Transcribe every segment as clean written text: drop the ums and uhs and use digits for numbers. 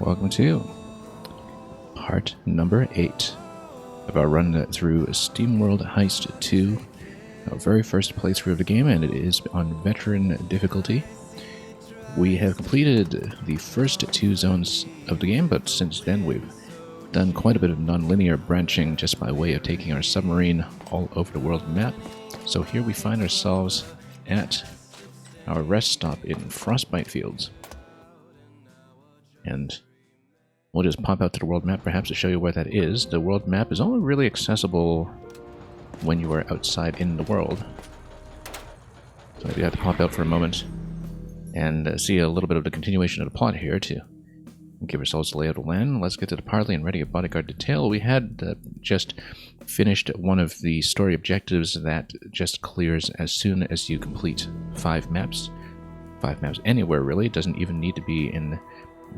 Welcome to part number 8 of our run through SteamWorld Heist 2, our very first playthrough of the game, and it is on veteran difficulty. We have completed the first 2 zones of the game, but since then we've done quite a bit of non-linear branching just by way of taking our submarine all over the world map. So here we find ourselves at our rest stop in Frostbite Fields. And we'll just pop out to the world map perhaps to show you where that is. The world map is only really accessible when you are outside in the world. So maybe I have to pop out for a moment and see a little bit of the continuation of the plot here to give ourselves a lay of the land. Let's get to the parley and ready a bodyguard detail. We had just finished one of the story objectives that just clears as soon as you complete 5 maps. 5 maps anywhere, really. It doesn't even need to be in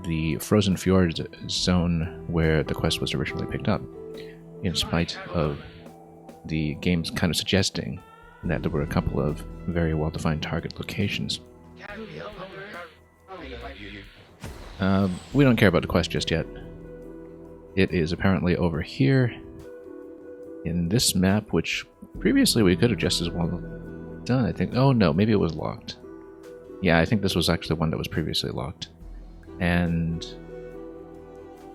the Frozen Fjords zone where the quest was originally picked up, in spite of the game's kind of suggesting that there were a couple of very well-defined target locations. We don't care about the quest just yet. It is apparently over here in this map, which previously we could have just as well done, I think. Oh no, maybe it was locked. Yeah, I think this was actually one that was previously locked. And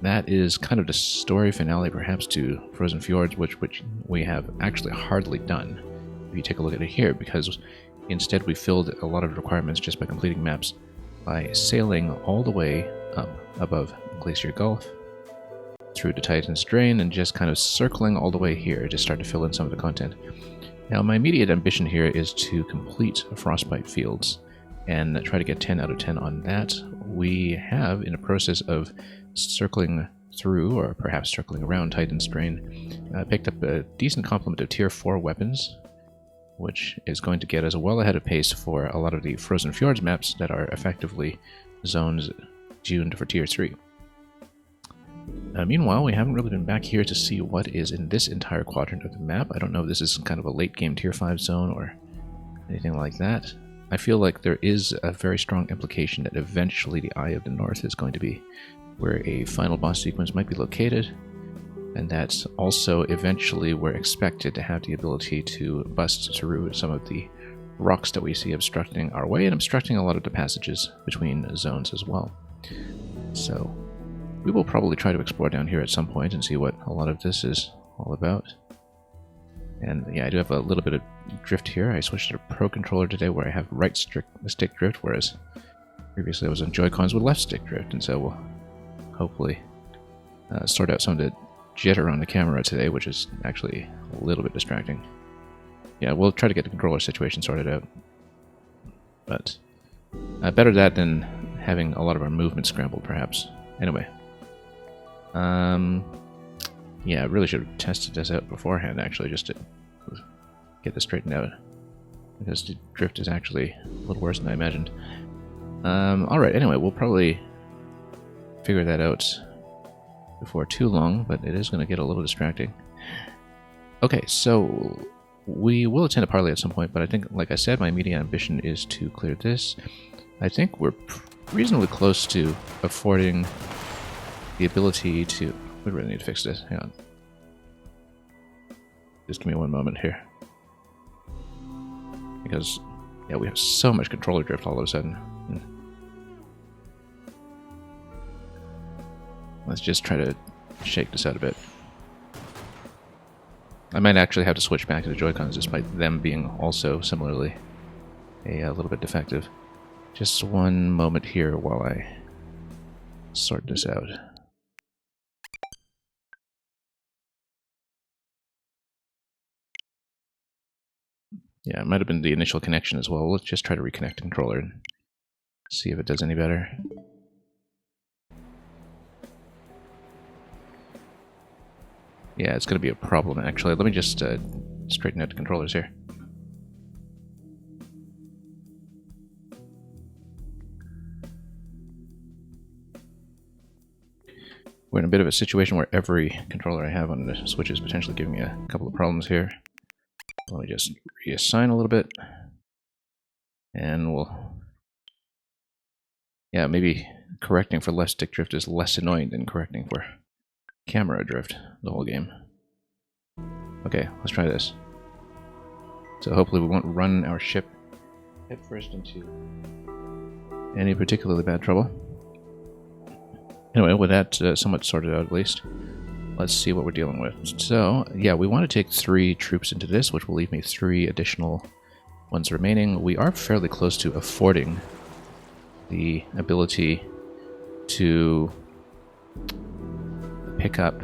that is kind of the story finale perhaps to Frozen Fjords, which we have actually hardly done, if you take a look at it here, because instead we filled a lot of requirements just by completing maps by sailing all the way up above Glacier Gulf, through the Titan's Drain, and just kind of circling all the way here to start to fill in some of the content. Now my immediate ambition here is to complete Frostbite Fields and try to get 10 out of 10 on that. We have, in the process of circling through, or perhaps circling around Titan's Drain, picked up a decent complement of Tier 4 weapons, which is going to get us well ahead of pace for a lot of the Frozen Fjords maps that are effectively zones tuned for Tier 3. Meanwhile, we haven't really been back here to see what is in this entire quadrant of the map. I don't know if this is kind of a late-game Tier 5 zone or anything like that. I feel like there is a very strong implication that eventually the Eye of the North is going to be where a final boss sequence might be located, and that's also eventually we're expected to have the ability to bust through some of the rocks that we see obstructing our way and obstructing a lot of the passages between zones as well. So we will probably try to explore down here at some point and see what a lot of this is all about. And yeah, I do have a little bit of drift here. I switched to a Pro controller today where I have right stick drift, whereas previously I was on Joy-Cons with left stick drift, and so we'll hopefully sort out some of the jitter on the camera today, which is actually a little bit distracting. Yeah, we'll try to get the controller situation sorted out. But better that than having a lot of our movement scrambled, perhaps. Anyway. Yeah, I really should have tested this out beforehand, actually, just to get this straightened out. Because the drift is actually a little worse than I imagined. Alright, anyway, we'll probably figure that out before too long, but it is going to get a little distracting. Okay, so we will attend a parley at some point, but I think, like I said, my immediate ambition is to clear this. I think we're reasonably close to affording the ability to... We really need to fix this. Hang on. Just give me one moment here. Because, yeah, we have so much controller drift all of a sudden. Let's just try to shake this out a bit. I might actually have to switch back to the Joy-Cons despite them being also similarly a little bit defective. Just one moment here while I sort this out. Yeah, it might have been the initial connection as well. Let's just try to reconnect the controller and see if it does any better. Yeah, it's going to be a problem, actually. Let me just straighten out the controllers here. We're in a bit of a situation where every controller I have on the Switch is potentially giving me a couple of problems here. Let me just reassign a little bit. And we'll... Yeah, maybe correcting for left stick drift is less annoying than correcting for camera drift the whole game. Okay, let's try this. So hopefully we won't run our ship head first into any particularly bad trouble. Anyway, with that somewhat sorted out at least, let's see what we're dealing with. So, yeah, we want to take 3 troops into this, which will leave me 3 additional ones remaining. We are fairly close to affording the ability to pick up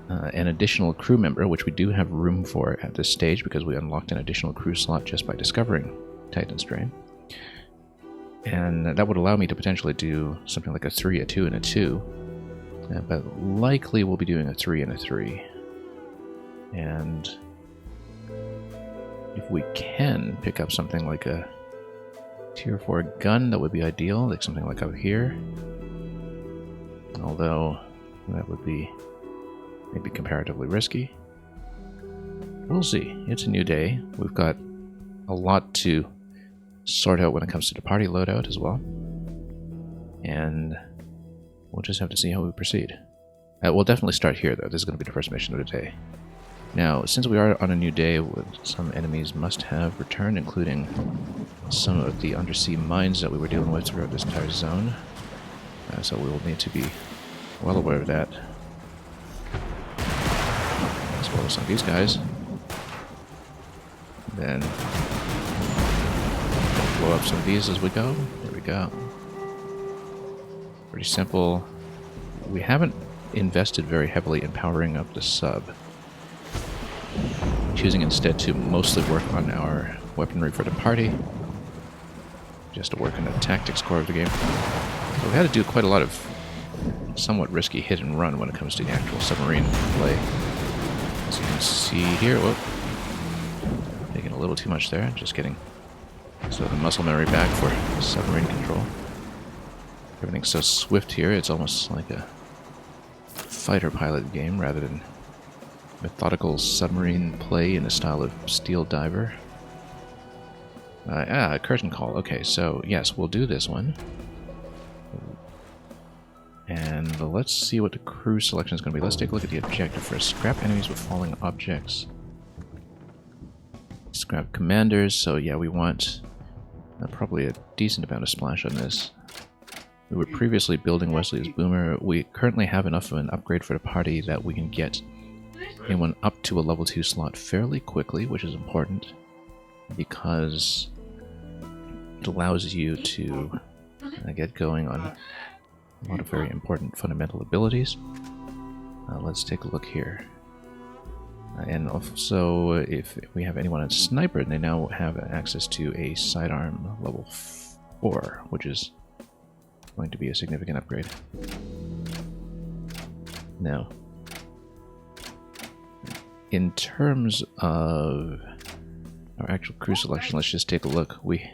an additional crew member, which we do have room for at this stage because we unlocked an additional crew slot just by discovering Titan's Drain. And that would allow me to potentially do something like a 3, a 2, and a 2. But likely we'll be doing a 3 and a 3. And if we can pick up something like a tier 4 gun, that would be ideal, like something like out here. Although that would be maybe comparatively risky. We'll see. It's a new day. We've got a lot to sort out when it comes to the party loadout as well. And we'll just have to see how we proceed. We'll definitely start here, though. This is going to be the first mission of the day. Now, since we are on a new day, some enemies must have returned, including some of the undersea mines that we were dealing with throughout this entire zone. So we will need to be well aware of that. As well as some of these guys. Then blow up some of these as we go. There we go. Pretty simple. We haven't invested very heavily in powering up the sub. Choosing instead to mostly work on our weaponry for the party. Just to work on the tactics core of the game. So we had to do quite a lot of somewhat risky hit and run when it comes to the actual submarine play. As you can see here, whoop. Taking a little too much there, just getting so the muscle memory back for submarine control. Everything's so swift here, it's almost like a fighter pilot game rather than methodical submarine play in the style of Steel Diver. Curtain call. Okay, so yes, we'll do this one. And let's see what the crew selection is going to be. Let's take a look at the objective first. Scrap enemies with falling objects. Scrap commanders. So yeah, we want probably a decent amount of splash on this. We were previously building Wesley's boomer. We currently have enough of an upgrade for the party that we can get anyone up to a level 2 slot fairly quickly, which is important because it allows you to get going on a lot of very important fundamental abilities. Let's take a look here. And also, if we have anyone on Sniper, they now have access to a sidearm level 4, which is going to be a significant upgrade. Now, in terms of our actual crew selection, let's just take a look. We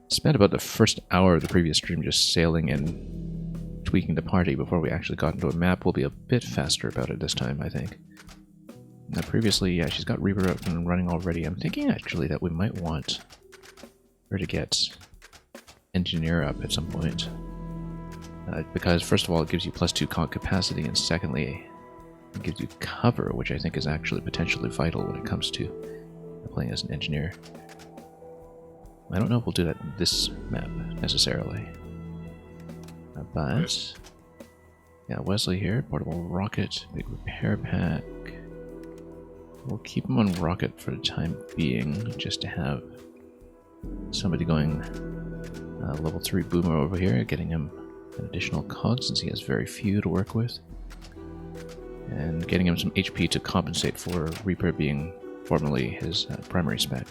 spent about the first hour of the previous stream just sailing and tweaking the party before we actually got into a map. We'll be a bit faster about it this time, I think. Now, previously, yeah, she's got Reaper up and running already. I'm thinking actually that we might want her to get Engineer up at some point. Because first of all, it gives you +2 conk capacity, and secondly, it gives you cover, which I think is actually potentially vital when it comes to playing as an engineer. I don't know if we'll do that in this map, necessarily. But, yeah, Wesley here, portable rocket, big repair pack. We'll keep him on rocket for the time being, just to have somebody going level 3 boomer over here, getting him an additional cog since he has very few to work with. And getting him some HP to compensate for Reaper being formerly his primary spec.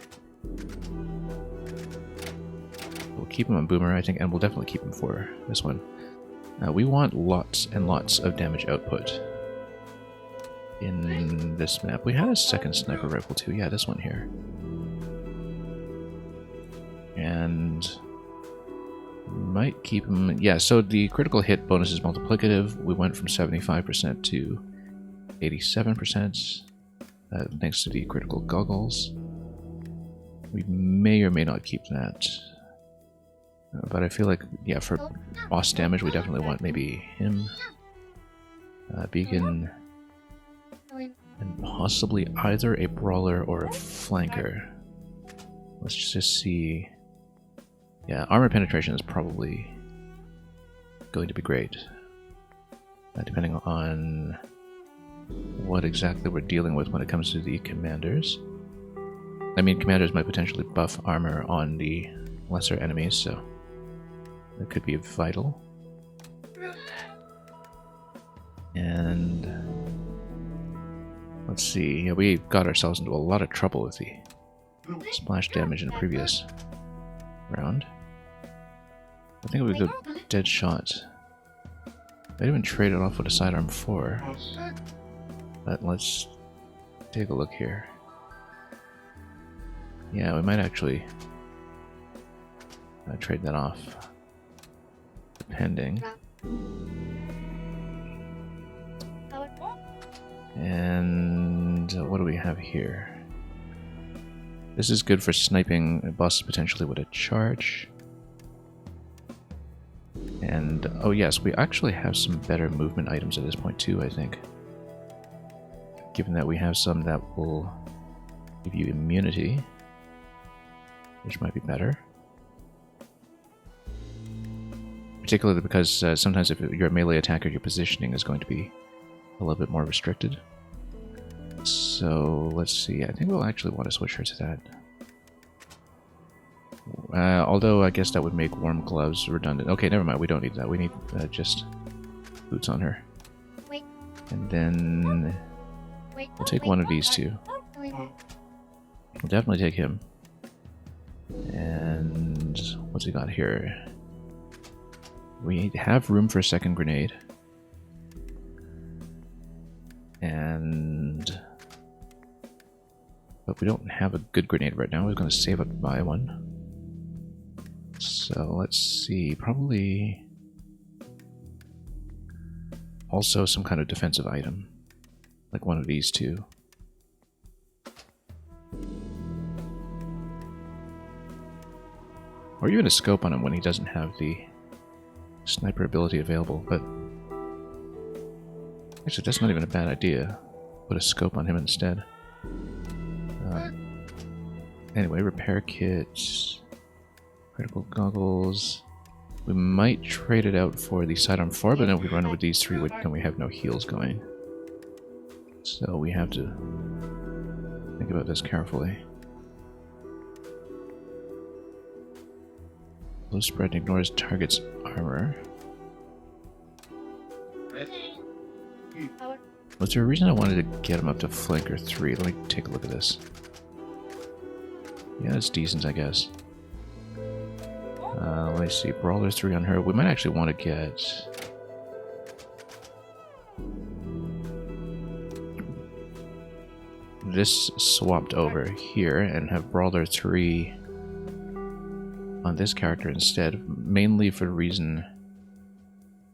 We'll keep him on boomer, I think, and we'll definitely keep him for this one. We want lots and lots of damage output in this map. We had a second sniper rifle too. Yeah, this one here. And might keep him... Yeah, so the critical hit bonus is multiplicative. We went from 75% to 87%, thanks to the critical goggles. We may or may not keep that. But I feel like, yeah, for boss damage, we definitely want maybe him, Beacon, and possibly either a brawler or a flanker. Let's just see. Yeah, armor penetration is probably going to be great, depending on what exactly we're dealing with when it comes to the commanders. I mean, commanders might potentially buff armor on the lesser enemies, so that could be vital. And let's see, yeah, we got ourselves into a lot of trouble with the splash damage in the previous round. I think we go dead shot. I'd even trade it off with a sidearm 4. But let's take a look here. Yeah, we might actually trade that off. Depending. And what do we have here? This is good for sniping bosses potentially with a charge. And, oh yes, we actually have some better movement items at this point too, I think. Given that we have some that will give you immunity, which might be better. Particularly because sometimes if you're a melee attacker, your positioning is going to be a little bit more restricted. So, let's see, I think we'll actually want to switch her to that. Although I guess that would make warm gloves redundant. Okay, never mind, we don't need that. We need just boots on her. And then we'll take one of these two. We'll definitely take him. And what's he got here? We have room for a second grenade. But we don't have a good grenade right now. We're going to save up to buy one. So let's see, probably also some kind of defensive item, like one of these two. Or even a scope on him when he doesn't have the sniper ability available, but actually that's not even a bad idea. Put a scope on him instead. Anyway, repair kits. Critical goggles. We might trade it out for the sidearm 4, but then we run with these 3 and we have no heals going. So we have to think about this carefully. Low spread ignores target's armor. Was there a reason I wanted to get him up to flanker 3? Let me take a look at this. Yeah, it's decent, I guess. Let me see, Brawler 3 on her. We might actually want to get... this swapped over here and have Brawler 3 on this character instead, mainly for the reason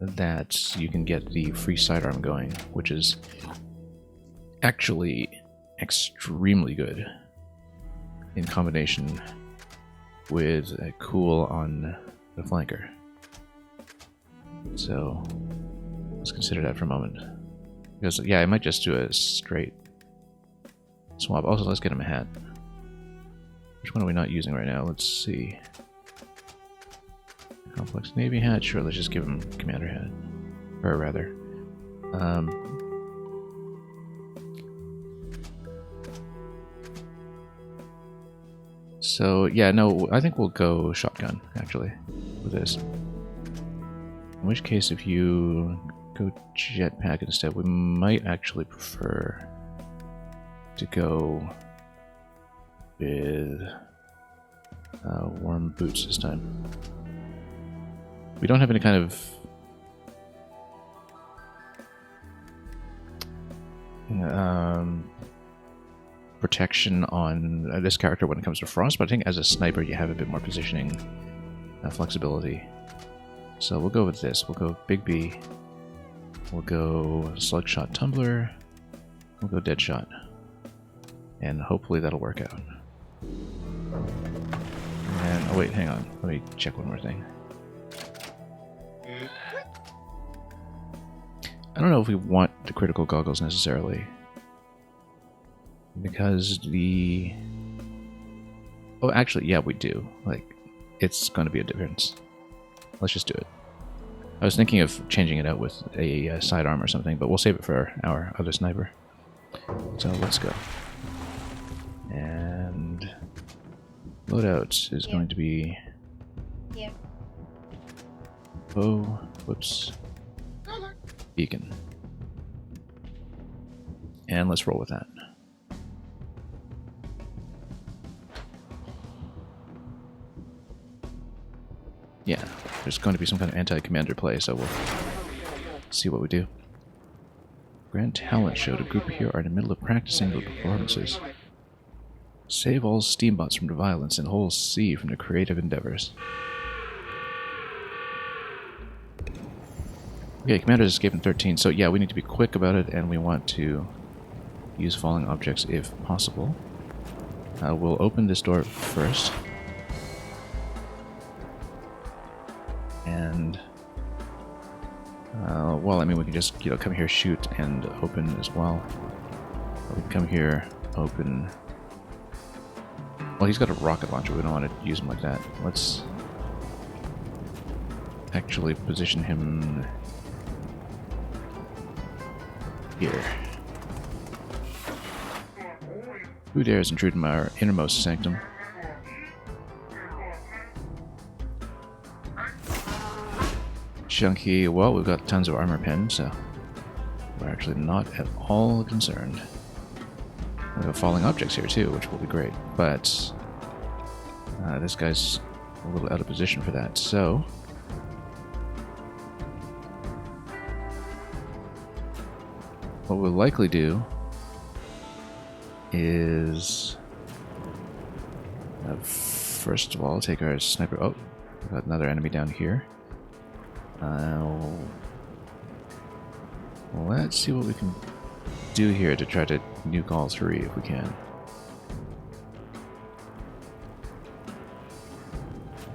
that you can get the free sidearm going, which is actually extremely good in combination with a cool on the flanker. So let's consider that for a moment. Because yeah, I might just do a straight swap. Also, let's get him a hat. Which one are we not using right now? Let's see. Complex Navy hat. Sure, let's just give him Commander hat. Or rather. So, yeah, no, I think we'll go shotgun, actually, with this. In which case, if you go jetpack instead, we might actually prefer to go with warm boots this time. We don't have any kind of protection on this character when it comes to frost, but I think as a sniper you have a bit more positioning flexibility. So we'll go with this. We'll go Big B. We'll go Slugshot Tumbler. We'll go Deadshot. And hopefully that'll work out. And, oh wait, hang on. Let me check one more thing. I don't know if we want the critical goggles necessarily. Because the... Oh, actually, yeah, we do. Like, it's going to be a difference. Let's just do it. I was thinking of changing it out with a sidearm or something, but we'll save it for our other sniper. So let's go. And loadout is going to be bow, whoops, beacon. And let's roll with that. Yeah, there's going to be some kind of anti-commander play, so we'll see what we do. Grand Talent Show. The group here are in the middle of practicing the performances. Save all steambots from the violence and whole sea from the creative endeavors. Okay, Commander's escaping 13, so yeah, we need to be quick about it, and we want to use falling objects if possible. We'll open this door first. And, well, I mean, we can just, you know, come here, shoot, and open as well. We can come here, open. Well, he's got a rocket launcher. We don't want to use him like that. Let's actually position him here. Who dares intrude in our innermost sanctum? Chunky, well, we've got tons of armor pins, so we're actually not at all concerned. We have falling objects here too, which will be great, but this guy's a little out of position for that, so what we'll likely do is first of all take our sniper. Oh, we've got another enemy down here. Let's see what we can do here to try to nuke all three if we can.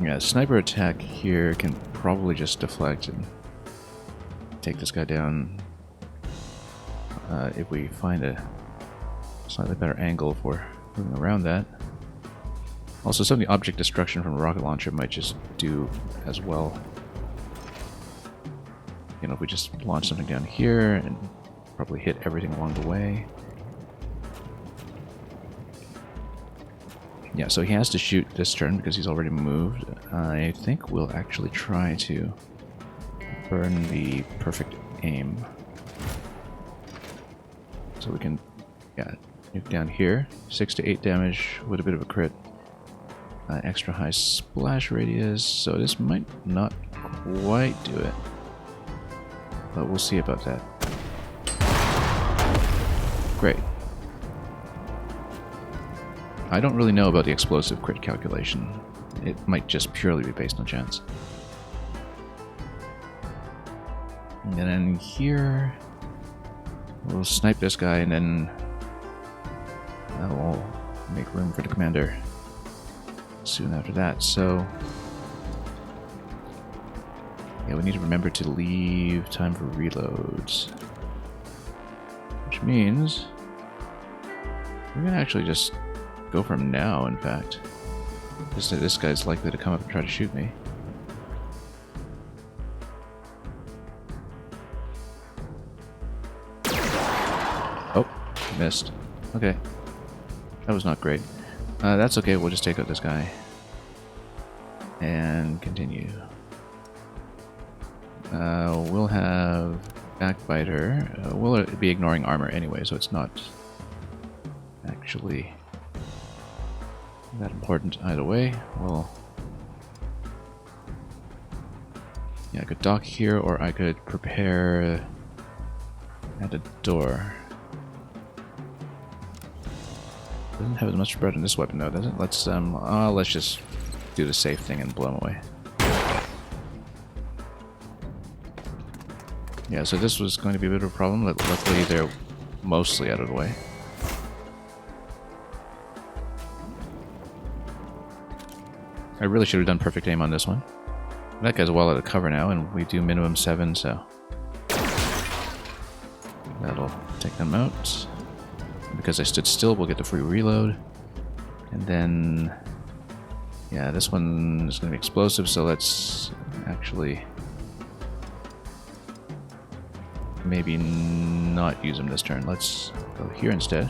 Yeah, sniper attack here can probably just deflect and take this guy down if we find a slightly better angle for moving around that. Also, some of the object destruction from a rocket launcher might just do as well. You know, if we just launch something down here and probably hit everything along the way. Yeah, so he has to shoot this turn because he's already moved. I think we'll actually try to burn the perfect aim. So we can, yeah, nuke down here. 6 to 8 damage with a bit of a crit. Extra high splash radius, so this might not quite do it. But we'll see about that. Great. I don't really know about the explosive crit calculation. It might just purely be based on chance. And then here, we'll snipe this guy and then we'll make room for the commander soon after that. So yeah, we need to remember to leave time for reloads. Which means we're gonna actually just go for him now, in fact. This guy's likely to come up and try to shoot me. Oh, missed. Okay. That was not great. That's okay, we'll just take out this guy. And continue. We'll have Backbiter. We'll be ignoring armor anyway, so it's not actually that important either way. Well, yeah, I could dock here, or I could prepare at a door. Doesn't have as much spread on this weapon though, does it? Let's just do the safe thing and blow him away. Yeah, so this was going to be a bit of a problem, but luckily they're mostly out of the way. I really should have done perfect aim on this one. That guy's well out of cover now, and we do minimum 7, so that'll take them out. Because I stood still, we'll get the free reload. And then, yeah, this one is going to be explosive, so let's actually maybe not use them this turn. Let's go here instead.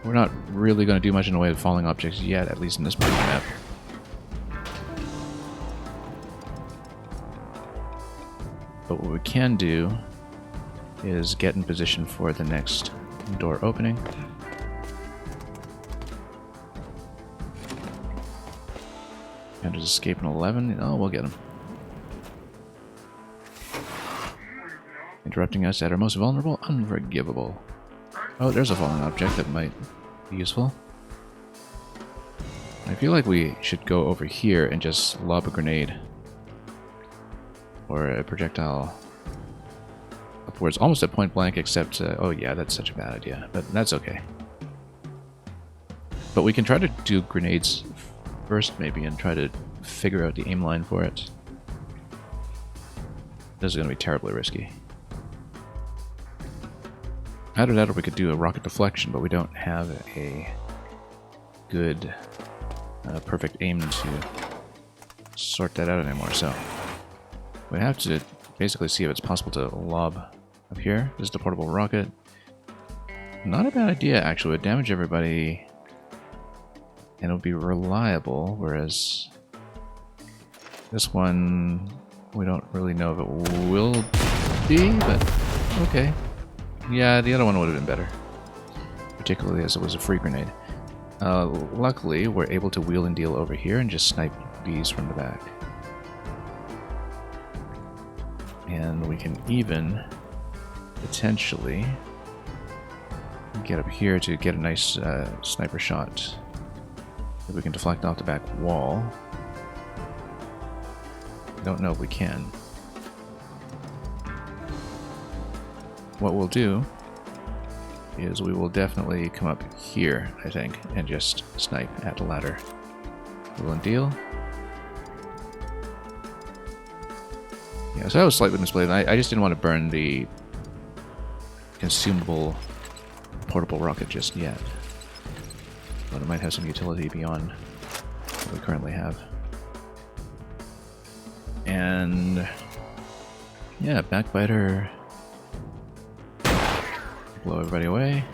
We're not really going to do much in the way of falling objects yet, at least in this part of the map. But what we can do is get in position for the next door opening. And just escape an 11. Oh, we'll get him. Interrupting us at our most vulnerable, unforgivable. Oh, there's a falling object that might be useful. I feel like we should go over here and just lob a grenade. Or a projectile upwards, almost at point blank, except, oh yeah, that's such a bad idea, but that's okay. But we can try to do grenades first, maybe, and try to figure out the aim line for it. This is going to be terribly risky. Either that or we could do a rocket deflection, but we don't have a good, perfect aim to sort that out anymore, so we have to basically see if it's possible to lob up here. This is the portable rocket. Not a bad idea, actually. It would damage everybody, and it would be reliable, whereas this one, we don't really know if it will be, but okay. Yeah, the other one would have been better, particularly as it was a free grenade. Luckily, we're able to wheel and deal over here and just snipe these from the back. And we can even potentially get up here to get a nice sniper shot that we can deflect off the back wall. Don't know if we can. What we'll do is we will definitely come up here, I think, and just snipe at the ladder. Wheel and deal. Yeah, so that was slightly misplayed. I just didn't want to burn the consumable portable rocket just yet. But it might have some utility beyond what we currently have. And yeah, backbiter. Blow everybody away.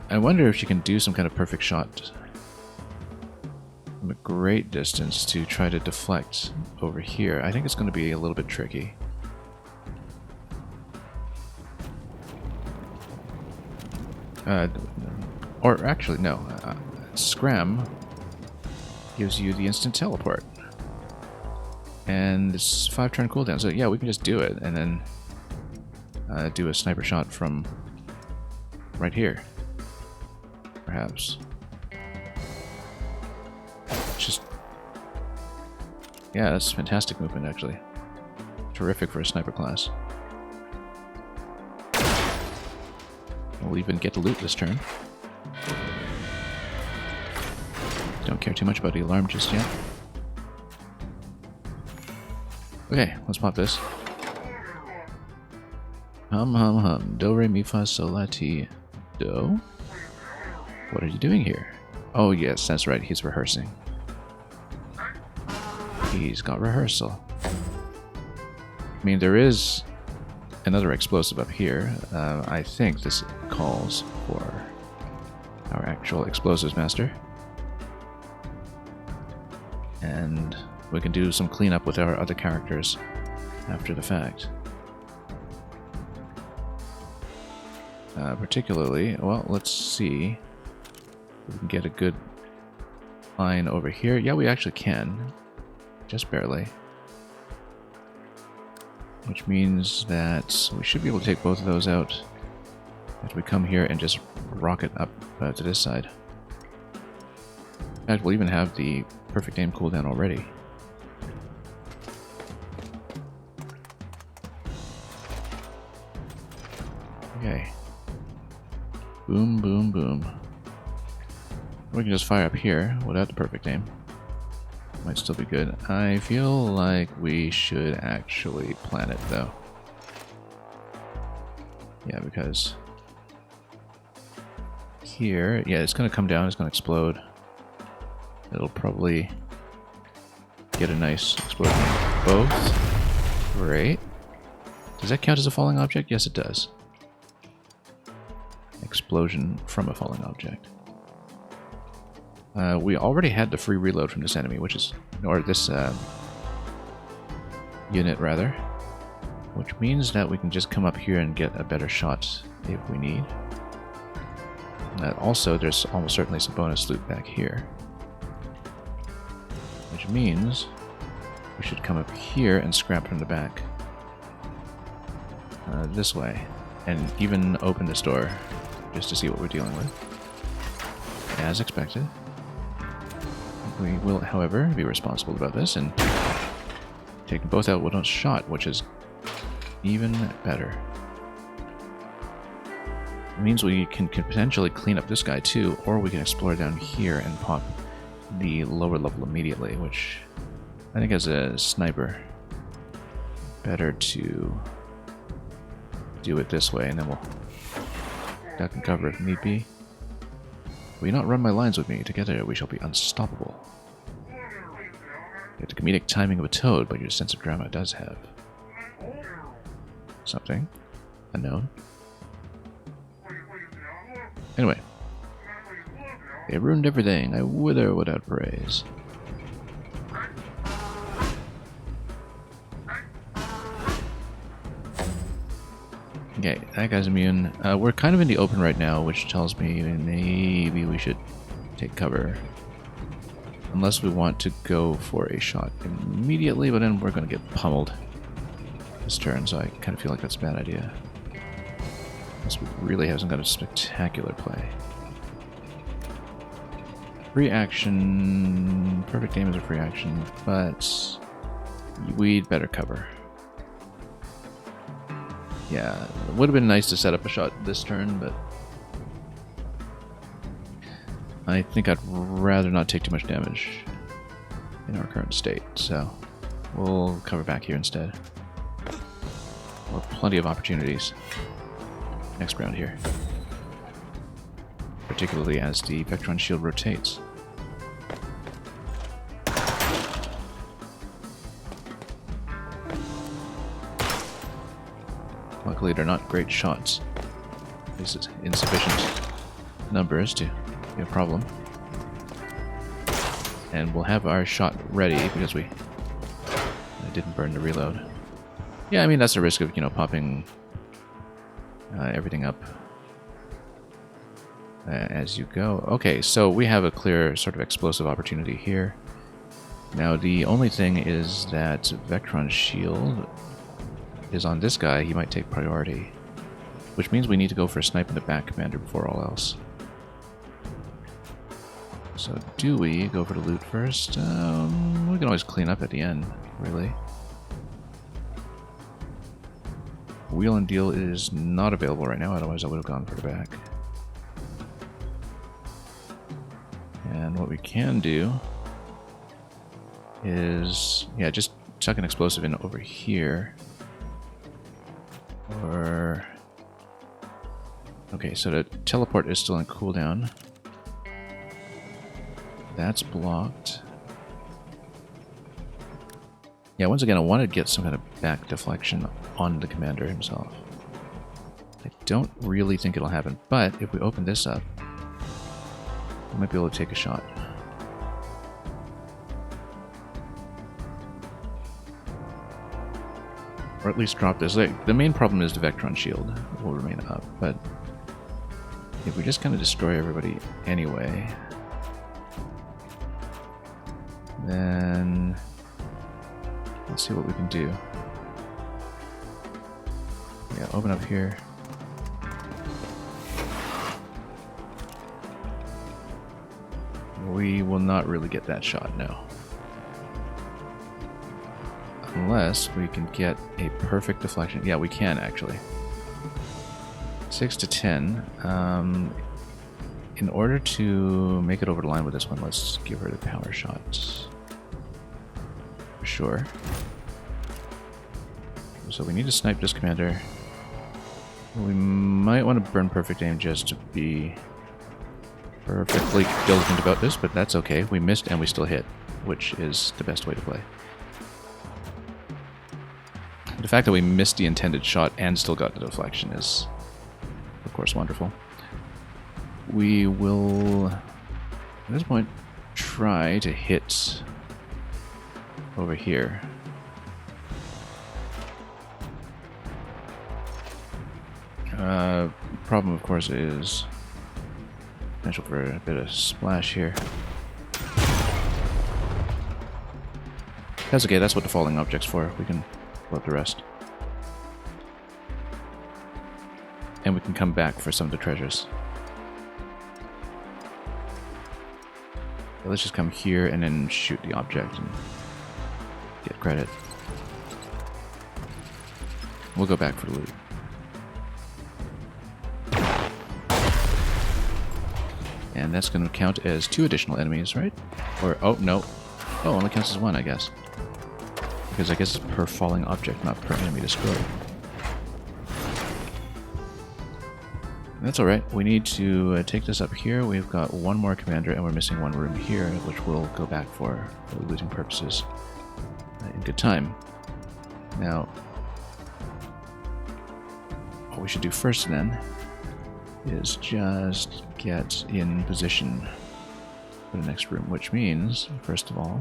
I wonder if she can do some kind of perfect shot from a great distance to try to deflect over here. I think it's going to be a little bit tricky. Or actually, no. Scram gives you the instant teleport. And it's 5-turn cooldown, so yeah, we can just do it, and then do a sniper shot from right here, perhaps. Just, yeah, that's fantastic movement, actually. Terrific for a sniper class. We'll even get the loot this turn. Don't care too much about the alarm just yet. Okay, let's pop this. Hum hum hum. Do re mi fa sol la ti do. What are you doing here? Oh yes, that's right, he's rehearsing. He's got rehearsal. I mean, there is another explosive up here. I think this calls for our actual explosives master. And we can do some cleanup with our other characters after the fact. Particularly, well, let's see if we can get a good line over here. Yeah, we actually can. Just barely. Which means that we should be able to take both of those out as we come here and just rocket up to this side. In fact, we'll even have the perfect aim cooldown already. Okay. Boom, boom, boom. We can just fire up here without the perfect aim. Might still be good. I feel like we should actually plan it, though. Yeah, because here, yeah, it's going to come down, it's going to explode. It'll probably get a nice explosion. Both. Great. Does that count as a falling object? Yes, it does. Explosion from a falling object. We already had the free reload from this enemy, which is, or this unit rather, which means that we can just come up here and get a better shot if we need. Also, there's almost certainly some bonus loot back here, which means we should come up here and scrap from the back this way, and even open this door just to see what we're dealing with, as expected. We will, however, be responsible about this and take them both out with one shot, which is even better. It means we can potentially clean up this guy too, or we can explore down here and pop the lower level immediately, which I think as a sniper, better to do it this way, and then we'll duck and cover if need be. Will you not run my lines with me? Together we shall be unstoppable. You have the comedic timing of a toad, but your sense of drama does have something unknown. Anyway, they ruined everything. I wither without praise. Okay, that guy's immune. We're kind of in the open right now, which tells me maybe we should take cover. Unless we want to go for a shot immediately, but then we're going to get pummeled this turn, so I kind of feel like that's a bad idea. This really hasn't got a spectacular play. Free action... Perfect aim is a free action, but we'd better cover. Yeah, it would have been nice to set up a shot this turn, but I think I'd rather not take too much damage in our current state, so we'll cover back here instead. We'll have plenty of opportunities next round here, particularly as the Vectron shield rotates. Luckily, they're not great shots. This is insufficient numbers to be a problem. And we'll have our shot ready because I didn't burn the reload. Yeah, I mean, that's the risk of, popping everything up as you go. Okay, so we have a clear sort of explosive opportunity here. Now, the only thing is that Vectron shield is on this guy. He might take priority, which means we need to go for a snipe in the back, Commander, before all else. So do we go for the loot first? We can always clean up at the end, really. Wheel and deal is not available right now, otherwise I would have gone for the back. And what we can do is, yeah, just chuck an explosive in over here. Or... okay, so the teleport is still in cooldown. That's blocked. Yeah, once again, I want to get some kind of back deflection on the commander himself. I don't really think it'll happen, but if we open this up, we might be able to take a shot. Or at least drop this. The main problem is the Vectron shield will remain up, but if we just kind of destroy everybody anyway, then let's see what we can do. Yeah, open up here. We will not really get that shot now. Unless we can get a perfect deflection. Yeah, we can actually. 6 to 10. In order to make it over the line with this one, let's give her the power shot. For sure. So we need to snipe this commander. We might want to burn perfect aim just to be perfectly diligent about this, but that's okay. We missed and we still hit, which is the best way to play. The fact that we missed the intended shot and still got the deflection is, of course, wonderful. We will, at this point, try to hit over here. Problem, of course, is potential for a bit of splash here. That's okay, that's what the falling object's for. We can blow up the rest. And we can come back for some of the treasures. Let's just come here and then shoot the object and get credit. We'll go back for the loot. And that's going to count as 2 additional enemies, right? Or, oh, no. Oh, only counts as 1, I guess. Because I guess it's per falling object, not per enemy destroyed. That's alright. We need to take this up here. We've got 1 more commander, and we're missing 1 room here, which we'll go back for looting purposes in good time. Now, what we should do first, then, is just get in position for the next room, which means, first of all,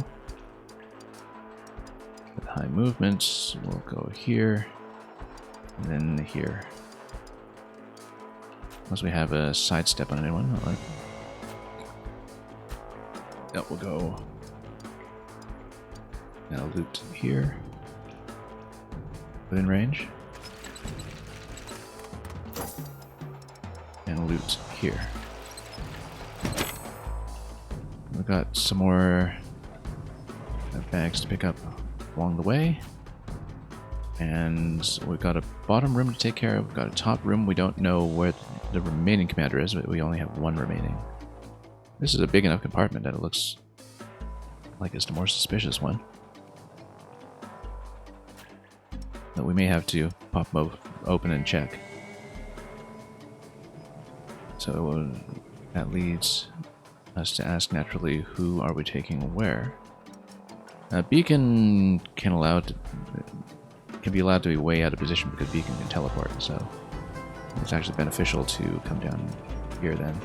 with high movements, we'll go here, and then here. Unless we have a sidestep on anyone. Alright. Yep, we'll go. Now loot here. Within range. And loot here. We've got some more bags to pick up along the way. And we've got a bottom room to take care of. We've got a top room. We don't know where the remaining commander is, but we only have 1 remaining. This is a big enough compartment that it looks like it's the more suspicious one. But we may have to pop them open and check. So that leads us to ask naturally, who are we taking where? Beacon can be allowed to be way out of position because Beacon can teleport, so it's actually beneficial to come down here then.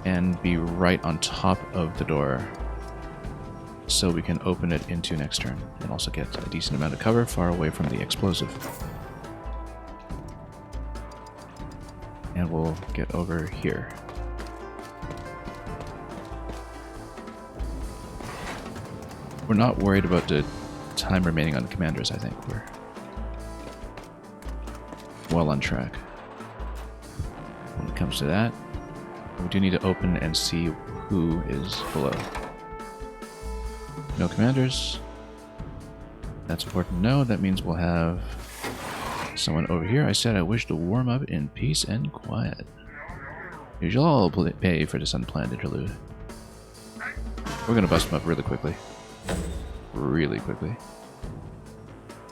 And be right on top of the door so we can open it into next turn and also get a decent amount of cover far away from the explosive. And we'll get over here. We're not worried about the time remaining on the commanders, I think. We're well on track. When it comes to that, we do need to open and see who is below. No commanders. That's important to know. That means we'll have someone over here. I said I wish to warm up in peace and quiet. You shall all pay for this unplanned interlude. We're gonna bust them up really quickly. Really quickly.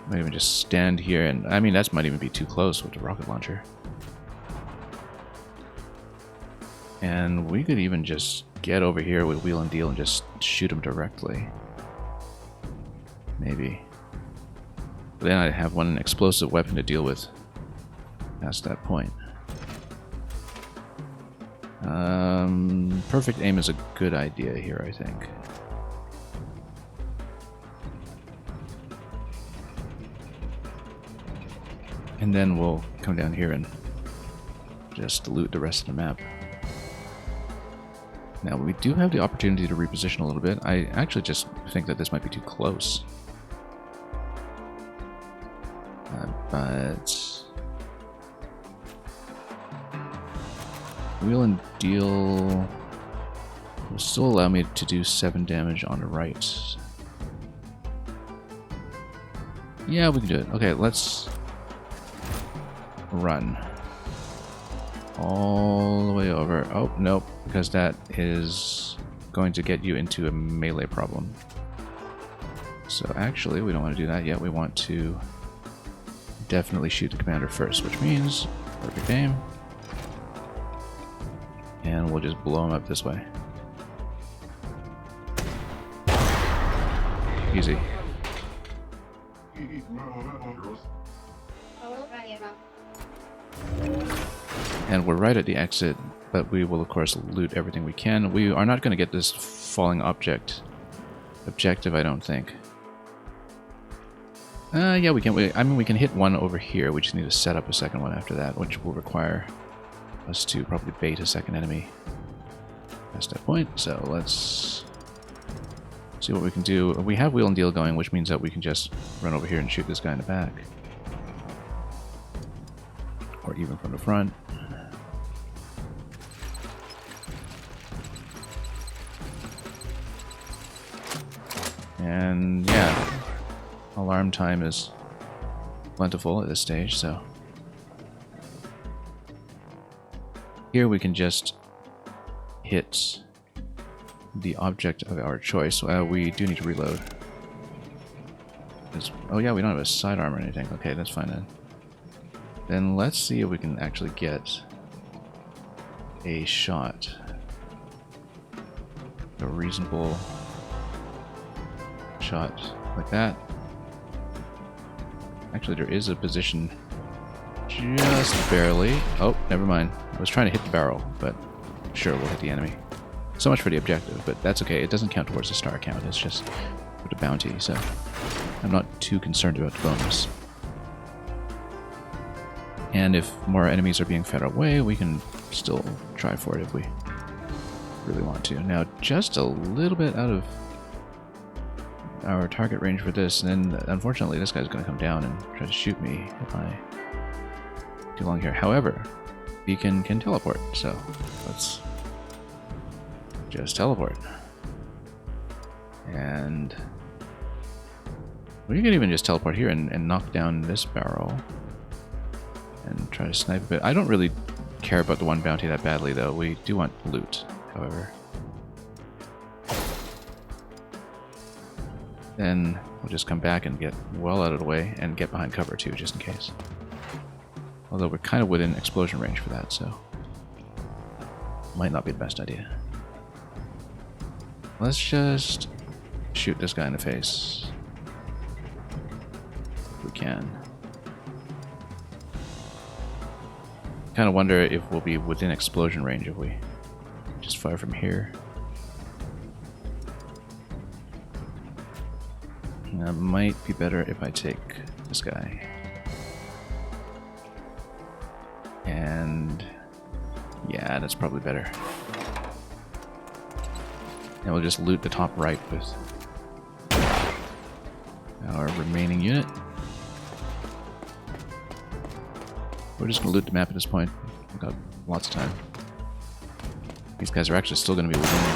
Might even just stand here and... I mean, that might even be too close with the rocket launcher. And we could even just get over here with wheel and deal and just shoot them directly. Maybe. But then I'd have one explosive weapon to deal with past that point. Perfect aim is a good idea here, I think. And then we'll come down here and just loot the rest of the map. Now, we do have the opportunity to reposition a little bit. I actually just think that this might be too close. But... wheel and deal will still allow me to do 7 damage on the right. Yeah, we can do it. Okay, let's run. All the way over. Oh, nope, because that is going to get you into a melee problem. So actually, we don't want to do that yet. We want to definitely shoot the commander first, which means perfect aim. And we'll just blow him up this way. Easy. And we're right at the exit, but we will of course loot everything we can. We are not going to get this falling objective, I don't think. Yeah, we can. I mean, we can hit one over here. We just need to set up a second one after that, which will require us to probably bait a second enemy past that point. So let's see what we can do. We have wheel and deal going, which means that we can just run over here and shoot this guy in the back. Or even from the front. And yeah, alarm time is plentiful at this stage, so here we can just hit the object of our choice. We do need to reload. Oh yeah, we don't have a sidearm or anything. Okay, that's fine then. Then let's see if we can actually get a shot. A reasonable shot like that. Actually, there is a position just barely. Oh, never mind. I was trying to hit the barrel, but sure, we'll hit the enemy. So much for the objective, but that's okay. It doesn't count towards the star count. It's just for the bounty, so I'm not too concerned about the bonus. And if more enemies are being fed our way, we can still try for it if we really want to. Now, just a little bit out of our target range for this, and then unfortunately this guy's going to come down and try to shoot me if I too long here. However, Beacon can teleport, so let's just teleport. And we can even just teleport here and knock down this barrel and try to snipe a bit. I don't really care about the one bounty that badly, though. We do want loot, however. Then we'll just come back and get well out of the way and get behind cover too, just in case. Although we're kind of within explosion range for that, so might not be the best idea. Let's just shoot this guy in the face if we can. Kind of wonder if we'll be within explosion range if we just fire from here. That might be better if I take this guy. And yeah, that's probably better. And we'll just loot the top right with our remaining unit. We're just going to loot the map at this point. We've got lots of time. These guys are actually still going to be within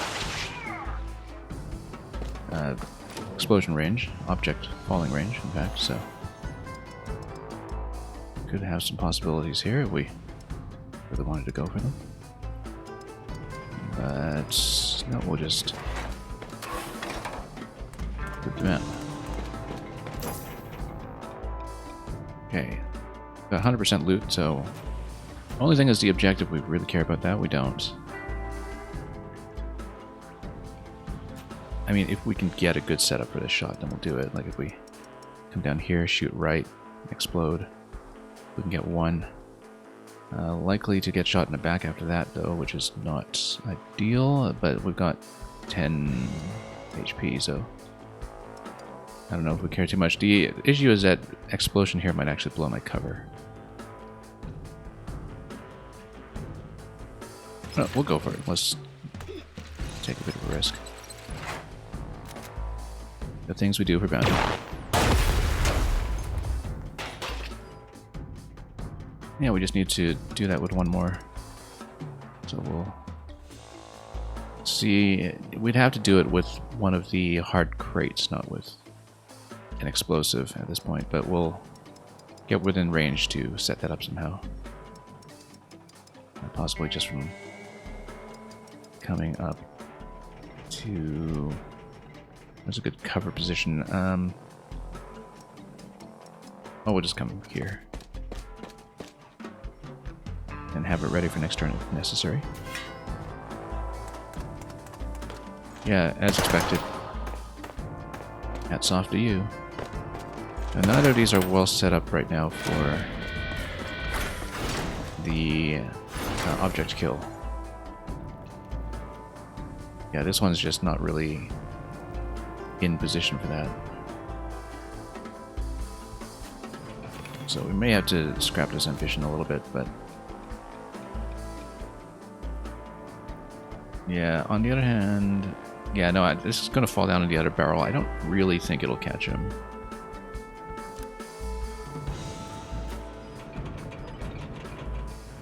explosion range, object falling range, in fact, so could have some possibilities here if we really wanted to go for them. But no, we'll just loot the map. Okay. Got 100% loot, so only thing is the objective. We really care about that. We don't. I mean, if we can get a good setup for this shot, then we'll do it. Like if we come down here, shoot right, explode, we can get one. Likely to get shot in the back after that, though, which is not ideal. But we've got 10 HP, so I don't know if we care too much. The issue is that explosion here might actually blow my cover. No, we'll go for it. Let's take a bit of a risk. The things we do for bounty. Yeah, we just need to do that with one more. So we'll see. We'd have to do it with one of the hard crates, not with an explosive at this point, but we'll get within range to set that up somehow. Possibly just from coming up to... Where's a good cover position? Oh, we'll just come here. And have it ready for next turn if necessary. Yeah, as expected. Hats off to you. And neither of these are well set up right now for the object kill. Yeah, this one's just not really in position for that. So we may have to scrap this ambition a little bit, but... Yeah, on the other hand... Yeah, no, this is going to fall down in the other barrel. I don't really think it'll catch him.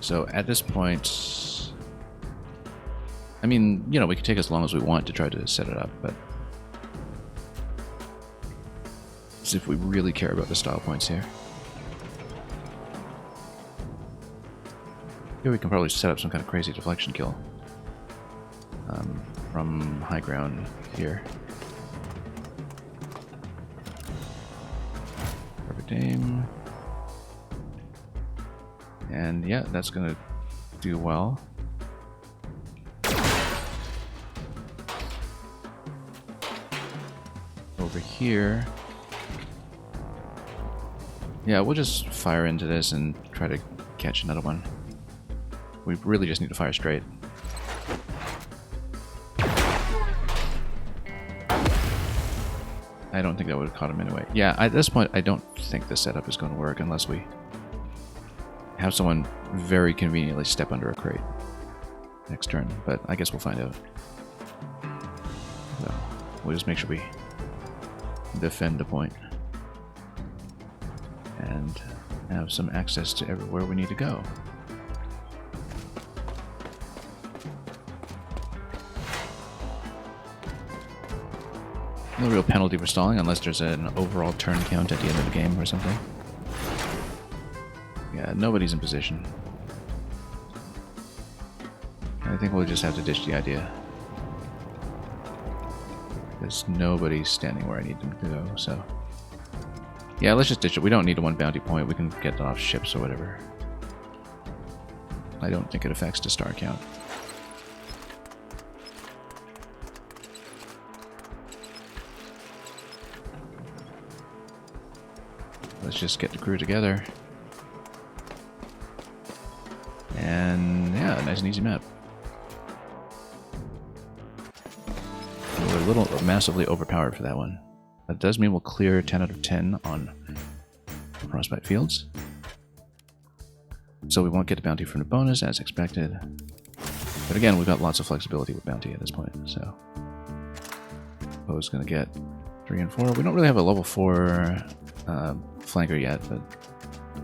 So at this point... I mean, you know, we can take as long as we want to try to set it up, but... As if we really care about the style points here. Here we can probably set up some kind of crazy deflection kill. From high ground here. Perfect aim. And yeah, that's gonna do well. Over here. Yeah, we'll just fire into this and try to catch another one. We really just need to fire straight. I don't think that would have caught him anyway. Yeah, at this point, I don't think the setup is going to work unless we have someone very conveniently step under a crate next turn. But I guess we'll find out. So, we'll just make sure we defend the point and have some access to everywhere we need to go. No real penalty for stalling unless there's an overall turn count at the end of the game or something. Yeah, nobody's in position. I think we'll just have to ditch the idea. Because nobody's standing where I need them to go, so... Yeah, let's just ditch it. We don't need a one bounty point. We can get that off ships or whatever. I don't think it affects the star count. Let's just get the crew together. And yeah, nice and easy map. We're a little massively overpowered for that one. That does mean we'll clear 10 out of 10 on Frostbite Fields. So we won't get the bounty from the bonus as expected. But again, we've got lots of flexibility with bounty at this point, so... Poe's gonna get 3 and 4. We don't really have a level 4 flanker yet, but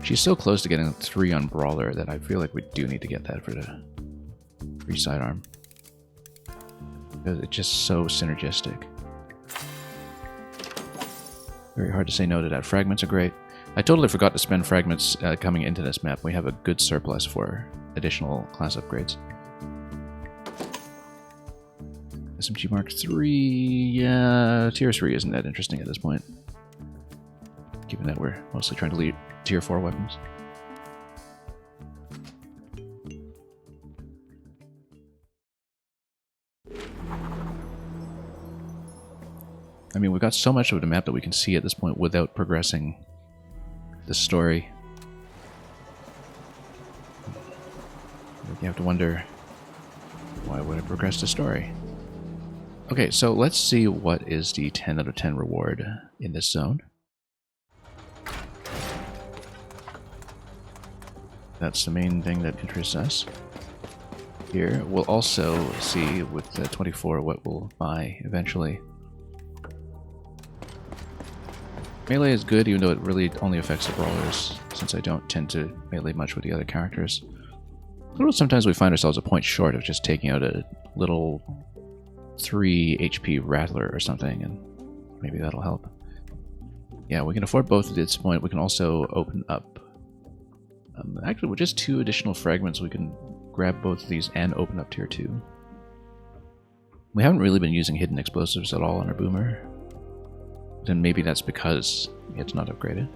she's so close to getting 3 on Brawler that I feel like we do need to get that for the free sidearm. Because it's just so synergistic. Very hard to say no to that. Fragments are great. I totally forgot to spend fragments coming into this map. We have a good surplus for additional class upgrades. SMG Mark III, yeah, Tier 3 isn't that interesting at this point. Given that we're mostly trying to lead Tier 4 weapons. I mean, we've got so much of the map that we can see at this point without progressing the story. You have to wonder, why would I progress the story? Okay, so let's see what is the 10 out of 10 reward in this zone. That's the main thing that interests us. Here, we'll also see with the 24 what we'll buy eventually. Melee is good, even though it really only affects the brawlers, since I don't tend to melee much with the other characters. Although sometimes we find ourselves a point short of just taking out a little 3 HP Rattler or something, and maybe that'll help. Yeah, we can afford both at this point. We can also open up. Actually, with just 2 additional fragments, we can grab both of these and open up tier 2. We haven't really been using hidden explosives at all on our boomer. Then maybe that's because it's not upgraded.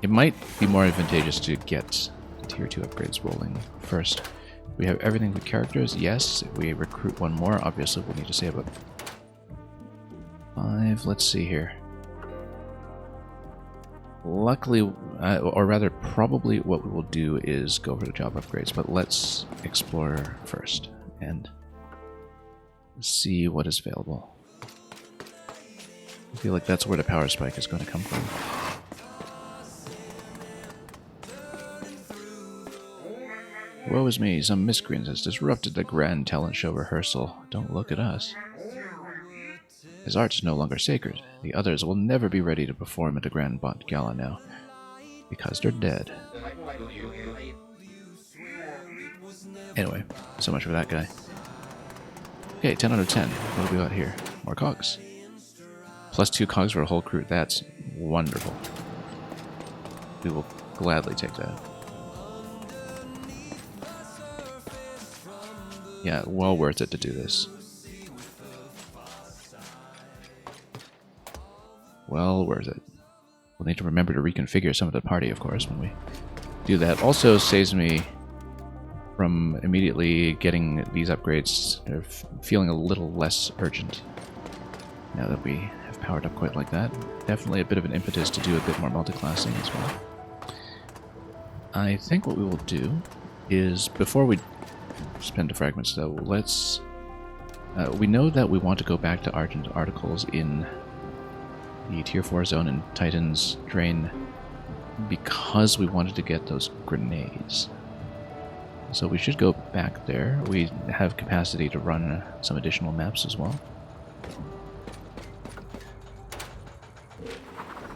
It might be more advantageous to get tier 2 upgrades rolling first. We have everything for characters, yes. If we recruit one more, obviously we'll need to save up 5. Let's see here. Luckily, or rather probably what we will do is go for the job upgrades, but let's explore first and see what is available. I feel like that's where the power spike is going to come from. Woe is me, some miscreant has disrupted the grand talent show rehearsal. Don't look at us. His art is no longer sacred. The others will never be ready to perform at the Grand Bot Gala now, because they're dead. Anyway, so much for that guy. Okay, 10 out of 10. What do we got here? More cogs. Plus 2 cogs for a whole crew. That's wonderful. We will gladly take that. Yeah, well worth it to do this. Well worth it. We'll need to remember to reconfigure some of the party, of course, when we do that. Also saves me from immediately getting these upgrades. They're feeling a little less urgent now that we have powered up quite like that. Definitely a bit of an impetus to do a bit more multi-classing as well. I think what we will do is, before we spend the fragments though, let's... we know that we want to go back to Argent Articles in the Tier 4 zone in Titan's Drain because we wanted to get those grenades. So we should go back there. We have capacity to run some additional maps as well.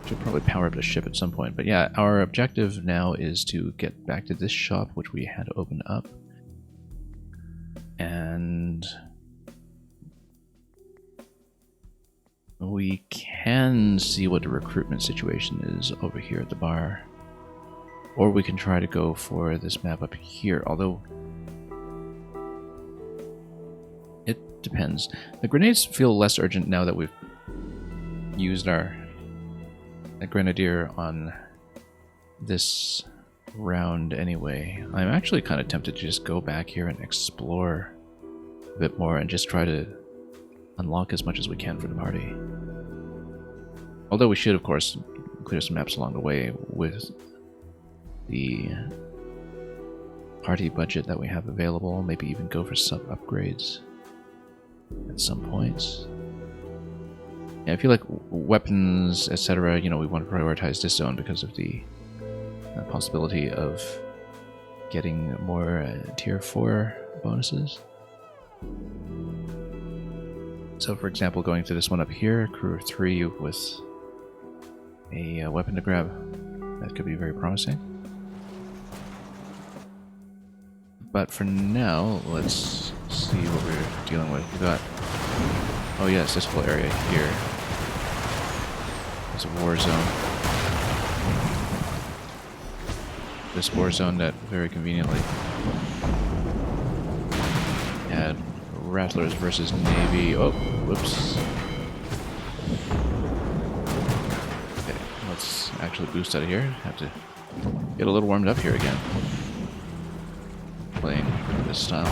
Should probably power up the ship at some point. But yeah, our objective now is to get back to this shop, which we had opened up. And we can see what the recruitment situation is over here at the bar. Or we can try to go for this map up here, although it depends. The grenades feel less urgent now that we've used our grenadier on this round anyway. I'm actually kind of tempted to just go back here and explore a bit more and just try to unlock as much as we can for the party. Although we should, of course, clear some maps along the way with the party budget that we have available. Maybe even go for some upgrades at some points. Yeah, I feel like weapons, etc., you know, we want to prioritize this zone because of the possibility of getting more tier 4 bonuses. So, for example, going to this one up here, crew of 3 with a weapon to grab, that could be very promising. But for now, let's see what we're dealing with. We got, oh yes, this whole area here is a war zone. This war zone that very conveniently had Rattlers versus Navy. Oh, whoops. Okay, let's actually boost out of here. Have to get a little warmed up here again. Playing this style.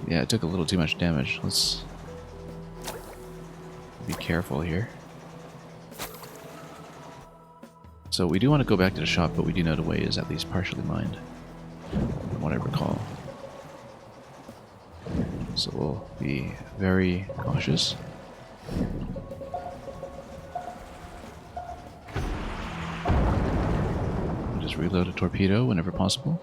Yeah, it took a little too much damage. Let's be careful here. So we do want to go back to the shop, but we do know the way is at least partially mined, from what I recall. So we'll be very cautious. Just reload a torpedo whenever possible.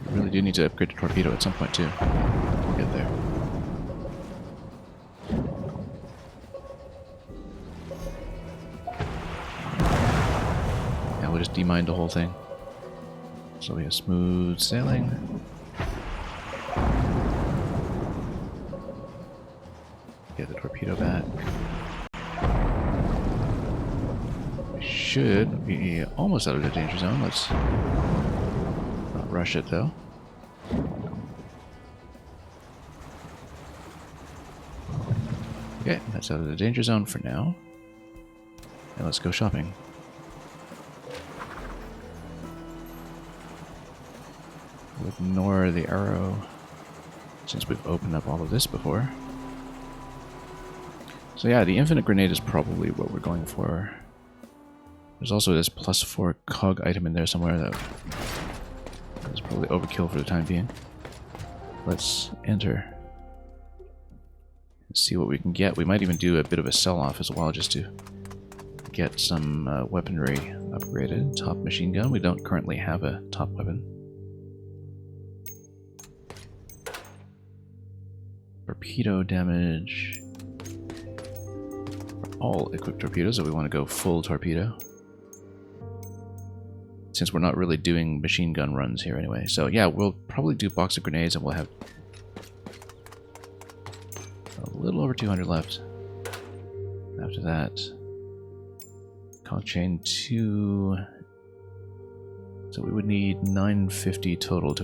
We really do need to upgrade the torpedo at some point too. We'll get there. Yeah, we'll just demine the whole thing. So we have smooth sailing. Get the torpedo back. We should be almost out of the danger zone. Let's not rush it though. Okay, that's out of the danger zone for now. And let's go shopping. We'll ignore the arrow since we've opened up all of this before. So yeah, the infinite grenade is probably what we're going for. There's also this +4 cog item in there somewhere that is probably overkill for the time being. Let's enter. See what we can get. We might even do a bit of a sell-off as well, just to get some weaponry upgraded. Top machine gun. We don't currently have a top weapon. Torpedo damage. For all equipped torpedoes, so we want to go full torpedo. Since we're not really doing machine gun runs here anyway. So yeah, we'll probably do box of grenades and we'll have a little over 200 left. After that, cog chain 2. So we would need 950 total to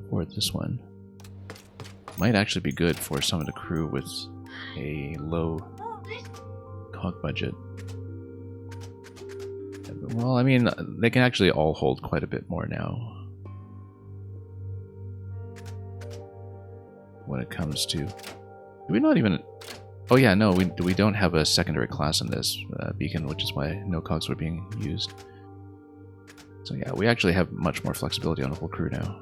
afford this one. Might actually be good for some of the crew with a low cog budget. Well, I mean, they can actually all hold quite a bit more now. When it comes to... Do we not even... Oh yeah, no, we don't have a secondary class in this beacon, which is why no cogs were being used. So yeah, we actually have much more flexibility on the whole crew now.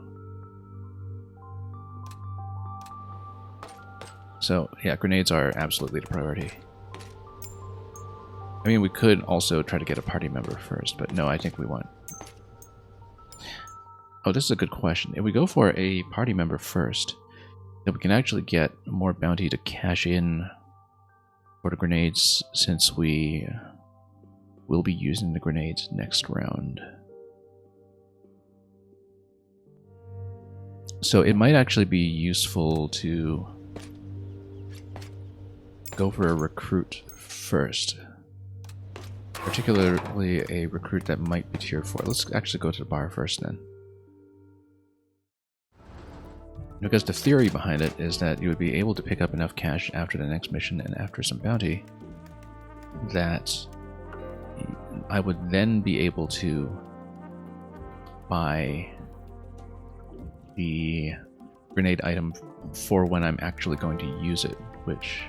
So yeah, grenades are absolutely the priority. I mean, we could also try to get a party member first, but no, I think we want... Oh, this is a good question. If we go for a party member first, then we can actually get more bounty to cash in for the grenades, since we will be using the grenades next round. So it might actually be useful to go for a recruit first. Particularly a recruit that might be tier 4. Let's actually go to the bar first then. Because the theory behind it is that you would be able to pick up enough cash after the next mission and after some bounty that I would then be able to buy the grenade item for when I'm actually going to use it, which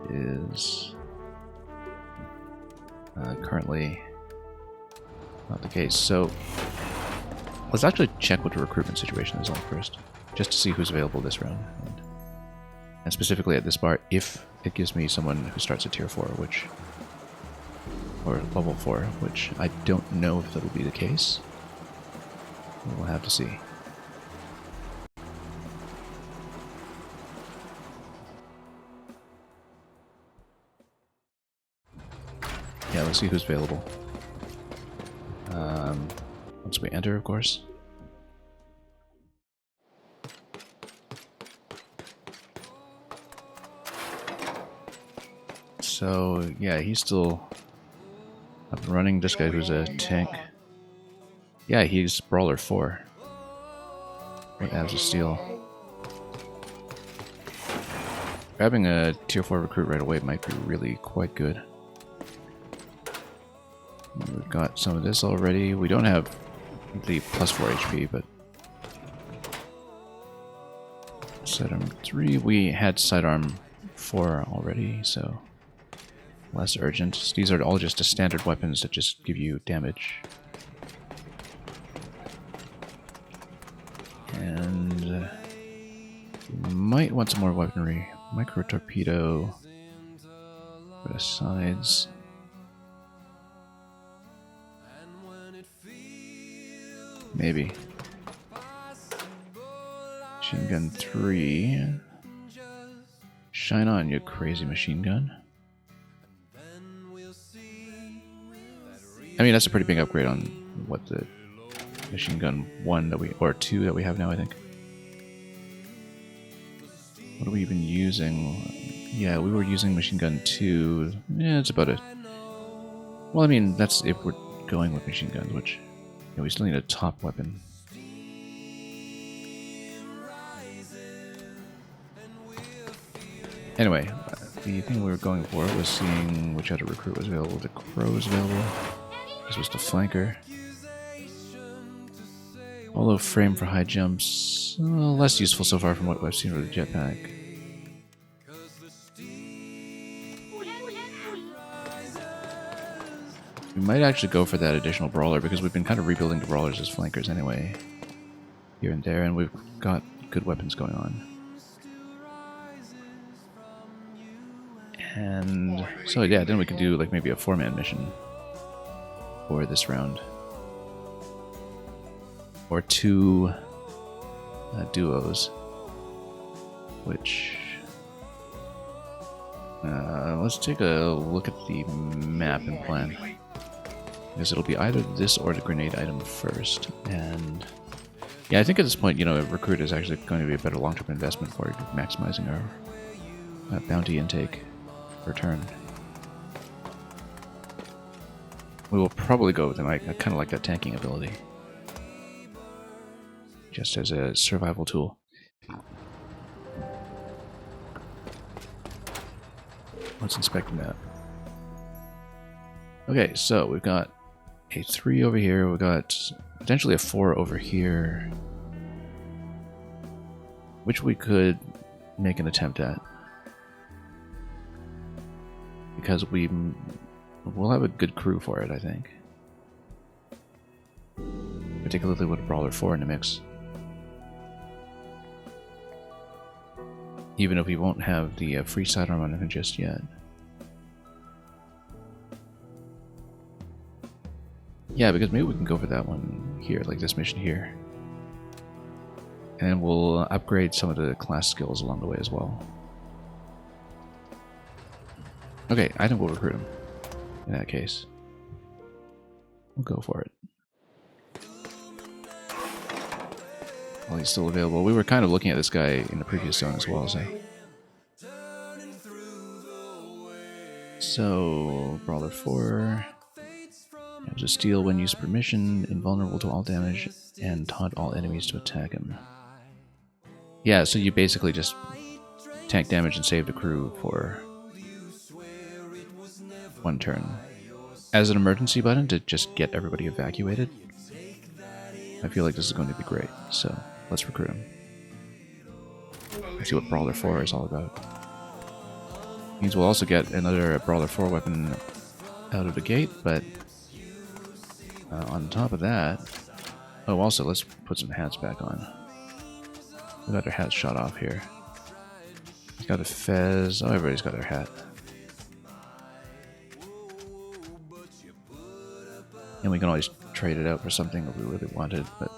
is currently not the case. So let's actually check what the recruitment situation is like first, just to see who's available this round, and specifically at this bar, if it gives me someone who starts at tier 4, which, or level 4, which I don't know if that'll be the case. We'll have to see. Yeah, let's see who's available. Once we enter, of course. So, yeah, he's still up and running. This guy who's a tank. Yeah, he's Brawler 4. What abs of steel. Grabbing a tier 4 recruit right away might be really quite good. We've got some of this already. We don't have the +4 HP, but sidearm 3. We had sidearm 4 already, so less urgent. These are all just the standard weapons that just give you damage. And you might want some more weaponry. Micro torpedo for the sides. Maybe. Machine gun 3. Shine on, you crazy machine gun. I mean, that's a pretty big upgrade on what the machine gun 1 that we, or 2 that we have now, I think. What have we been using? Yeah, we were using machine gun 2. Yeah, it's about it. Well, I mean, that's if we're going with machine guns, which... Yeah, we still need a top weapon. Anyway, the thing we were going for was seeing which other recruit was available. The Crow was available. This was the flanker. Although frame for high jumps, less useful so far from what I've seen with the jetpack. We might actually go for that additional brawler because we've been kind of rebuilding the brawlers as flankers anyway, here and there, and we've got good weapons going on. And so yeah, then we could do like maybe a 4-man mission for this round. Or 2 duos, which... let's take a look at the map and plan. Because it'll be either this or the grenade item first. And yeah, I think at this point, you know, a recruit is actually going to be a better long-term investment for maximizing our bounty intake per turn. We will probably go with him. I kind of like that tanking ability. Just as a survival tool. Let's inspect the map. Okay, so we've got a 3 over here, we've got potentially a 4 over here, which we could make an attempt at. Because we'll have a good crew for it, I think. Particularly with a Brawler 4 in the mix. Even if we won't have the free sidearm on it just yet. Yeah, because maybe we can go for that one here, like this mission here. And then we'll upgrade some of the class skills along the way as well. Okay, I think we'll recruit him. In that case. We'll go for it. While he's still available. We were kind of looking at this guy in the previous zone as well, so... So, Brawler 4... Has a steal when used permission, invulnerable to all damage, and taunt all enemies to attack him. Yeah, so you basically just tank damage and save the crew for 1 turn. As an emergency button to just get everybody evacuated, I feel like this is going to be great, so let's recruit him. Let's see what Brawler 4 is all about. Means we'll also get another Brawler 4 weapon out of the gate, but on top of that... Oh, also, let's put some hats back on. We got their hats shot off here. He's got a fez. Oh, everybody's got their hat. And we can always trade it out for something if we really wanted, but...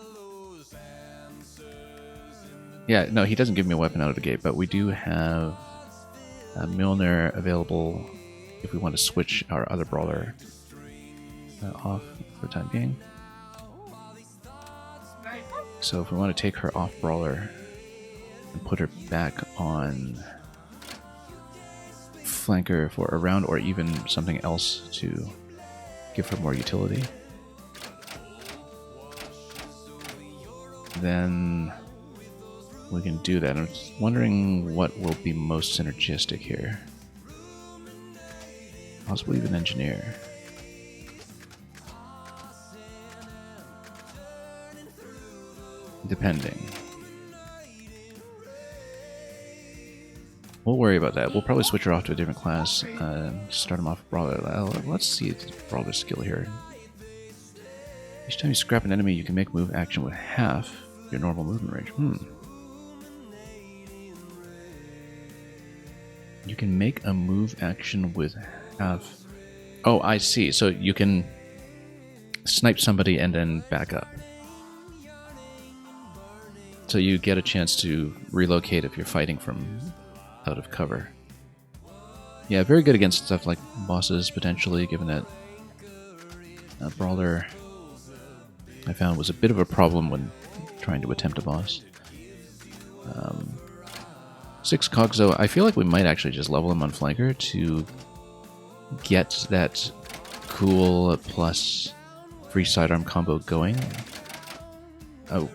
Yeah, no, he doesn't give me a weapon out of the gate, but we do have a Milner available if we want to switch our other brawler off for the time being. So if we want to take her off brawler and put her back on flanker for a round, or even something else to give her more utility, then we can do that. I'm wondering what will be most synergistic here. Possibly even engineer. Depending. We'll worry about that. We'll probably switch her off to a different class. Start him off with Brawler. Let's see the Brawler skill here. Each time you scrap an enemy, you can make move action with half your normal movement range. You can make a move action with half... Oh, I see. So you can snipe somebody and then back up. So you get a chance to relocate if you're fighting from out of cover. Yeah, very good against stuff like bosses, potentially, given that Brawler, I found, was a bit of a problem when trying to attempt a boss. 6 cogs though, I feel like we might actually just level him on flanker to get that cool plus free sidearm combo going.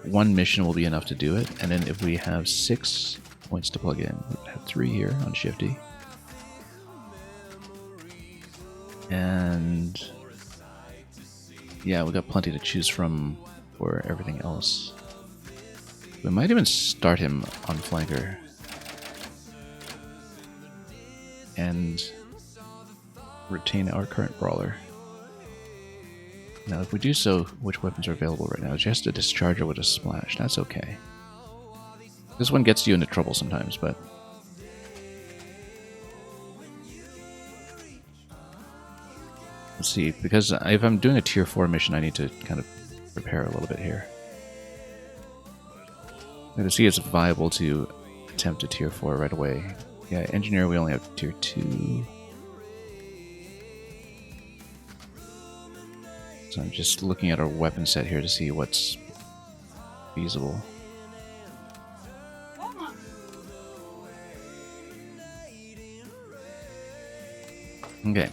One mission will be enough to do it, and then if we have 6 points to plug in, we have 3 here on Shifty. And yeah, we got plenty to choose from for everything else. We might even start him on flanker. And retain our current brawler. Now if we do so, which weapons are available right now? Just a discharger with a splash. That's okay. This one gets you into trouble sometimes, but... Let's see, because if I'm doing a tier 4 mission, I need to kind of prepare a little bit here. And to see it's viable to attempt a tier 4 right away. Yeah, engineer we only have tier 2. So I'm just looking at our weapon set here to see what's feasible. Okay.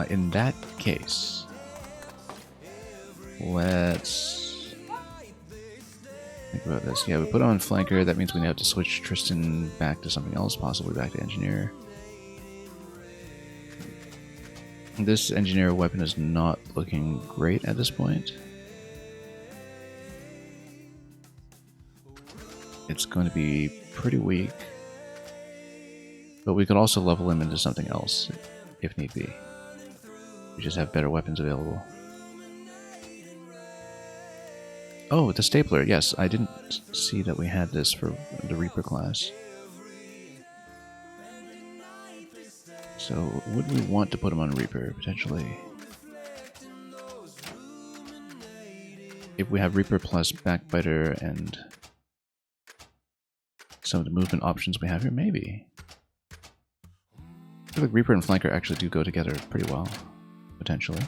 In that case, let's think about this. Yeah, we put on flanker. That means we have to switch Tristan back to something else, possibly back to engineer. This engineer weapon is not looking great at this point. It's going to be pretty weak. But we could also level him into something else, if need be. We just have better weapons available. Oh, the stapler. Yes, I didn't see that we had this for the Reaper class. So, would we want to put him on Reaper, potentially? If we have Reaper plus Backbiter and some of the movement options we have here, maybe. I feel like Reaper and Flanker actually do go together pretty well, potentially.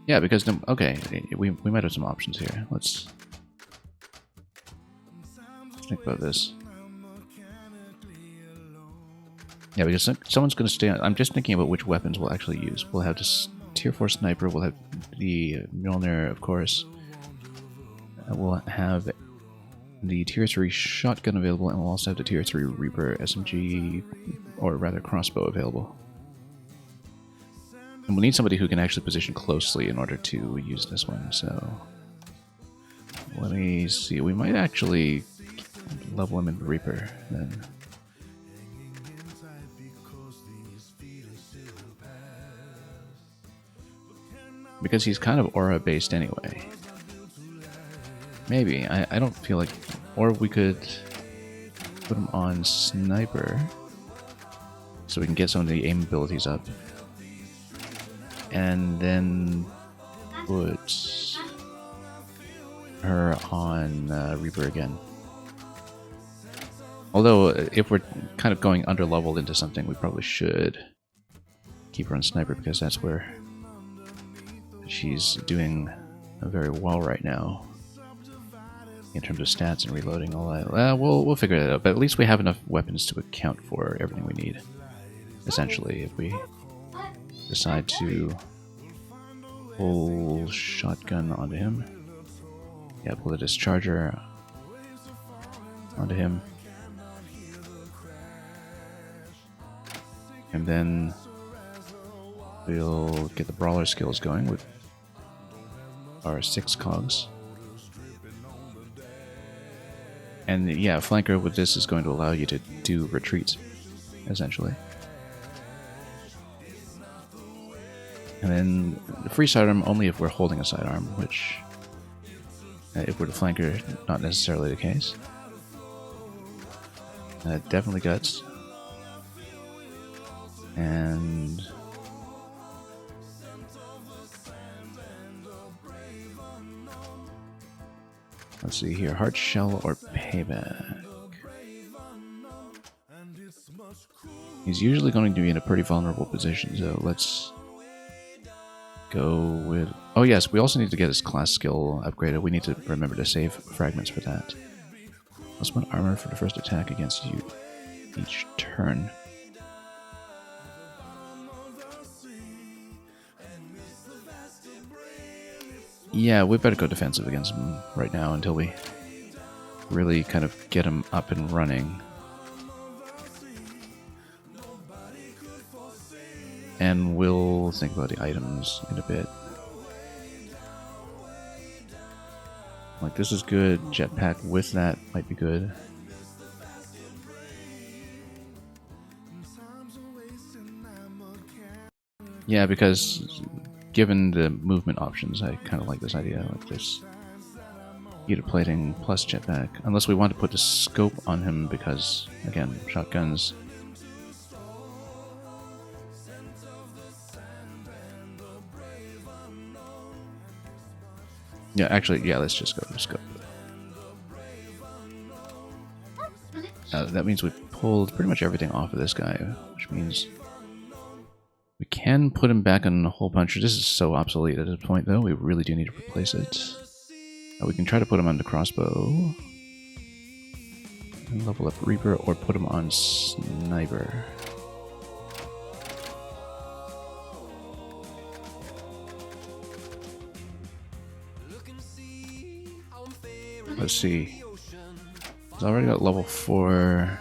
Yeah, because, okay, we might have some options here. Let's think about this. Yeah, because someone's going to stay on. I'm just thinking about which weapons we'll actually use. We'll have this tier 4 sniper, we'll have the Mjolnir, of course. We'll have the tier 3 shotgun available, and we'll also have the tier 3 Reaper SMG, or rather crossbow available. And we'll need somebody who can actually position closely in order to use this one, so... Let me see, we might actually level him into Reaper, then. Because he's kind of aura-based anyway. Maybe. I don't feel like... Or we could put him on Sniper, so we can get some of the aim abilities up. And then put her on Reaper again. Although, if we're kind of going under-leveled into something, we probably should keep her on Sniper, because that's where she's doing very well right now in terms of stats and reloading, all that. We'll figure that out, but at least we have enough weapons to account for everything we need, essentially, if we decide to pull shotgun onto him. Yeah, pull the discharger onto him. And then we'll get the brawler skills going with our 6 cogs. And yeah, flanker with this is going to allow you to do retreats, essentially. And then the free sidearm only if we're holding a sidearm, which if we're the flanker, not necessarily the case. Definitely guts. And let's see here, Heart Shell or Payback. He's usually going to be in a pretty vulnerable position, so let's go with... Oh yes, we also need to get his class skill upgraded. We need to remember to save fragments for that. +1 armor for the first attack against you each turn. Yeah, we better go defensive against him right now until we really kind of get him up and running. And we'll think about the items in a bit. Like, this is good. Jetpack with that might be good. Yeah, because given the movement options, I kind of like this idea. Like this heater plating plus jetpack. Unless we want to put the scope on him because, again, shotguns. Yeah, actually, yeah, let's just go to the scope. That means we pulled pretty much everything off of this guy, which means we can put him back on a hole puncher. This is so obsolete at this point, though. We really do need to replace it. We can try to put him on the crossbow. And level up Reaper, or put him on Sniper. Let's see. He's already got level 4.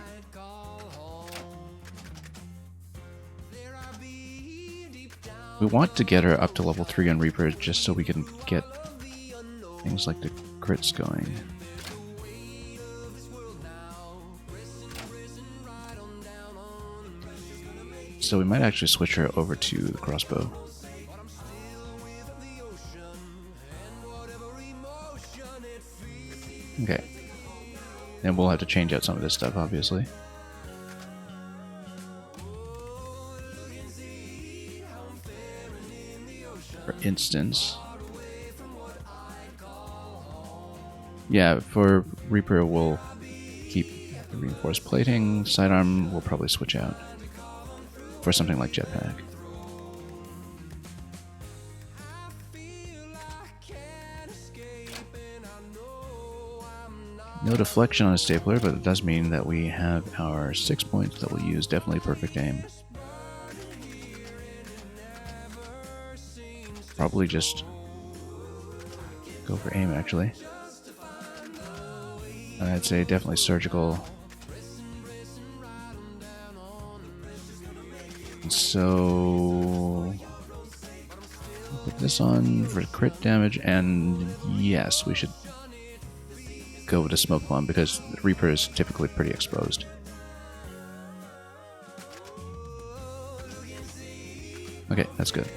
We want to get her up to level 3 on Reaper just so we can get things like the crits going. So we might actually switch her over to the crossbow. Okay. And we'll have to change out some of this stuff, obviously. For instance... Yeah, for Reaper we'll keep the reinforced plating. Sidearm we'll probably switch out for something like jetpack. No deflection on a stapler, but it does mean that we have our 6 points that we'll use. Definitely perfect aim. Probably just go for aim, actually. I'd say definitely surgical. So put this on for crit damage, and yes, we should go with a smoke bomb because Reaper is typically pretty exposed. Okay, that's good.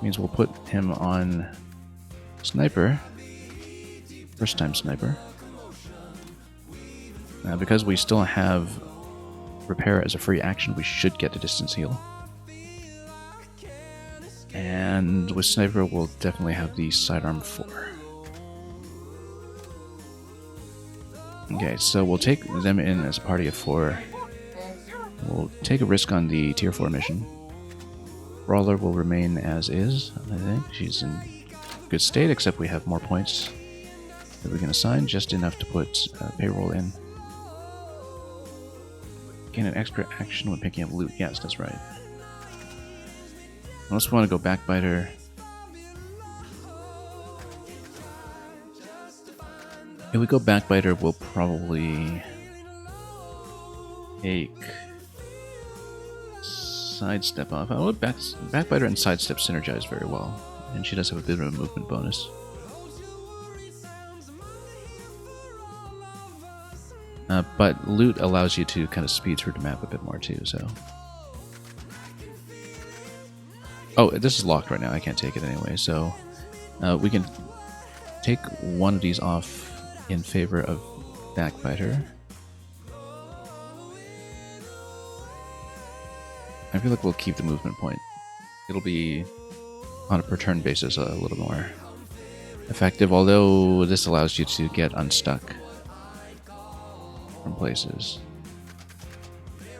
Means we'll put him on Sniper. First time Sniper. Because we still have Repair as a free action, we should get a distance heal. And with Sniper, we'll definitely have the Sidearm 4. Okay, so we'll take them in as a party of 4. We'll take a risk on the Tier 4 mission. Brawler will remain as is, I think. She's in good state, except we have more points that we can assign, just enough to put payroll in. Gain an extra action when picking up loot. Yes, that's right. Unless we want to go Backbiter. If we go Backbiter, we'll probably take Sidestep off. Oh, Backbiter and Sidestep synergize very well. And she does have a bit of a movement bonus. But loot allows you to kind of speed through the map a bit more too, so... Oh, this is locked right now. I can't take it anyway, so... we can take one of these off in favor of Backbiter. I feel like we'll keep the movement point. It'll be, on a per turn basis, a little more effective, although this allows you to get unstuck from places.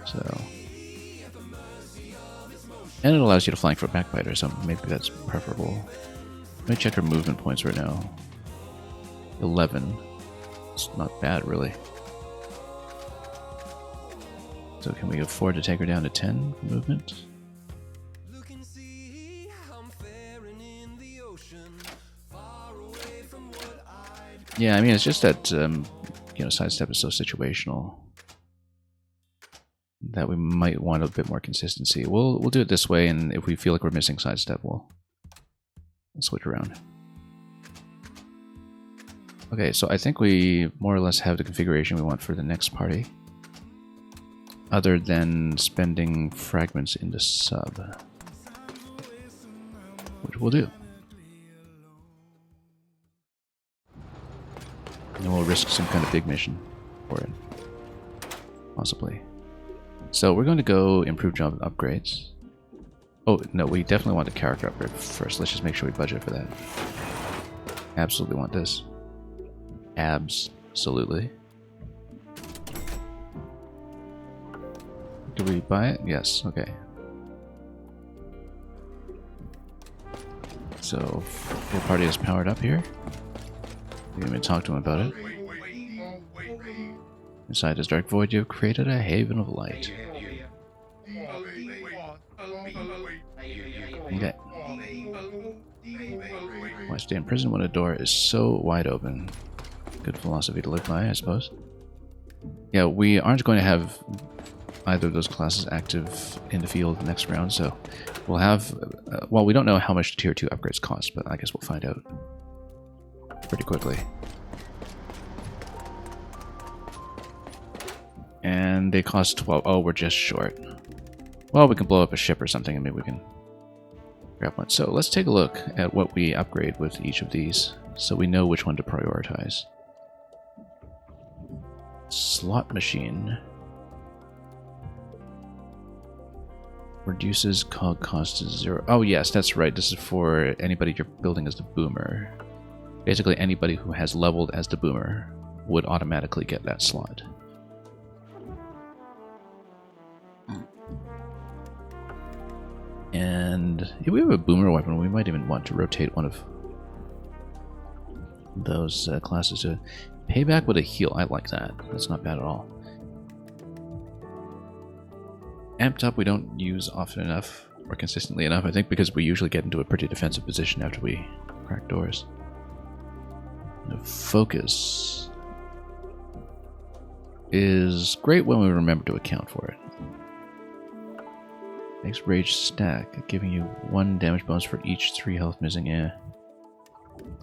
So... And it allows you to flank for Backbiter, so maybe that's preferable. Let me check her movement points right now. 11. It's not bad, really. So can we afford to take her down to 10 for movement? Yeah, I mean, it's just that, you know, sidestep is so situational that we might want a bit more consistency. We'll do it this way, and if we feel like we're missing sidestep, we'll switch around. Okay, so I think we more or less have the configuration we want for the next party, other than spending fragments into sub, which we'll do. And we'll risk some kind of big mission for it, possibly. So we're going to go improve job upgrades. Oh, no, we definitely want the character upgrade first. Let's just make sure we budget for that. Absolutely want this. Absolutely. Do we buy it? Yes, okay. So, your party is powered up here. We're going to talk to him about it. Inside this dark void, you have created a haven of light. Okay. Why stay in prison when a door is so wide open? Good philosophy to live by, I suppose. Yeah, we aren't going to have either of those classes active in the field next round, so we'll have... well, we don't know how much tier 2 upgrades cost, but I guess we'll find out pretty quickly. And they cost 12. Oh, we're just short. Well, we can blow up a ship or something and maybe we can grab one. So let's take a look at what we upgrade with each of these so we know which one to prioritize. Slot machine. Reduces cog cost to 0. Oh yes, that's right. This is for anybody you're building as the boomer. Basically anybody who has leveled as the boomer would automatically get that slot. And if we have a boomer weapon, we might even want to rotate one of those classes to payback with a heal. I like that. That's not bad at all. Amped up we don't use often enough or consistently enough, I think, because we usually get into a pretty defensive position after we crack doors. Focus is great when we remember to account for it. Makes rage stack, giving you 1 damage bonus for each 3 health missing. Yeah.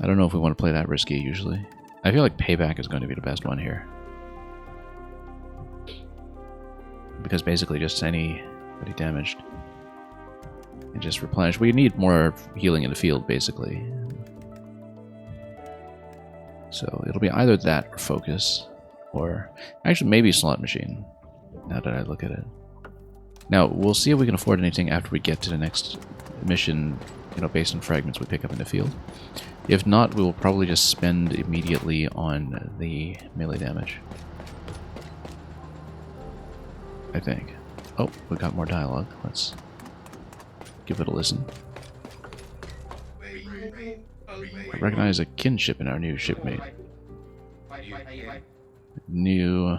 I don't know if we want to play that risky usually. I feel like payback is going to be the best one here. Because basically just anybody damaged and just replenish. We need more healing in the field, basically. So it'll be either that or focus, or actually maybe slot machine, now that I look at it. Now, we'll see if we can afford anything after we get to the next mission, you know, based on fragments we pick up in the field. If not, we will probably just spend immediately on the melee damage. I think. Oh, we got more dialogue. Let's give it a listen. I recognize a kinship in our new shipmate. New,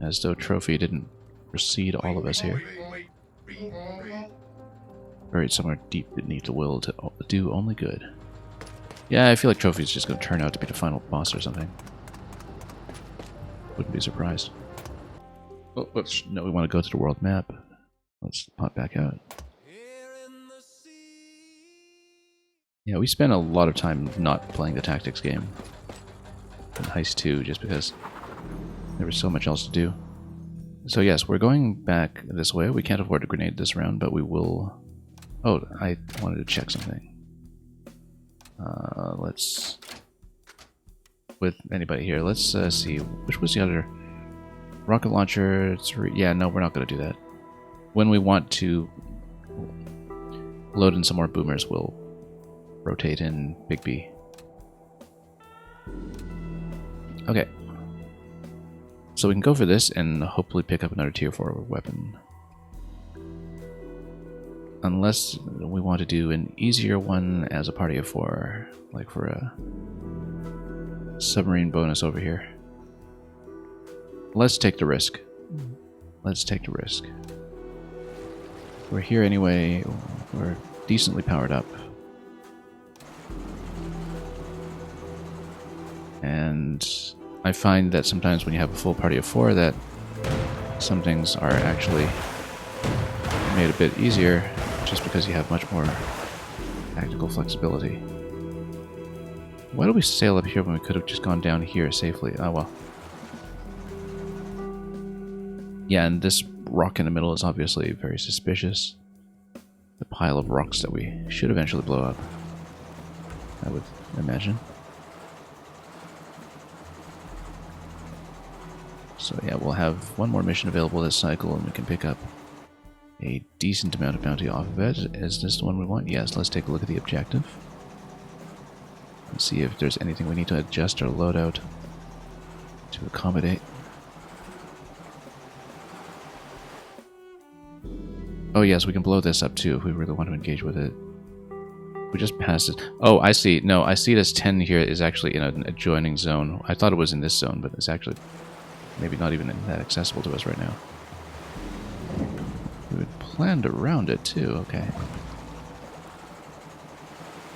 as though trophy didn't precede all of us here. Buried somewhere deep beneath the will to do only good. Yeah, I feel like trophy is just going to turn out to be the final boss or something. Wouldn't be surprised. Oh, let's, no, we want to go to the world map. Let's pop back out. Yeah, we spent a lot of time not playing the tactics game in Heist 2 just because there was so much else to do. So yes, we're going back this way. We can't afford to grenade this round, but we will... Oh, I wanted to check something. Let's... With anybody here, let's see. Which was the other... Rocket launcher... Yeah, no, we're not going to do that. When we want to load in some more boomers, we'll rotate in Big B. Okay. So we can go for this and hopefully pick up another tier 4 weapon. Unless we want to do an easier one as a party of 4, like for a submarine bonus over here. Let's take the risk. Let's take the risk. We're here anyway. We're decently powered up. And I find that sometimes when you have a full party of 4 that some things are actually made a bit easier just because you have much more tactical flexibility. Why do we sail up here when we could have just gone down here safely? Oh well. Yeah, and this rock in the middle is obviously very suspicious. The pile of rocks that we should eventually blow up, I would imagine. So yeah, we'll have one more mission available this cycle, and we can pick up a decent amount of bounty off of it. Is this the one we want? Yes, let's take a look at the objective. And see if there's anything we need to adjust our loadout to accommodate. Oh yes, we can blow this up too if we really want to engage with it. We just passed it. Oh, I see. No, I see it as 10 here is actually in an adjoining zone. I thought it was in this zone, but it's actually maybe not even that accessible to us right now. We had planned around it too, okay.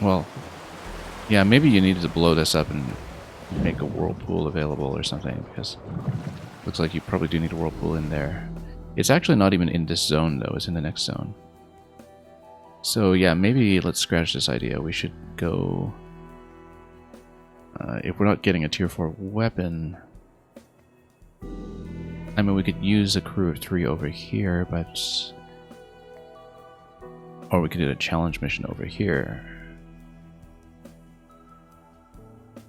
Well, yeah, maybe you needed to blow this up and make a whirlpool available or something, because it looks like you probably do need a whirlpool in there. It's actually not even in this zone, though. It's in the next zone. So, yeah, maybe let's scratch this idea. We should go... if we're not getting a tier 4 weapon... I mean, we could use a crew of 3 over here, but... Or we could do a challenge mission over here.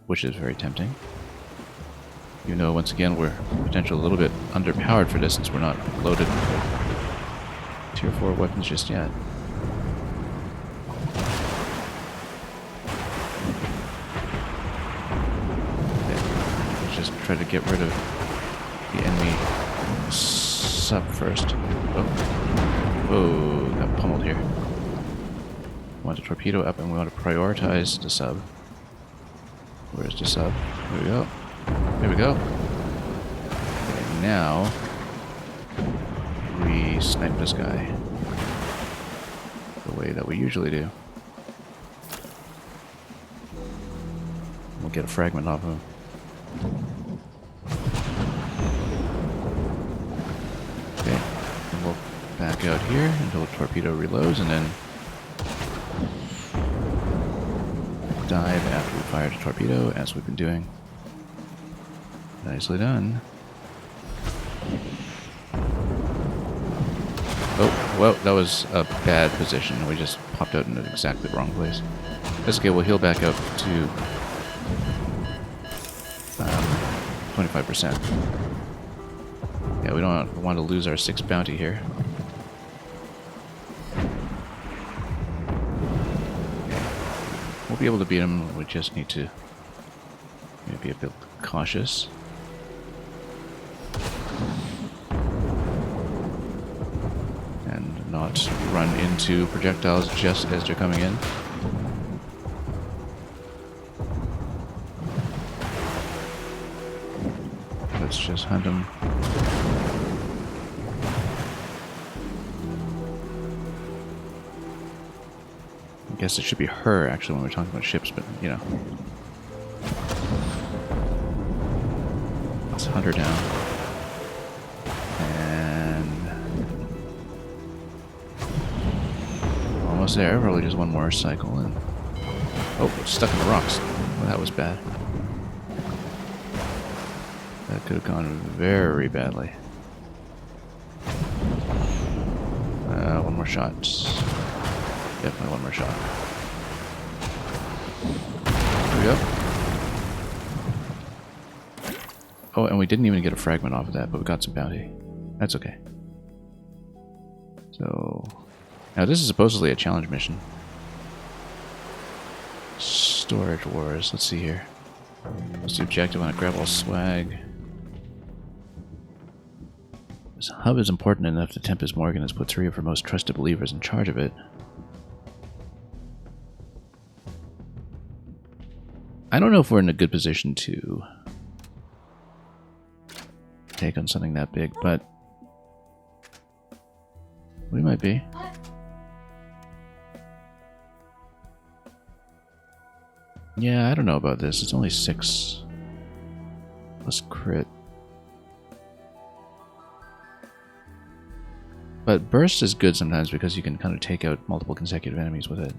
Which is very tempting. Even though, once again, we're potentially a little bit underpowered for this since we're not loaded tier 4 weapons just yet. Okay. Let's just try to get rid of the enemy sub first. Oh, got pummeled here. We want to torpedo up and we want to prioritize the sub. Where's the sub? There we go. There we go. Okay, now we snipe this guy the way that we usually do. We'll get a fragment off him. Okay, and we'll back out here until the torpedo reloads and then dive after we fire the torpedo, as we've been doing. Nicely done. Oh, well, that was a bad position. We just popped out in exactly the wrong place. That's okay, we'll heal back up to 25%. Yeah, we don't want to lose our 6th bounty here. Okay. We'll be able to beat him, we just need to be a bit cautious. Not run into projectiles just as they're coming in. Let's just hunt them. I guess it should be her actually when we're talking about ships, but you know. Let's hunt her down. There, probably just one more cycle and oh, it's stuck in the rocks. Well, that was bad. That could have gone very badly. One more shot. Definitely one more shot. There we go. Oh, and we didn't even get a fragment off of that, but we got some bounty. That's okay. So now this is supposedly a challenge mission. Storage wars. Let's see here. What's the objective? I want to grab all swag. This hub is important enough that Tempest Morgan has put 3 of her most trusted believers in charge of it. I don't know if we're in a good position to take on something that big, but we might be. Yeah, I don't know about this. It's only 6 plus crit. But burst is good sometimes because you can kind of take out multiple consecutive enemies with it.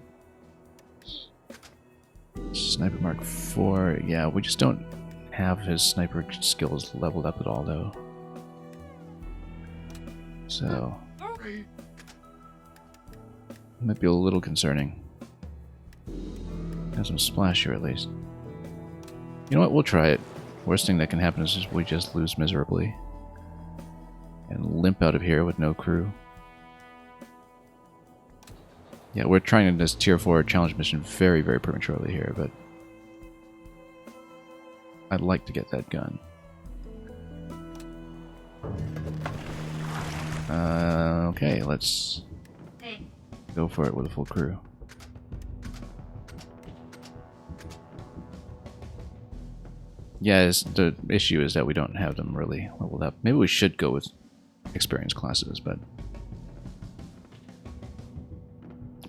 Sniper Mark 4. Yeah, we just don't have his sniper skills leveled up at all, though. So might be a little concerning. Has some splash here at least. You know what? We'll try it. Worst thing that can happen is we just lose miserably and limp out of here with no crew. Yeah, we're trying this tier 4 challenge mission very, very prematurely here, but I'd like to get that gun. Okay, let's go for it with a full crew. Yeah, the issue is that we don't have them really leveled up. Maybe we should go with experienced classes, but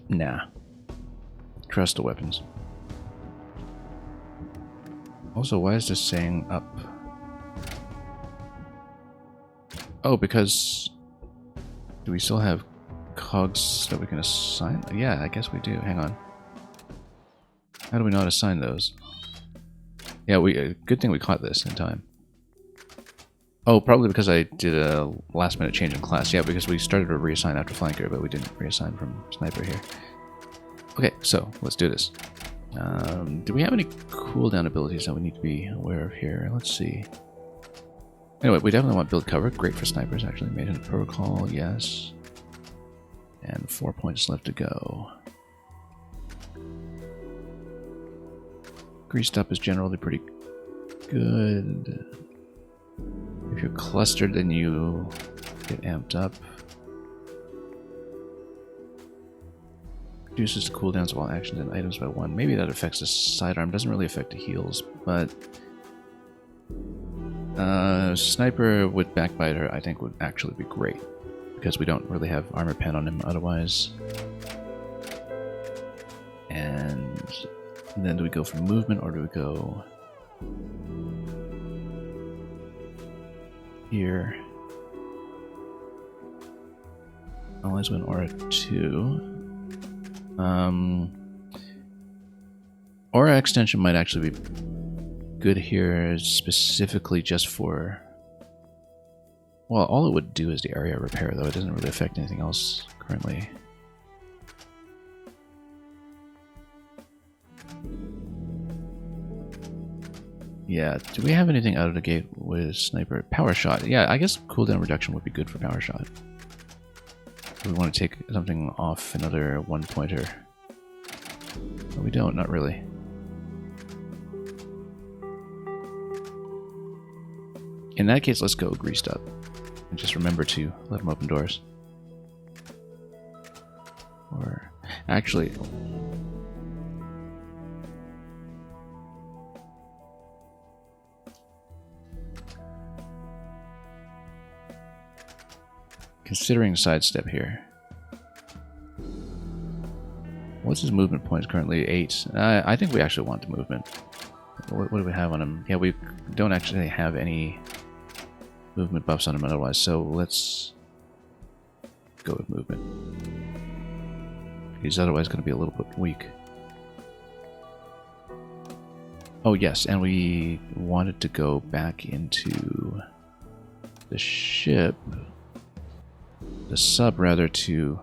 nah. Trust the weapons. Also, why is this saying up? Oh, because do we still have cogs that we can assign? Yeah, I guess we do. Hang on. How do we not assign those? Yeah, good thing we caught this in time. Oh, probably because I did a last-minute change in class. Yeah, because we started to reassign after flanker, but we didn't reassign from sniper here. Okay, so let's do this. Do we have any cooldown abilities that we need to be aware of here? Let's see. Anyway, we definitely want build cover. Great for snipers, actually. Made in a protocol, yes. And 4 points left to go. Greased up is generally pretty good. If you're clustered, then you get amped up. Reduces the cooldowns of all actions and items by 1. Maybe that affects the sidearm. Doesn't really affect the heals, but sniper with backbiter I think would actually be great because we don't really have armor pen on him otherwise. And then do we go for movement or do we go here? Always win aura 2. Aura extension might actually be good here specifically just for... Well, all it would do is the area repair, though. It doesn't really affect anything else currently. Yeah, do we have anything out of the gate with sniper? Power shot. Yeah, I guess cooldown reduction would be good for power shot. We want to take something off another 1-pointer. But we don't, not really. In that case, let's go greased up. And just remember to let them open doors. Or, actually... Considering sidestep here. What's his movement points currently? 8. I think we actually want the movement. What do we have on him? Yeah, we don't actually have any movement buffs on him otherwise, so let's go with movement. He's otherwise going to be a little bit weak. Oh yes, and we wanted to go back into the ship, the sub rather, to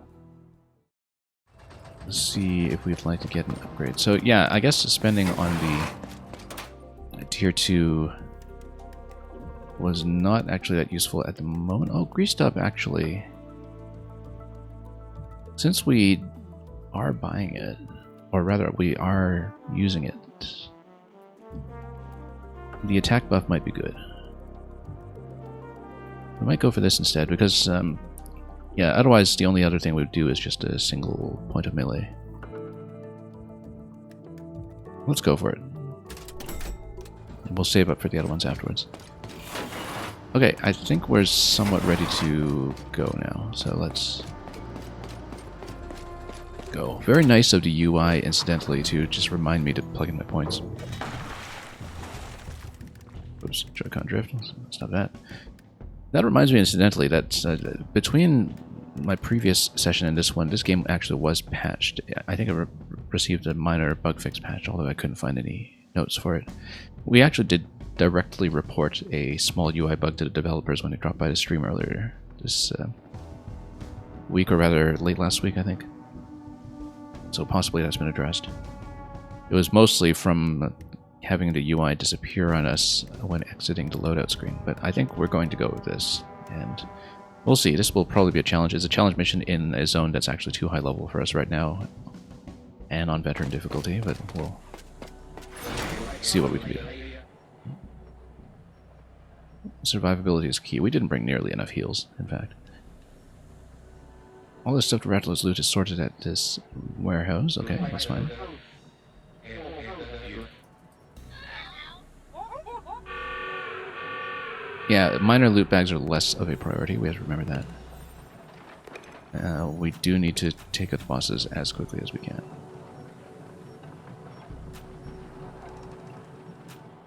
see if we'd like to get an upgrade. So yeah, I guess spending on the tier 2 was not actually that useful at the moment. Oh, greased up actually. Since we are buying it, or rather we are using it, the attack buff might be good. We might go for this instead because yeah, otherwise the only other thing we would do is just a single point of melee. Let's go for it. We'll save up for the other ones afterwards. Okay, I think we're somewhat ready to go now, so let's go. Very nice of the UI, incidentally, to just remind me to plug in my points. Oops, Joy-Con drift. Stop that. That reminds me, incidentally, that between my previous session and this one, this game actually was patched. I think I received a minor bug fix patch, although I couldn't find any notes for it. We actually did directly report a small UI bug to the developers when they dropped by the stream earlier this week, or rather late last week, I think. So possibly that's been addressed. It was mostly from having the UI disappear on us when exiting the loadout screen, but I think we're going to go with this, and we'll see. This will probably be a challenge. It's a challenge mission in a zone that's actually too high level for us right now, and on veteran difficulty, but we'll see what we can do. Survivability is key. We didn't bring nearly enough heals, in fact. All this stuff to Rattler's loot is sorted at this warehouse. Okay, that's fine. Yeah, minor loot bags are less of a priority. We have to remember that. We do need to take out the bosses as quickly as we can.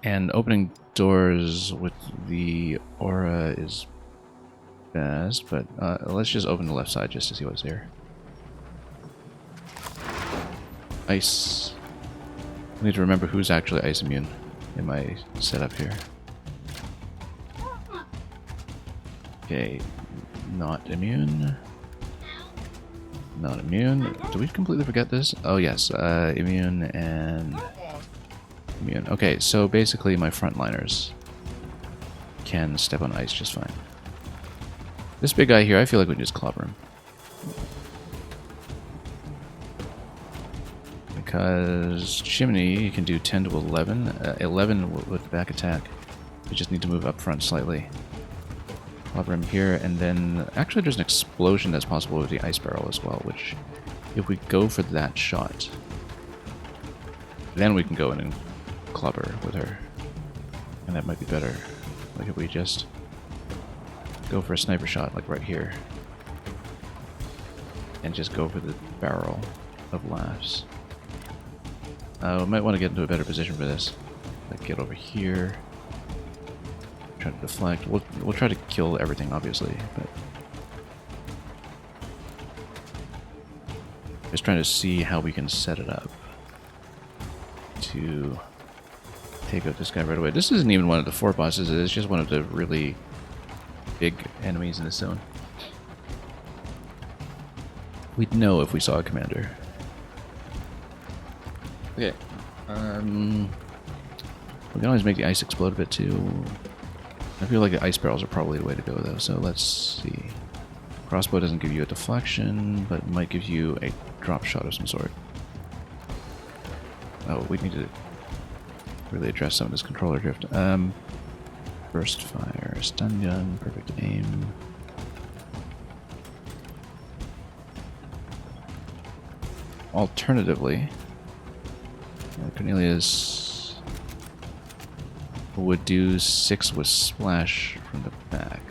And opening doors with the aura is best, but let's just open the left side just to see what's there. Ice. I need to remember who's actually ice immune in my setup here. Okay, not immune. Not immune. Did we completely forget this? Oh yes, immune and immune. Okay, so basically my frontliners can step on ice just fine. This big guy here, I feel like we can just clobber him. Because Chimney, you can do 10 to 11. 11 with back attack. We just need to move up front slightly. Clobber him here, and then... Actually, there's an explosion that's possible with the ice barrel as well, which... If we go for that shot... Then we can go in and clobber with her. And that might be better. Like if we just... Go for a sniper shot, like right here. And just go for the barrel of laughs. We might want to get into a better position for this. Like get over here. Try to deflect. We'll try to kill everything, obviously, but... Just trying to see how we can set it up to take out this guy right away. This isn't even one of the 4 bosses, it's just one of the really big enemies in this zone. We'd know if we saw a commander. Okay. We can always make the ice explode a bit too. I feel like the ice barrels are probably the way to go though, so let's see. Crossbow doesn't give you a deflection, but might give you a drop shot of some sort. Oh, we need to really address some of this controller drift. Burst fire, stun gun, perfect aim. Alternatively, Cornelius would do 6 with splash from the back.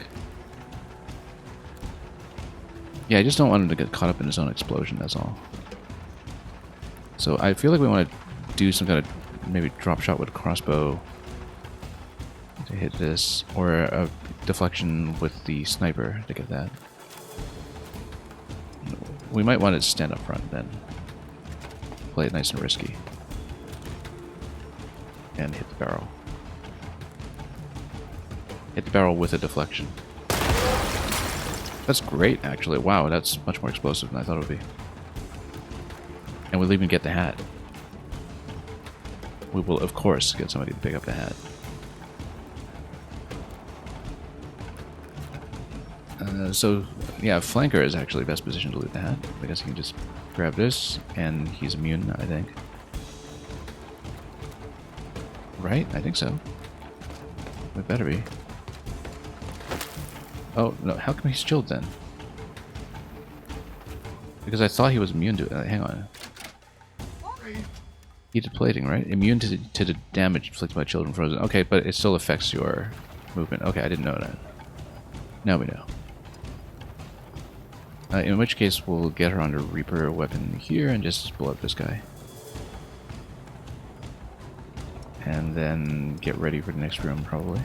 Yeah, I just don't want him to get caught up in his own explosion, that's all. So I feel like we want to do some kind of maybe drop shot with a crossbow to hit this, or a deflection with the sniper to get that. We might want to stand up front then. Play it nice and risky. And hit the barrel. Hit the barrel with a deflection. That's great, actually. Wow, that's much more explosive than I thought it would be. And we'll even get the hat. We will, of course, get somebody to pick up the hat. So, yeah, flanker is actually best position to loot the hat. I guess he can just grab this, and he's immune, I think. Right? I think so. It better be. Oh, no, how come he's chilled then? Because I thought he was immune to it. Hang on. Heated plating, right? Immune to the damage inflicted by children frozen. Okay, but it still affects your movement. Okay, I didn't know that. Now we know. In which case, we'll get her on a Reaper weapon here and just blow up this guy. And then get ready for the next room, probably.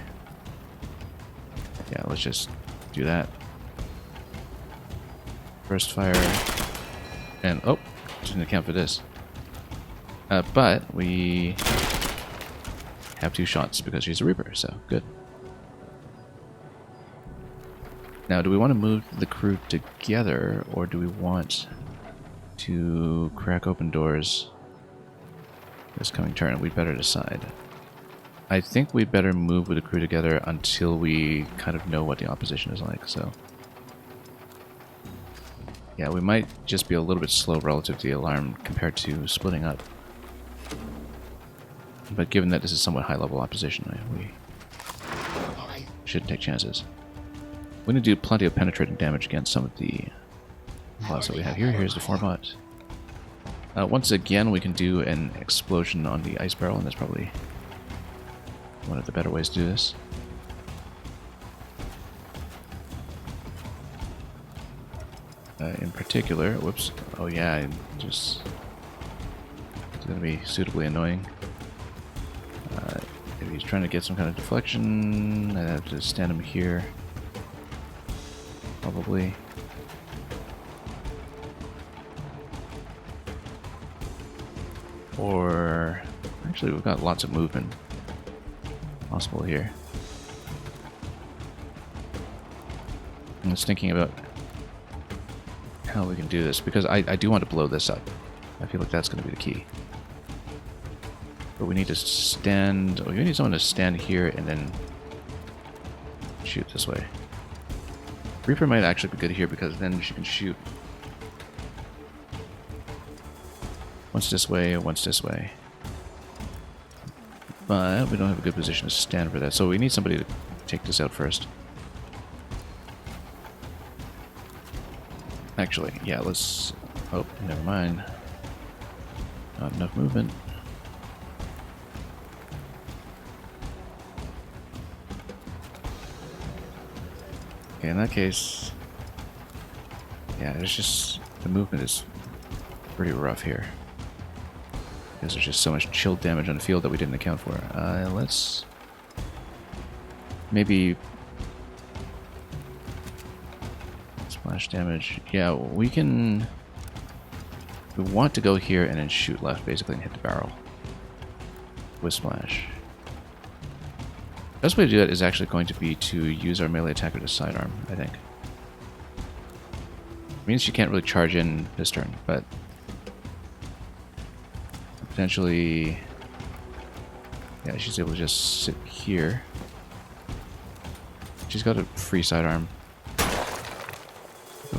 Yeah, let's just do that. First fire. And, oh, didn't account for this. But we have 2 shots because she's a Reaper, so good. Now, do we want to move the crew together, or do we want to crack open doors this coming turn? We'd better decide. I think we'd better move with the crew together until we kind of know what the opposition is like, so... Yeah, we might just be a little bit slow relative to the alarm compared to splitting up. But given that this is somewhat high-level opposition, we shouldn't take chances. We're going to do plenty of penetrating damage against some of the bots that we have here. Here's the 4 bot. Once again, we can do an explosion on the ice barrel, and that's probably one of the better ways to do this. In particular, whoops, oh yeah, it's going to be suitably annoying. If he's trying to get some kind of deflection, I have to stand him here. Probably. Or... Actually, we've got lots of movement possible here. I'm just thinking about how we can do this, because I do want to blow this up. I feel like that's going to be the key. But we need to stand... Oh, we need someone to stand here and then shoot this way. Reaper might actually be good here because then she can shoot once this way, once this way. But we don't have a good position to stand for that, so we need somebody to take this out first. Actually, yeah, let's... Oh, never mind. Not enough movement. Okay, in that case... Yeah, it's just... The movement is pretty rough here. Because there's just so much chill damage on the field that we didn't account for. Let's... Maybe... Splash damage. Yeah, we can... We want to go here and then shoot left, basically, and hit the barrel. With splash. Best way to do that is actually going to be to use our melee attacker to sidearm, I think. It means she can't really charge in this turn, but... Potentially... Yeah, she's able to just sit here. She's got a free sidearm. Go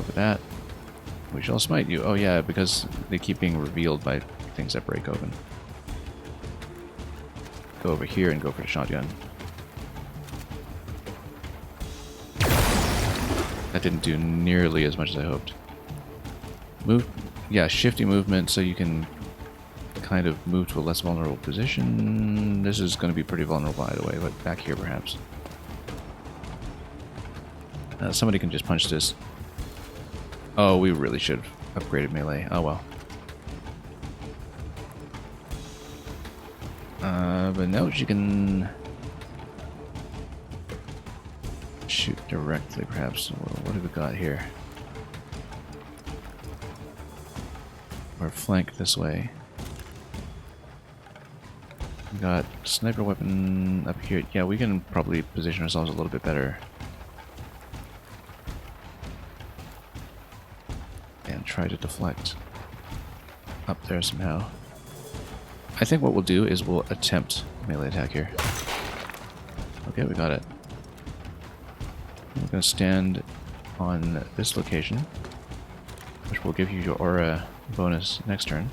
for that. We shall smite you. Oh yeah, because they keep being revealed by things that break open. Go over here and go for the shotgun. That didn't do nearly as much as I hoped. Move, yeah, shifty movement so you can kind of move to a less vulnerable position. This is going to be pretty vulnerable either way, but back here perhaps. Somebody can just punch this. Oh, we really should have upgraded melee. Oh well. But now she can shoot directly, perhaps. What have we got here? Or flank this way. We got sniper weapon up here. Yeah, we can probably position ourselves a little bit better. And try to deflect up there somehow. I think what we'll do is we'll attempt melee attack here. Okay, we got it. We're going to stand on this location, which will give you your aura bonus next turn.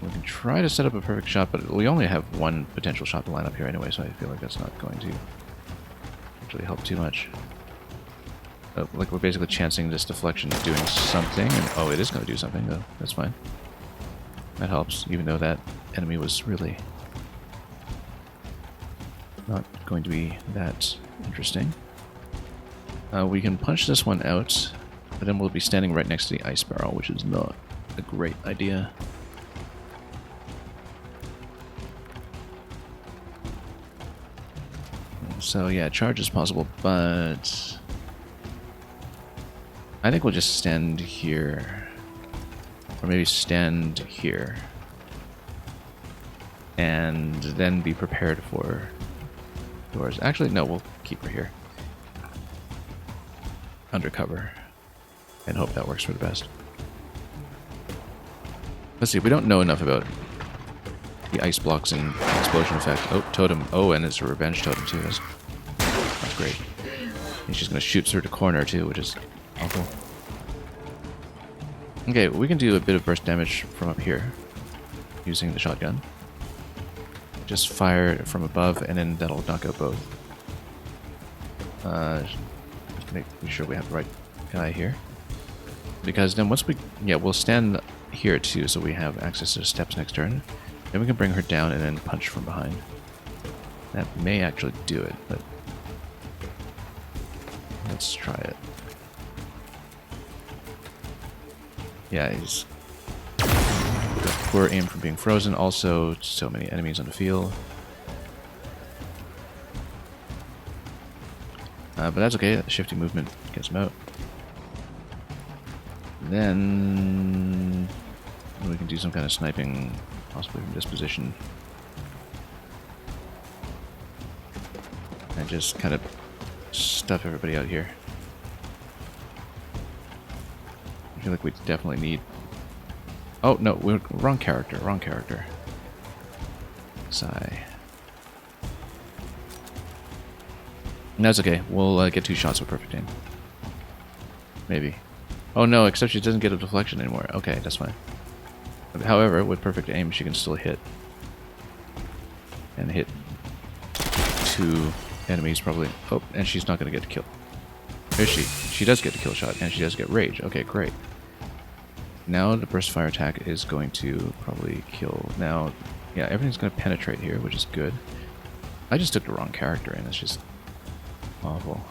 We can try to set up a perfect shot, but we only have one potential shot to line up here anyway, so I feel like that's not going to actually help too much. Like we're basically chancing this deflection doing something, and oh, it is going to do something though. That's fine. That helps, even though that enemy was really not going to be that interesting. We can punch this one out, but then we'll be standing right next to the ice barrel, which is not a great idea. So yeah, charge is possible, but I think we'll just stand here, or maybe stand here, and then be prepared for doors. Actually, no, we'll keep her here, undercover, and hope that works for the best. Let's see, we don't know enough about the ice blocks and explosion effect. Oh, totem. Oh, and it's a revenge totem too. That's great. And she's going to shoot through the corner too, which is awful. Okay, we can do a bit of burst damage from up here using the shotgun. Just fire from above, and then that'll knock out both. Just make sure we have the right guy here. Because then once we... Yeah, we'll stand here too, so we have access to the steps next turn. Then we can bring her down and then punch from behind. That may actually do it, but... Let's try it. Yeah, he's... Poor aim from being frozen. Also, so many enemies on the field. But that's okay. The shifty movement gets him out. Then we can do some kind of sniping, possibly from this position. And just kind of stuff everybody out here. I feel like we definitely need... Oh, no, we're wrong character, wrong character. Sigh. That's okay, we'll get 2 shots with perfect aim. Maybe. Oh no, except she doesn't get a deflection anymore. Okay, that's fine. However, with perfect aim, she can still hit. And hit 2 enemies, probably. Oh, and she's not going to get a kill. Is she? She does get a kill shot, and she does get rage. Okay, great. Now the burst fire attack is going to probably kill. Now, yeah, everything's going to penetrate here, which is good. I just took the wrong character in. It's just awful.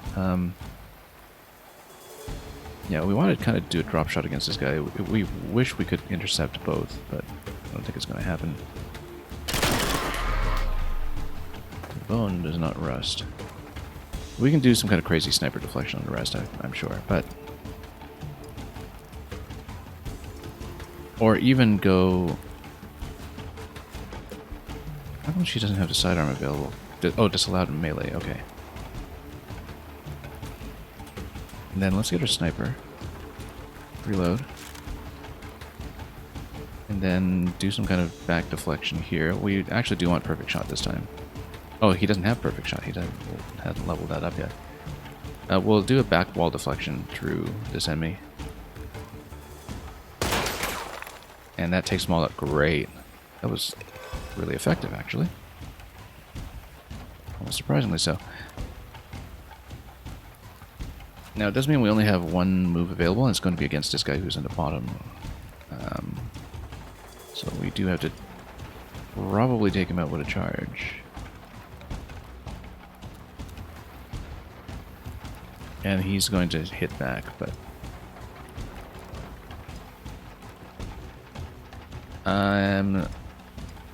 Yeah, we wanted to kind of do a drop shot against this guy. We wish we could intercept both, but I don't think it's going to happen. The bone does not rust. We can do some kind of crazy sniper deflection on the rest, I'm sure, but... Or even go... How come she doesn't have the sidearm available? Oh, disallowed in melee, okay. And then let's get her sniper. Reload. And then do some kind of back deflection here. We actually do want perfect shot this time. Oh, he doesn't have perfect shot. He hasn't leveled that up yet. We'll do a back wall deflection through this enemy. And that takes them all out. Great. That was really effective, actually. Almost surprisingly so. Now, it does mean we only have 1 move available, and it's going to be against this guy who's in the bottom. So we do have to probably take him out with a charge. And he's going to hit back, but...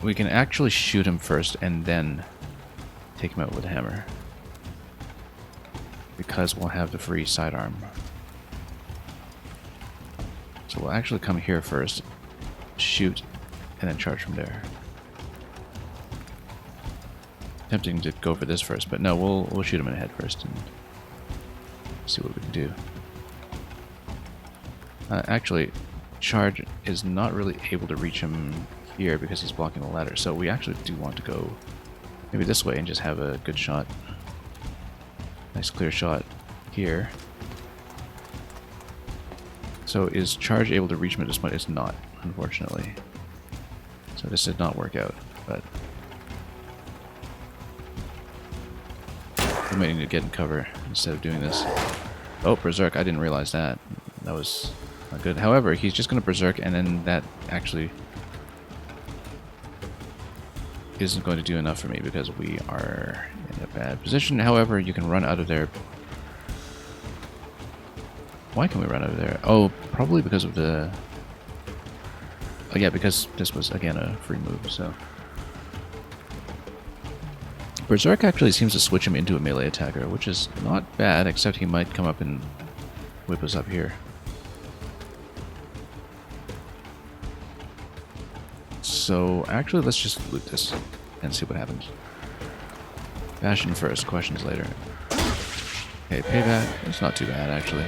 we can actually shoot him first and then take him out with a hammer. Because we'll have the free sidearm. So we'll actually come here first, shoot, and then charge from there. Tempting to go for this first, but no, we'll shoot him in the head first and see what we can do. Actually, charge is not really able to reach him here because he's blocking the ladder, so we actually do want to go maybe this way and just have a good shot. Nice clear shot here. So is charge able to reach him at this point? It's not, unfortunately. So this did not work out, but we might need to get in cover instead of doing this. Oh, Berserk, I didn't realize that. That was not good. However, he's just going to Berserk, and then that actually isn't going to do enough for me because we are in a bad position. However, you can run out of there. Why can we run out of there? Oh, probably because of the... Oh yeah, because this was, again, a free move, so... Berserk actually seems to switch him into a melee attacker, which is not bad, except he might come up and whip us up here. So, actually, let's just loot this and see what happens. Fashion first, questions later. Okay, payback. It's not too bad, actually.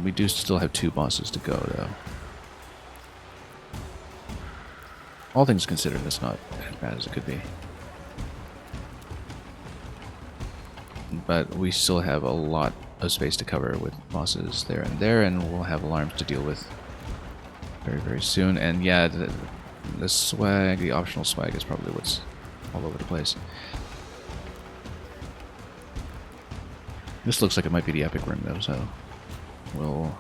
We do still have 2 bosses to go, though. All things considered, it's not as bad as it could be. But we still have a lot of space to cover with bosses there, and we'll have alarms to deal with very, very soon. And yeah, the swag, the optional swag is probably what's all over the place. This looks like it might be the epic room, though, so we'll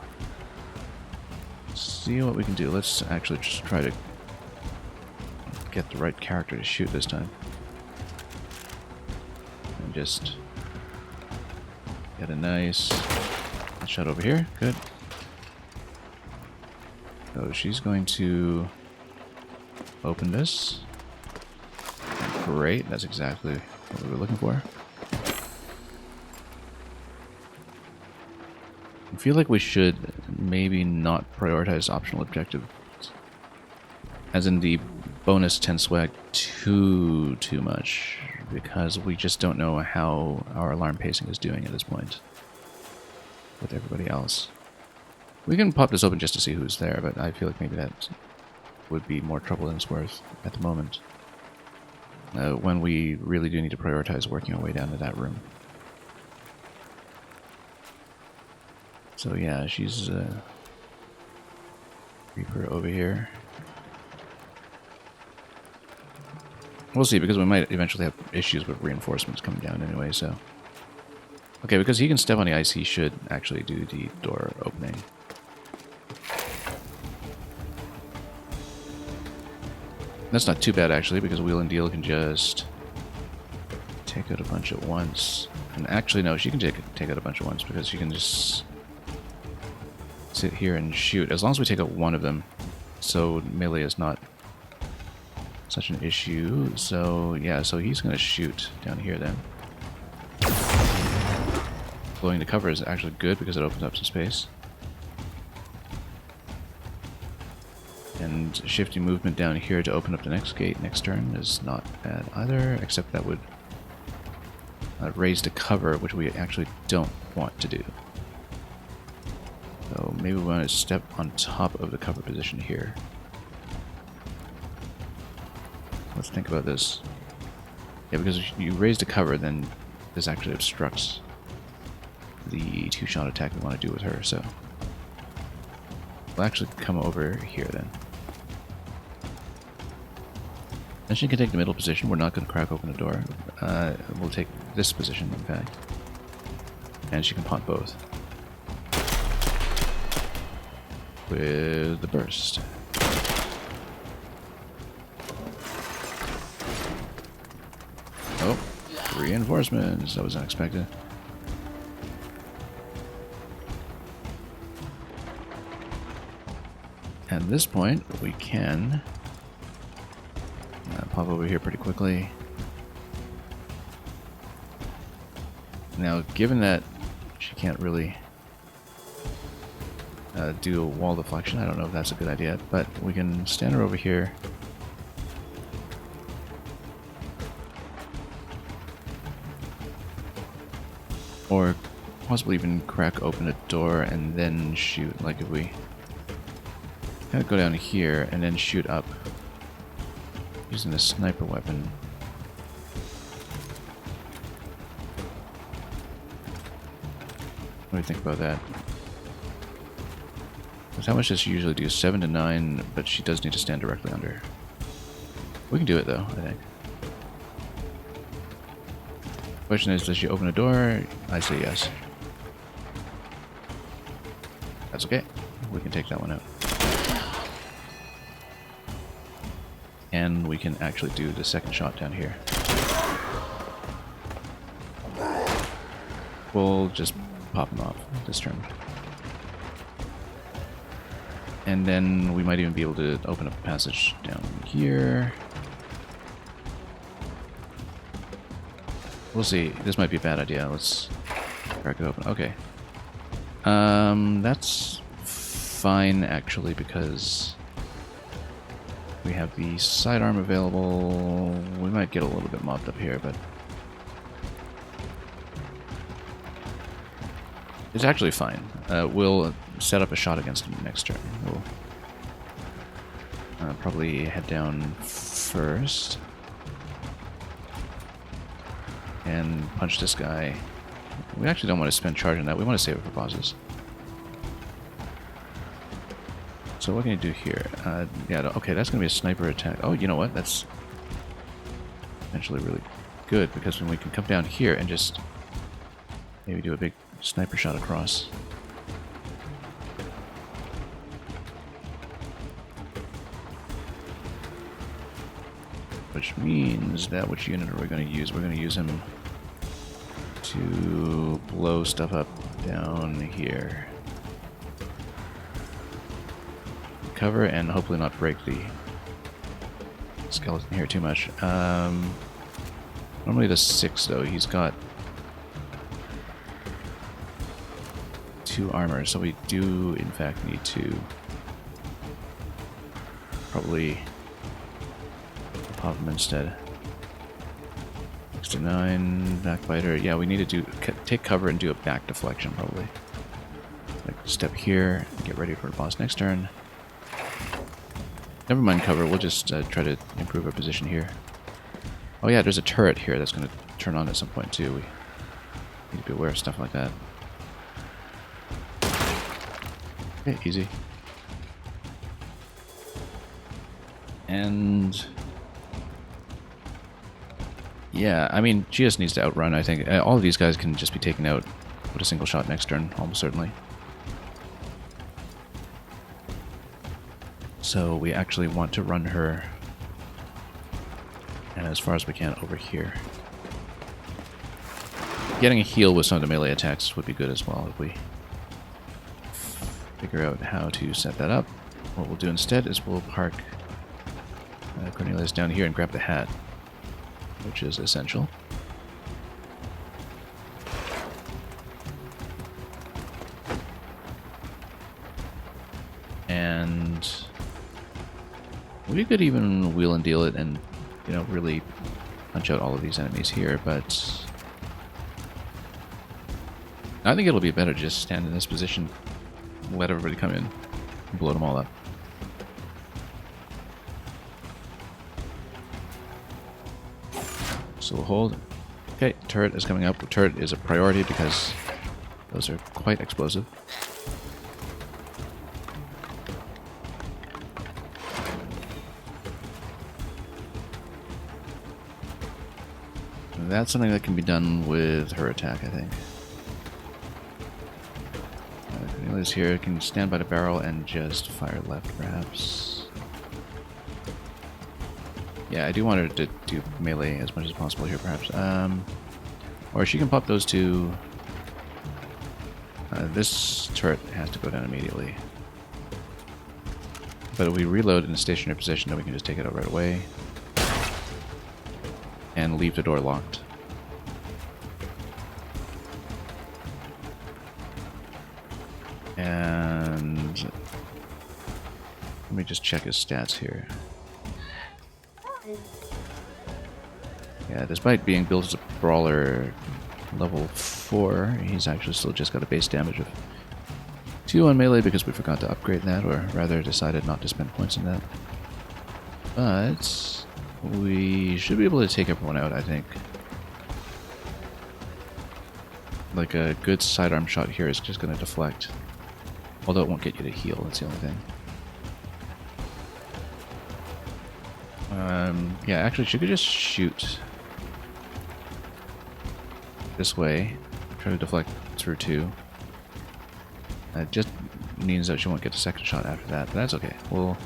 see what we can do. Let's actually just try to get the right character to shoot this time. And just get a nice shot over here. Good. So she's going to open this. Great, that's exactly what we were looking for. I feel like we should maybe not prioritize optional objectives, as in the bonus 10 swag, too much, because we just don't know how our alarm pacing is doing at this point with everybody else. We can pop this open just to see who's there, but I feel like maybe that would be more trouble than it's worth at the moment, when we really do need to prioritize working our way down to that room. So yeah, she's Reaper over here. We'll see, because we might eventually have issues with reinforcements coming down anyway, so... Okay, because he can step on the ice, he should actually do the door opening. That's not too bad, actually, because Wheel and Deal can just take out a bunch at once. And actually, no, she can take out a bunch at once, because she can just sit here and shoot, as long as we take out one of them. So melee is not such an issue. So yeah, so he's going to shoot down here then. Blowing the cover is actually good because it opens up some space. And shifting movement down here to open up the next gate next turn is not bad either, except that would raise the cover, which we actually don't want to do. So maybe we want to step on top of the cover position here. Let's think about this. Yeah, because if you raise the cover, then this actually obstructs the 2-shot attack we want to do with her, so we'll actually come over here then. And she can take the middle position. We're not going to crack open the door. We'll take this position, in fact. And she can pop both with the burst. Oh, reinforcements. That was unexpected. At this point, we can pop over here pretty quickly. Now, given that she can't really do a wall deflection, I don't know if that's a good idea, but we can stand her over here. Or possibly even crack open a door and then shoot, like if we kind of go down here and then shoot up using a sniper weapon. What do you think about that? Because how much does she usually do? 7 to 9, but she does need to stand directly under. We can do it though, I think. Question is, does she open a door? I say yes. That's okay. We can take that one out. And we can actually do the second shot down here. We'll just pop him off this turn. And then we might even be able to open up a passage down here. We'll see. This might be a bad idea. Let's crack it open. Okay. That's fine, actually, because we have the sidearm available. We might get a little bit mobbed up here, but it's actually fine. We'll set up a shot against him next turn. We'll probably head down first and punch this guy. We actually don't want to spend charge on that. We want to save it for bosses. So what can you do here? Yeah, okay, that's going to be a sniper attack. Oh, you know what? That's potentially really good, because when we can come down here and just maybe do a big sniper shot across. Which means that which unit are we going to use? We're going to use him to blow stuff up down here. Cover and hopefully not break the skeleton here too much. Normally the 6 though, he's got 2 armor, so we do in fact need to probably pop him instead. 69, backbiter. Yeah, we need to take cover and do a back deflection probably. Like step here, and get ready for a boss next turn. Never mind cover, we'll just try to improve our position here. Oh yeah, there's a turret here that's going to turn on at some point too. We need to be aware of stuff like that. Okay, easy. And yeah, I mean, she just needs to outrun, I think. All of these guys can just be taken out with a single shot next turn, almost certainly. So we actually want to run her and as far as we can over here. Getting a heal with some of the melee attacks would be good as well if we figure out how to set that up. What we'll do instead is we'll park Cornelius down here and grab the hat, which is essential. And we could even wheel and deal it and, you know, really punch out all of these enemies here, but I think it'll be better to just stand in this position, let everybody come in, and blow them all up. So we'll hold. Okay, turret is coming up. The turret is a priority because those are quite explosive. That's something that can be done with her attack, I think. Cornelius here can stand by the barrel and just fire left, perhaps. Yeah, I do want her to do melee as much as possible here, perhaps. Or she can pop those two. This turret has to go down immediately. But if we reload in a stationary position, then we can just take it out right away. And leave the door locked. And let me just check his stats here. Yeah, despite being built as a brawler level 4, he's actually still just got a base damage of 2 on melee because we forgot to upgrade that, or rather decided not to spend points on that. But we should be able to take everyone out, I think. Like a good sidearm shot here is just going to deflect. Although it won't get you to heal, that's the only thing. Yeah, actually she could just shoot this way. Try to deflect through 2. It just means that she won't get a second shot after that, but that's okay. We'll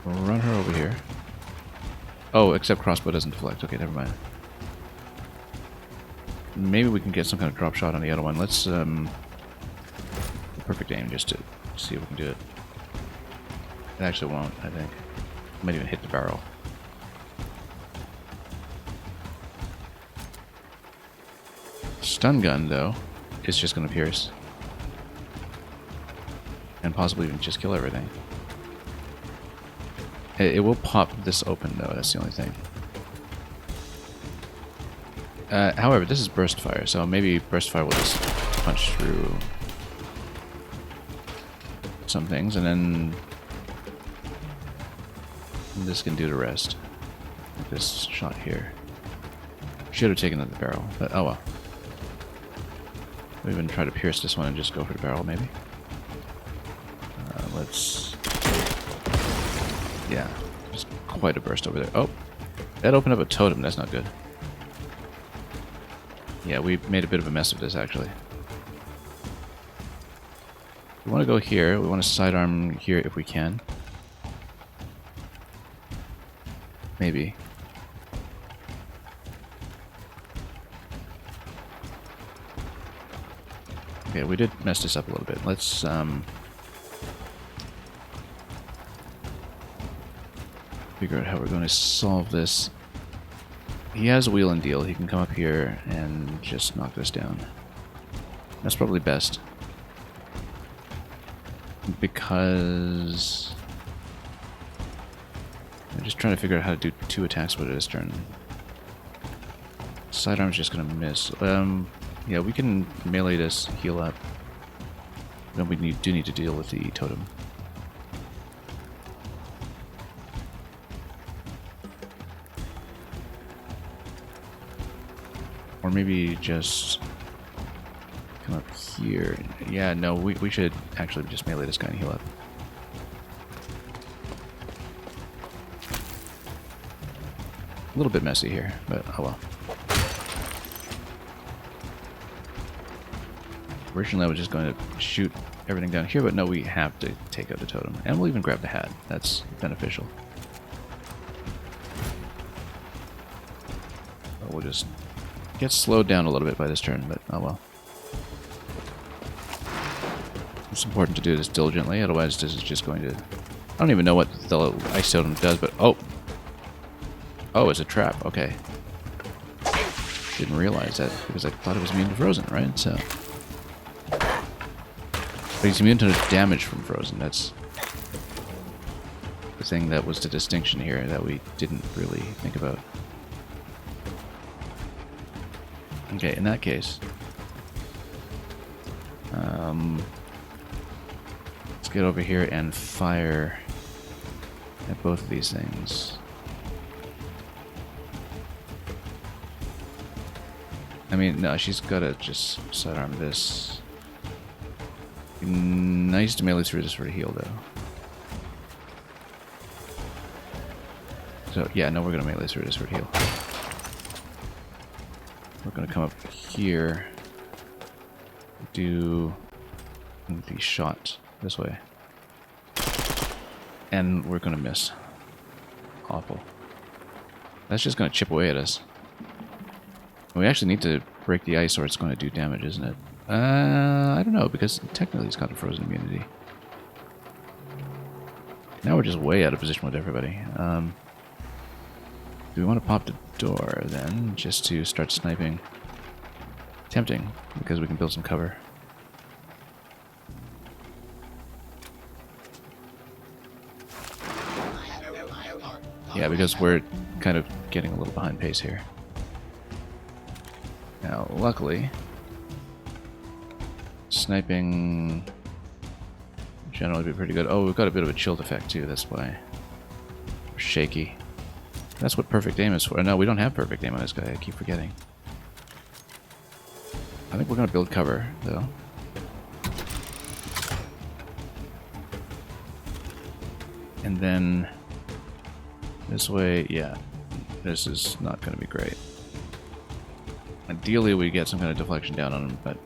run her over here. Oh, except crossbow doesn't deflect. Okay, never mind. Maybe we can get some kind of drop shot on the other one. Let's, perfect aim just to see if we can do it. It actually won't, I think. It might even hit the barrel. Stun gun, though, is just going to pierce. And possibly even just kill everything. It will pop this open, though, that's the only thing. However, this is burst fire, so maybe burst fire will just punch through some things, and then this can do the rest. Like this shot here. Should have taken the barrel, but oh well. We'll even try to pierce this one and just go for the barrel, maybe. Let's... Yeah, just quite a burst over there. Oh, that opened up a totem, that's not good. Yeah, we made a bit of a mess of this, actually. We want to go here. We want to sidearm here if we can. Maybe. Okay, we did mess this up a little bit. Let's, figure out how we're going to solve this. He has a wheel and deal. He can come up here and just knock this down. That's probably best. Because... I'm just trying to figure out how to do 2 attacks with it this turn. Sidearm's just gonna miss. Yeah, we can melee this, heal up. Then we do need to deal with the totem. Or maybe just come up here. Yeah, no, we should actually just melee this guy and heal up. A little bit messy here, but oh well. Originally I was just going to shoot everything down here, but no, we have to take out the totem. And we'll even grab the hat. That's beneficial. But we'll just get slowed down a little bit by this turn, but oh well. It's important to do this diligently, otherwise this is just going to... I don't even know what the ice totem does, but oh! Oh, it's a trap, okay. Didn't realize that, because I thought it was immune to frozen, right? So... But he's immune to damage from frozen, that's... the thing that was the distinction here that we didn't really think about. Okay, in that case... let's get over here and fire at both of these things. I mean, no, she's gotta just sidearm this. Nice to melee through this for a heal, though. So, yeah, no, we're gonna melee through this for a heal. We're gonna come up here, do the shot this way, and we're gonna miss. Awful. That's just gonna chip away at us. We actually need to break the ice or it's going to do damage, isn't it? I don't know, because technically it's got a frozen immunity. Now we're just way out of position with everybody. Do we want to pop the door, then, just to start sniping? Tempting, because we can build some cover. Yeah, because we're kind of getting a little behind pace here. Now, luckily, sniping generally be pretty good. Oh, we've got a bit of a chilled effect too, that's why we're shaky. That's what perfect aim is for. No, we don't have perfect aim on this guy, I keep forgetting. I think we're going to build cover, though. And then this way, yeah, this is not going to be great. Ideally, we get some kind of deflection down on him, but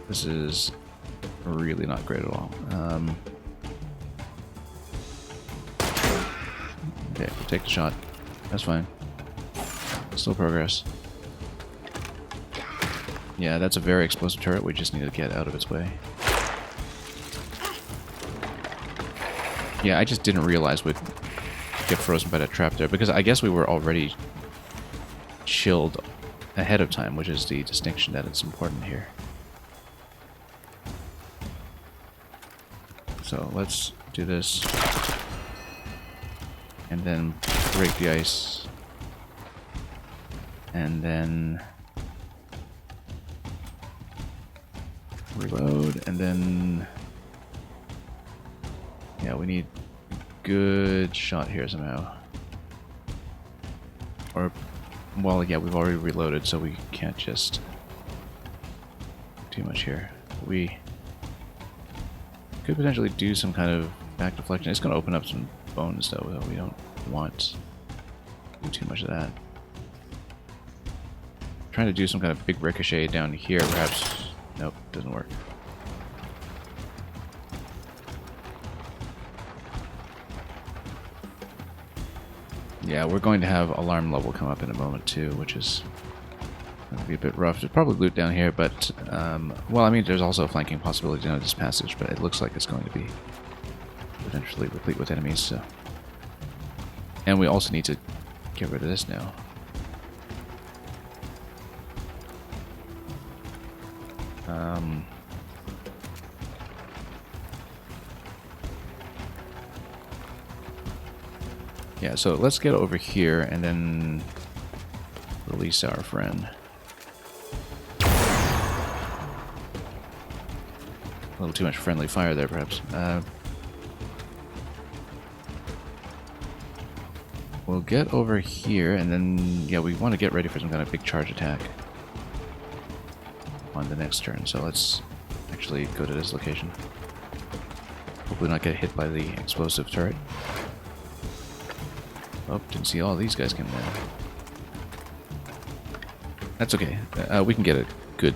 this is really not great at all. Okay, we'll take the shot. That's fine. Slow progress. Yeah, that's a very explosive turret. We just need to get out of its way. Yeah, I just didn't realize we'd get frozen by that trap there, because I guess we were already chilled ahead of time, which is the distinction that it's important here. So let's do this. And then break the ice. And then reload, and then yeah, we need a good shot here somehow. Or, well, yeah, we've already reloaded, so we can't just do too much here. We could potentially do some kind of back deflection. It's going to open up some bones, though, we don't want to do too much of that. Trying to do some kind of big ricochet down here, perhaps. Nope, doesn't work. Yeah, we're going to have alarm level come up in a moment too, which is going to be a bit rough. There's probably loot down here, but well, I mean, there's also a flanking possibility down this passage, but it looks like it's going to be potentially replete with enemies. So, and we also need to get rid of this now. Yeah, so let's get over here and then release our friend. A little too much friendly fire there, perhaps. We'll get over here, and then, yeah, we want to get ready for some kind of big charge attack on the next turn. So let's actually go to this location. Hopefully not get hit by the explosive turret. Oh, didn't see all these guys coming in. That's okay. We can get a good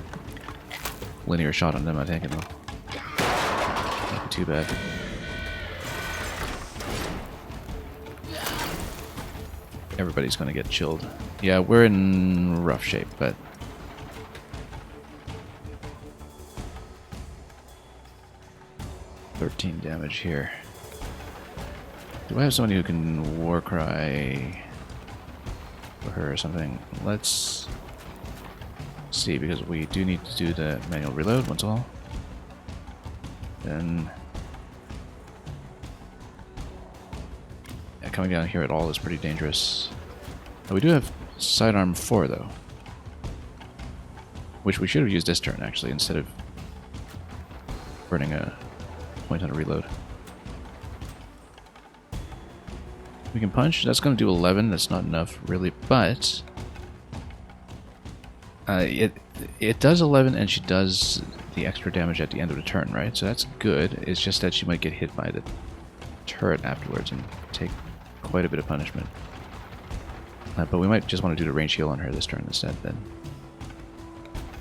linear shot on them, I think, and they'll not be too bad. Everybody's going to get chilled. Yeah, we're in rough shape, but... $13 damage here. Do I have somebody who can war cry for her or something? Let's see, because we do need to do the manual reload once all. Then yeah, coming down here at all is pretty dangerous. Oh, we do have sidearm 4 though, which we should have used this turn actually instead of burning a point on a reload. We can punch. That's going to do 11. That's not enough, really, but it does 11, and she does the extra damage at the end of the turn, right? So that's good. It's just that she might get hit by the turret afterwards and take quite a bit of punishment. But we might just want to do the range heal on her this turn instead, then.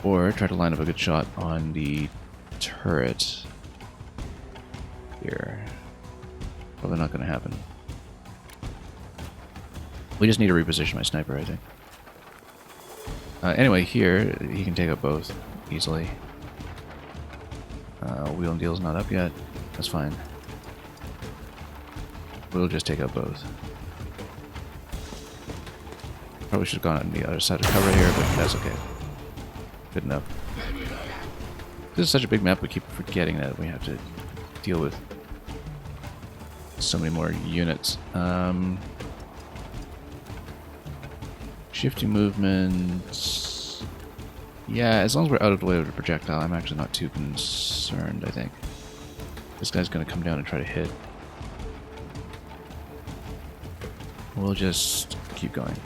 Or try to line up a good shot on the turret here. Probably not going to happen. We just need to reposition my sniper, I think. Anyway, here, he can take up both easily. Wheel and deal's not up yet. That's fine. We'll just take up both. Probably should have gone on the other side of cover here, but that's okay. Good enough. This is such a big map, we keep forgetting that we have to deal with so many more units. Shifty movements. Yeah, as long as we're out of the way of the projectile, I'm actually not too concerned, I think. This guy's going to come down and try to hit. We'll just keep going.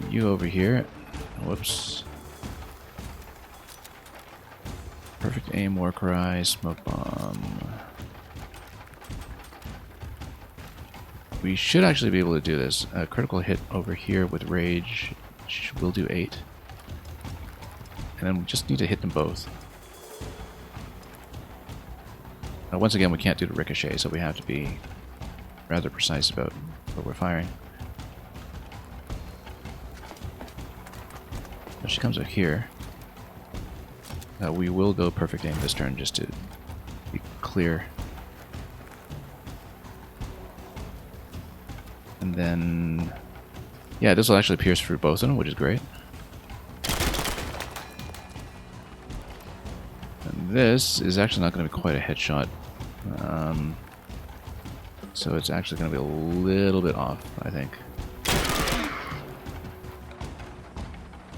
You over here. Whoops. Perfect aim, war cry, smoke bomb. We should actually be able to do this. A critical hit over here with rage will do 8. And then we just need to hit them both. Once again, we can't do the ricochet, so we have to be rather precise about what we're firing. If she comes out here, we will go perfect aim this turn, just to be clear. And then, yeah, this will actually pierce through both of them, which is great. And this is actually not going to be quite a headshot. So it's actually going to be a little bit off, I think.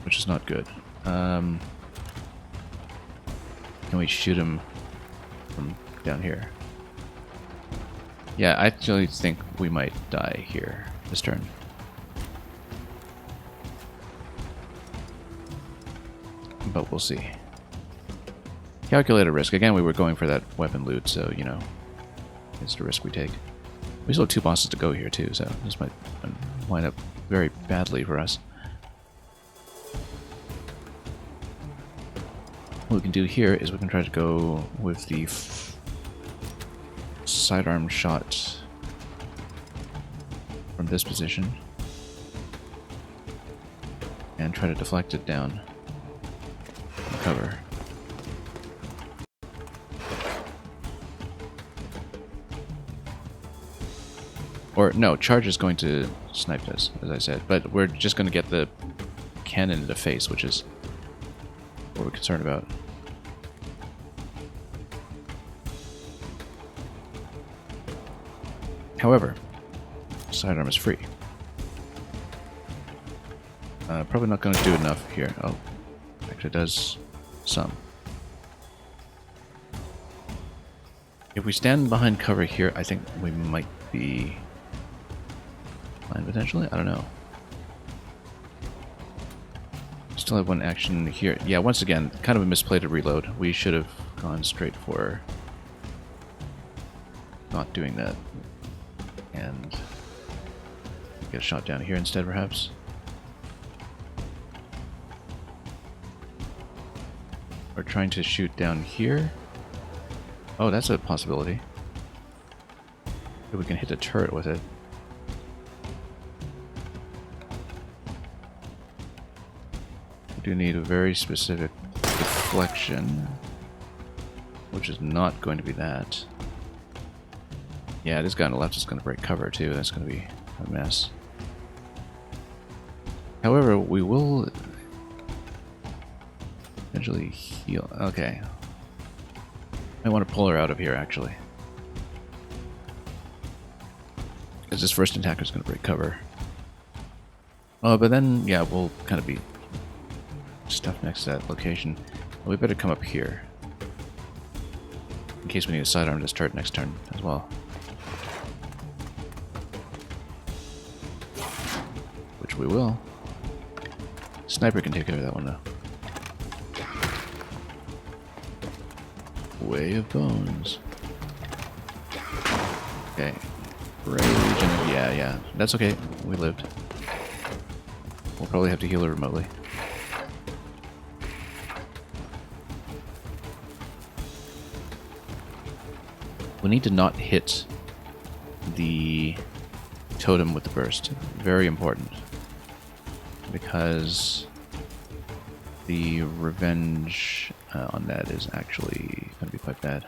Which is not good. Can we shoot him from down here? Yeah, I actually think we might die here this turn. But we'll see. Calculated risk. Again, we were going for that weapon loot, so, you know, it's the risk we take. We still have 2 bosses to go here, too, so this might wind up very badly for us. What we can do here is we can try to go with the sidearm shot from this position and try to deflect it down and cover. Or no, charge is going to snipe us, as I said, but we're just going to get the cannon in the face, which is what we're concerned about. However, sidearm is free. Probably not going to do enough here. Oh, actually it does some. If we stand behind cover here, I think we might be fine potentially. I don't know. Still have one action here. Yeah, once again, kind of a misplayed reload. We should have gone straight for not doing that. And get a shot down here instead, perhaps. Or trying to shoot down here. Oh, that's a possibility. If we can hit a turret with it. We do need a very specific deflection, which is not going to be that. Yeah, this guy on the left is going to break cover too. That's going to be a mess. However, we will eventually heal. Okay. I want to pull her out of here, actually. Because this first attacker is going to break cover. Oh, but then, yeah, we'll kind of be stuffed next to that location. Well, we better come up here. In case we need a sidearm to start next turn as well. Which we will. Sniper can take care of that one, though. Way of Bones. Okay. Rage and yeah. That's okay. We lived. We'll probably have to heal her remotely. We need to not hit the totem with the burst. Very important. Because the revenge on that is actually going to be quite bad.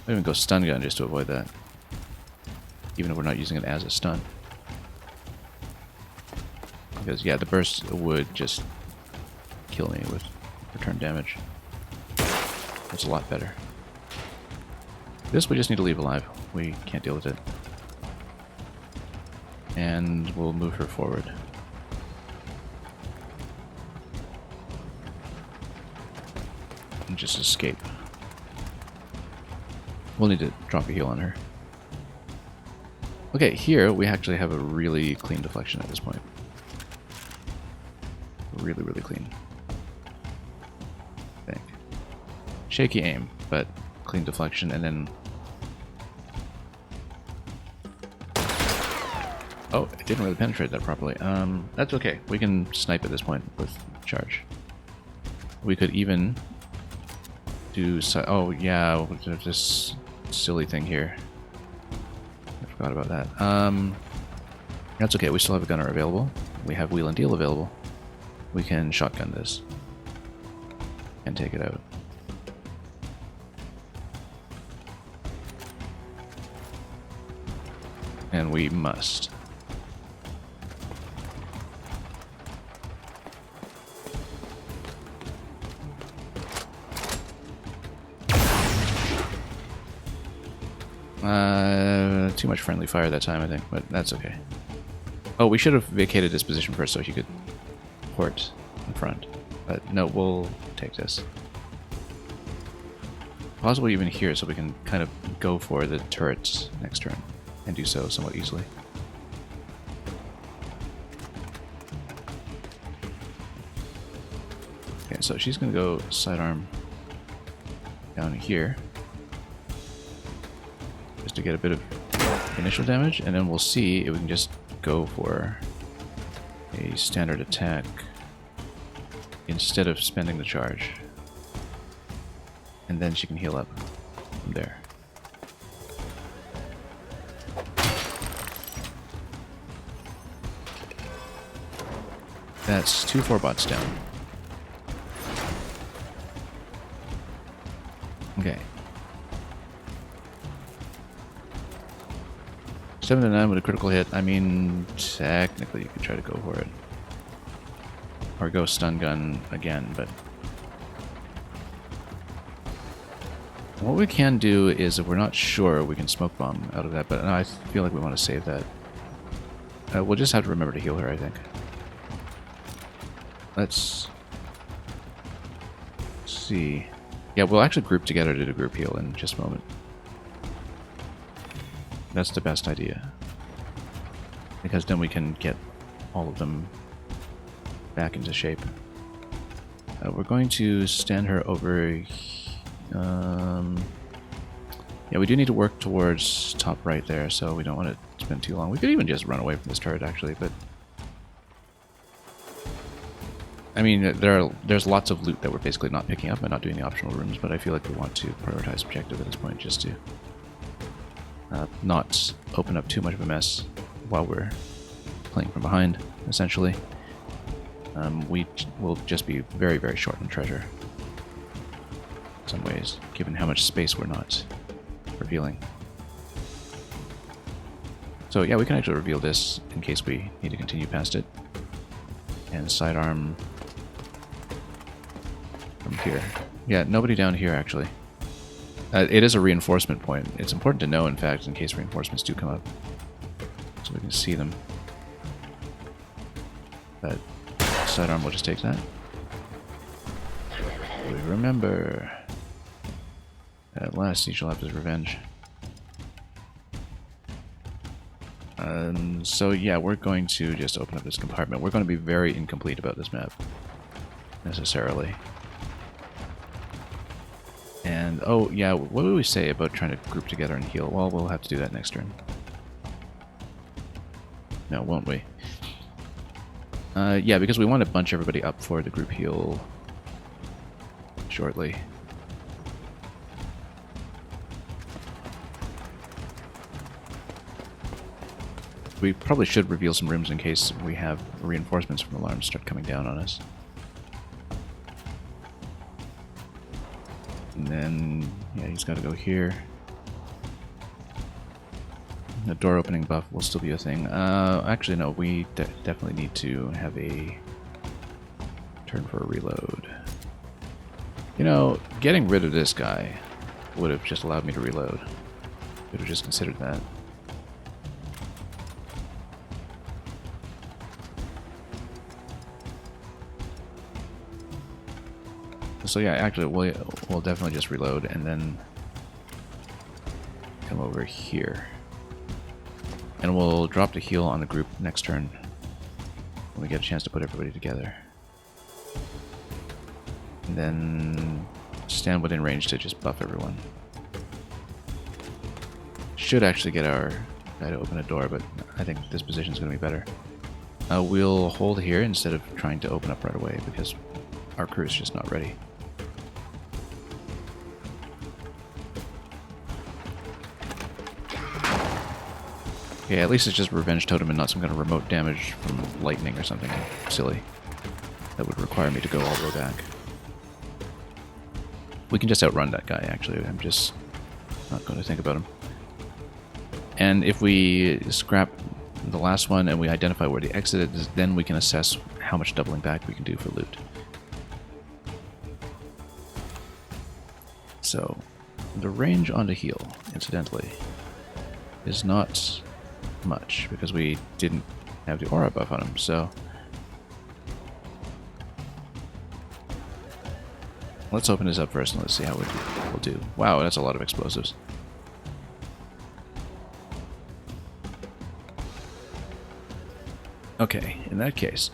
I'll even go stun gun just to avoid that. Even if we're not using it as a stun. Because, yeah, the burst would just kill me with return damage. That's a lot better. This we just need to leave alive. We can't deal with it. And we'll move her forward. And just escape. We'll need to drop a heal on her. Okay, here we actually have a really clean deflection at this point. Really, really clean. I think. Shaky aim, but clean deflection, and then... Oh, it didn't really penetrate that properly. That's okay. We can snipe at this point with charge. We could even do... Oh, yeah, there's this silly thing here. I forgot about that. That's okay. We still have a gunner available. We have wheel and deal available. We can shotgun this and take it out. And we must. Too much friendly fire that time, I think, but that's okay. Oh, we should have vacated this position first so he could port in front. But no, we'll take this. Possibly even here, so we can kind of go for the turrets next turn and do so somewhat easily. Okay, so she's going to go sidearm down here just to get a bit of initial damage, and then we'll see if we can just go for a standard attack instead of spending the charge. And then she can heal up from there. That's 2 4-bots down. Okay. 7 to 9 with a critical hit. I mean, technically you could try to go for it. Or go stun gun again, but... what we can do is, if we're not sure, we can smoke bomb out of that, but I feel like we want to save that. We'll just have to remember to heal her, I think. Let's see. Yeah, we'll actually group together to do group heal in just a moment. That's the best idea. Because then we can get all of them back into shape. We're going to stand her over... yeah, we do need to work towards top right there, so we don't want to spend too long. We could even just run away from this turret, actually, but... I mean, there's lots of loot that we're basically not picking up and not doing the optional rooms, but I feel like we want to prioritize objective at this point, just to not open up too much of a mess while we're playing from behind, essentially. We will just be very, very short on treasure. In some ways, given how much space we're not revealing. So yeah, we can actually reveal this in case we need to continue past it. And sidearm from here. Yeah, nobody down here actually. It is a reinforcement point. It's important to know, in fact, in case reinforcements do come up. So we can see them. But sidearm will just take that. We remember. At last he shall have his revenge. So yeah, we're going to just open up this compartment. We're going to be very incomplete about this map. Necessarily. And, oh yeah, what would we say about trying to group together and heal? Well, we'll have to do that next turn. No, won't we? Yeah, because we want to bunch everybody up for the group heal shortly. We probably should reveal some rooms in case we have reinforcements from alarms start coming down on us. And then, yeah, he's got to go here. The door opening buff will still be a thing. Actually, no, we definitely need to have a turn for a reload. You know, getting rid of this guy would have just allowed me to reload. Could have just considered that. So yeah, actually, we'll definitely just reload and then come over here. And we'll drop the heal on the group next turn when we get a chance to put everybody together. And then stand within range to just buff everyone. Should actually get our guy to open a door, but I think this position is going to be better. We'll hold here instead of trying to open up right away because our crew is just not ready. Okay, at least it's just revenge totem and not some kind of remote damage from lightning or something silly. That would require me to go all the way back. We can just outrun that guy, actually. I'm just not going to think about him. And if we scrap the last one and we identify where the exit is, then we can assess how much doubling back we can do for loot. So, the range on the heal, incidentally, is not much, because we didn't have the aura buff on him, so... Let's open this up first and let's see how we'll do. Wow, that's a lot of explosives. Okay, in that case,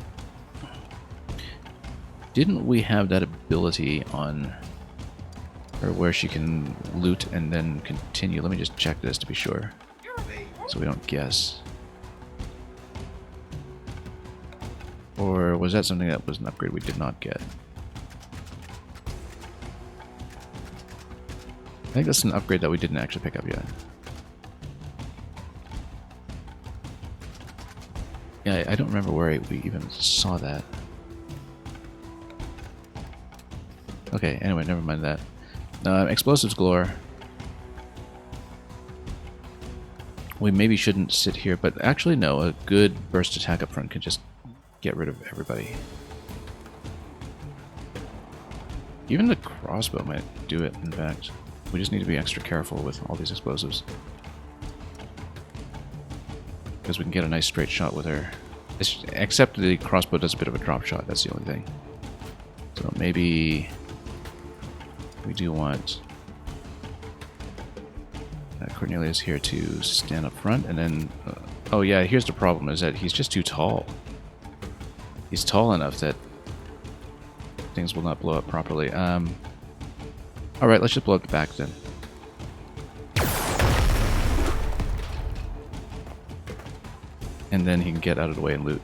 didn't we have that ability on her where she can loot and then continue? Let me just check this to be sure, so we don't guess. Or was that something that was an upgrade we did not get? I think that's an upgrade that we didn't actually pick up yet. Yeah, I don't remember where we even saw that. Okay, anyway, never mind that. Explosives galore. We maybe shouldn't sit here, but actually no, a good burst attack up front can just get rid of everybody. Even the crossbow might do it, in fact. We just need to be extra careful with all these explosives. Because we can get a nice straight shot with her. Except the crossbow does a bit of a drop shot, that's the only thing. So maybe we do want Cornelius here to stand up front, and then... oh yeah, here's the problem, is that he's just too tall. He's tall enough that things will not blow up properly. Alright, let's just blow up the back then. And then he can get out of the way and loot.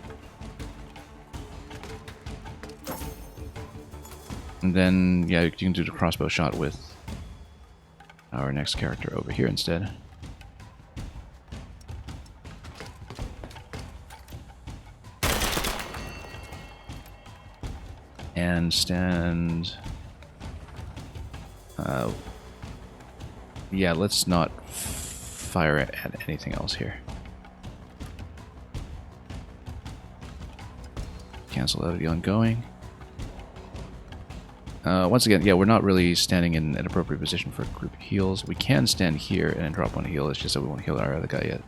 And then, yeah, you can do the crossbow shot with our next character over here instead. And stand... yeah, let's not fire at anything else here. Cancel out of the ongoing. Once again, yeah, we're not really standing in an appropriate position for group heals. We can stand here and drop one heal, it's just that we won't heal our other guy yet.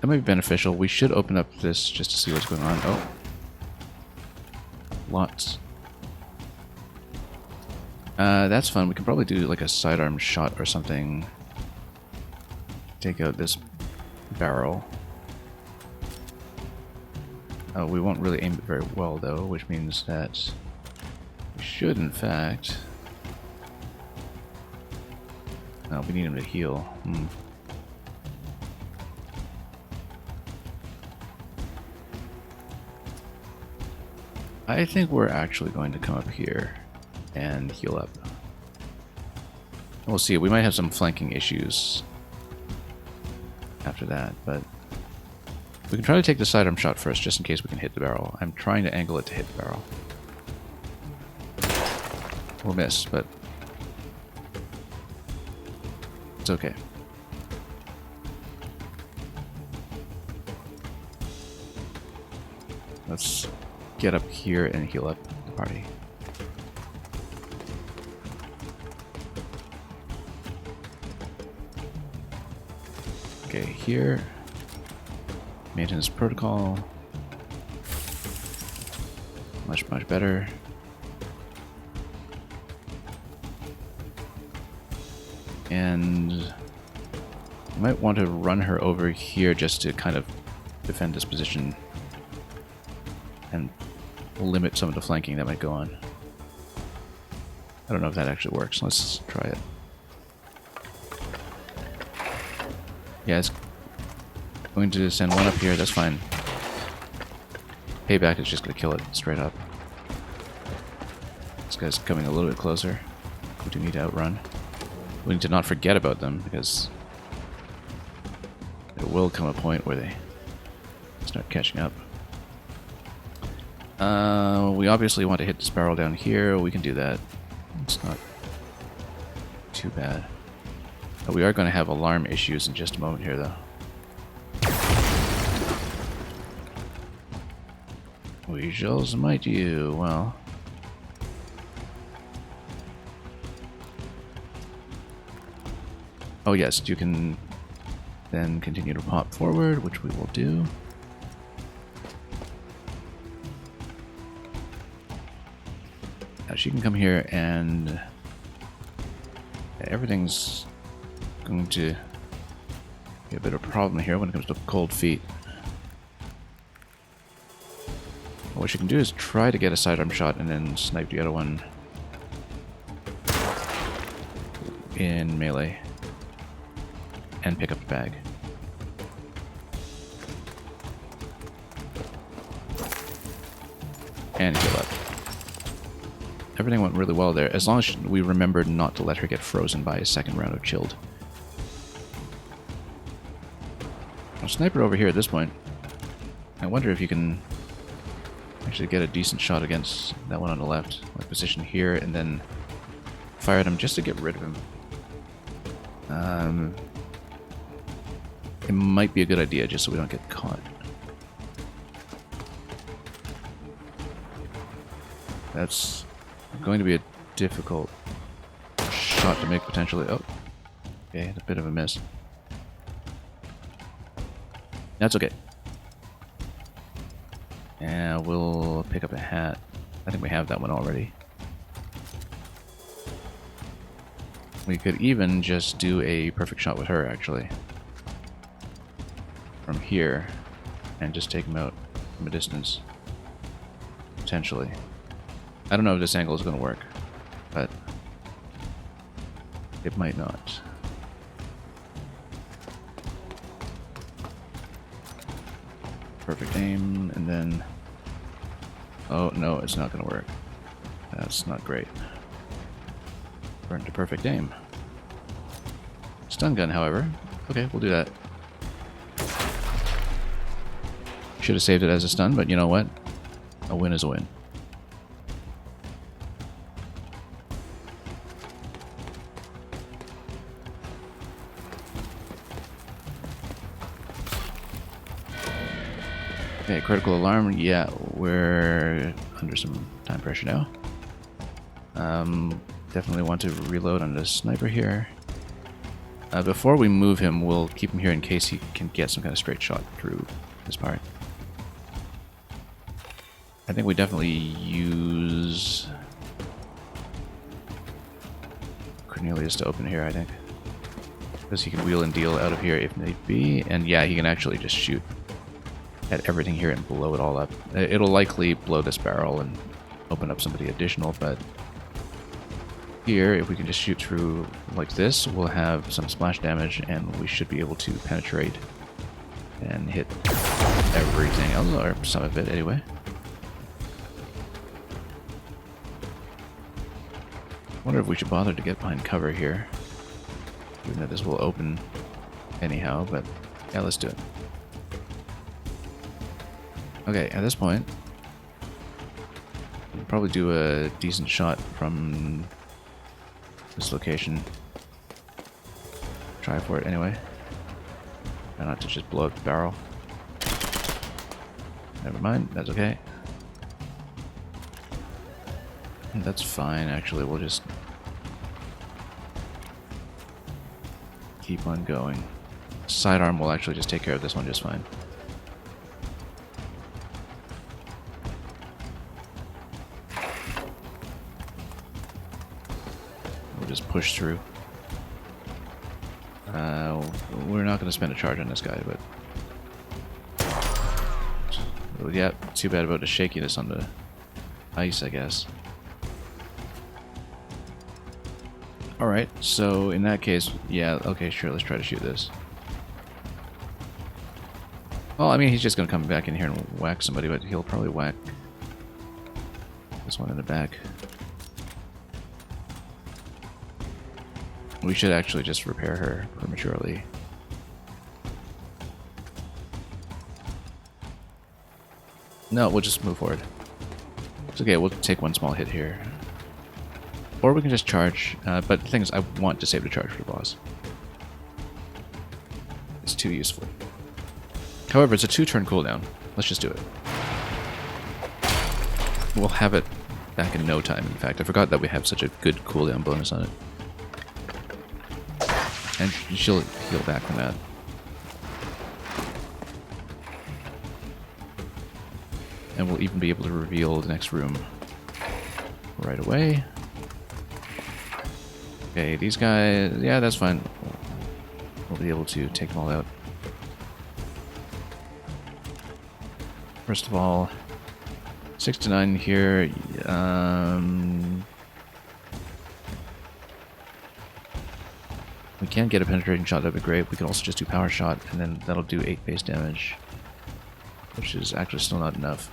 That might be beneficial. We should open up this just to see what's going on. Oh. Lots. That's fun. We can probably do like a sidearm shot or something. Take out this barrel. We won't really aim it very well though, which means that we should in fact... No, we need him to heal. I think we're actually going to come up here and heal up. We'll see. We might have some flanking issues after that, but we can try to take the sidearm shot first, just in case we can hit the barrel. I'm trying to angle it to hit the barrel. We'll miss, but it's okay. Let's get up here and heal up the party. Okay, here. Maintenance protocol. Much, much better. And I might want to run her over here just to kind of defend this position and limit some of the flanking that might go on. I don't know if that actually works. Let's try it. Yeah, it's going to send one up here. That's fine. Payback is just going to kill it straight up. This guy's coming a little bit closer. We do need to outrun. We need to not forget about them because there will come a point where they start catching up. We obviously want to hit this barrel down here. We can do that. It's not too bad. We are going to have alarm issues in just a moment here, though. We just might you. Well. Oh yes, you can then continue to pop forward, which we will do. Now she can come here and everything's going to be a bit of a problem here when it comes to cold feet. What she can do is try to get a sidearm shot and then snipe the other one in melee and pick up the bag. And heal up. Everything went really well there, as long as we remembered not to let her get frozen by a second round of chilled. I'll sniper over here at this point. I wonder if you can actually get a decent shot against that one on the left. Like position here and then fire at him just to get rid of him. It might be a good idea just so we don't get caught. That's going to be a difficult shot to make potentially. Oh, okay, a bit of a miss. That's okay. And we'll pick up a hat. I think we have that one already. We could even just do a perfect shot with her, actually. From here. And just take him out from a distance. Potentially. I don't know if this angle is going to work. But it might not. Perfect aim, and then... Oh, no, it's not going to work. That's not great. Burn to perfect aim. Stun gun, however. Okay, we'll do that. Should have saved it as a stun, but you know what? A win is a win. Okay, critical alarm. Yeah, we're under some time pressure now. Definitely want to reload on the sniper here. Before we move him, we'll keep him here in case he can get some kind of straight shot through this part. I think we definitely use Cornelius to open here, I think. Because he can wheel and deal out of here if need be. And yeah, he can actually just shoot at everything here and blow it all up. It'll likely blow this barrel and open up somebody additional, but here, if we can just shoot through like this, we'll have some splash damage and we should be able to penetrate and hit everything else, or some of it anyway. Wonder if we should bother to get behind cover here. Even though this will open anyhow, but yeah, let's do it. Okay, at this point, we'll probably do a decent shot from this location. Try for it anyway. Try not to just blow up the barrel. Never mind, that's okay. That's fine, actually. We'll just keep on going. Sidearm will actually just take care of this one just fine. We'll just push through. We're not going to spend a charge on this guy, but... yeah, too bad about the shakiness on the ice, I guess. Alright, so in that case, yeah, okay, sure, let's try to shoot this. Well, I mean, he's just going to come back in here and whack somebody, but he'll probably whack this one in the back. We should actually just repair her prematurely. No, we'll just move forward. It's okay, we'll take one small hit here. Or we can just charge, but the thing is, I want to save the charge for the boss. It's too useful. However, it's a 2-turn cooldown. Let's just do it. We'll have it back in no time, in fact. I forgot that we have such a good cooldown bonus on it. And she'll heal back from that. And we'll even be able to reveal the next room right away. Okay, these guys... yeah, that's fine. We'll be able to take them all out. First of all, 6 to 9 here. We can get a penetrating shot, that'd be great. We can also just do power shot, and then that'll do 8 base damage, which is actually still not enough.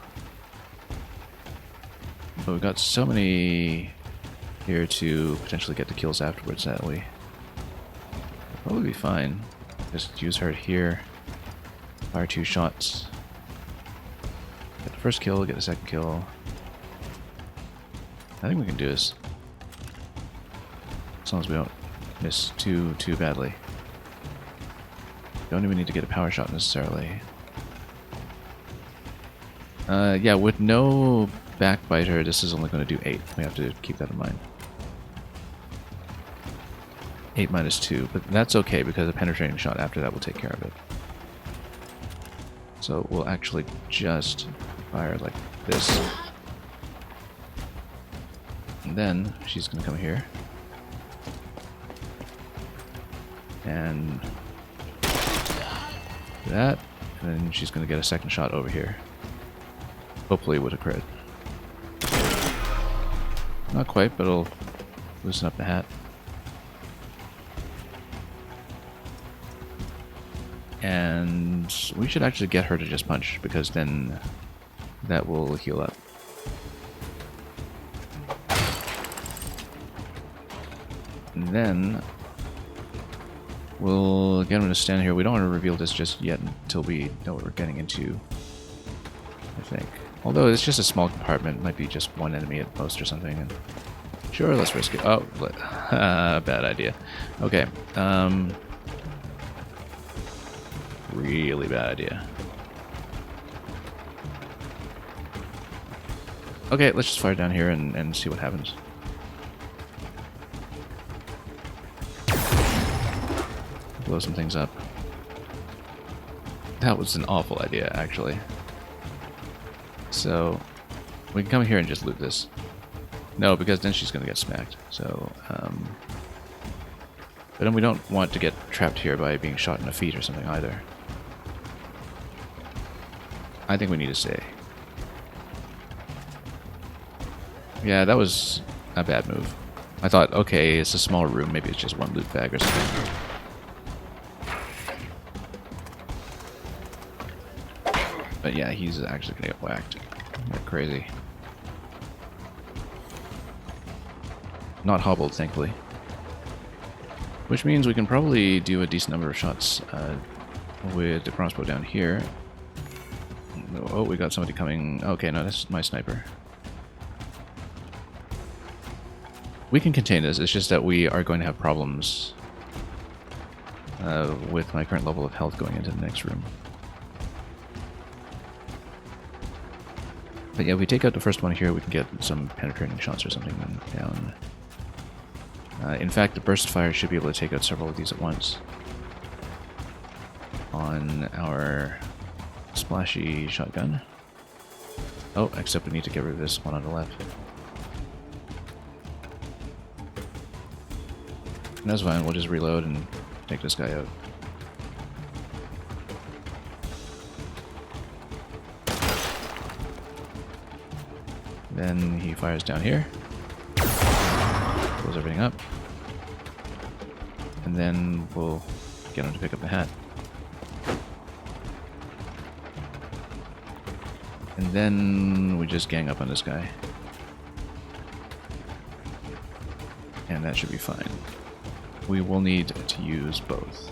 But we've got so many here to potentially get the kills afterwards that we probably be fine. Just use her here, fire 2 shots. Get the first kill, get the second kill. I think we can do this. As long as we don't miss too badly. Don't even need to get a power shot necessarily. Yeah, with no backbiter, this is only going to do 8. We have to keep that in mind. 8 minus 2, but that's okay because a penetrating shot after that will take care of it. So we'll actually just fire like this. And then she's going to come here. And do that. And then she's going to get a second shot over here. Hopefully with a crit. Not quite, but it'll loosen up the hat. And we should actually get her to just punch, because then that will heal up. And then we'll get him to stand here. We don't want to reveal this just yet until we know what we're getting into, I think. Although it's just a small compartment, it might be just one enemy at most or something. And sure, let's risk it. Oh, bad idea. Okay. Really bad idea. Okay, let's just fire down here and see what happens. Blow some things up. That was an awful idea, actually. So, we can come here and just loot this. No, because then she's going to get smacked. So, but then we don't want to get trapped here by being shot in the feet or something either. I think we need to stay. Yeah, that was a bad move. I thought, okay, it's a small room, maybe it's just one loot bag or something. But yeah, he's actually gonna get whacked. Like crazy. Not hobbled, thankfully. Which means we can probably do a decent number of shots with the crossbow down here. Oh, we got somebody coming. Okay, no, that's my sniper. We can contain this, it's just that we are going to have problems with my current level of health going into the next room. But yeah, if we take out the first one here, we can get some penetrating shots or something down. In fact, the burst fire should be able to take out several of these at once. On our splashy shotgun. Oh, except we need to get rid of this one on the left. And that's fine, we'll just reload and take this guy out. Then he fires down here. Blows everything up. And then we'll get him to pick up the hat. And then we just gang up on this guy. And that should be fine. We will need to use both,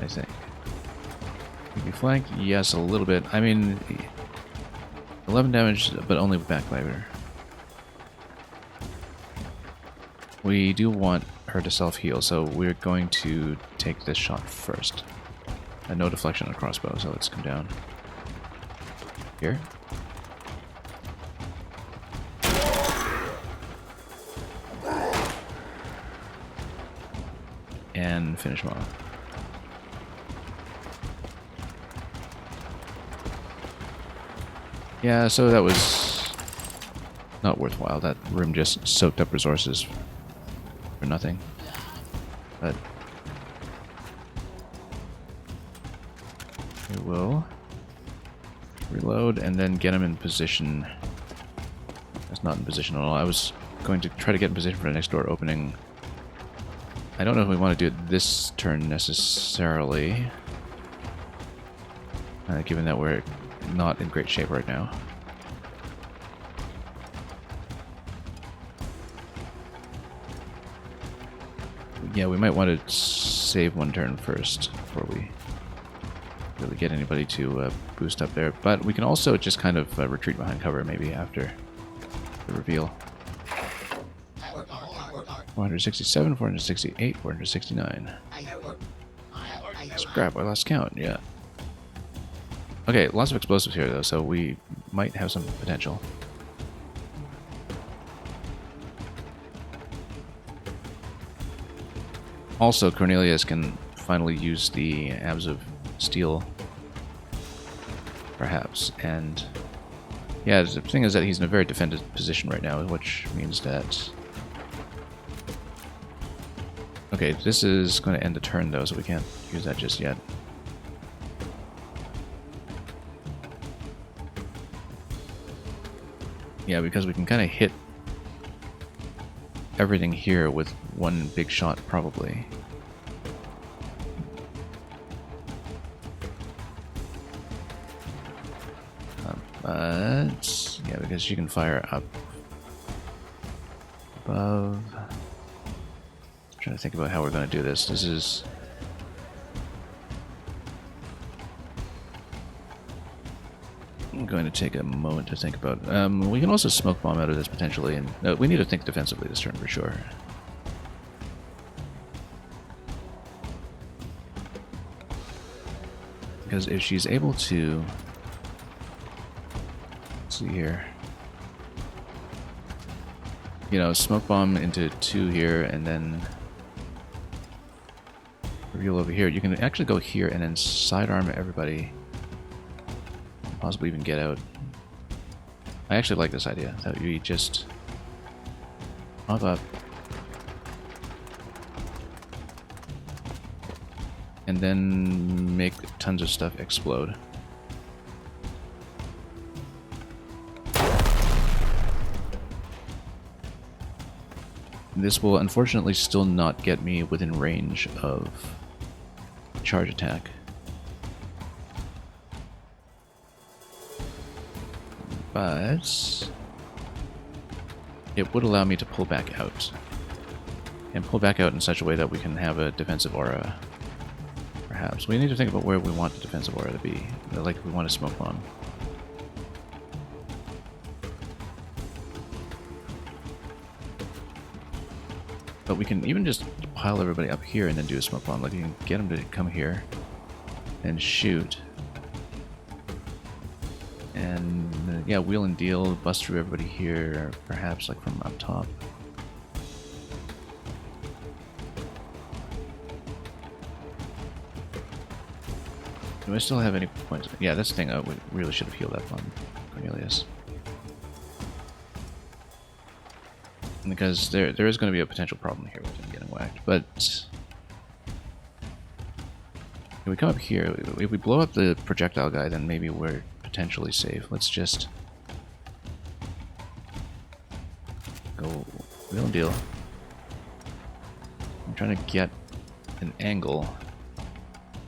I think. Can you flank? Yes, a little bit. I mean, 11 damage, but only with backbiter. We do want her to self-heal, so we're going to take this shot first. And no deflection on crossbow, so let's come down. Here. And finish him off. Yeah, so that was not worthwhile. That room just soaked up resources for nothing. But we will reload and then get him in position. That's not in position at all. I was going to try to get in position for the next door opening. I don't know if we want to do it this turn necessarily, given that we're not in great shape right now. Yeah, we might want to save one turn first before we really get anybody to boost up there. But we can also just kind of retreat behind cover maybe after the reveal. 467, 468, 469. Scrap, I lost count, yeah. Okay, lots of explosives here though, so we might have some potential. Also, Cornelius can finally use the Abs of Steel, perhaps, and yeah, the thing is that he's in a very defended position right now, which means that... Okay, this is going to end the turn though, so we can't use that just yet. Yeah, because we can kind of hit everything here with one big shot, probably. But yeah, because she can fire up above. I'm trying to think about how we're going to do this. This is... I'm going to take a moment to think about. We can also smoke bomb out of this potentially, and we need to think defensively this turn for sure. Because if she's able to... Let's see here. You know, smoke bomb into 2 here, and then reveal over here. You can actually go here and then sidearm everybody. Possibly even get out. I actually like this idea, that we just pop up and then make tons of stuff explode. This will unfortunately still not get me within range of charge attack. But it would allow me to pull back out. And pull back out in such a way that we can have a defensive aura. Perhaps. We need to think about where we want the defensive aura to be. Like if we want a smoke bomb. But we can even just pile everybody up here and then do a smoke bomb. Like you can get them to come here and shoot. And yeah, wheel and deal, bust through everybody here, perhaps like from up top. Do I still have any points? Yeah, that's the thing. We really should have healed up on Cornelius. Because there is going to be a potential problem here with him getting whacked. But if we come up here, if we blow up the projectile guy, then maybe we're potentially safe. Let's just go wheel and deal. I'm trying to get an angle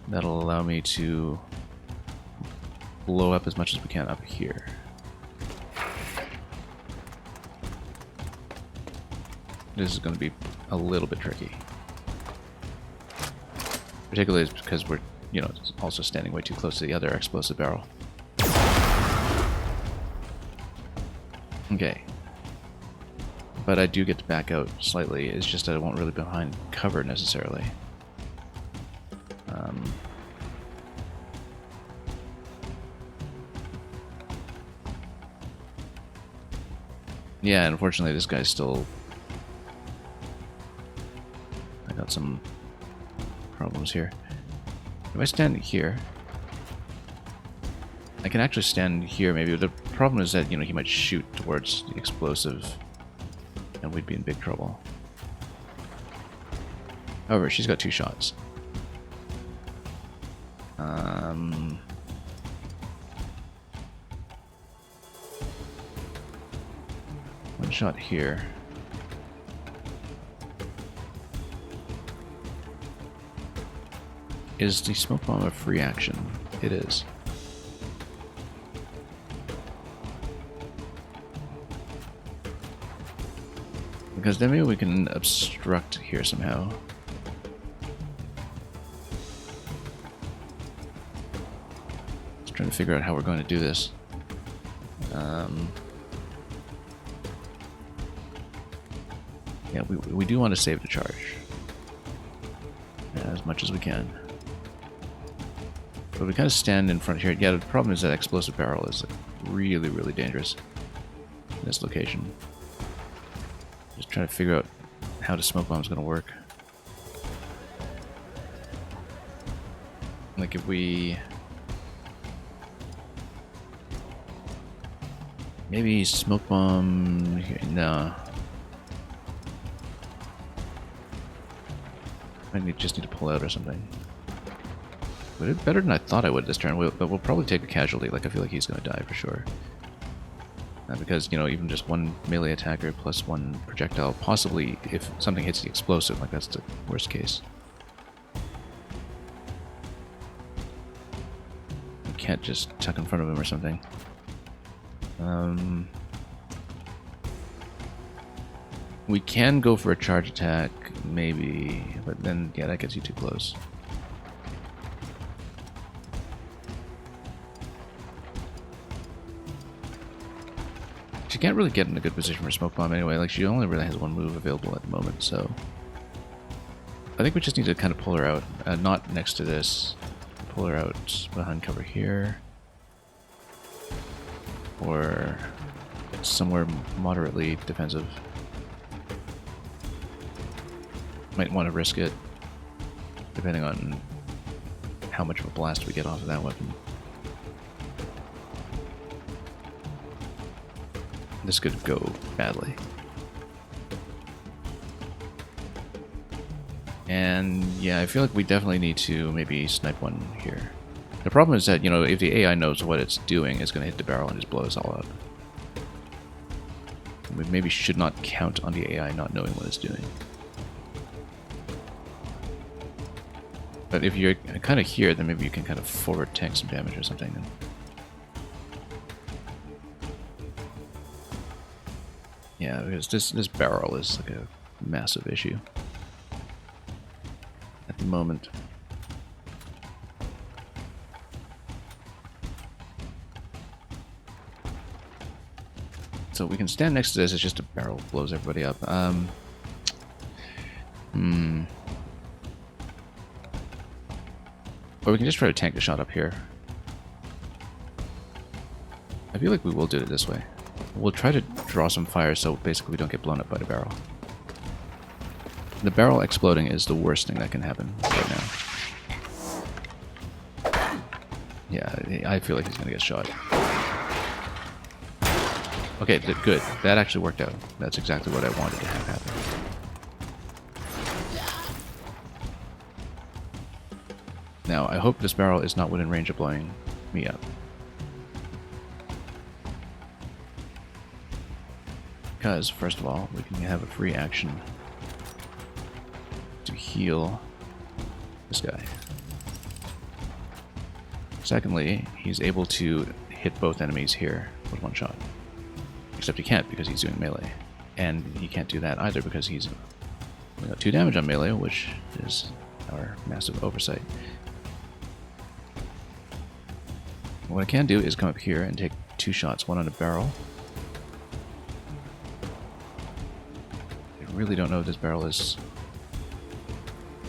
that'll allow me to blow up as much as we can up here. This is going to be a little bit tricky. Particularly because we're you know, also standing way too close to the other explosive barrel. Okay. But I do get to back out slightly. It's just that I won't really be behind cover necessarily. Yeah, unfortunately this guy's still... I got some problems here. If I stand here, I can actually stand here maybe. The problem is that, you know, he might shoot towards the explosive and we'd be in big trouble. However, she's got 2 shots. One shot here. Is the smoke bomb a free action? It is. Because then maybe we can obstruct here somehow. Just trying to figure out how we're going to do this. Yeah, we do want to save the charge as much as we can. But we kind of stand in front here. Yeah, the problem is that explosive barrel is like really, really dangerous in this location. Just trying to figure out how the smoke bomb is going to work. Like if we... Maybe smoke bomb here. No. I just need to pull out or something. But it's better than I thought I would this turn, but we'll probably take a casualty. Like, I feel like he's going to die for sure. Because, you know, even just one melee attacker plus 1 projectile, possibly if something hits the explosive, like that's the worst case. You can't just tuck in front of him or something. We can go for a charge attack, maybe, but then, yeah, that gets you too close. She can't really get in a good position for smoke bomb anyway. Like, she only really has 1 move available at the moment, so I think we just need to kind of pull her out, not next to this. Pull her out behind cover here, or somewhere moderately defensive. Might want to risk it, depending on how much of a blast we get off of that weapon. This could go badly. And yeah, I feel like we definitely need to maybe snipe one here. The problem is that, you know, if the AI knows what it's doing, it's going to hit the barrel and just blow us all up. We maybe should not count on the AI not knowing what it's doing. But if you're kind of here, then maybe you can kind of forward tank some damage or something. Yeah, because this barrel is like a massive issue at the moment. So we can stand next to this, it's just a barrel blows everybody up. Or we can just try to tank the shot up here. I feel like we will do it this way. We'll try to draw some fire so basically we don't get blown up by the barrel. The barrel exploding is the worst thing that can happen right now. Yeah, I feel like he's going to get shot. Okay, good. That actually worked out. That's exactly what I wanted to have happen. Now, I hope this barrel is not within range of blowing me up. Because, first of all, we can have a free action to heal this guy. Secondly, he's able to hit both enemies here with one shot. Except he can't because he's doing melee. And he can't do that either because he's only got 2 damage on melee, which is our massive oversight. What I can do is come up here and take 2 shots, one on a barrel. I really don't know if this barrel is...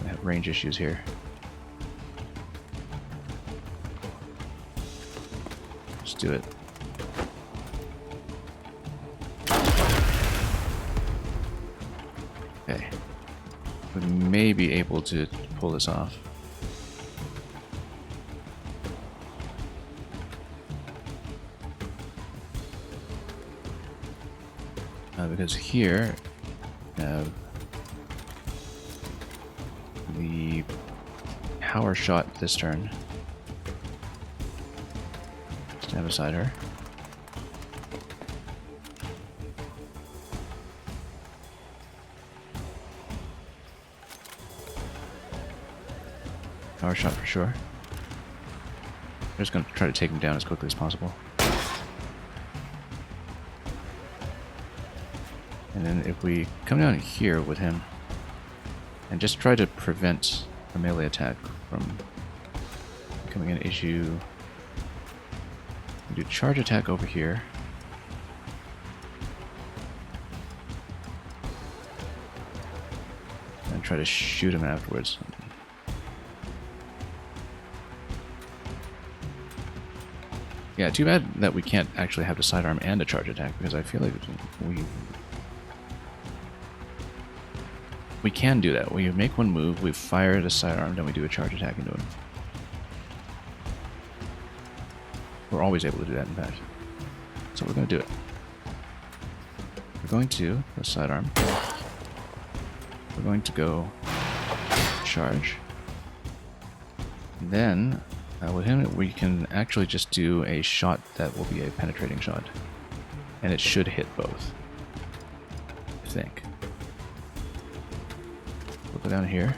I have range issues here. Let's do it. Okay. We may be able to pull this off. Because here we have the power shot this turn. Stand beside her. Power shot for sure. I'm just going to try to take him down as quickly as possible. And then if we come down here with him and just try to prevent a melee attack from becoming an issue, we do charge attack over here. And try to shoot him afterwards. Yeah, too bad that we can't actually have the sidearm and a charge attack, because I feel like we can do that. We make one move, we fire the sidearm, then we do a charge attack into him. We're always able to do that, in fact. So we're going to do it. We're going to go sidearm. We're going to go charge. Then, with him, we can actually just do a shot that will be a penetrating shot. And it should hit both. I think. We'll go down here.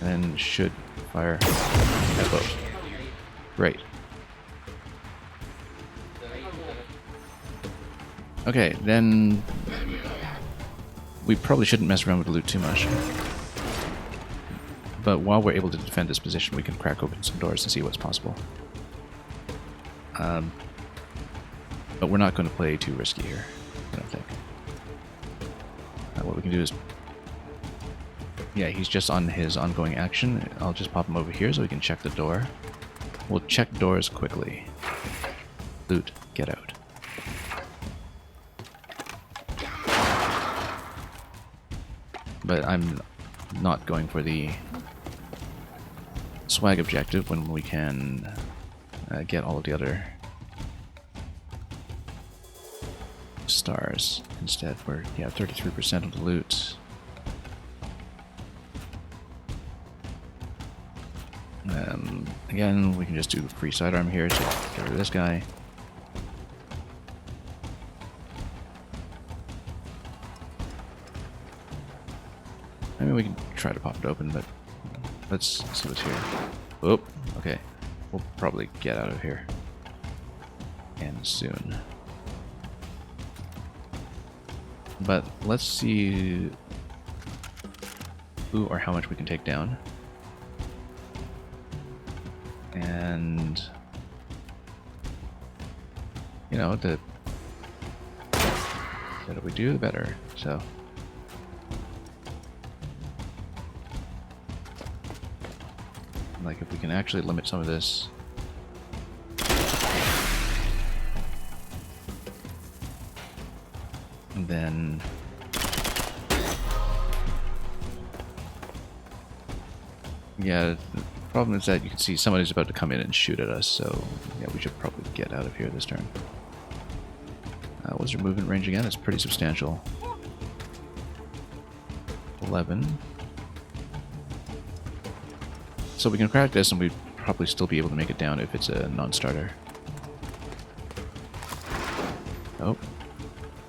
And then should fire at both. Great. Okay, then we probably shouldn't mess around with the loot too much. But while we're able to defend this position, we can crack open some doors and see what's possible. But we're not going to play too risky here, I don't think. What we can do is... Yeah, he's just on his ongoing action. I'll just pop him over here so we can check the door. We'll check doors quickly. Loot, get out. But I'm not going for the swag objective when we can get all of the other stars. Instead, we're 33% of the loot. Again, we can just do free sidearm here to get rid of this guy. I mean, we can try to pop it open, but let's see what's here. Oh, okay. We'll probably get out of here. And soon. But let's see who or how much we can take down. And, you know, the better we do, the better. So, like, if we can actually limit some of this. And then yeah, the problem is that you can see somebody's about to come in and shoot at us, so yeah, we should probably get out of here this turn. What's your movement range again? It's pretty substantial. 11. So we can crack this and we'd probably still be able to make it down if it's a non-starter. Oh.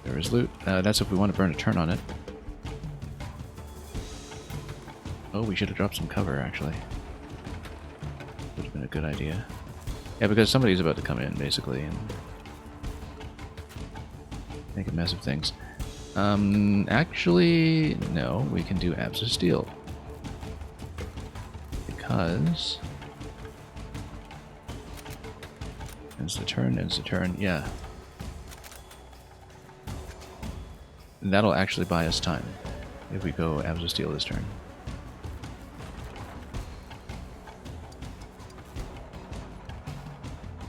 There is loot. That's if we want to burn a turn on it. Oh, we should have dropped some cover, actually. Would have been a good idea. Yeah, because somebody's about to come in, basically, and make a mess of things. Actually, no, we can do Abs of Steel. because... ends the turn, yeah. And that'll actually buy us time if we go Abs of Steel this turn.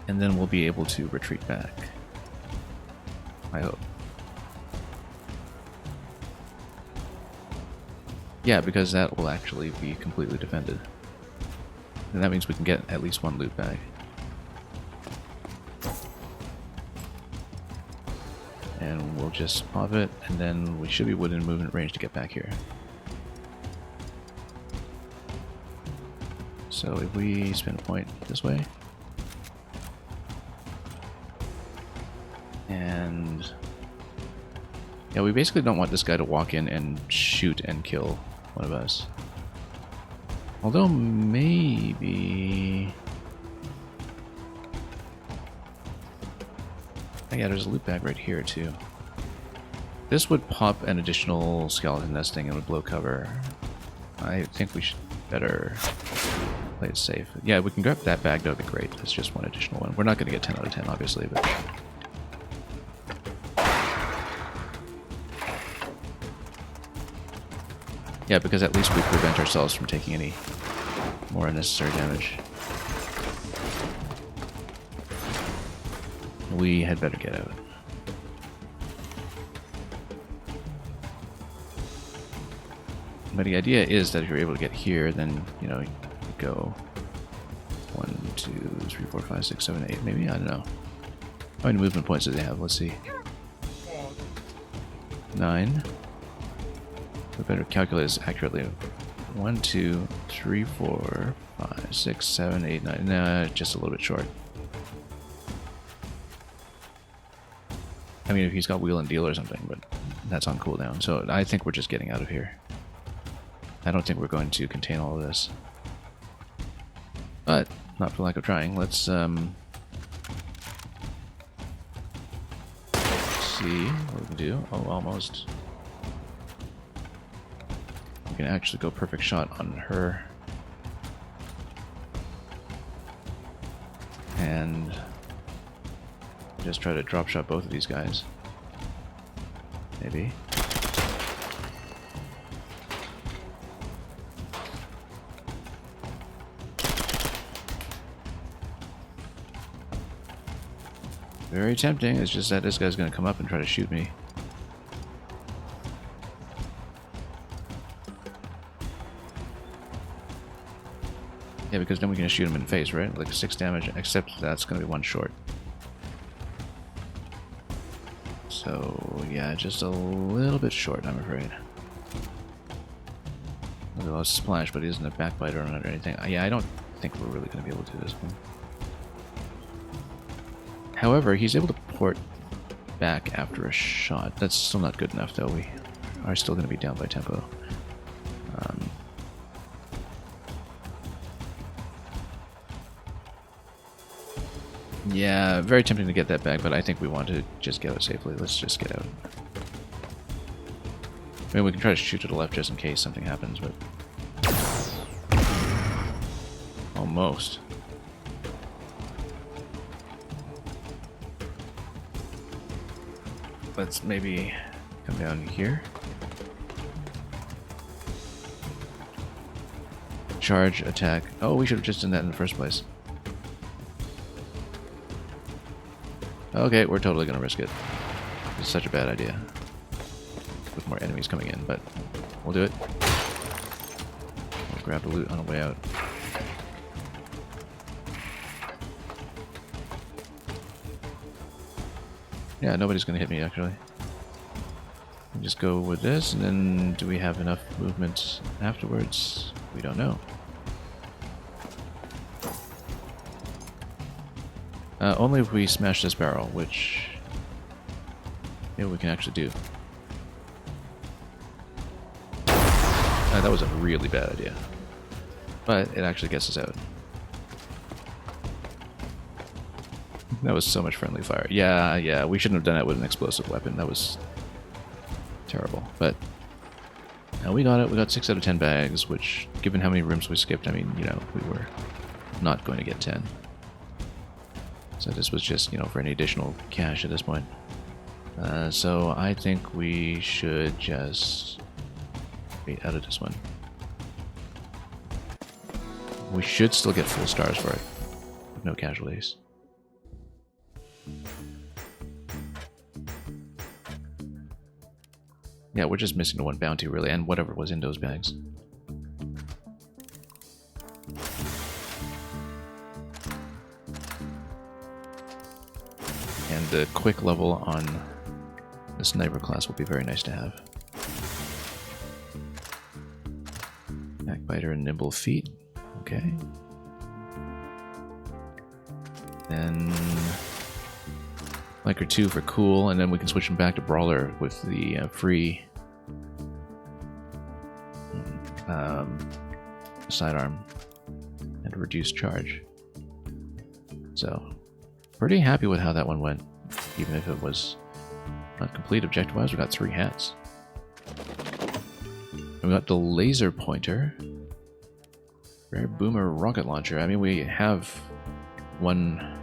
And then we'll be able to retreat back. I hope. Yeah, because that will actually be completely defended. And that means we can get at least one loot bag. And we'll just pop it, and then we should be within movement range to get back here. So if we spin a point this way, and yeah, we basically don't want this guy to walk in and shoot and kill one of us. Although maybe... oh yeah, there's a loot bag right here too. This would pop an additional skeleton nesting and would blow cover. I think we should better play it safe. Yeah, we can grab that bag, that would be great. That's just one additional one. We're not going to get 10 out of 10, obviously, but... yeah, because at least we prevent ourselves from taking any more unnecessary damage. We had better get out. But the idea is that if you're able to get here, then, you know, you go 1, 2, 3, 4, 5, 6, 7, 8, maybe? I don't know. How many movement points do they have? Let's see. 9. We better calculate this accurately. 1, 2, 3, 4, 5, 6, 7, 8, 9. Nah, just a little bit short. I mean, if he's got wheel and deal or something, but that's on cooldown. So I think we're just getting out of here. I don't think we're going to contain all of this. But, not for lack of trying. Let's see what we can do. Oh, almost. We can actually go perfect shot on her. And just try to drop shot both of these guys. Maybe. Very tempting, it's just that this guy's gonna come up and try to shoot me. Yeah, because then we can shoot him in the face, right? Like 6 damage, except that's gonna be 1 short. So, yeah, just a little bit short, I'm afraid. There's a lot of splash, but he isn't a backbiter or anything. Yeah, I don't think we're really gonna be able to do this one. However, he's able to port back after a shot. That's still not good enough, though. We are still going to be down by tempo. Yeah, very tempting to get that back, but I think we want to just get out safely. Let's just get out. I mean, we can try to shoot to the left just in case something happens, but... almost. Let's maybe come down here. Charge, attack. Oh, we should have just done that in the first place. Okay, we're totally going to risk it. It's such a bad idea. With more enemies coming in, but we'll do it. We'll grab the loot on the way out. Yeah, nobody's going to hit me, actually. We'll just go with this, and then do we have enough movement afterwards? We don't know. Only if we smash this barrel, which maybe we can actually do. That was a really bad idea. But it actually gets us out. That was so much friendly fire. Yeah, we shouldn't have done that with an explosive weapon. That was terrible. But Now we got it. We got 6 out of 10 bags, which, given how many rooms we skipped, I mean, you know, we were not going to get 10. So this was just, you know, for any additional cash at this point. So I think we should just wait out of this one. We should still get full stars for it, with no casualties. Yeah, we're just missing the one bounty, really, and whatever was in those bags. And the quick level on the sniper class will be very nice to have. Backbiter and nimble feet. Okay. Then Flanker 2 for cool, and then we can switch them back to Brawler with the free sidearm and a reduced charge. So, pretty happy with how that one went, even if it was not complete objective-wise. We got 3 hats. And we got the laser pointer. Rare boomer rocket launcher. I mean, we have one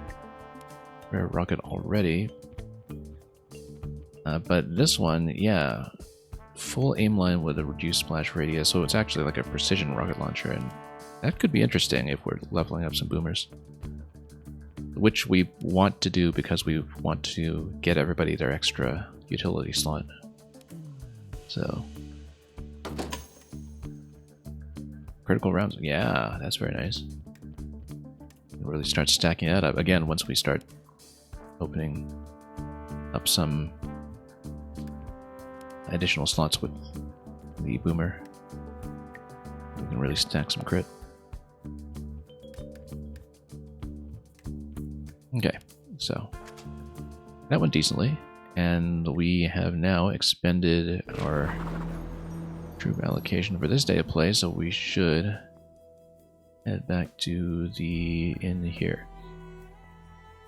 rare rocket already. But this one, yeah, full aim line with a reduced splash radius, so it's actually like a precision rocket launcher, and that could be interesting if we're leveling up some boomers. Which we want to do because we want to get everybody their extra utility slot. So, critical rounds, yeah, that's very nice. We'll really start stacking that up again once we start opening up some additional slots with the boomer. We can really stack some crit. Okay, so that went decently, and we have now expended our troop allocation for this day of play, so we should head back to the inn here.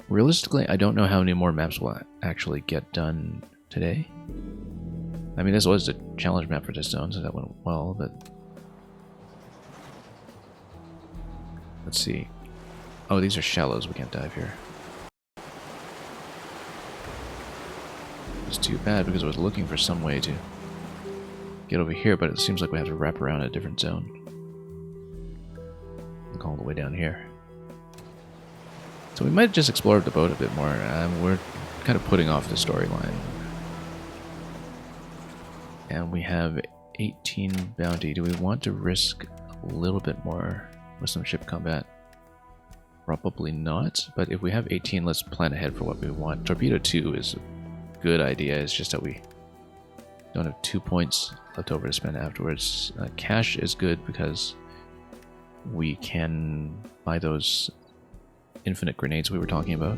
Realistically, I don't know how many more maps will actually get done today. I mean, this was a challenge map for this zone, so that went well, but let's see. Oh, these are shallows. We can't dive here. It's too bad because I was looking for some way to get over here, but it seems like we have to wrap around a different zone. Look all the way down here. So we might just explore the boat a bit more. We're kind of putting off the storyline. And we have 18 bounty. Do we want to risk a little bit more with some ship combat? Probably not, but if we have 18, let's plan ahead for what we want. Torpedo 2 is a good idea, it's just that we don't have 2 points left over to spend afterwards. Cash is good because we can buy those infinite grenades we were talking about,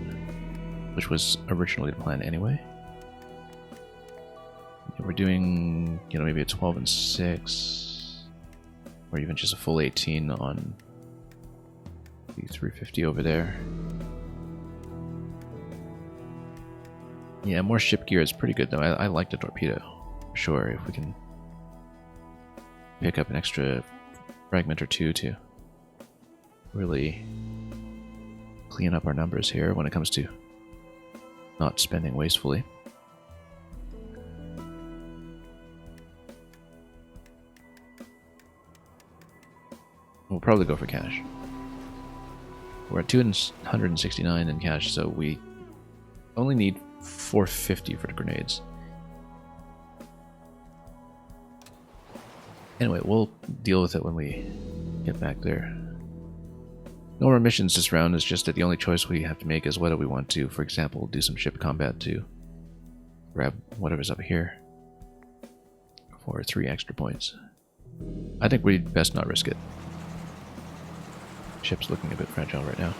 which was originally the plan anyway. We're doing, you know, maybe a 12 and 6, or even just a full 18 on the 350 over there. Yeah, more ship gear is pretty good though. I like the torpedo, for sure, if we can pick up an extra fragment or two to really clean up our numbers here when it comes to not spending wastefully. We'll probably go for cash. We're at 269 in cash, so we only need 450 for the grenades. Anyway, we'll deal with it when we get back there. No more missions this round, it's just that the only choice we have to make is whether we want to, for example, do some ship combat to grab whatever's up here for 3 extra points. I think we'd best not risk it. Ship's looking a bit fragile right now.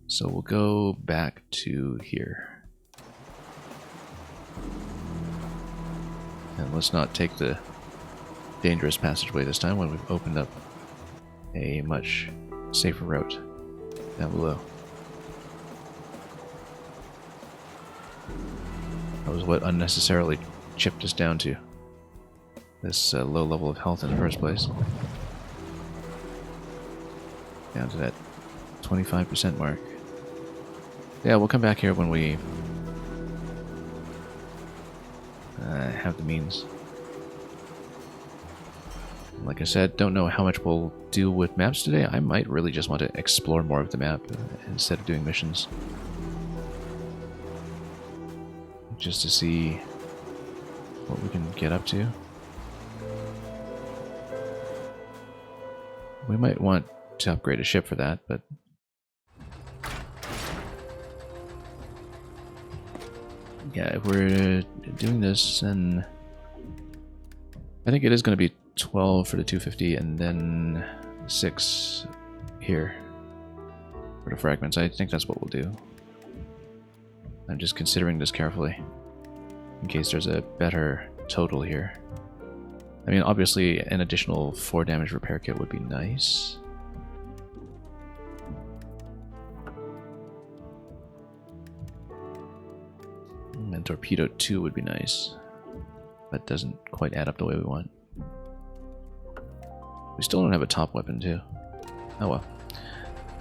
So we'll go back to here. And let's not take the dangerous passageway this time when we've opened up a much safer route down below. That was what unnecessarily chipped us down to this low level of health in the first place. Down to that 25% mark. Yeah, we'll come back here when we have the means. Like I said, don't know how much we'll do with maps today. I might really just want to explore more of the map instead of doing missions. Just to see what we can get up to. We might want to upgrade a ship for that, but yeah, if we're doing this, then I think it is going to be 12 for the 250 and then 6 here for the fragments. I think that's what we'll do. I'm just considering this carefully in case there's a better total here. I mean, obviously an additional 4 damage repair kit would be nice. And torpedo 2 would be nice. That doesn't quite add up the way we want. We still don't have a top weapon too. Oh well.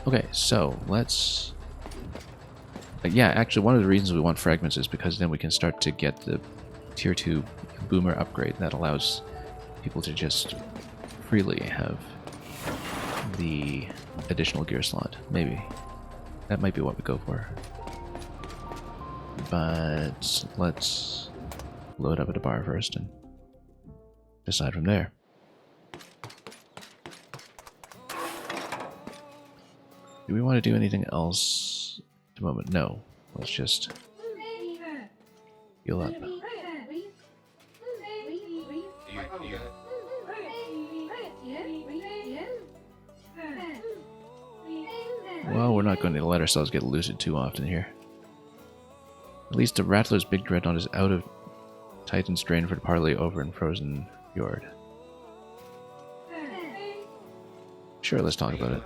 Okay, so let's... yeah, actually one of the reasons we want fragments is because then we can start to get the tier 2 boomer upgrade that allows people to just freely have the additional gear slot. Maybe. That might be what we go for. But let's load up at the bar first and decide from there. Do we want to do anything else at the moment? No. Let's just heal up. Well, we're not going to let ourselves get looted too often here. At least the Rattler's Big Dreadnought is out of Titan's Drain for the parley over in Frozen Fjord. Sure, let's talk about it.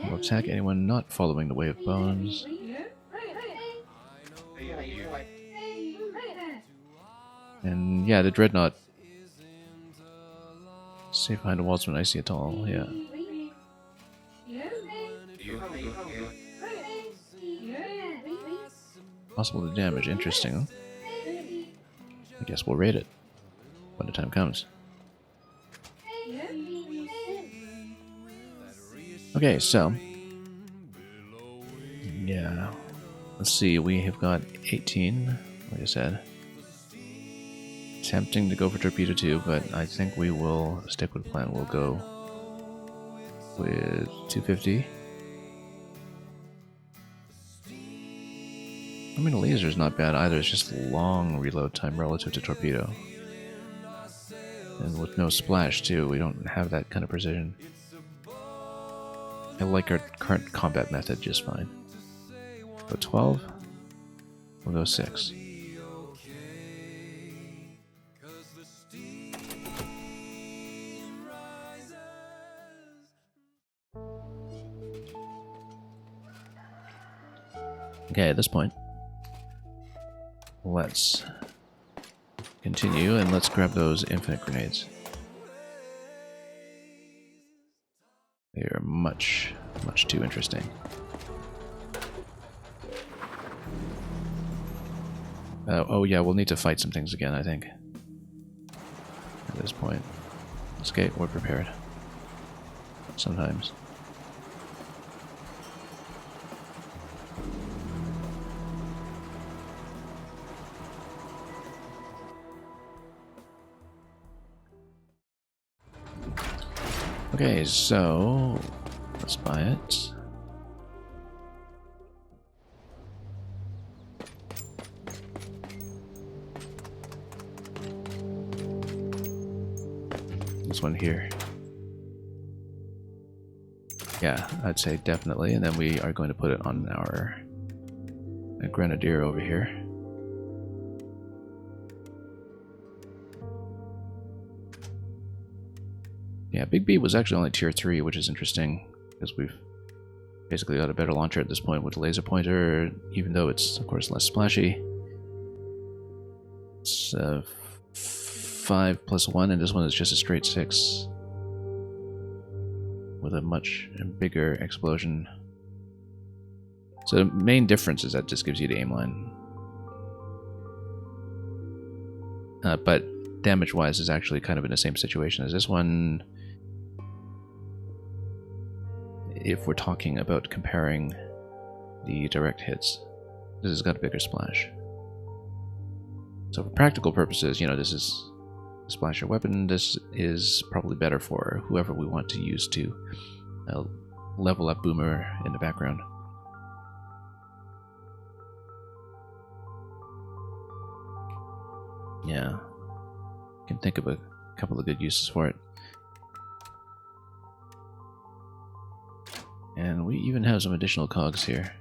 We'll attack anyone not following the Way of Bones. And yeah, the Dreadnought. Safe behind the walls when I see it all, yeah. Possible to damage, interesting. I guess we'll raid it when the time comes. Okay, so yeah, let's see, we have got 18, like I said. Tempting to go for Torpedo 2, but I think we will stick with the plan. We'll go with 250. I mean, the laser's not bad either, it's just long reload time relative to Torpedo. And with no splash too, we don't have that kind of precision. I like our current combat method just fine. Go 12, we'll go 6. Okay, at this point, let's continue and let's grab those infinite grenades. They are much, much too interesting. Oh yeah, we'll need to fight some things again, I think. At this point. Okay, we're prepared. Sometimes. Okay, so let's buy it. This one here. Yeah, I'd say definitely, and then we are going to put it on our Grenadier over here. Yeah, Big B was actually only tier 3, which is interesting, because we've Basically got a better launcher at this point with the laser pointer, even though it's, of course, less splashy. It's 5 plus 1, and this one is just a straight 6. With a much bigger explosion. So the main difference is that just gives you the aim line. But damage-wise is actually kind of in the same situation as this one. If we're talking about comparing the direct hits, this has got a bigger splash. So for practical purposes, you know, this is a splasher weapon. This is probably better for whoever we want to use to level up Boomer in the background. Yeah, can think of a couple of good uses for it. And we even have some additional cogs here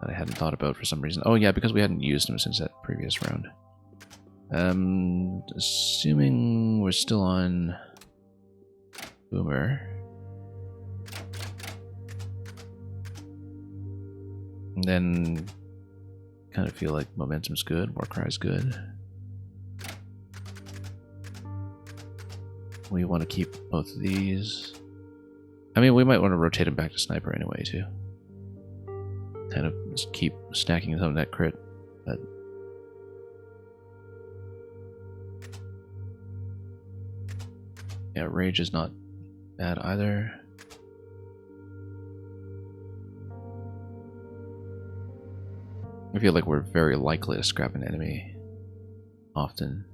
that I hadn't thought about for some reason. Oh yeah, because we hadn't used them since that previous round. Assuming we're still on Boomer. And then kind of feel like momentum's good, Warcry's good. We want to keep both of these. I mean, we might want to rotate him back to Sniper anyway, too. Kind of just keep stacking some of that crit, but... yeah, Rage is not bad either. I feel like we're very likely to scrap an enemy often.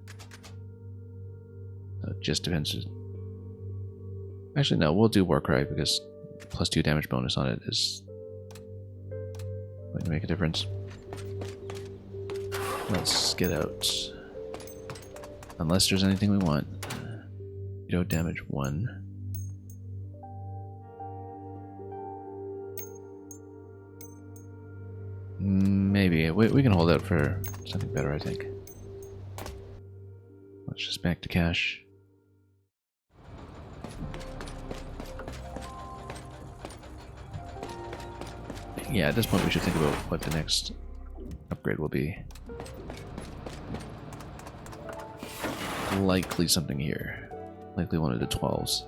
So it just depends. Actually, no, we'll do Warcry because +2 damage bonus on it is going to make a difference. Let's get out. Unless there's anything we want. Damage 1. Maybe. We can hold out for something better, I think. Let's just back to cash. Yeah, at this point we should think about what the next upgrade will be. Likely something here. Likely one of the 12s.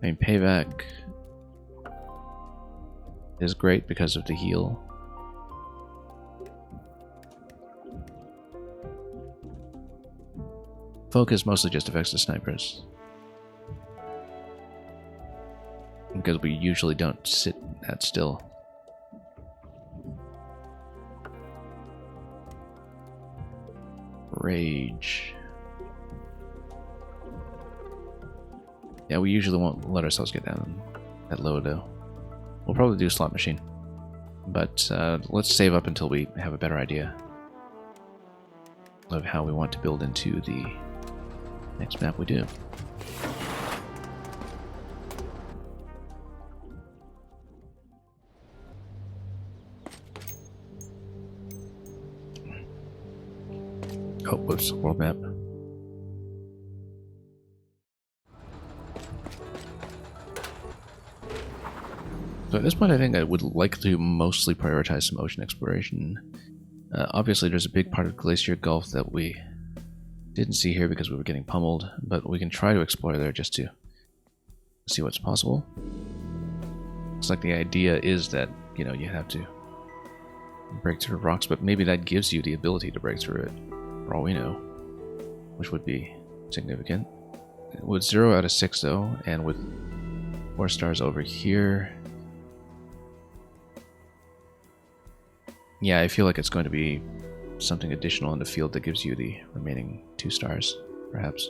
I mean, Payback is great because of the heal. Focus mostly just affects the snipers. Because we usually don't sit that still. Rage. Yeah, we usually won't let ourselves get down that low though. We'll probably do Slot Machine. But let's save up until we have a better idea of how we want to build into the next map we do. Oh, whoops, world map. So at this point I think I would like to mostly prioritize some ocean exploration. Obviously there's a big part of Glacier Gulf that we didn't see here because we were getting pummeled, but we can try to explore there just to see what's possible. It's like the idea is that, you know, you have to break through rocks, but maybe that gives you the ability to break through it, for all we know, which would be significant. With 0 out of 6 though, and with 4 stars over here, yeah, I feel like it's going to be something additional in the field that gives you the remaining 2 stars, perhaps.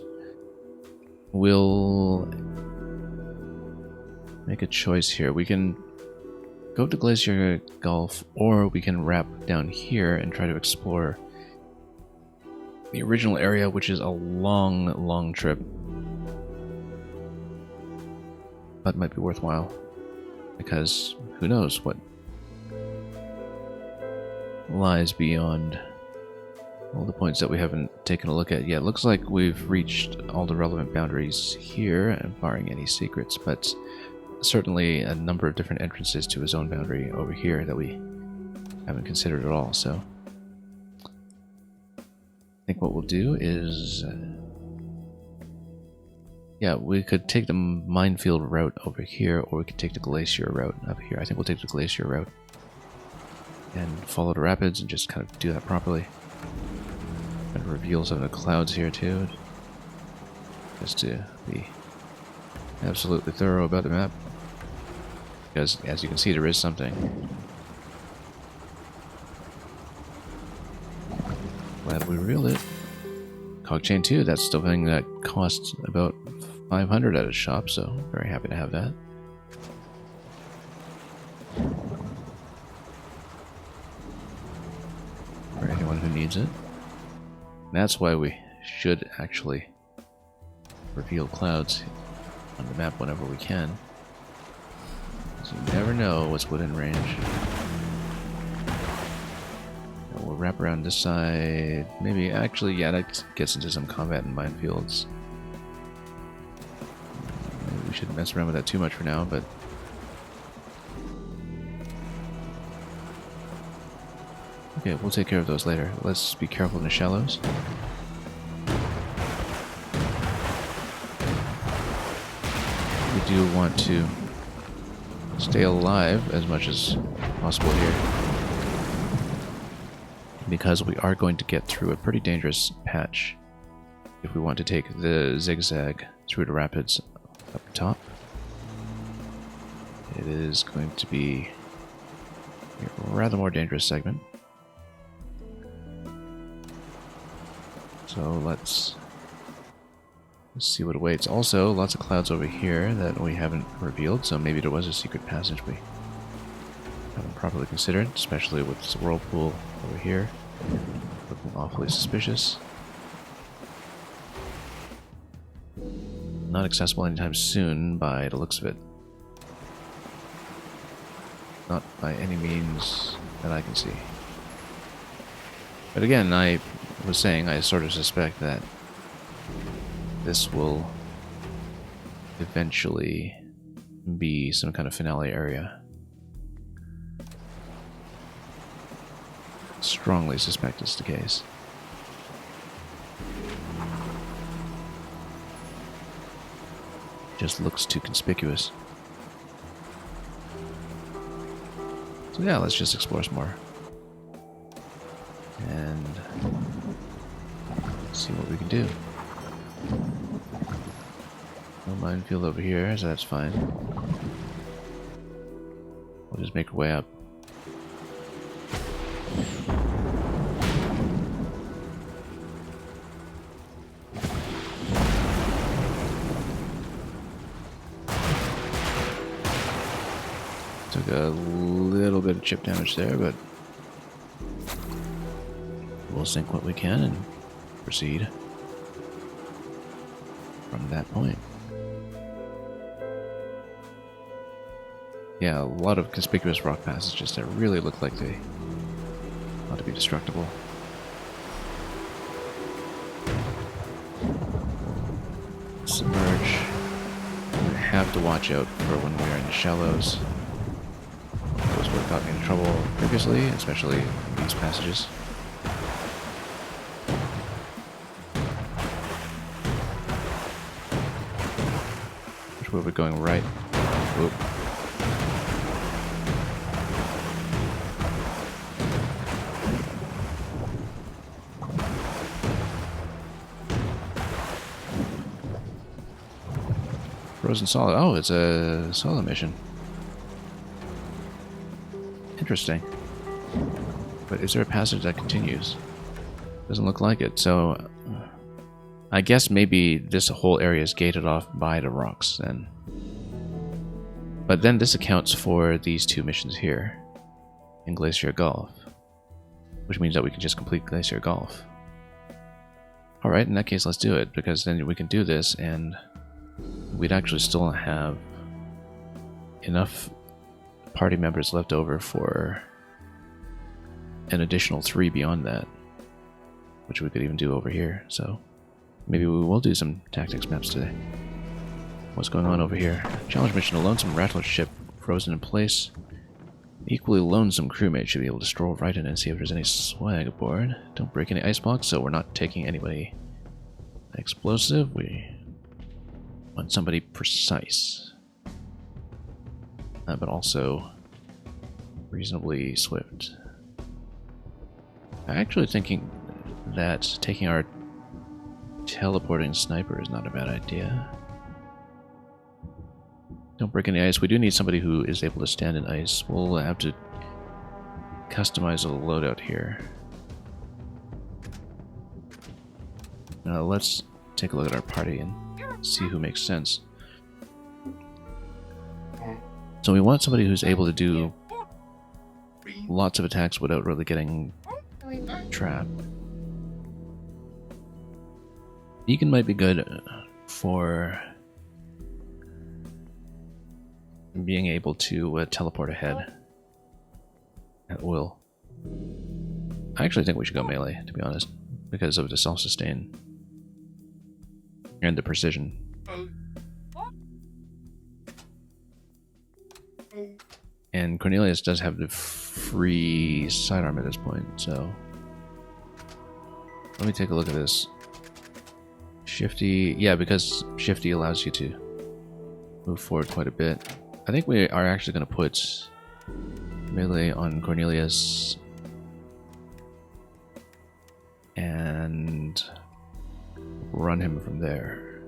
We'll make a choice here. We can go to Glacier Gulf, or we can wrap down here and try to explore the original area, which is a long, long trip, but might be worthwhile, because who knows what lies beyond all the points that we haven't taken a look at yet. Looks like we've reached all the relevant boundaries here, and barring any secrets, but certainly a number of different entrances to a zone boundary over here that we haven't considered at all. So I think what we'll do is yeah, we could take the minefield route over here, or we could take the glacier route up here. I think we'll take the glacier route and follow the rapids and just kind of do that properly. And reveal some of the clouds here too, just to be absolutely thorough about the map. Because as you can see, there is something. Glad we revealed it. Cog chain 2, that's the thing that costs about 500 at a shop, so very happy to have that. For anyone who needs it. That's why we should actually reveal clouds on the map whenever we can. So you never know what's within range. Now we'll wrap around this side. Maybe, actually, yeah, that gets into some combat in minefields. Maybe we shouldn't mess around with that too much for now, but... okay, we'll take care of those later. Let's be careful in the shallows. We do want to stay alive as much as possible here, because we are going to get through a pretty dangerous patch if we want to take the zigzag through the rapids up top. It is going to be a rather more dangerous segment. So let's see what awaits. Also, lots of clouds over here that we haven't revealed, so maybe there was a secret passage we haven't properly considered, especially with this whirlpool over here. Looking awfully suspicious. Not accessible anytime soon by the looks of it. Not by any means that I can see. But again, I was saying I sort of suspect that this will eventually be some kind of finale area. Strongly suspect it's the case. Just looks too conspicuous. So yeah, let's just explore some more. And see what we can do. No minefield over here, so that's fine. We'll just make our way up. Took a little bit of chip damage there, but we'll sink what we can and proceed from that point. Yeah, a lot of conspicuous rock passages that really look like they ought to be destructible. Submerge. We have to watch out for when we are in the shallows. That was what got me in trouble previously, especially in these passages. Which way we're going right. Whoop. Frozen solid. Oh, it's a solid mission. Interesting. But is there a passage that continues? Doesn't look like it. So I guess maybe this whole area is gated off by the rocks then. But then this accounts for these two missions here in Glacier Gulf, which means that we can just complete Glacier Gulf. Alright, in that case, let's do it, because then we can do this and we'd actually still have enough party members left over for an additional 3 beyond that. which we could even do over here. So maybe we will do some tactics maps today. What's going on over here? Challenge mission: a lonesome rattler ship frozen in place. Equally lonesome crewmate should be able to stroll right in and see if there's any swag aboard. Don't break any ice blocks, so we're not taking anybody explosive. We want somebody precise, but also reasonably swift. I'm actually thinking that taking our teleporting sniper is not a bad idea. Don't break any ice. We do need somebody who is able to stand in ice. We'll have to customize a loadout here. Now let's take a look at our party and see who makes sense. So we want somebody who's able to do lots of attacks without really getting trapped. Deacon might be good for being able to teleport ahead at will. I actually think we should go melee, to be honest, because of the self-sustain and the precision. And Cornelius does have the free sidearm at this point, so let me take a look at this. Shifty, yeah, because Shifty allows you to move forward quite a bit. I think we are actually going to put melee on Cornelius and run him from there.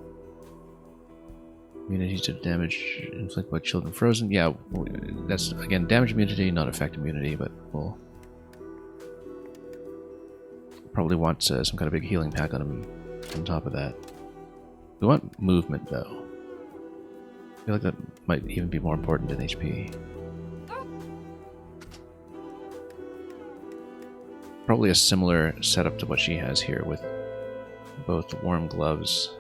Immunity to damage inflicted by children frozen. Yeah, that's again damage immunity, not effect immunity, but we'll probably want some kind of big healing pack on him on top of that. We want movement though. I feel like that might even be more important than HP. Probably a similar setup to what she has here with both warm gloves.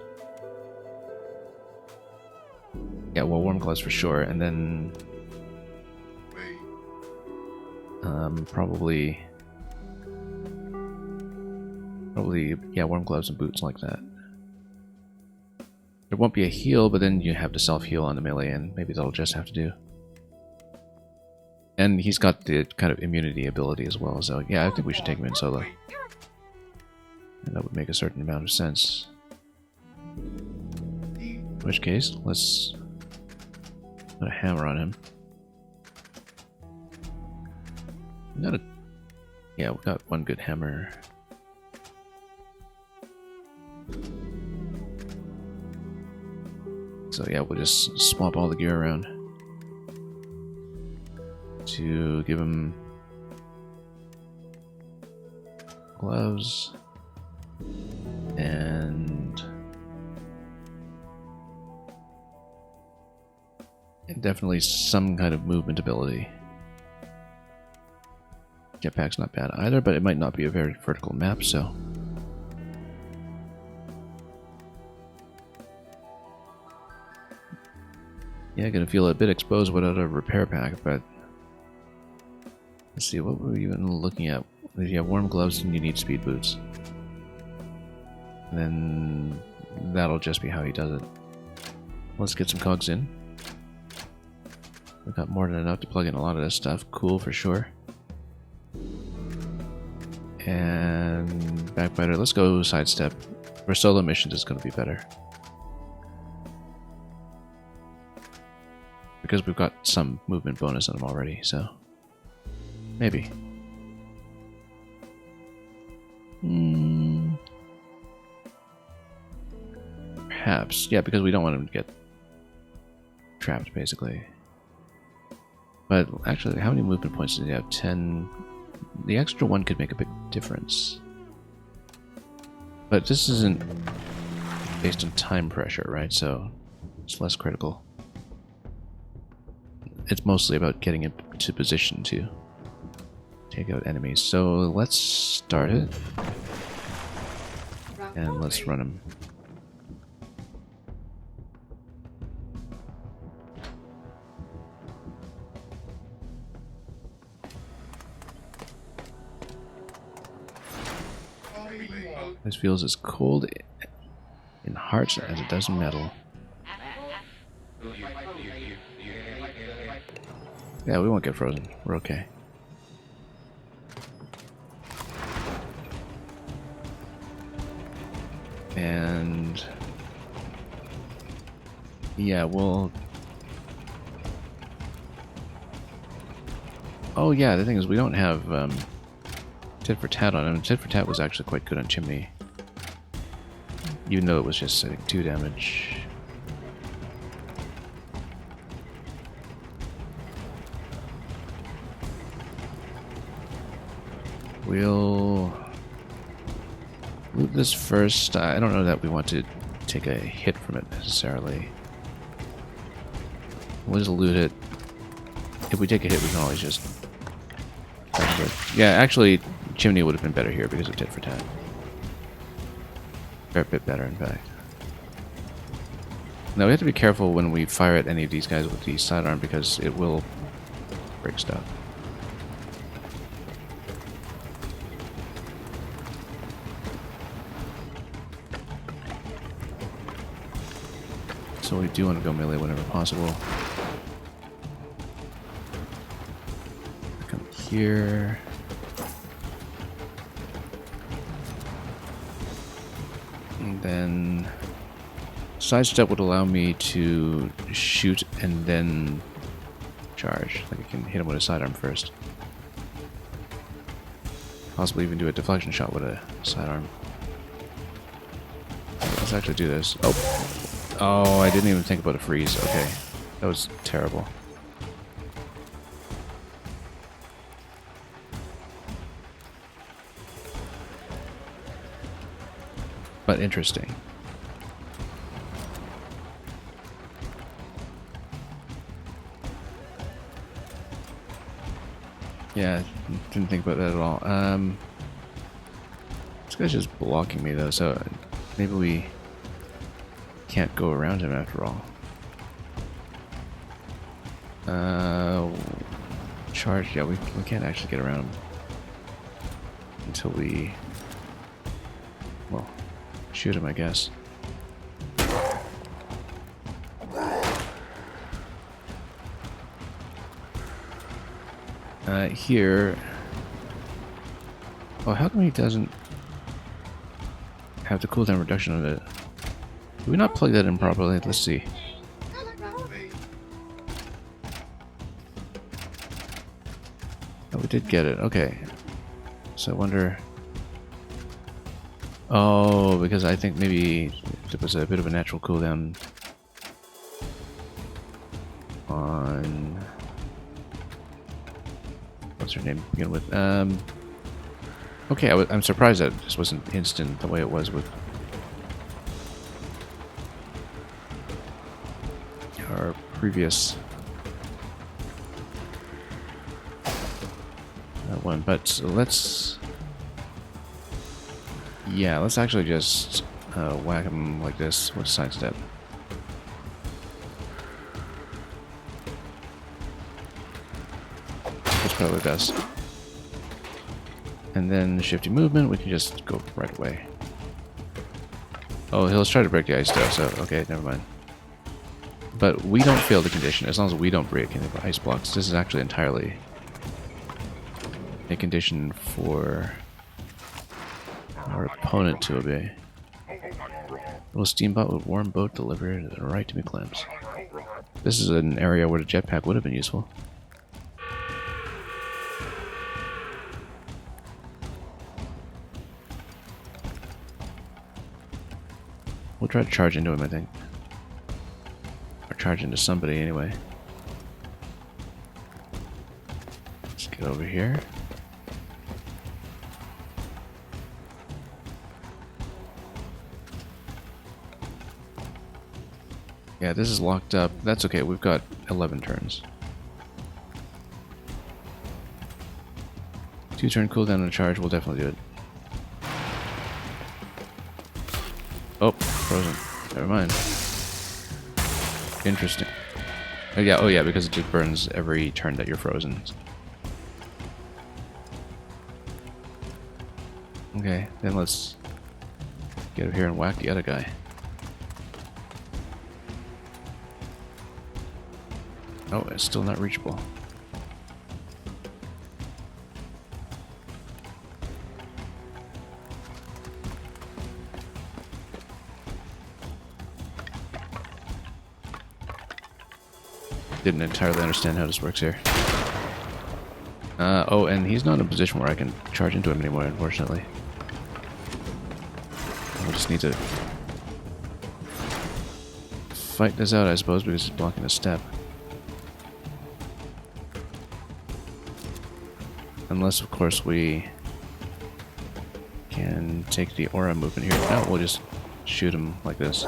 Yeah, well, warm gloves for sure, and then probably yeah, warm gloves and boots like that. There won't be a heal, but then you have to self-heal on the melee, and maybe that'll just have to do. And he's got the kind of immunity ability as well, so yeah, I think we should take him in solo. And that would make a certain amount of sense. In which case, let's put a hammer on him. Yeah, we got one good hammer. So yeah, we'll just swap all the gear around to give him gloves and definitely some kind of movement ability. Jetpack's not bad either, but it might not be a very vertical map, so yeah, gonna feel a bit exposed without a repair pack, but let's see, what were we even looking at? If you have warm gloves, then you need speed boots. And then that'll just be how he does it. Let's get some cogs in. We've got more than enough to plug in a lot of this stuff. Cool for sure. And backbiter, let's go sidestep. For solo missions, it's going to be better. Because we've got some movement bonus on them already, so maybe. Perhaps. Yeah, because we don't want him to get trapped, basically. But actually, how many movement points does he have? 10. The extra one could make a big difference. But this isn't based on time pressure, right? So it's less critical. It's mostly about getting into position to take out enemies. So let's start it. And let's run him. This feels as cold in hearts as it does in metal. Yeah, we won't get frozen. We're okay. And yeah, we'll... Oh yeah, the thing is we don't have tit for tat on him. Tit for tat was actually quite good on Chimney. Even though it was just, I think, 2 damage. We'll loot this first. I don't know that we want to take a hit from it necessarily. We'll just loot it. If we take a hit, we can always just... Yeah, actually, Chimney would have been better here because of tit for tat. A bit better, in fact. Now, we have to be careful when we fire at any of these guys with the sidearm because it will break stuff. So we do want to go melee whenever possible. Come here. And then sidestep would allow me to shoot and then charge. Like I can hit him with a sidearm first. Possibly even do a deflection shot with a sidearm. Let's actually do this. Oh, I didn't even think about a freeze. Okay. That was terrible. But interesting. Yeah, didn't think about that at all. This guy's just blocking me though, so maybe we can't go around him after all. Charge, yeah, we can't actually get around him until we, well, shoot him, I guess. Here, oh, how come he doesn't have the cooldown reduction on it? Did we not plug that in properly? Let's see. Oh, we did get it. Okay. So I wonder... Oh, because I think maybe there was a bit of a natural cooldown on... What's her name to begin with? Okay, I'm surprised that this wasn't instant the way it was with our previous one. But let's... Yeah, let's actually just whack him like this with sidestep. That's probably best. And then the shifty movement, we can just go right away. Oh, he'll try to break the ice though, so okay, never mind. But we don't fail the condition as long as we don't break any of the ice blocks. This is actually entirely a condition for our opponent to obey. Little steamboat with warm boat delivered right to McClamps. This is an area where the jetpack would have been useful. We'll try to charge into him, I think. Or charge into somebody, anyway. Let's get over here. Yeah, this is locked up. That's okay, we've got 11 turns. 2-turn cooldown and a charge, we'll definitely do it. Oh, frozen. Never mind. Interesting. Oh yeah, because it just burns every turn that you're frozen. Okay, then let's get over here and whack the other guy. Oh, it's still not reachable. Didn't entirely understand how this works here. Oh, and he's not in a position where I can charge into him anymore, unfortunately. We'll just need to fight this out, I suppose, because he's blocking a step. Unless, of course, we can take the aura movement here. No, we'll just shoot him like this.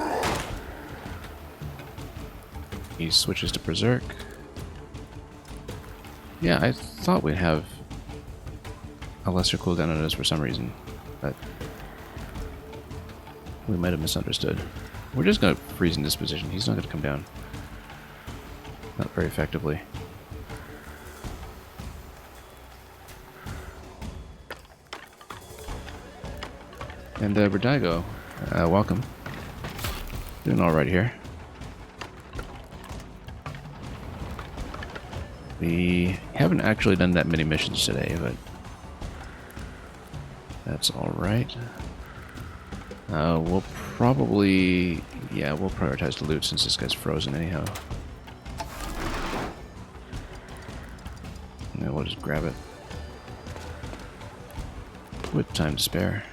He switches to Berserk. Yeah, I thought we'd have a lesser cooldown on this for some reason, but we might have misunderstood. We're just going to freeze in this position. He's not going to come down. Not very effectively. And Vertigo, welcome. Doing alright here. We haven't actually done that many missions today, but that's alright. We'll probably... yeah, we'll prioritize the loot since this guy's frozen anyhow. And then we'll just grab it. With time to spare.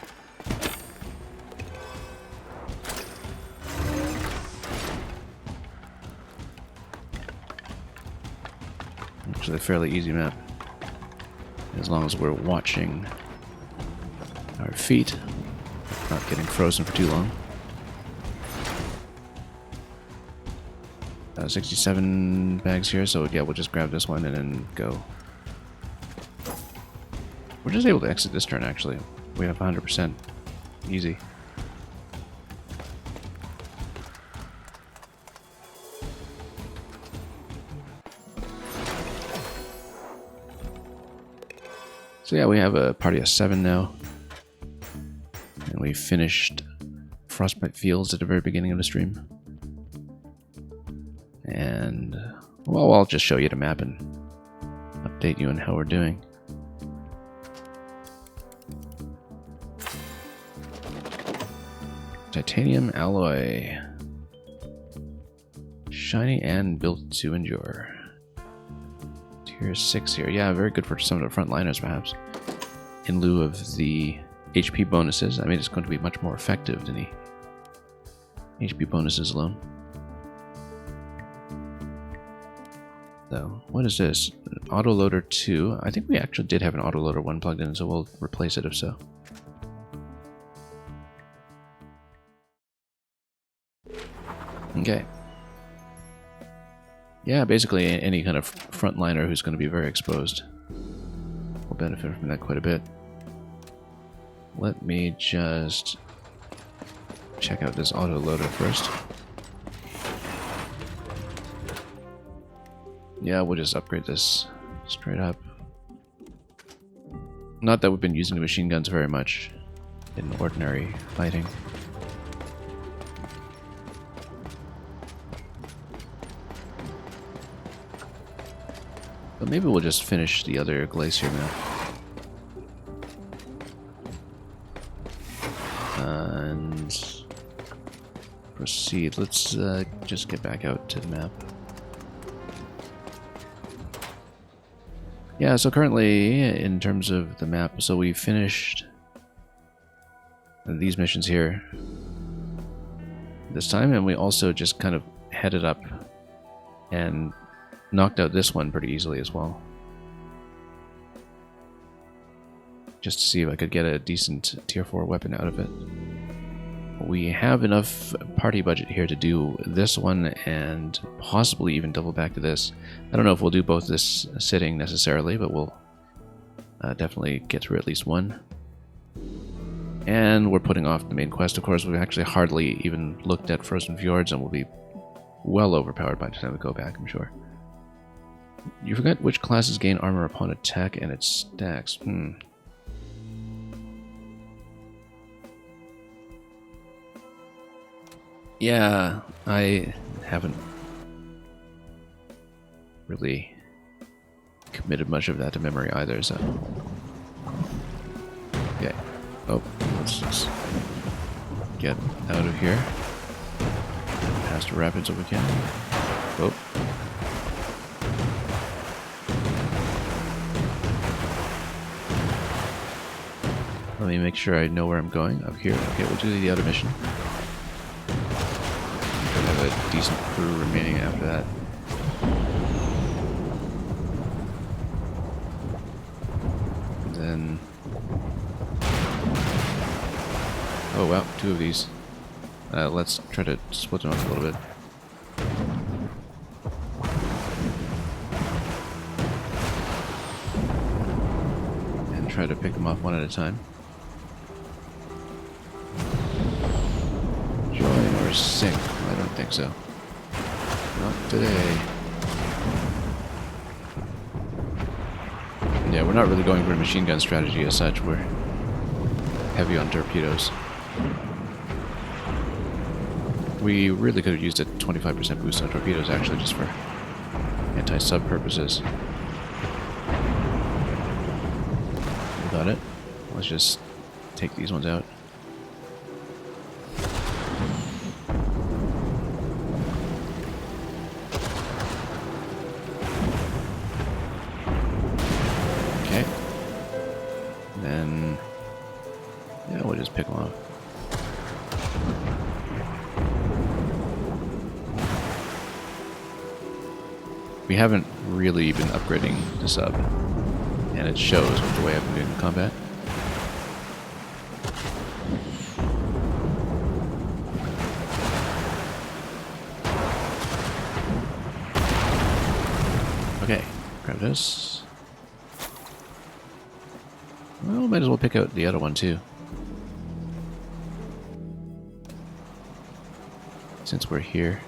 Actually a fairly easy map. As long as we're watching our feet, not getting frozen for too long. 67 bags here, so yeah, we'll just grab this one and then go. We're just able to exit this turn, actually. We have 100%. Easy. So yeah, we have a party of 7 now. And we finished Frostbite Fields at the very beginning of the stream. And, well, I'll just show you the map and update you on how we're doing. Titanium alloy. Shiny and built to endure. Tier 6 here. Yeah, very good for some of the frontliners, perhaps. In lieu of the HP bonuses. I mean, it's going to be much more effective than the HP bonuses alone. So, what is this? An autoloader 2. I think we actually did have an autoloader 1 plugged in, so we'll replace it if so. Okay. Yeah, basically any kind of frontliner who's going to be very exposed will benefit from that quite a bit. Let me just check out this autoloader first. Yeah, we'll just upgrade this straight up. Not that we've been using the machine guns very much in ordinary fighting. But maybe we'll just finish the other glacier map. And proceed. Let's just get back out to the map. Yeah, so currently, in terms of the map, so we finished these missions here this time, and we also just kind of headed up and knocked out this one pretty easily as well. Just to see if I could get a decent tier 4 weapon out of it. We have enough party budget here to do this one and possibly even double back to this. I don't know if we'll do both this sitting necessarily, but we'll definitely get through at least one. And we're putting off the main quest. Of course, we've actually hardly even looked at Frozen Fjords and we'll be well overpowered by the time we go back, I'm sure. You forgot which classes gain armor upon attack and its stacks. Yeah, I haven't really committed much of that to memory either, so... Okay. Oh, let's just get out of here. Past the rapids if we can. Oh. Let me make sure I know where I'm going. Up here. Okay, we'll do the other mission. Should have a decent crew remaining after that. And then... Oh wow, 2 of these. Let's try to split them up a little bit. And try to pick them off one at a time. Join or sink? I don't think so. Not today. Yeah, we're not really going for a machine gun strategy as such. We're heavy on torpedoes. We really could have used a 25% boost on torpedoes actually just for anti-sub purposes. Without it, let's just take these ones out. Okay. And then, yeah, we'll just pick them off. We haven't really been upgrading the sub, and it shows with the way I've been doing the combat. Okay, grab this. Well, might as well pick out the other one too. Since we're here.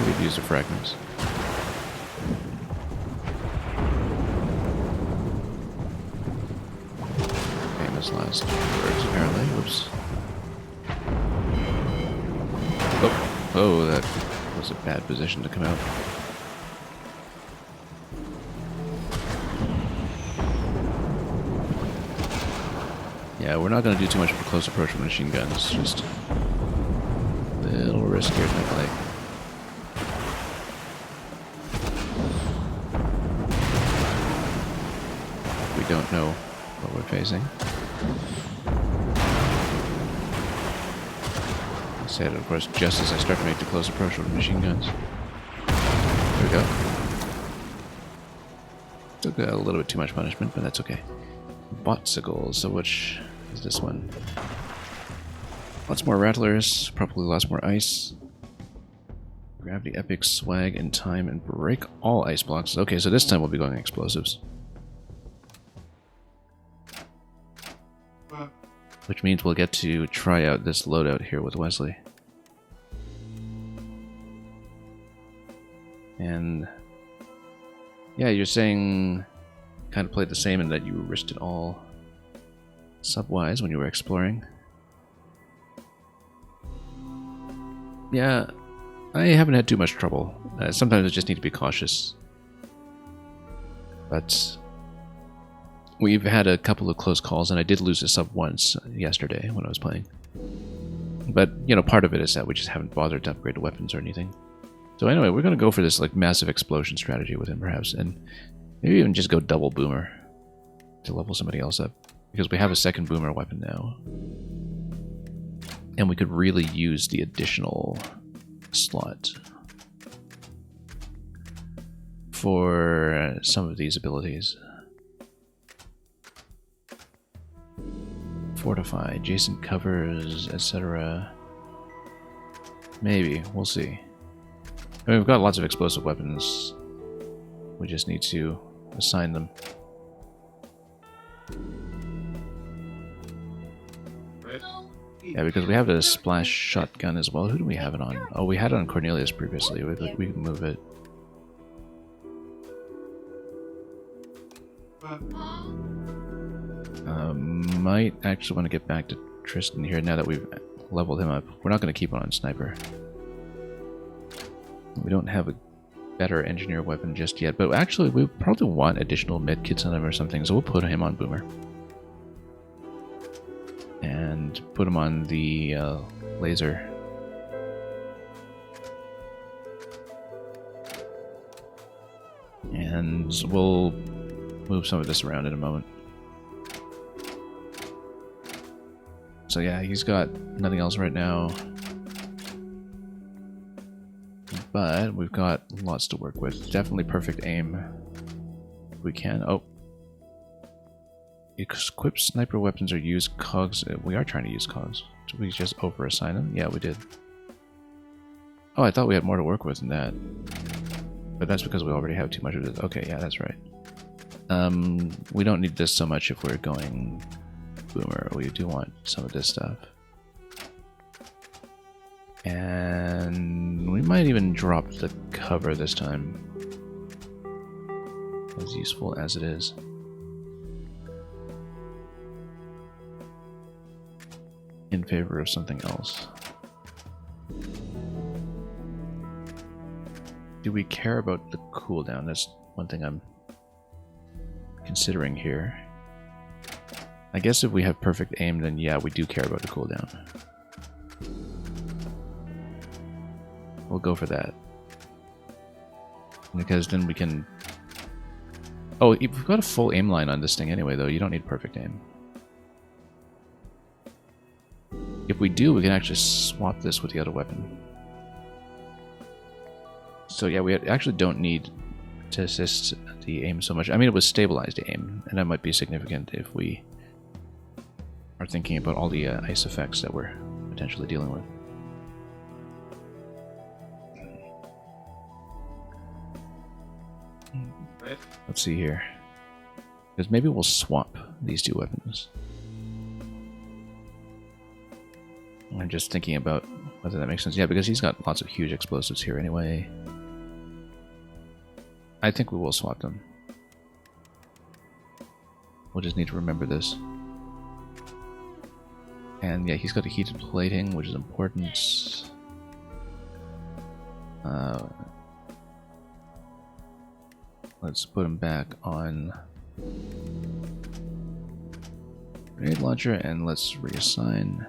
We'd use the fragments. Famous last words, apparently. Whoops. Oh, that was a bad position to come out. Yeah, we're not going to do too much of a close approach with machine guns. Just a little riskier than I'd like. Don't know what we're facing. I said, of course, just as I start to make the close approach with machine guns. There we go. Took a little bit too much punishment, but that's okay. Botsicles, so which is this one? Lots more rattlers, probably lots more ice. Gravity, epic, swag, and time, and break all ice blocks. Okay, so this time we'll be going explosives. Which means we'll get to try out this loadout here with Wesley. And yeah, you're saying kind of played the same in that you risked it all sub-wise when you were exploring. Yeah, I haven't had too much trouble. Sometimes I just need to be cautious. But we've had a couple of close calls, and I did lose a sub once yesterday when I was playing. But, you know, part of it is that we just haven't bothered to upgrade the weapons or anything. So anyway, we're going to go for this like massive explosion strategy with him, perhaps, and maybe even just go double boomer to level somebody else up. Because we have a second boomer weapon now. And we could really use the additional slot for some of these abilities. Fortify, adjacent covers, etc. Maybe, we'll see. I mean, we've got lots of explosive weapons. We just need to assign them. Yeah, because we have a splash shotgun as well. Who do we have it on? Oh, we had it on Cornelius previously. We can move it. Might actually want to get back to Tristan here now that we've leveled him up. We're not going to keep on sniper. We don't have a better engineer weapon just yet, but actually we probably want additional med kits on him or something, so we'll put him on boomer. And put him on the laser. And we'll move some of this around in a moment. So yeah, he's got nothing else right now. But we've got lots to work with. Definitely perfect aim. If we can. Oh. Equip sniper weapons or use cogs. We are trying to use cogs. Did we just over-assign them? Yeah, we did. Oh, I thought we had more to work with than that. But that's because we already have too much of this. Okay, yeah, that's right. We don't need this so much if we're going boomer. We do want some of this stuff. And we might even drop the cover this time. As useful as it is. In favor of something else. Do we care about the cooldown? That's one thing I'm considering here. I guess if we have perfect aim, then yeah, we do care about the cooldown. We'll go for that. Because then we can... Oh, we've got a full aim line on this thing anyway, though. You don't need perfect aim. If we do, we can actually swap this with the other weapon. So yeah, we actually don't need to assist the aim so much. I mean, it was stabilized aim, and that might be significant if we are thinking about all the ice effects that we're potentially dealing with. Let's see here. Because maybe we'll swap these two weapons. I'm just thinking about whether that makes sense. Yeah, because he's got lots of huge explosives here anyway. I think we will swap them. We'll just need to remember this. And yeah, he's got a heated plating, which is important. Let's put him back on grenade launcher, and let's reassign.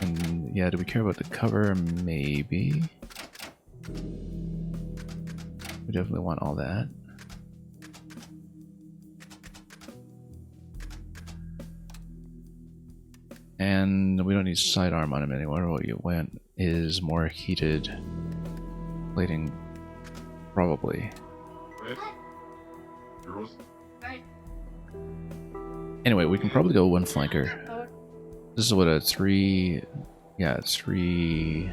And yeah, do we care about the cover? Maybe. We definitely want all that. And we don't need sidearm on him anymore. What you want is more heated plating, probably. Anyway, we can probably go one flanker. This is what a 3 through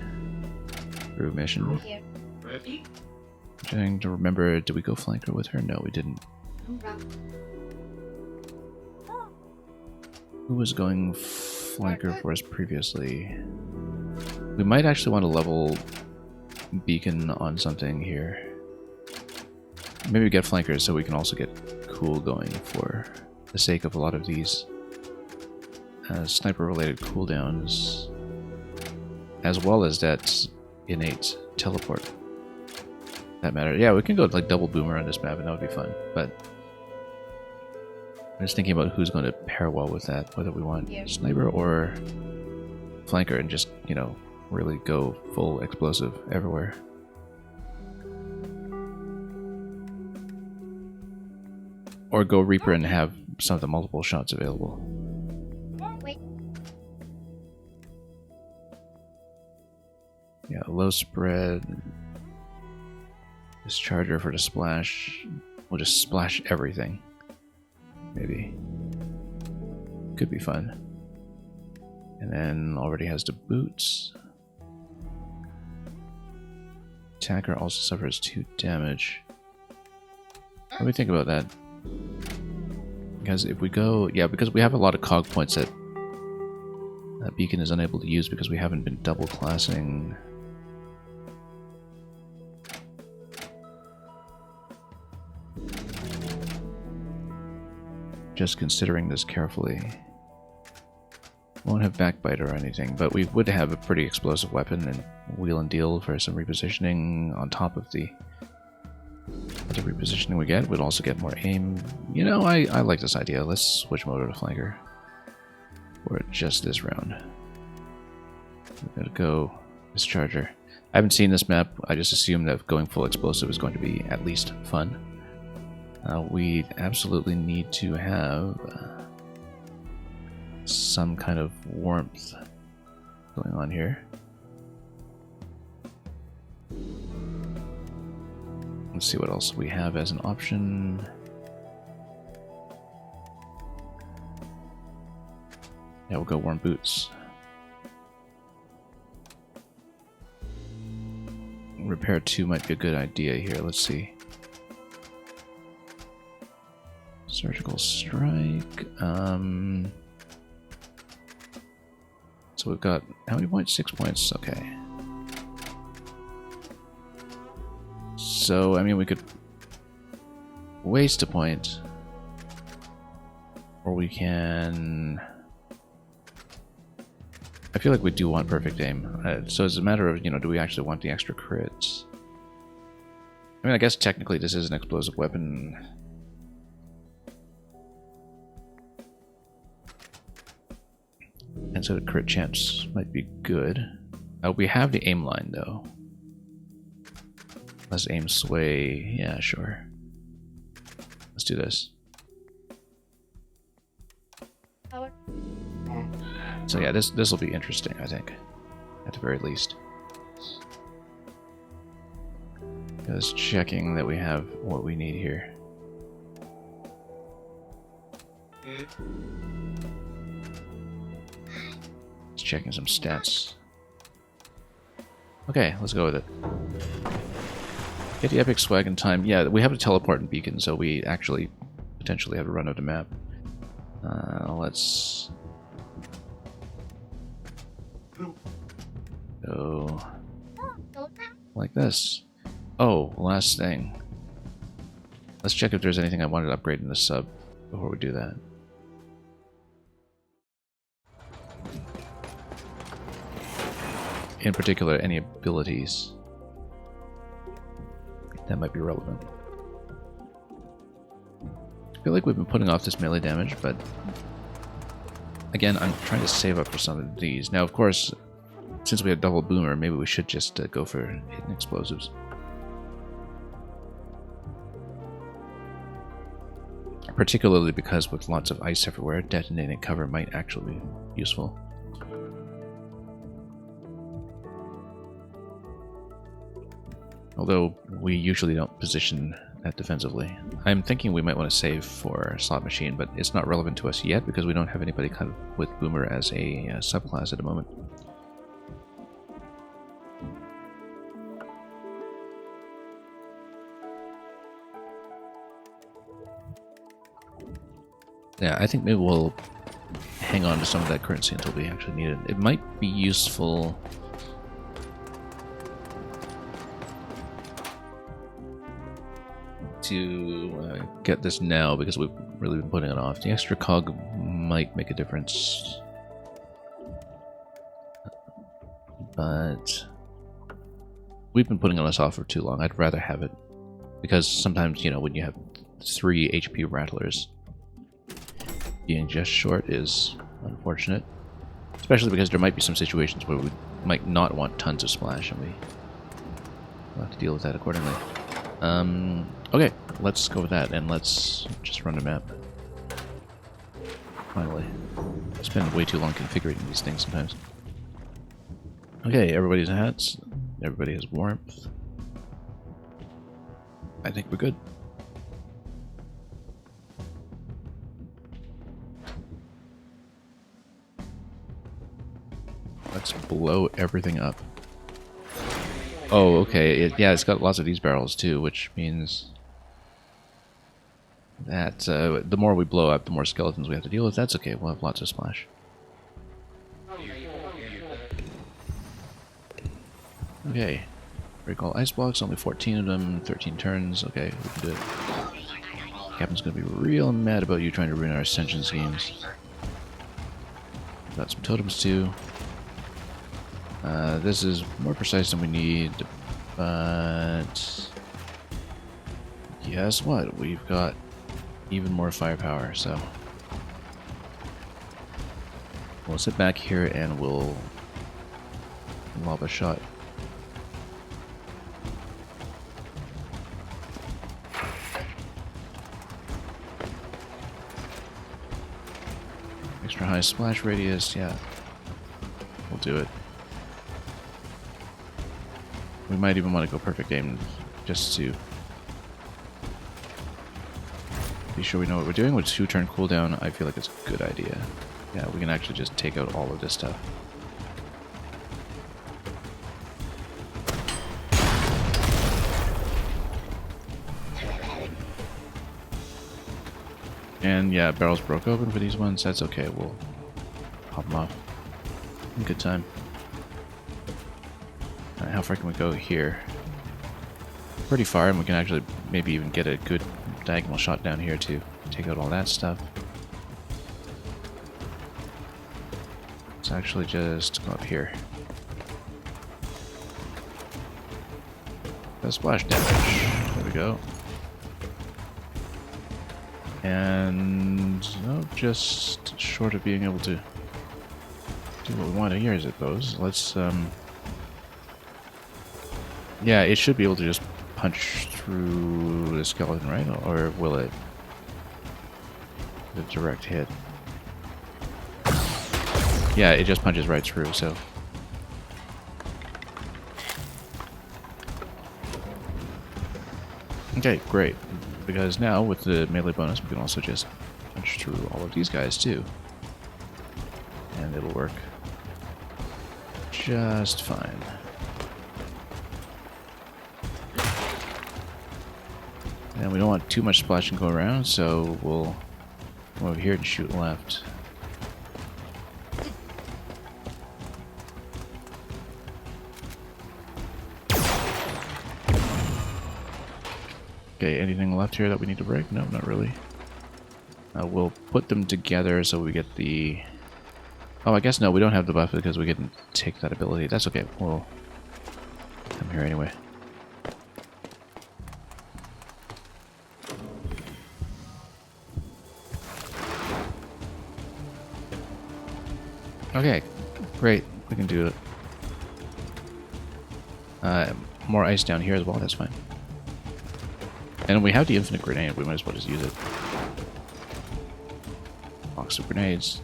mission. Trying to remember, did we go flanker with her? No, we didn't. Who was going flanker for us previously? We might actually want to level beacon on something here. Maybe get flankers so we can also get cool going for the sake of a lot of these sniper-related cooldowns, as well as that innate teleport. That matter. Yeah, we can go like double boomer on this map, and that would be fun. But I'm just thinking about who's going to pair well with that, whether we want sniper or flanker, and just, you know, really go full explosive everywhere. Or go Reaper and have some of the multiple shots available. Yeah, low spread. Discharger for the splash. We'll just splash everything. Maybe. Could be fun. And then already has the boots. Attacker also suffers 2 damage. What do we think about that? Because if we go... Yeah, because we have a lot of cog points that Beacon is unable to use because we haven't been double classing. Just considering this carefully. Won't have backbite or anything, but we would have a pretty explosive weapon and wheel and deal for some repositioning on top of the repositioning we get. We'd also get more aim. You know, I like this idea. Let's switch motor to flanker for just this round. We're gonna go discharger. I haven't seen this map. I just assumed that going full explosive is going to be at least fun. We absolutely need to have some kind of warmth going on here. Let's see what else we have as an option. Yeah, we'll go warm boots. Repair 2 might be a good idea here. Let's see. Surgical strike. So we've got how many points? 6 points. Okay. So I mean, we could waste a point, or we can. I feel like we do want perfect aim. So it's a matter of, you know, do we actually want the extra crits? I mean, I guess technically this is an explosive weapon. And so the crit chance might be good. We have the aim line, though. Let's aim sway. Yeah, sure. Let's do this. So yeah, this will be interesting, I think, at the very least. Just checking that we have what we need here. Just checking some stats. Okay, let's go with it. Get the epic swag in time. Yeah, we have a teleport and beacon, so we actually potentially have a run of the map. Let's go like this. Oh, last thing. Let's check if there's anything I wanted to upgrade in the sub before we do that. In particular, any abilities that might be relevant. I feel like we've been putting off this melee damage, but again, I'm trying to save up for some of these. Now, of course, since we have double boomer, maybe we should just go for hidden explosives. Particularly because with lots of ice everywhere, detonating cover might actually be useful. Although we usually don't position that defensively. I'm thinking we might want to save for slot machine, but it's not relevant to us yet because we don't have anybody kind of with boomer as a subclass at the moment. Yeah, I think maybe we'll hang on to some of that currency until we actually need it. It might be useful to get this now because we've really been putting it off. The extra cog might make a difference, but we've been putting this off for too long. I'd rather have it because sometimes, you know, when you have 3 HP rattlers, being just short is unfortunate, especially because there might be some situations where we might not want tons of splash and we'll have to deal with that accordingly. Okay, let's go with that and let's just run a map. Finally. I spend way too long configuring these things sometimes. Okay, everybody's hats, everybody has warmth. I think we're good. Let's blow everything up. Oh, okay. Yeah, it's got lots of these barrels too, which means that the more we blow up, the more skeletons we have to deal with. That's okay. We'll have lots of splash. Okay. Recall ice blocks. Only 14 of them. 13 turns. Okay, we can do it. Captain's gonna be real mad about you trying to ruin our ascension schemes. Got some totems too. This is more precise than we need, but guess what? We've got even more firepower, so we'll sit back here and we'll lob a shot. Extra high splash radius, yeah. We'll do it. We might even want to go perfect aim just to be sure we know what we're doing. With 2-turn cooldown, I feel like it's a good idea. Yeah, we can actually just take out all of this stuff. And yeah, barrels broke open for these ones. That's okay. We'll pop them off. Good time. Alright, how far can we go here? Pretty far, and we can actually maybe even get a good diagonal shot down here to take out all that stuff. Let's actually just go up here. That's splash damage. There we go. And just short of being able to do what we want here, I suppose. Let's yeah, it should be able to just punch through the skeleton, right? Or will it? The direct hit. Yeah, it just punches right through, so. Okay, great. Because now, with the melee bonus, we can also just punch through all of these guys, too. And it'll work just fine. And we don't want too much splashing go around, so we'll come over here and shoot left. Okay, anything left here that we need to break? No, not really. We'll put them together so we get the... Oh, I guess no, we don't have the buff because we didn't take that ability. That's okay, we'll come here anyway. Okay, great, we can do it. More ice down here as well, that's fine. And we have the infinite grenade, we might as well just use it. Box of grenades.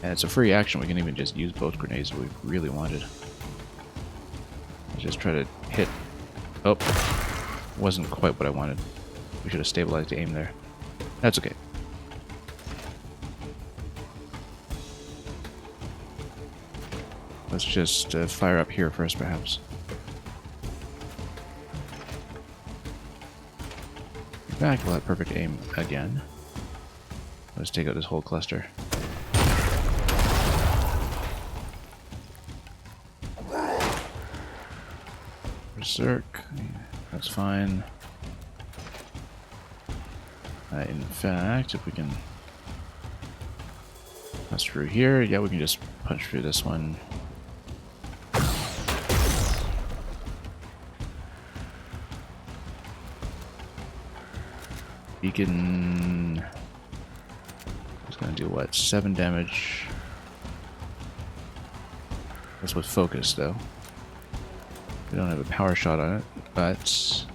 And it's a free action, we can even just use both grenades if we really wanted. Let's just try to hit... Oh, wasn't quite what I wanted. We should have stabilized the aim there. That's okay. Let's just fire up here first, perhaps. Back, we'll have perfect aim again. Let's take out this whole cluster. Berserk, that's fine. In fact, if we can pass through here, yeah, we can just punch through this one. Beacon is going to do what? 7 damage. That's with focus, though. We don't have a power shot on it, but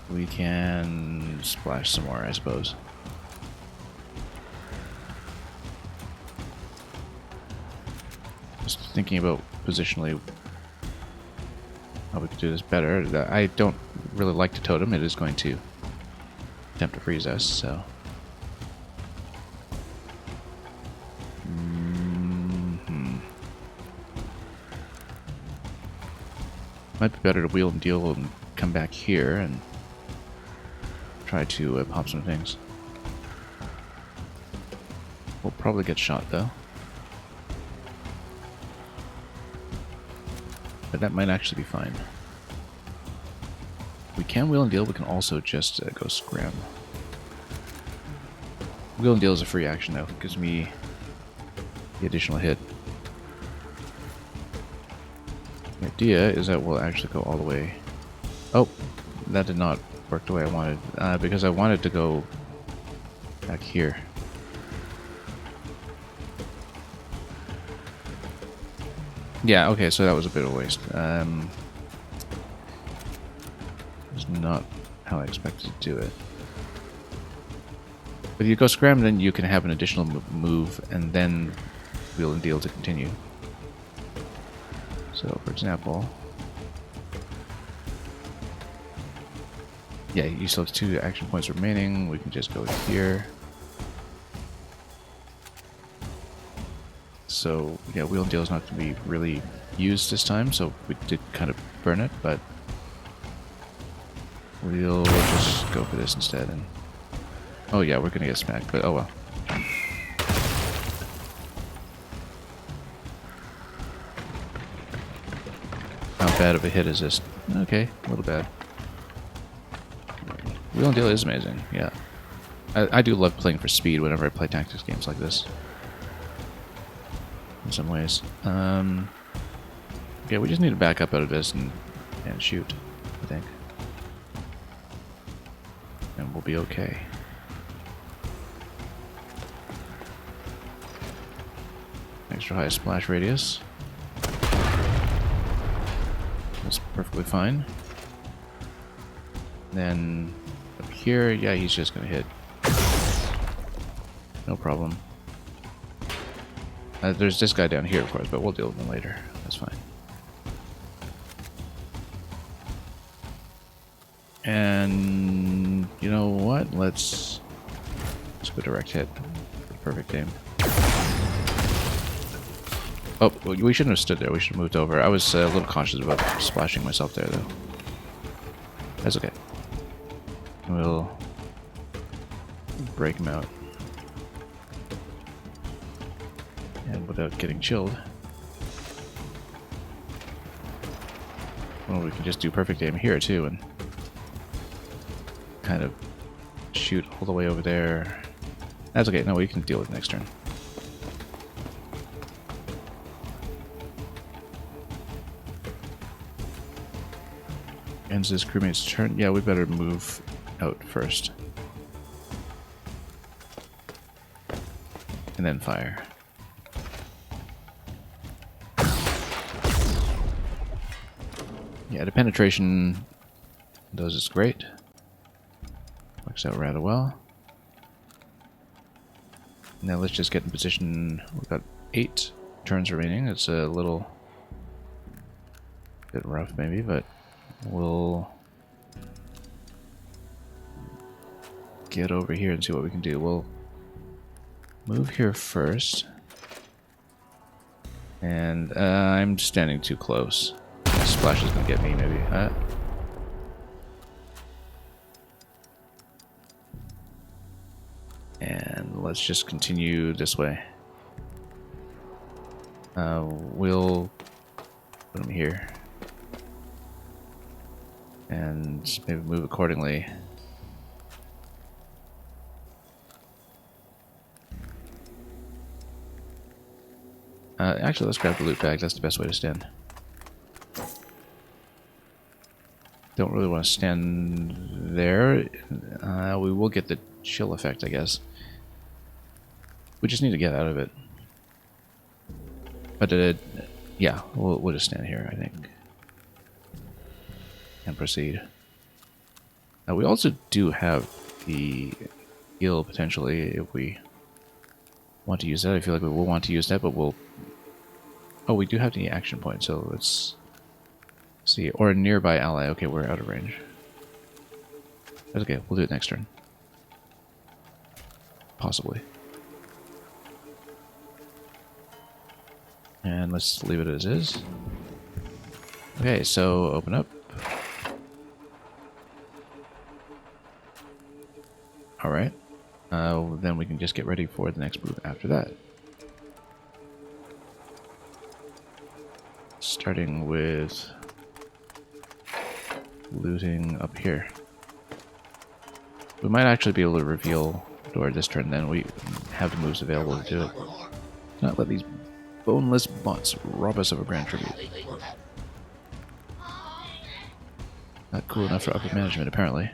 we can splash some more, I suppose. Just thinking about positionally how we could do this better. I don't really like the totem. It is going to attempt to freeze us, so. Might be better to wheel and deal and come back here and try to pop some things. We'll probably get shot though. But that might actually be fine. We can wheel and deal. We can also just go scram. Wheel and deal is a free action though. It gives me the additional hit. The idea is that we'll actually go all the way. Oh, that did not work the way I wanted. Because I wanted to go back here. Yeah, okay, so that was a bit of a waste. It's not how I expected to do it. But if you go scram, then you can have an additional move and then wheel and deal to continue. So, for example... Yeah, you still have 2 action points remaining. We can just go here. So, yeah, wheel and deal is not going to be really used this time, so we did kind of burn it, but we'll just go for this instead. And oh yeah, we're going to get smacked, but oh well. How bad of a hit is this? Okay, a little bad. Wheel and deal is amazing, yeah. I do love playing for speed whenever I play tactics games like this. In some ways. Okay, we just need to back up out of this and shoot, I think. And we'll be okay. Extra high splash radius. That's perfectly fine. Then up here, yeah, he's just gonna hit. No problem. There's this guy down here, of course, but we'll deal with him later. That's fine. And you know what? Let's go direct hit. Perfect aim. Oh, we shouldn't have stood there. We should have moved over. I was a little cautious about splashing myself there, though. That's okay. We'll break him out. And without getting chilled. Well, we can just do perfect aim here, too, and kind of shoot all the way over there. That's okay. No, we can deal with it next turn. Ends this crewmate's turn. Yeah, we better move out first. And then fire. Yeah, the penetration does its great. Works out rather well. Now let's just get in position. We've got 8 turns remaining. It's a little bit rough maybe, but we'll get over here and see what we can do. We'll move here first. And I'm standing too close. Splash is gonna get me, maybe. And let's just continue this way. We'll put him here. And maybe move accordingly. Actually, let's grab the loot bag. That's the best way to stand. Don't really want to stand there. We will get the chill effect, I guess. We just need to get out of it. But yeah, we'll just stand here, I think. And proceed. We also do have the heal potentially if we want to use that. I feel like we will want to use that, but we'll... Oh, we do have the action point, so let's see. Or a nearby ally. Okay, we're out of range. That's okay, we'll do it next turn. Possibly. And let's leave it as is. Okay, so open up. Alright. Then we can just get ready for the next move after that. Starting with looting up here. We might actually be able to reveal the door this turn then. We have the moves available to do it. Not let these boneless bots rob us of a grand tribute. Not cool enough for upper management, apparently.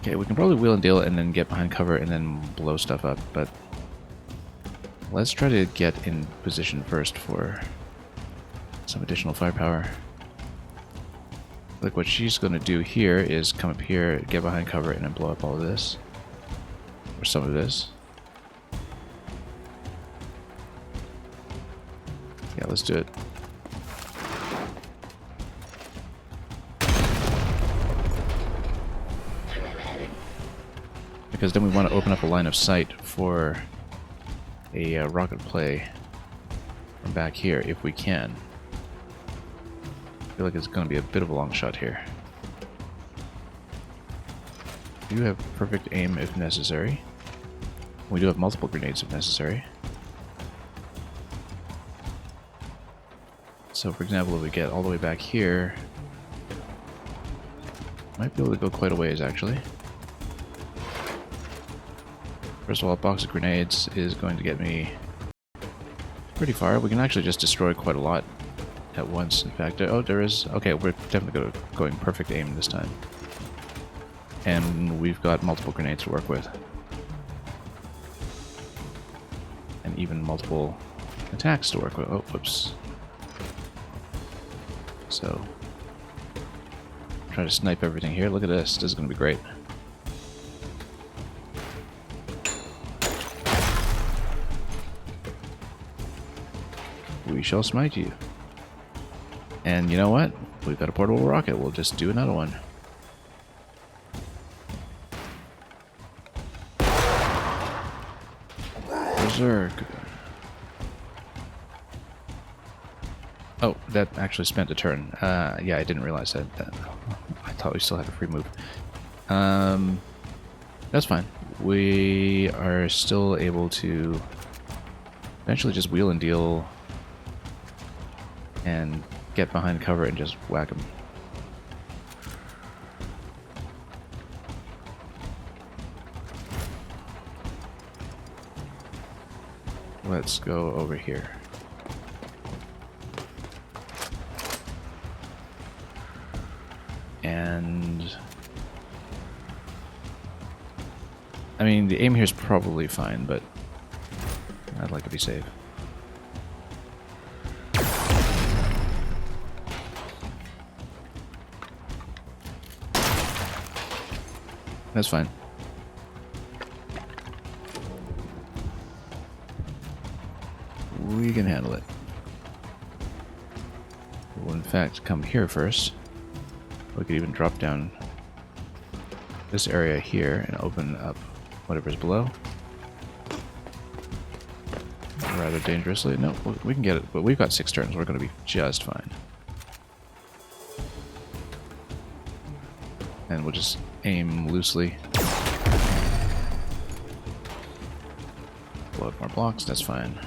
Okay, we can probably wheel and deal and then get behind cover and then blow stuff up, but let's try to get in position first for some additional firepower. Look, what she's going to do here is come up here, get behind cover, and then blow up all of this. Or some of this. Yeah, let's do it. Because then we want to open up a line of sight for a rocket play from back here, if we can. I feel like it's going to be a bit of a long shot here. We do have perfect aim if necessary. We do have multiple grenades if necessary. So for example, if we get all the way back here, might be able to go quite a ways actually. First of all, a box of grenades is going to get me pretty far. We can actually just destroy quite a lot at once. In fact, oh, there is... Okay, we're definitely going perfect aim this time. And we've got multiple grenades to work with. And even multiple attacks to work with. Oh, whoops. So, try to snipe everything here. Look at this. This is going to be great. We shall smite you. And you know what? We've got a portable rocket. We'll just do another one. Berserk. Oh, that actually spent a turn. Yeah, I didn't realize that. I thought we still had a free move. That's fine. We are still able to eventually just wheel and deal and get behind cover and just whack them. Let's go over here. And I mean, the aim here is probably fine, but I'd like to be safe. That's fine. We can handle it. We'll in fact come here first. We could even drop down this area here and open up whatever's below. Rather dangerously. No, we can get it, but we've got 6 turns. We're going to be just fine. And we'll just aim loosely. Blow up more blocks, that's fine.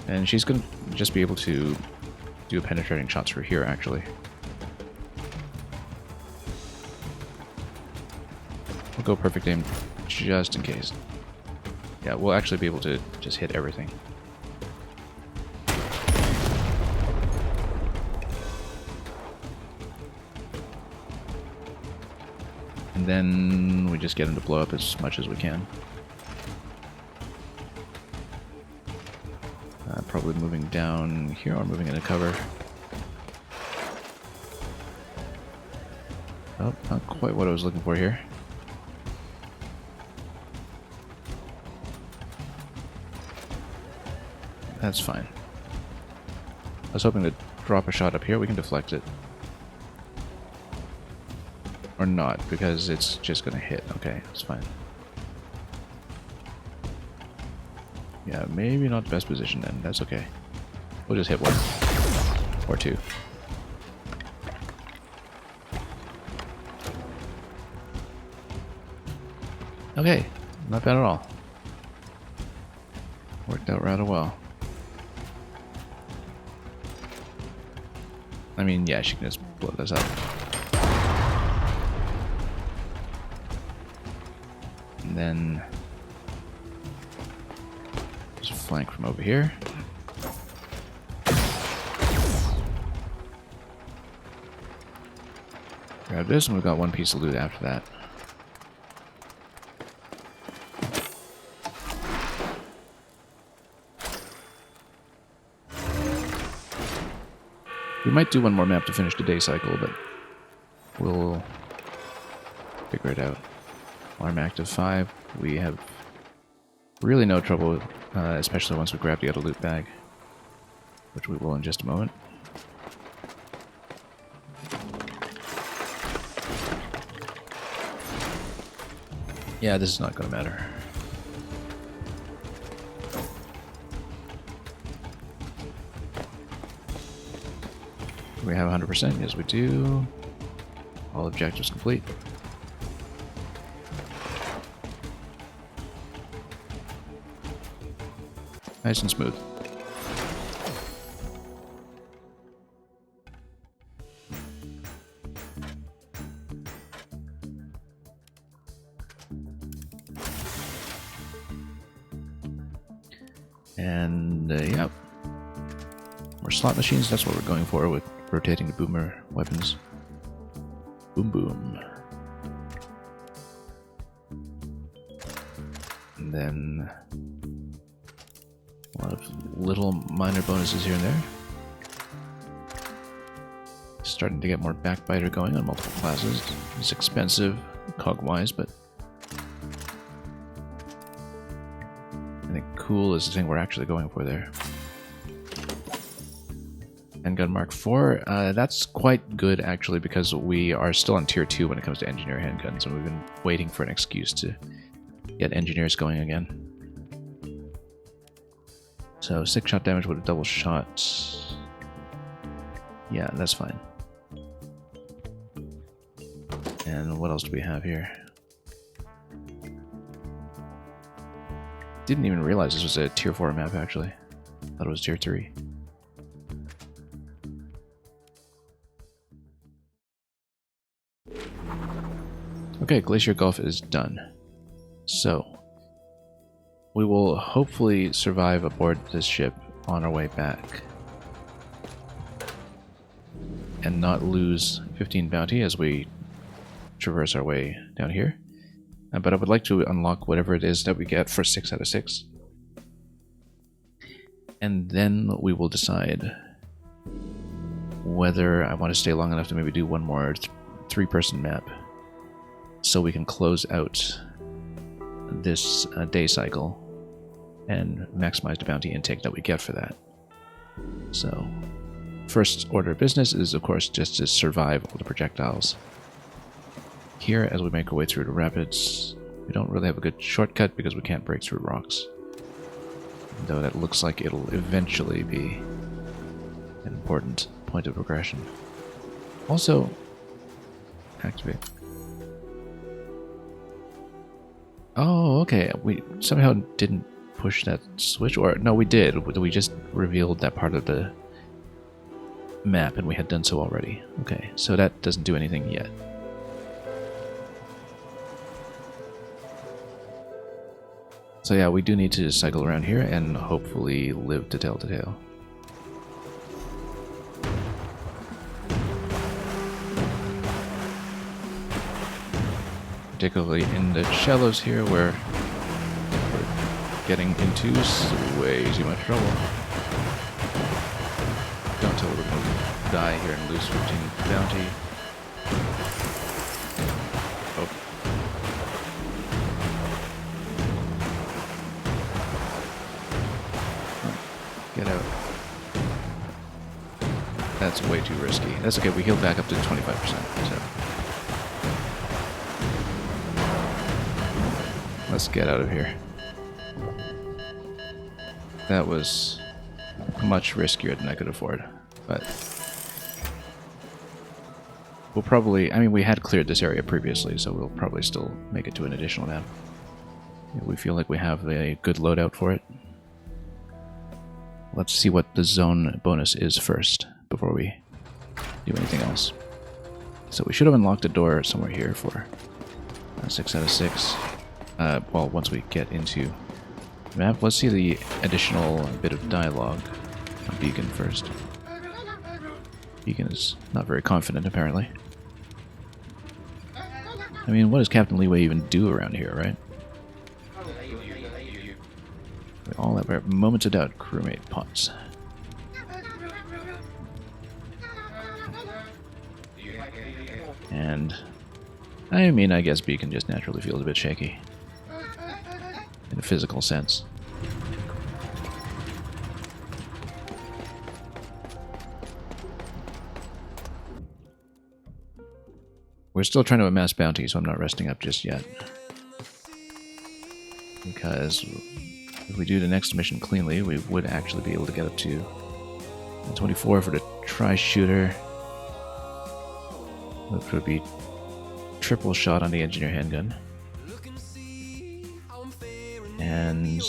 And she's going to just be able to do penetrating shots for here, actually. We'll go perfect aim just in case. Yeah, we'll actually be able to just hit everything. And then we just get him to blow up as much as we can. Probably moving down here or moving into cover. Oh, not quite what I was looking for here. That's fine. I was hoping to drop a shot up here. We can deflect it. Or not, because it's just going to hit. Okay, that's fine. Yeah, maybe not the best position then. That's okay. We'll just hit 1. Or 2. Okay, not bad at all. Worked out rather well. I mean, yeah, she can just blow this up. And then just flank from over here. Grab this, and we've got one piece of loot after that. We might do one more map to finish the day cycle, but we'll figure it out. Alarm active 5. We have really no trouble, especially once we grab the other loot bag, which we will in just a moment. Yeah, this is not going to matter. We have 100%. Yes, we do. All objectives complete. Nice and smooth. And, yeah. More slot machines, that's what we're going for with rotating the boomer weapons. Boom boom. And then a lot of little minor bonuses here and there. Starting to get more backbiter going on multiple classes. It's expensive, cog-wise, but I think cool is the thing we're actually going for there. Handgun Mark IV, that's quite good actually because we are still on tier 2 when it comes to engineer handguns, and we've been waiting for an excuse to get engineers going again. So 6 shot damage with a double shot. Yeah, that's fine. And what else do we have here? Didn't even realize this was a tier 4 map actually. Thought it was tier 3. Okay, Glacier Gulf is done. So, we will hopefully survive aboard this ship on our way back. And not lose 15 bounty as we traverse our way down here. But I would like to unlock whatever it is that we get for 6 out of 6. And then we will decide whether I want to stay long enough to maybe do one more 3-person map, so we can close out this day cycle and maximize the bounty intake that we get for that. So, first order of business is, of course, just to survive all the projectiles. Here, as we make our way through the rapids, we don't really have a good shortcut because we can't break through rocks. Though that looks like it'll eventually be an important point of progression. Also, activate. Oh, okay. We somehow didn't push that switch, or no, we did. We just revealed that part of the map, and we had done so already. Okay, so that doesn't do anything yet. So yeah, we do need to cycle around here and hopefully live to tell the tale. Particularly in the shallows here where we're getting into way too much trouble. Don't tell we're going to die here and lose 15 bounty. Oh. Get out. That's way too risky. That's okay, we healed back up to 25%. So. Let's get out of here. That was much riskier than I could afford, but we'll probably, I mean, we had cleared this area previously, so we'll probably still make it to an additional map. Yeah, we feel like we have a good loadout for it. Let's see what the zone bonus is first before we do anything else. So we should have unlocked a door somewhere here for 6 out of 6. Well, once we get into the map, let's see the additional bit of dialogue on Beacon first. Beacon is not very confident, apparently. I mean, what does Captain Leeway even do around here, right? We all have our moments of doubt, crewmate Potts. And I mean, I guess Beacon just naturally feels a bit shaky. In a physical sense. We're still trying to amass bounty, so I'm not resting up just yet. Because if we do the next mission cleanly, we would actually be able to get up to 24 for the tri-shooter. Which would be triple shot on the engineer handgun. And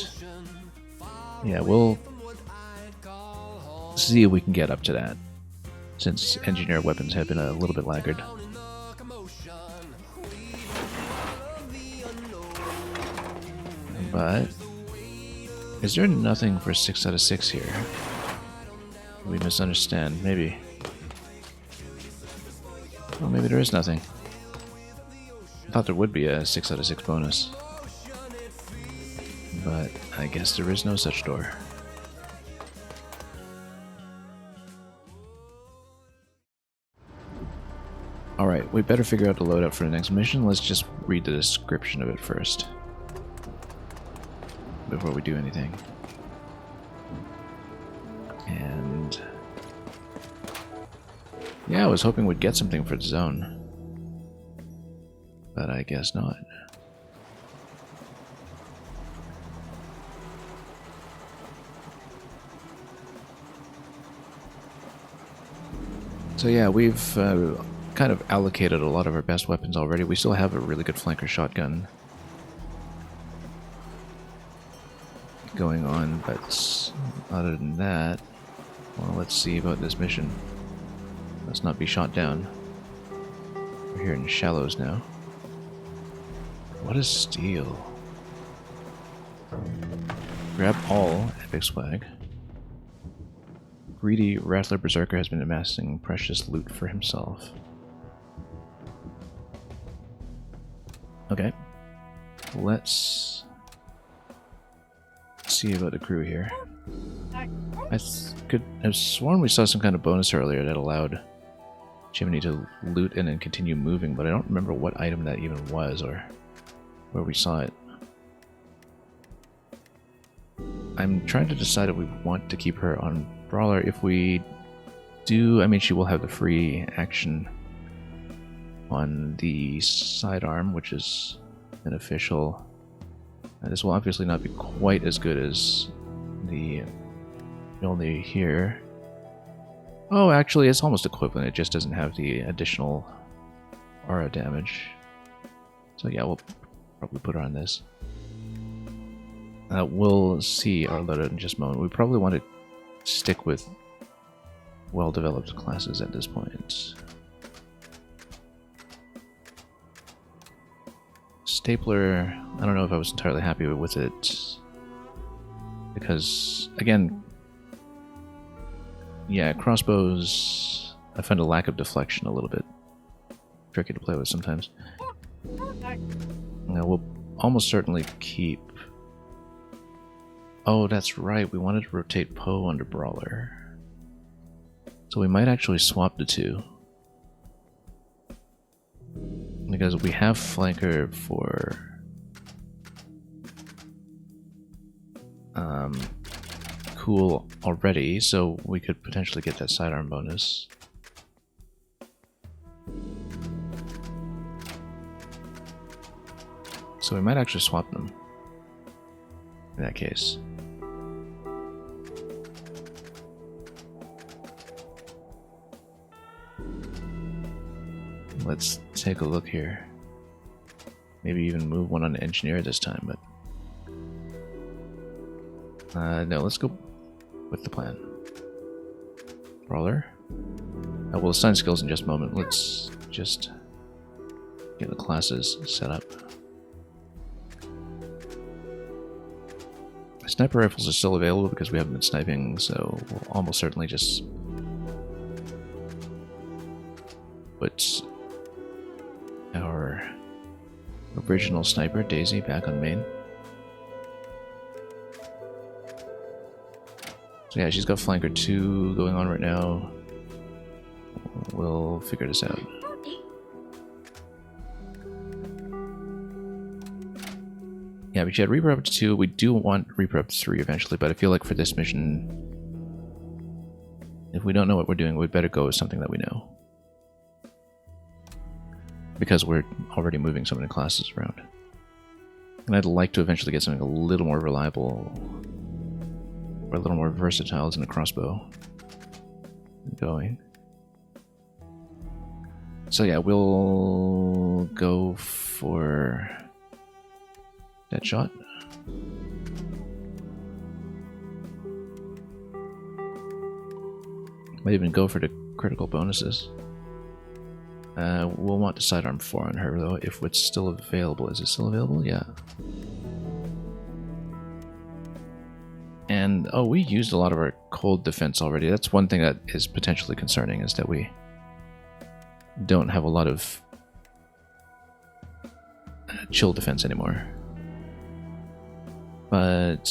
yeah, we'll see if we can get up to that, since engineer weapons have been a little bit laggard. But is there nothing for 6 out of 6 here? We misunderstand, maybe. Well, maybe there is nothing. I thought there would be a 6 out of 6 bonus. But I guess there is no such door. Alright, we better figure out the loadout for the next mission. Let's just read the description of it first. Before we do anything. And yeah, I was hoping we'd get something for the zone. But I guess not. So yeah, we've kind of allocated a lot of our best weapons already. We still have a really good flanker shotgun going on, but other than that, well, let's see about this mission. Let's not be shot down. We're here in shallows now. What is steel? Grab all, epic swag. Greedy Rattler Berserker has been amassing precious loot for himself. Okay. Let's see about the crew here. I could have sworn we saw some kind of bonus earlier that allowed Chimney to loot and then continue moving, but I don't remember what item that even was or where we saw it. I'm trying to decide if we want to keep her on Brawler. If we do, I mean, she will have the free action on the sidearm, which is beneficial. This will obviously not be quite as good as the Mjolnir here. Oh, actually, it's almost equivalent. It just doesn't have the additional aura damage. So yeah, we'll probably put her on this. We'll see our loadout in just a moment. We probably want to stick with well-developed classes at this point. Stapler, I don't know if I was entirely happy with it, because, again, yeah, crossbows, I find a lack of deflection a little bit tricky to play with sometimes. Now, we'll almost certainly keep... Oh, that's right, we wanted to rotate Poe under Brawler. So we might actually swap the two. Because we have Flanker for Cool already, so we could potentially get that sidearm bonus. So we might actually swap them in that case. Let's take a look here. Maybe even move one on the engineer this time, but No, let's go with the plan. Brawler. We'll assign skills in just a moment. Let's just get the classes set up. Sniper rifles are still available because we haven't been sniping, so we'll almost certainly just put our original sniper, Daisy, back on main. So yeah, she's got flanker 2 going on right now. We'll figure this out. Yeah, but she had Reaper up to 2. We do want Reaper up to 3 eventually, but I feel like for this mission, if we don't know what we're doing, we'd better go with something that we know. Because we're already moving so many classes around. And I'd like to eventually get something a little more reliable, or a little more versatile than a crossbow going. So yeah, we'll go for that shot. Might even go for the critical bonuses. We'll want the sidearm 4 on her though, if it's still available. Is it still available? Yeah. And, oh, we used a lot of our cold defense already. That's one thing that is potentially concerning, is that we don't have a lot of chill defense anymore. But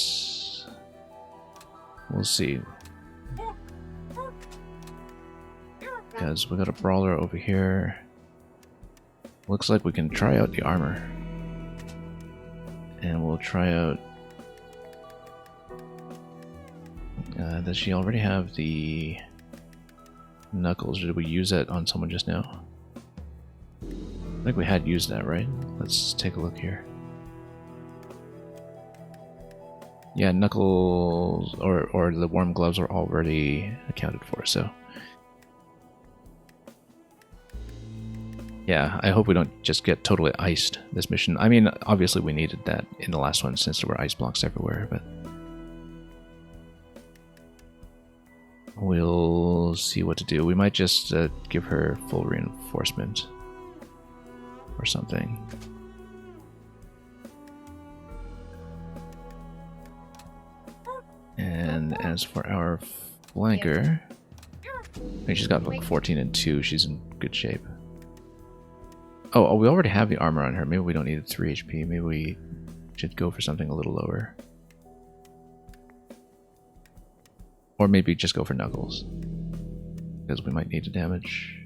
we'll see. Because we got a brawler over here. Looks like we can try out the armor. And we'll try out... does she already have the knuckles? Did we use that on someone just now? I think we had used that, right? Let's take a look here. Yeah, knuckles or the warm gloves are already accounted for, so... Yeah, I hope we don't just get totally iced this mission. I mean, obviously we needed that in the last one since there were ice blocks everywhere, but... We'll see what to do. We might just give her full reinforcement or something. And as for our flanker, I think she's got like 14 and 2. She's in good shape. Oh, we already have the armor on her. Maybe we don't need 3 HP. Maybe we should go for something a little lower. Or maybe just go for knuckles, because we might need to damage.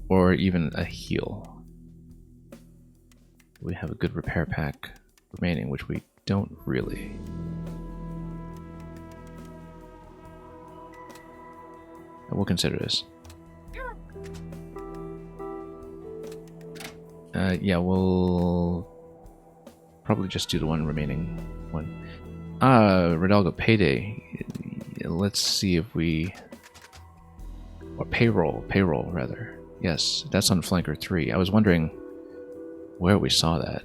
Or even a heal. We have a good repair pack remaining, which we don't really. And we'll consider this. Yeah, we'll probably just do the one remaining one. Rodalgo Payday. Let's see if we... Or Payroll rather. Yes, that's on Flanker 3. I was wondering where we saw that.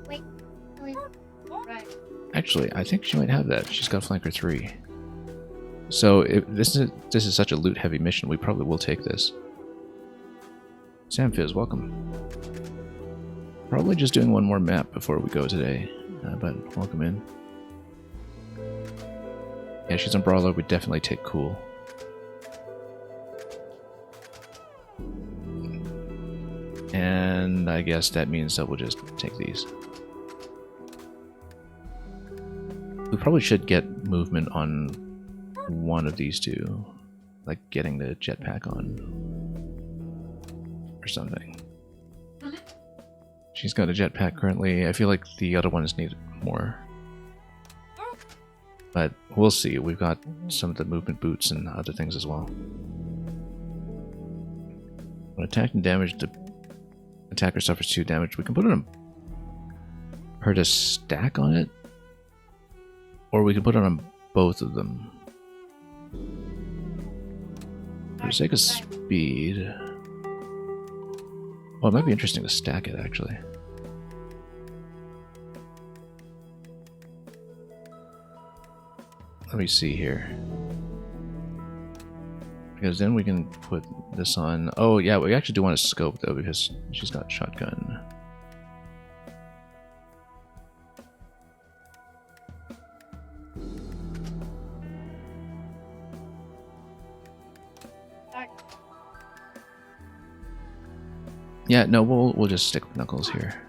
Wait. Right. Actually, I think she might have that. She's got Flanker 3. So if this is such a loot-heavy mission, we probably will take this. Samfizz, welcome. Probably just doing one more map before we go today, but welcome in. Yeah, she's on Brawler. We definitely take Cool. And I guess that means that we'll just take these. We probably should get movement on one of these two, like getting the jetpack on or something. She's got a jetpack currently. I feel like the other ones need more. But we'll see. We've got some of the movement boots and other things as well. When attacked and damaged, the attacker suffers 2 damage. We can put her to stack on it. Or we can put it on both of them. For the sake of speed... Well, it might be interesting to stack it, actually. let me see here. Because then we can put this on. Oh yeah, we actually do want a scope though because she's got shotgun. Yeah, no, we'll just stick with Knuckles here.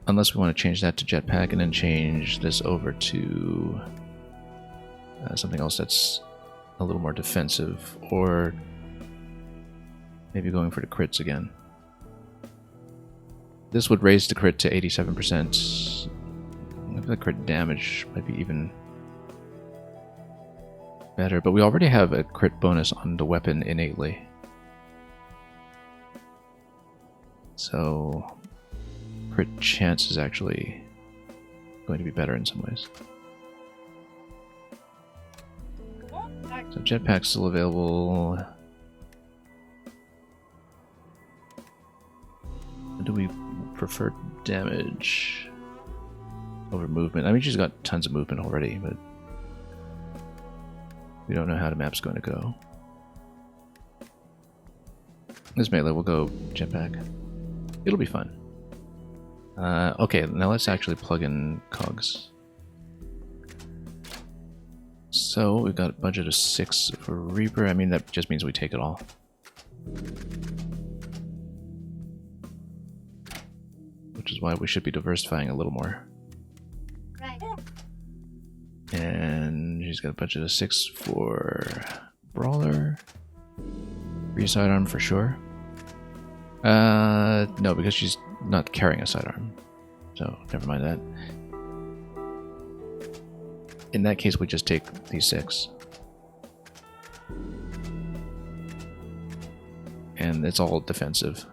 Unless we want to change that to jetpack and then change this over to something else that's a little more defensive, or maybe going for the crits again. This would raise the crit to 87%. The crit damage might be even better, but we already have a crit bonus on the weapon innately. So crit chance is actually going to be better in some ways. So jetpack's still available. Do we prefer damage over movement? I mean, she's got tons of movement already, but we don't know how the map's going to go. This melee, we'll go jetpack. It'll be fun. Okay, now let's actually plug in cogs. So we've got a budget of 6 for Reaper. I mean, that just means we take it all. Which is why we should be diversifying a little more. Right. And she's got a budget of 6 for Brawler. 3 sidearm for sure. No, because she's not carrying a sidearm. So, never mind that. In that case, we just take these 6. And it's all defensive.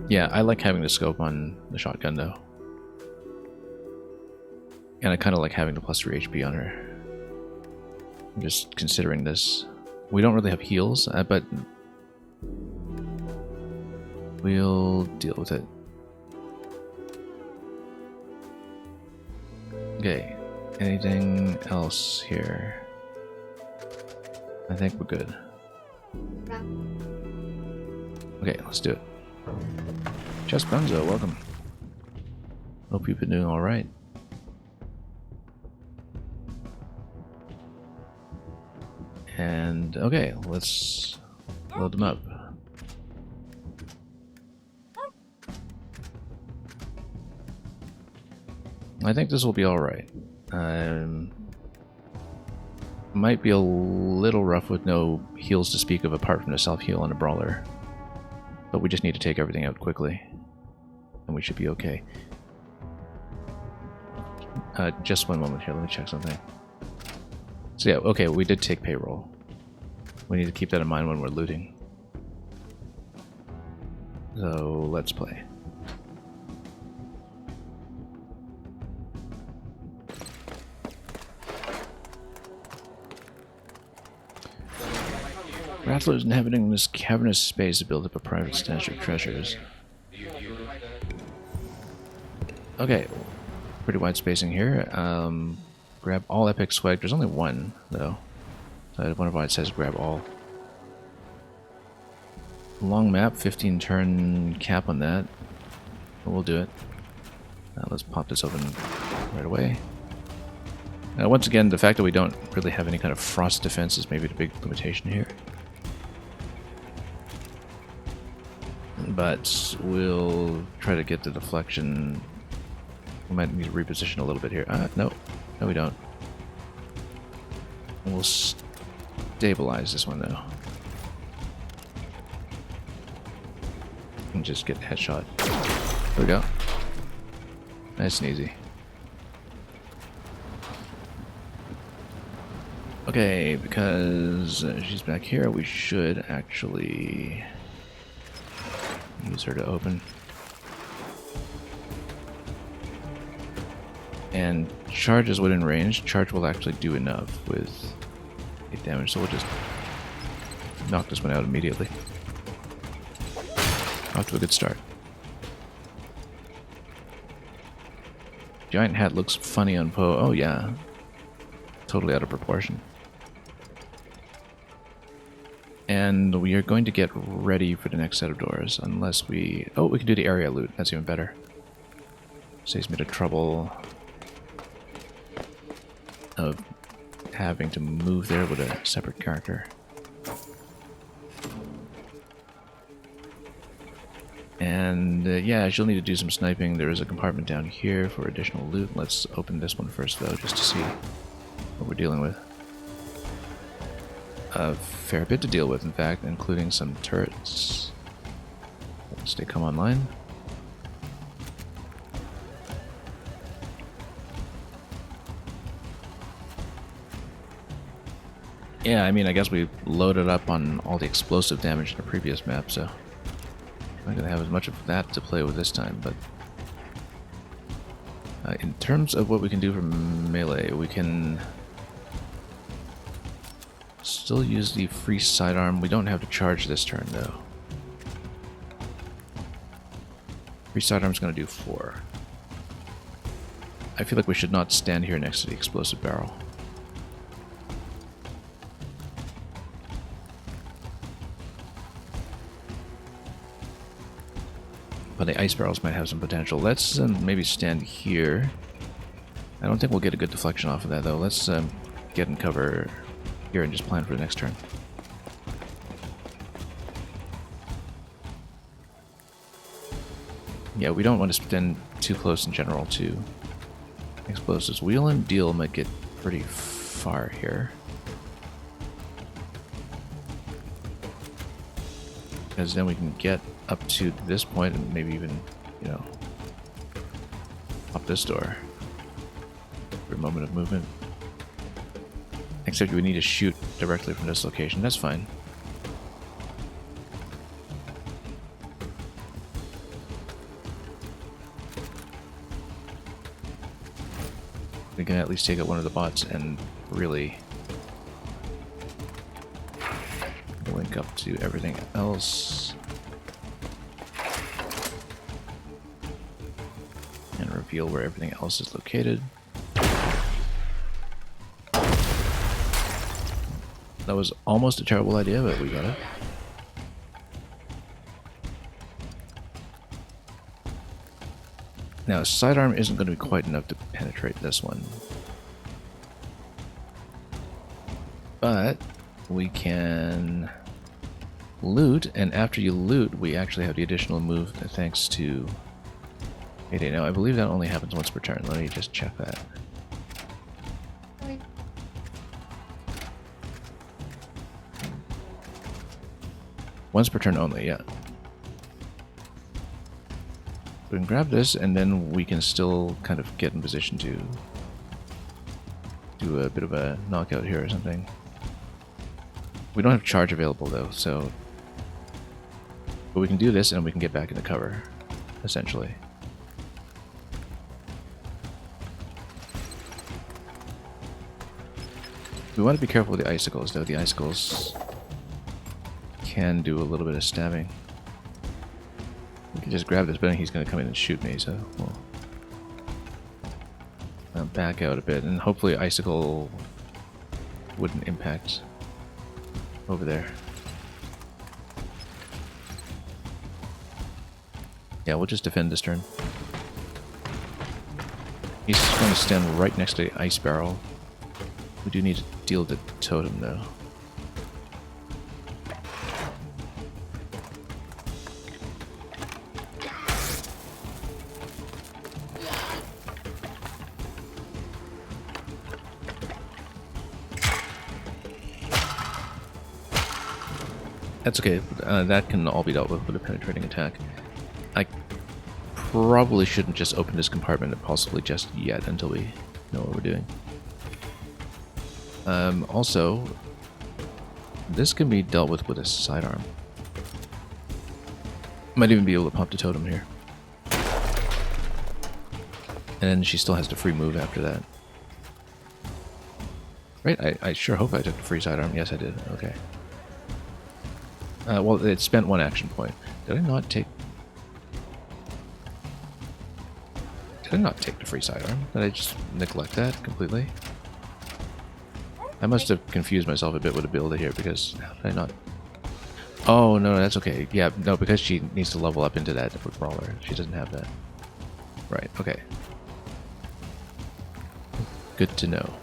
Yeah, I like having the scope on the shotgun though. And I kind of like having the plus 3 HP on her. I'm just considering this. We don't really have heals, but we'll deal with it. Okay, anything else here? I think we're good. Okay, let's do it. Just Bunzo, welcome. Hope you've been doing alright. And okay, let's load them up. I think this will be alright. Might be a little rough with no heals to speak of apart from the self-heal on a brawler. But we just need to take everything out quickly. And we should be okay. Just one moment here, let me check something. So yeah, okay, we did take payroll. We need to keep that in mind when we're looting. So, let's play. Rattlers inhabiting this cavernous space build up a private stash of treasures. Okay, pretty wide spacing here. Grab all epic swag. There's only one, though. So I wonder why it says grab all. Long map, 15 turn cap on that. But we'll do it. Let's pop this open right away. Now, once again, the fact that we don't really have any kind of frost defense is maybe the big limitation here. But we'll try to get the deflection. We might need to reposition a little bit here. No. No, we don't. We'll stabilize this one, though. And just get the headshot. There we go. Nice and easy. Okay, because she's back here, we should actually use her to open. And charge is within range. Charge will actually do enough with 8 damage, so we'll just knocked this one out immediately. Off to a good start. Giant hat looks funny on Poe. Oh yeah. Totally out of proportion. And we are going to get ready for the next set of doors, unless we... Oh, we can do the area loot. That's even better. Saves me the trouble of having to move there with a separate character. And yeah, she'll need to do some sniping. There is a compartment down here for additional loot. Let's open this one first, though, just to see what we're dealing with. A fair bit to deal with, in fact, including some turrets. Once they come online. Yeah, I mean, I guess we loaded up on all the explosive damage in the previous map, so I'm not going to have as much of that to play with this time, but in terms of what we can do for melee, we can still use the free sidearm. We don't have to charge this turn, though. Free sidearm's going to do 4. I feel like we should not stand here next to the explosive barrel. But the ice barrels might have some potential. Let's maybe stand here. I don't think we'll get a good deflection off of that, though. Let's get in cover here and just plan for the next turn. Yeah, we don't want to stand too close in general to explosives. Wheel and deal might get pretty far here. Because then we can get up to this point and maybe even, you know, pop this door for a moment of movement. Except we need to shoot directly from this location. That's fine. We can at least take out one of the bots and really link up to everything else. And reveal where everything else is located. That was almost a terrible idea, but we got it. Now, sidearm isn't going to be quite enough to penetrate this one. But we can loot, and after you loot, we actually have the additional move thanks to Payday. Now, I believe that only happens once per turn. Let me just check that. Once per turn only, yeah. We can grab this, and then we can still kind of get in position to do a bit of a knockout here or something. We don't have charge available, though, so... But we can do this, and we can get back into cover, essentially. We want to be careful with the icicles, though. The icicles can do a little bit of stabbing. We can just grab this, but he's going to come in and shoot me, so we'll back out a bit, and hopefully icicle wouldn't impact over there. Yeah, we'll just defend this turn. He's going to stand right next to the ice barrel. We do need to deal the totem, though. That's okay. That can all be dealt with a penetrating attack. I probably shouldn't just open this compartment possibly just yet until we know what we're doing. Also, this can be dealt with a sidearm. Might even be able to pop the totem here. And then she still has the free move after that. Right? I sure hope I took the free sidearm. Yes, I did. Okay. Well, it spent one action point. Did I not take... Did I not take the free sidearm? Did I just neglect that completely? I must have confused myself a bit with the build here, because how did I not... Oh, no, that's okay. Yeah, no, because she needs to level up into that with Brawler. She doesn't have that. Right, okay. Good to know.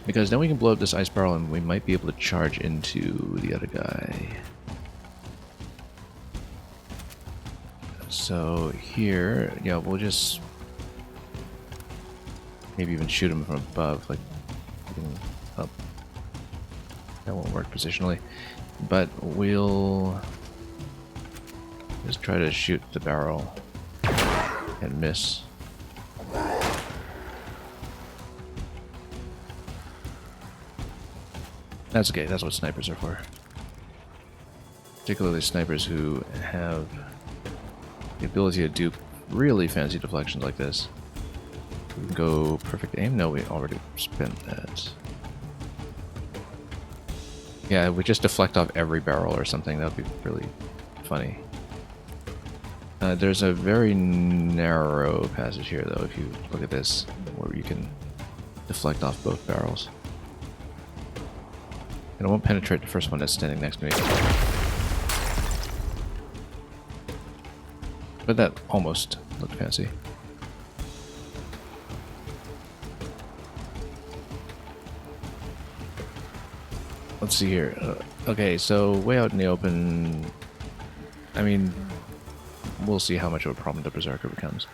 Because then we can blow up this ice barrel and we might be able to charge into the other guy. So here, yeah, we'll just maybe even shoot him from above, like up. That won't work positionally, but we'll just try to shoot the barrel and miss. That's okay, that's what snipers are for. Particularly snipers who have the ability to do really fancy deflections like this. We can go perfect aim. No, we already spent that. Yeah, we just deflect off every barrel or something. That would be really funny. There's a very narrow passage here, though, if you look at this, where you can deflect off both barrels. And I won't penetrate the first one that's standing next to me. But that almost looked fancy. Let's see here. Okay, so way out in the open... I mean, we'll see how much of a problem the Berserker becomes.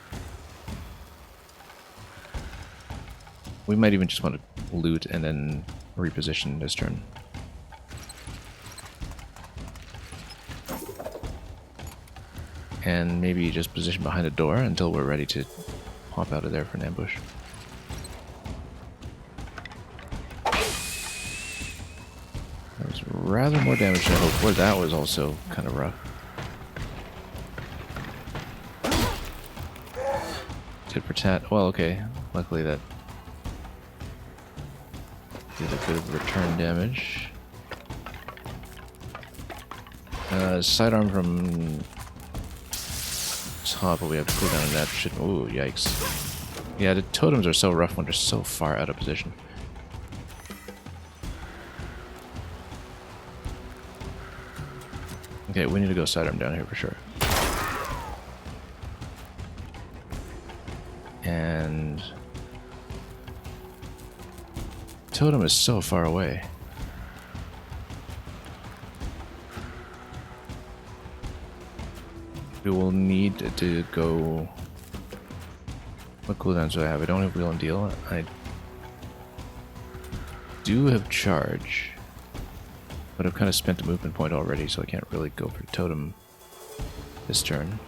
We might even just want to loot and then reposition this turn. And maybe just position behind a door until we're ready to pop out of there for an ambush. That was rather more damage than I hoped for. That was also kind of rough. Tit for tat. Well, okay. Luckily that did a bit of return damage. Sidearm from top, but we have to cool down on that shit. Ooh, yikes. Yeah, the totems are so rough when they're so far out of position. Okay, we need to go sidearm down here for sure. And... totem is so far away. We will need to go... What cooldowns do I have? I don't have wheel and deal. I do have charge. But I've kind of spent a movement point already, so I can't really go for totem this turn.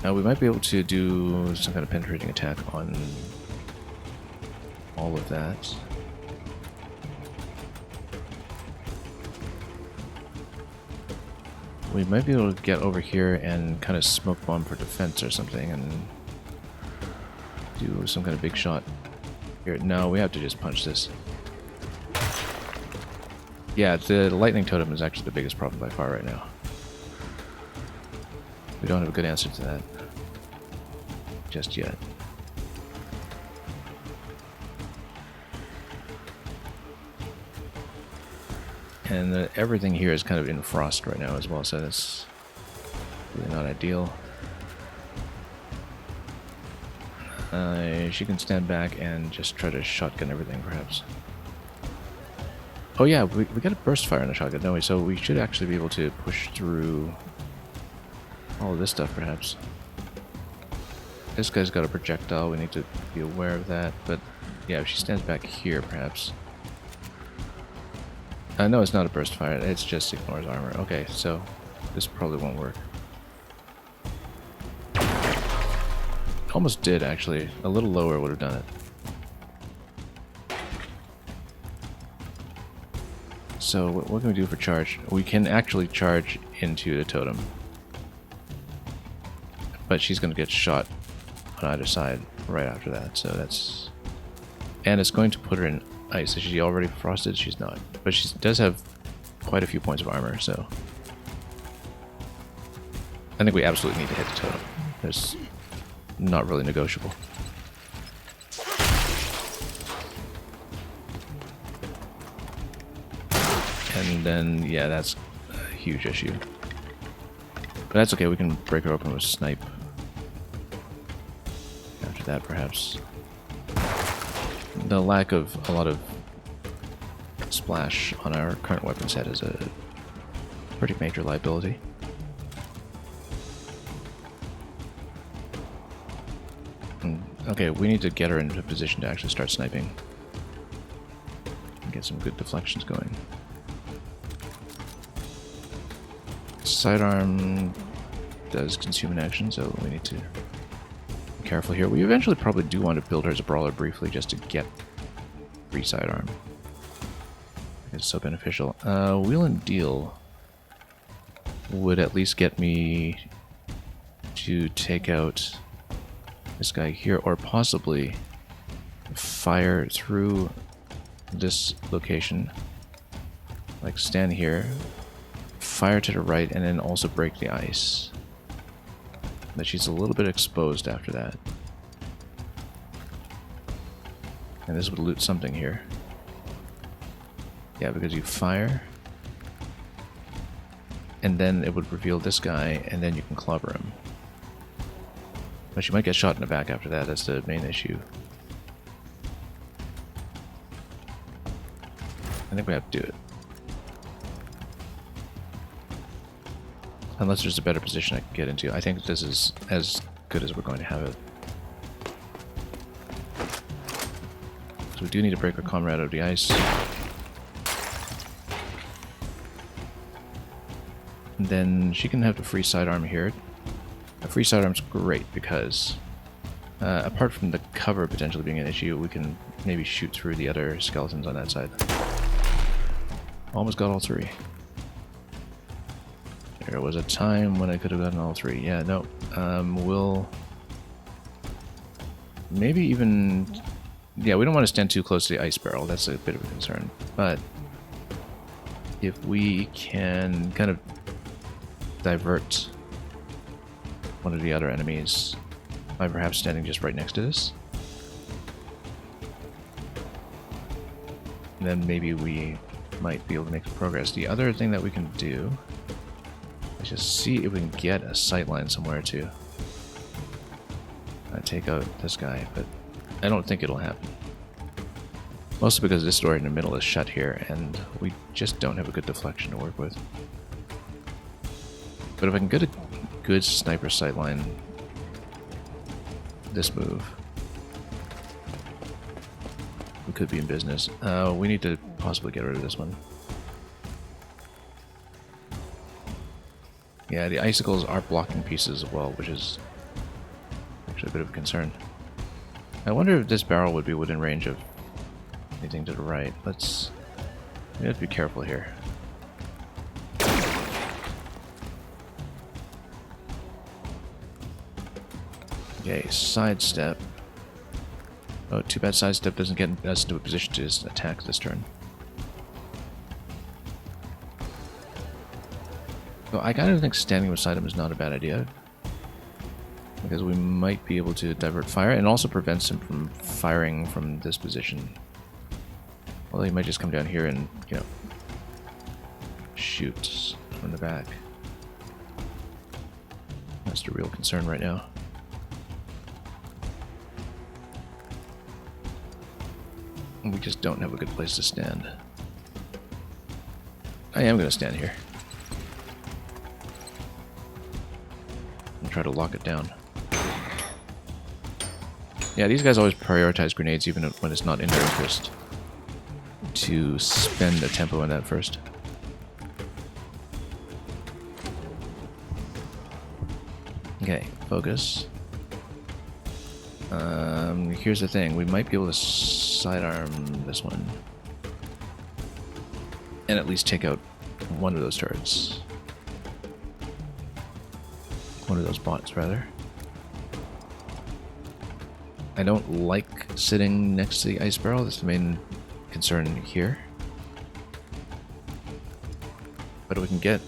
Now we might be able to do some kind of penetrating attack on all of that. We might be able to get over here and kind of smoke bomb for defense or something and do some kind of big shot here. No, we have to just punch this. Yeah, the lightning totem is actually the biggest problem by far right now. We don't have a good answer to that just yet. And everything here is kind of in frost right now as well, so that's really not ideal. She can stand back and just try to shotgun everything, perhaps. Oh yeah, we got a burst fire on the shotgun, don't we? So we should actually be able to push through all of this stuff, perhaps. This guy's got a projectile, we need to be aware of that, but yeah, if she stands back here, perhaps. No, it's not a burst fire, it's just ignores armor. Okay, so this probably won't work. Almost did, actually. A little lower would have done it. So, what can we do for charge? We can actually charge into the totem. But she's going to get shot on either side right after that, so that's... And it's going to put her in ice. Is she already frosted? She's not. But she does have quite a few points of armor, so... I think we absolutely need to hit the totem. It's not really negotiable. And then, yeah, that's a huge issue. But that's okay, we can break her open with snipe. After that, perhaps. The lack of a lot of splash on our current weapon set is a pretty major liability. Okay, we need to get her into a position to actually start sniping. And get some good deflections going. Sidearm does consume an action, so we need to be careful here. We eventually probably do want to build her as a brawler briefly just to get free sidearm. It's so beneficial. Wheel and deal would at least get me to take out this guy here, or possibly fire through this location. Like stand here, fire to the right, and then also break the ice. But she's a little bit exposed after that. And this would loot something here. Yeah, because you fire, and then it would reveal this guy, and then you can clobber him. But she might get shot in the back after that, that's the main issue. I think we have to do it. Unless there's a better position I can get into. I think this is as good as we're going to have it. So we do need to break our comrade out of the ice. And then she can have the free sidearm here. A free sidearm's great because apart from the cover potentially being an issue, we can maybe shoot through the other skeletons on that side. Almost got all three. There was a time when I could have gotten all three. Yeah, no. We'll... Maybe even... Yeah, we don't want to stand too close to the ice barrel. That's a bit of a concern. But if we can kind of divert one of the other enemies by perhaps standing just right next to this, then maybe we might be able to make some progress. The other thing that we can do is just see if we can get a sightline somewhere to take out this guy, but I don't think it'll happen. Mostly because this door in the middle is shut here, and we just don't have a good deflection to work with. But if I can get a good sniper sightline, this move, we could be in business. We need to possibly get rid of this one. Yeah, the icicles are blocking pieces as well, which is actually a bit of a concern. I wonder if this barrel would be within range of anything to the right. We have to be careful here. Okay, sidestep. Oh, too bad sidestep doesn't get us into a position to attack this turn. So I kind of think standing beside him is not a bad idea, because we might be able to divert fire and also prevents him from firing from this position. Well, he might just come down here and, you know, shoot from the back. That's the real concern right now. We just don't have a good place to stand. I am going to stand here and try to lock it down. Yeah, these guys always prioritize grenades even when it's not in their interest to spend a tempo on that first. Okay, focus. Here's the thing, we might be able to sidearm this one and at least take out one of those turrets. One of those bots, rather. I don't like sitting next to the ice barrel. That's the main concern here. But if we can get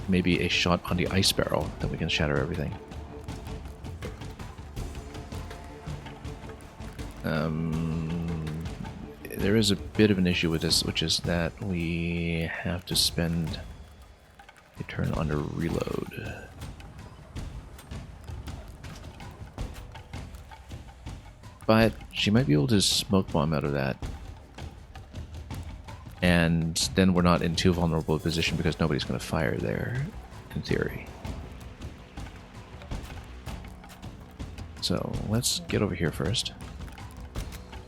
maybe a shot on the ice barrel, then we can shatter everything. There is a bit of an issue with this, which is that we have to spend a turn on a reload. But she might be able to smoke bomb out of that. And then we're not in too vulnerable a position because nobody's going to fire there, in theory. So let's get over here first.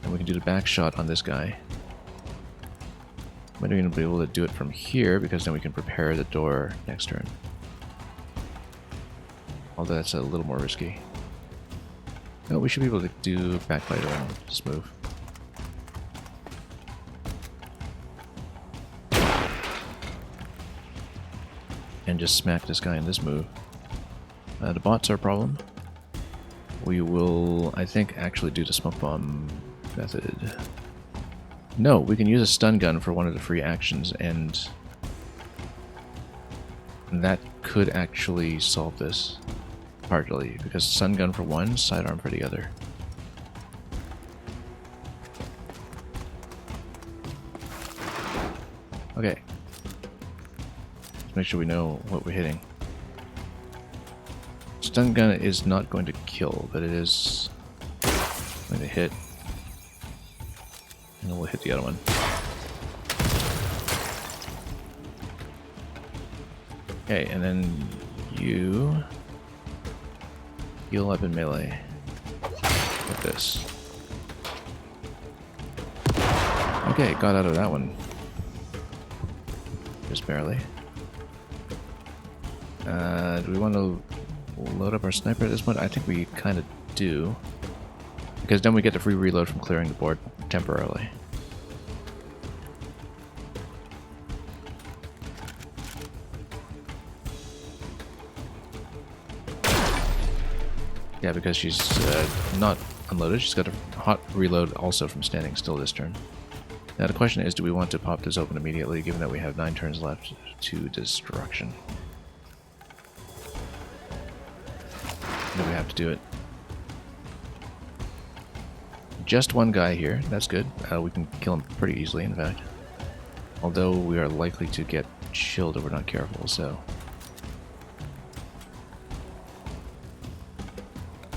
And we can do the back shot on this guy. Might even be able to do it from here because then we can prepare the door next turn. Although that's a little more risky. No, we should be able to do backbite on this move. And just smack this guy in this move. The bots are a problem. We will, I think, actually do the smoke bomb method. No, we can use a stun gun for one of the free actions, and that could actually solve this. Partly, because stun gun for one, sidearm for the other. Okay. Let's make sure we know what we're hitting. Stun gun is not going to kill, but it is going to hit. And then we'll hit the other one. Okay, and then you heal up in melee. Like this. Okay, got out of that one. Just barely. Do we want to load up our sniper at this point? I think we kind of do. Because then we get the free reload from clearing the board temporarily. Yeah, because she's not unloaded. She's got a hot reload also from standing still this turn. Now the question is, do we want to pop this open immediately, given that we have 9 turns left to destruction? Do we have to do it? Just one guy here. That's good. We can kill him pretty easily, in fact. Although we are likely to get chilled if we're not careful, so...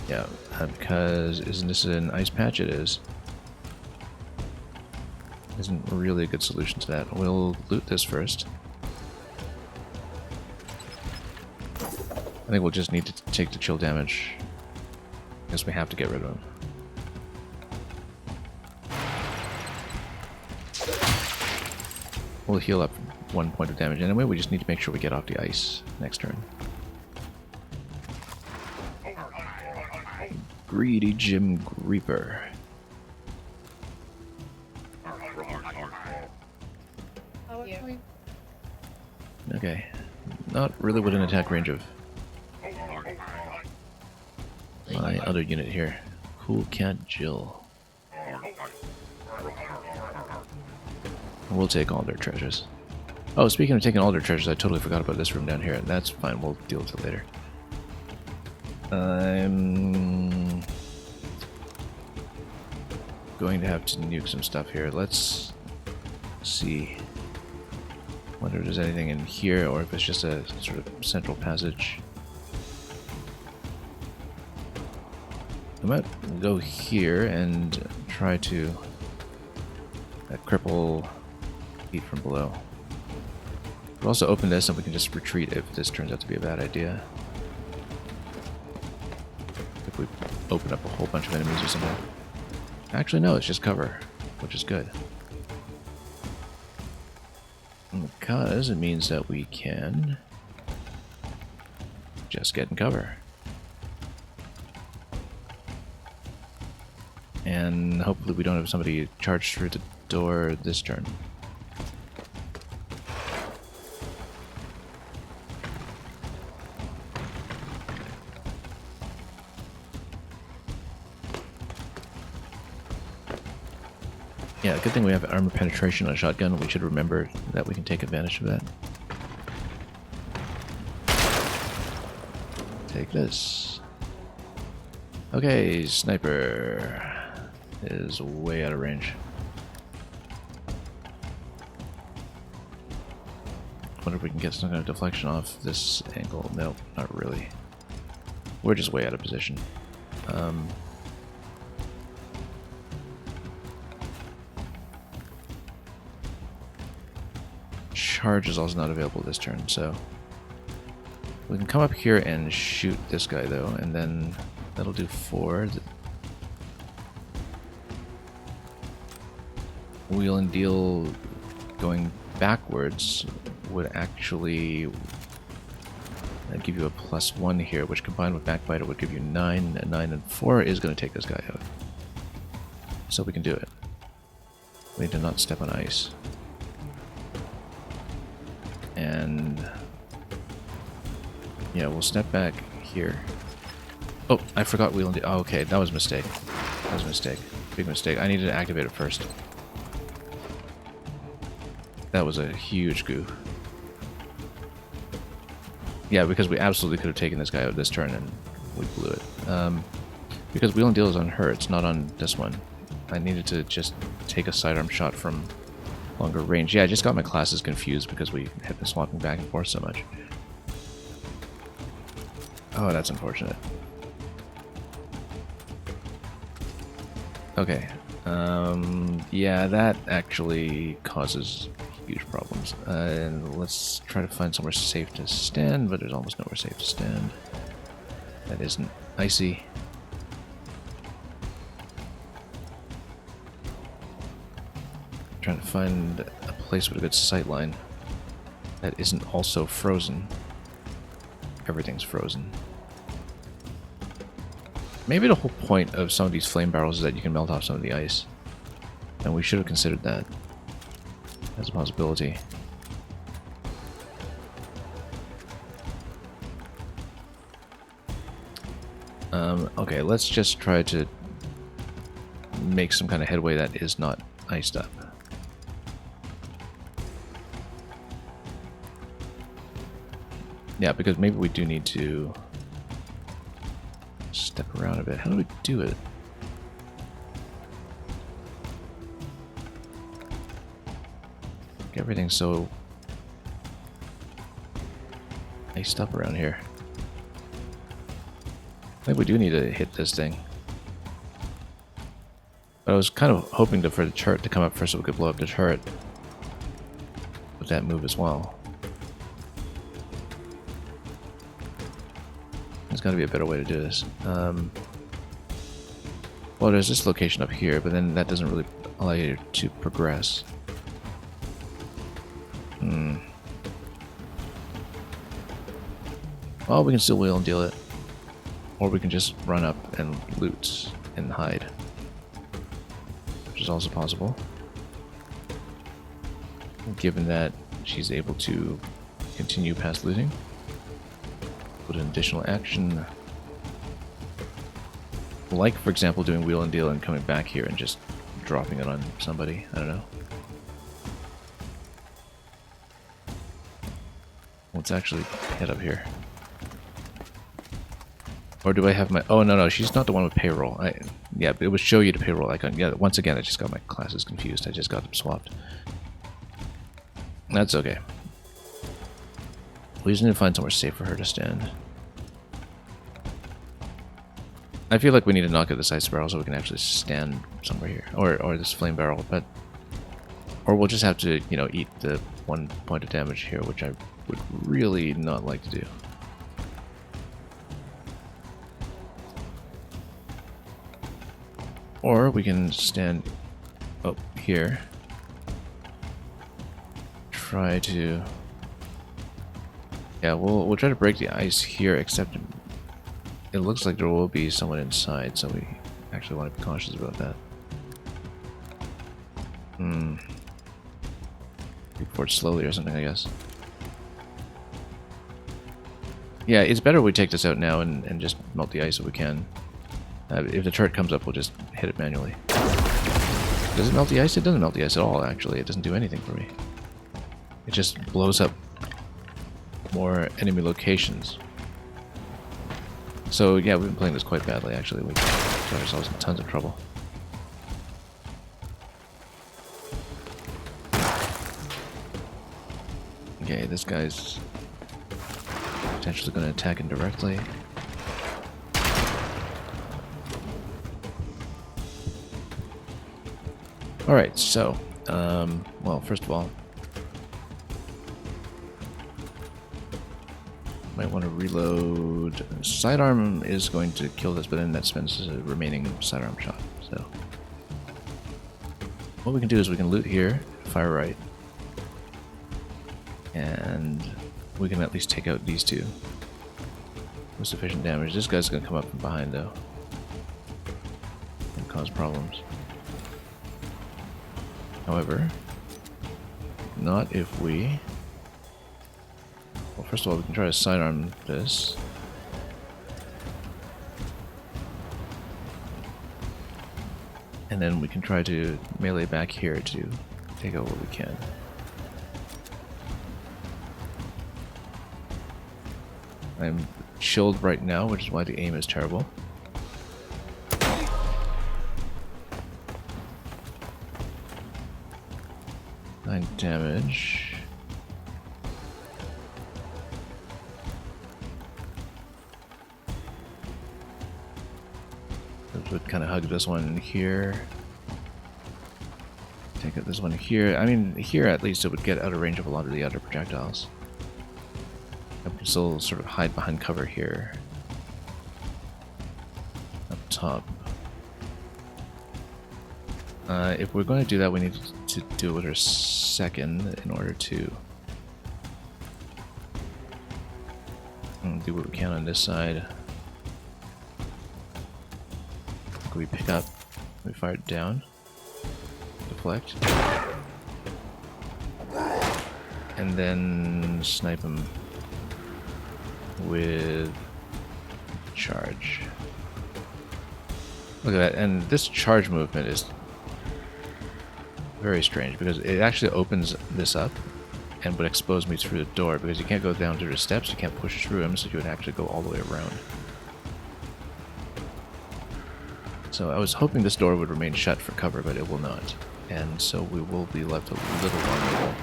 Yeah, because isn't this an ice patch? It is. Isn't really a good solution to that. We'll loot this first. I think we'll just need to take the chill damage. Guess we have to get rid of him. We'll heal up 1 point of damage anyway. We just need to make sure we get off the ice next turn. Greedy Jim Reaper. Okay. Not really within attack range of my other unit here. Cool Cat Jill. We'll take all their treasures. Oh, speaking of taking all their treasures, I totally forgot about this room down here. That's fine, we'll deal with it later. I'm going to have to nuke some stuff here. Let's see. Wonder if there's anything in here or if it's just a sort of central passage. I might go here and try to cripple heat from below. We'll also open this and we can just retreat if this turns out to be a bad idea. If we open up a whole bunch of enemies or something. Actually, no, it's just cover, which is good. Because it means that we can just get in cover. And hopefully we don't have somebody charge through the door this turn. Yeah, good thing we have armor penetration on a shotgun. We should remember that we can take advantage of that. Take this. Okay, sniper is way out of range. Wonder if we can get some kind of deflection off this angle. Nope, not really. We're just way out of position. Charge is also not available this turn, so we can come up here and shoot this guy though, and then that'll do 4. Wheel and deal going backwards would actually give you a +1 here, which combined with backbiter would give you 9, and 9 and 4 is going to take this guy out. So we can do it. We need to not step on ice. And yeah, we'll step back here. Oh, I forgot wheel and deal. Oh, okay, that was a mistake. That was a mistake. Big mistake. I needed to activate it first. That was a huge goof. Yeah, because we absolutely could have taken this guy out this turn and we blew it. Because wheel and deal is on her, it's not on this one. I needed to just take a sidearm shot from longer range. Yeah, I just got my classes confused because we had been swapping back and forth so much. Oh, that's unfortunate. Okay. Yeah, that actually causes huge problems. And let's try to find somewhere safe to stand, but there's almost nowhere safe to stand. That isn't icy. Trying to find a place with a good sight line that isn't also frozen. Everything's frozen. Maybe the whole point of some of these flame barrels is that you can melt off some of the ice. And we should have considered that as a possibility. Okay, let's just try to make some kind of headway that is not iced up. Yeah, because maybe we do need to step around a bit. How do we do it? Everything's so iced up around here. I think we do need to hit this thing. But I was kind of hoping for the turret to come up first so we could blow up the turret with that move as well. There's got to be a better way to do this. Well, there's this location up here, but then that doesn't really allow you to progress. Well, we can still wheel and deal it. Or we can just run up and loot and hide. Which is also possible. Given that she's able to continue past looting. Put an additional action. Like, for example, doing wheel and deal and coming back here and just dropping it on somebody. I don't know. Let's actually head up here. Or do I have my... Oh, no, she's not the one with payroll. Yeah, it would show you the payroll icon. Yeah, once again, I just got my classes confused. I just got them swapped. That's okay. We just need to find somewhere safe for her to stand. I feel like we need to knock out this ice barrel so we can actually stand somewhere here. Or this flame barrel, but... Or we'll just have to, you know, eat the 1 point of damage here, which I would really not like to do. Or we can stand up here. Try to... Yeah, we'll try to break the ice here, except it looks like there will be someone inside, so we actually want to be cautious about that. Report slowly or something, I guess. Yeah, it's better we take this out now and just melt the ice if we can. If the turret comes up, we'll just hit it manually. Does it melt the ice? It doesn't melt the ice at all, actually. It doesn't do anything for me. It just blows up more enemy locations. So, yeah, we've been playing this quite badly, actually. We got ourselves in tons of trouble. Okay, this guy's potentially going to attack indirectly. Alright, so, well, first of all, might want to reload. Sidearm is going to kill this, but then that spends a remaining sidearm shot, so. What we can do is we can loot here, fire right, and we can at least take out these two with sufficient damage. This guy's going to come up from behind, though, and cause problems. However, not if we... Well, first of all, we can try to sidearm this. And then we can try to melee back here to take out what we can. I'm chilled right now, which is why the aim is terrible. 9 damage. This would kind of hug this one here. Take out this one here. I mean, here at least it would get out of range of a lot of the other projectiles. I can still sort of hide behind cover here. Up top. If we're going to do that, we need to do it with our second in order to do what we can on this side. Can we pick up? We fire it down. Deflect. And then snipe him with charge. Look at that, and this charge movement is very strange because it actually opens this up and would expose me through the door because you can't go down to the steps, you can't push through them, so you would actually go all the way around. So I was hoping this door would remain shut for cover, but it will not. And so we will be left a little vulnerable.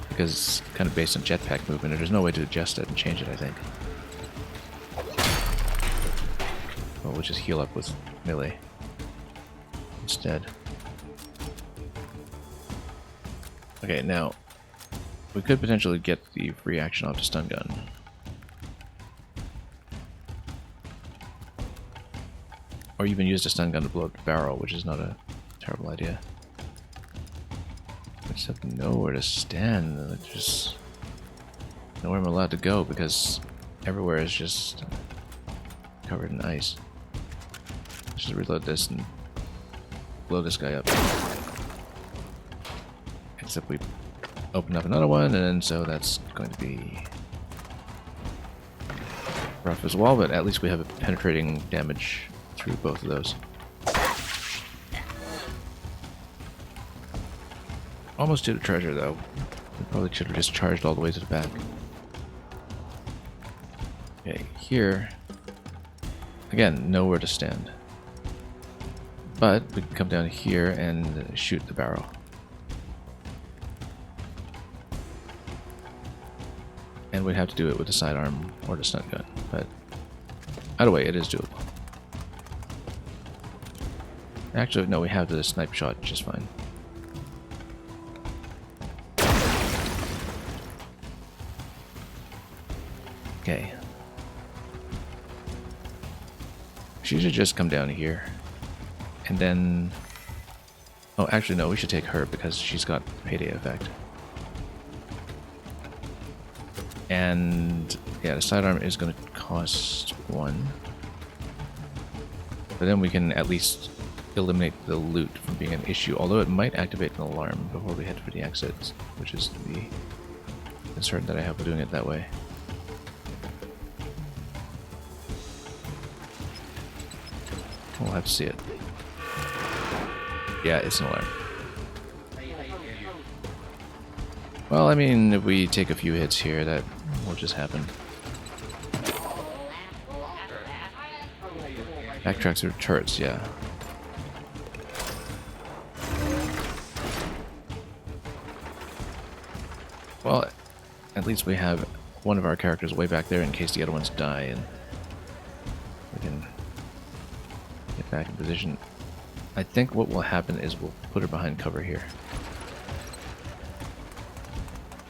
Because it's kind of based on jetpack movement, and there's no way to adjust it and change it, I think. Well, we'll just heal up with melee instead. Okay, now, we could potentially get the free action off the stun gun. Or even use the stun gun to blow up the barrel, which is not a terrible idea. I just have to know where to stand. Just know where I'm allowed to go because everywhere is just covered in ice. Let's just reload this and blow this guy up. Except we open up another one, and so that's going to be rough as well, but at least we have a penetrating damage through both of those. Almost to the treasure, though. We probably should have just charged all the way to the back. Okay, here. Again, nowhere to stand. But we can come down here and shoot the barrel. And we'd have to do it with the sidearm or the stun gun, but either way, it is doable. Actually, no, we have the snipe shot just fine. Okay. She should just come down here. And then... Oh, actually, no, we should take her because she's got the payday effect. And yeah, the sidearm is going to cost 1. But then we can at least eliminate the loot from being an issue, although it might activate an alarm before we head for the exits, which is the concern that I have with doing it that way. We'll have to see it. Yeah, it's an alarm. Well, I mean, if we take a few hits here, that will just happen. Backtracks are turrets, yeah. Well, at least we have one of our characters way back there in case the other ones die, and we can get back in position. I think what will happen is we'll put her behind cover here.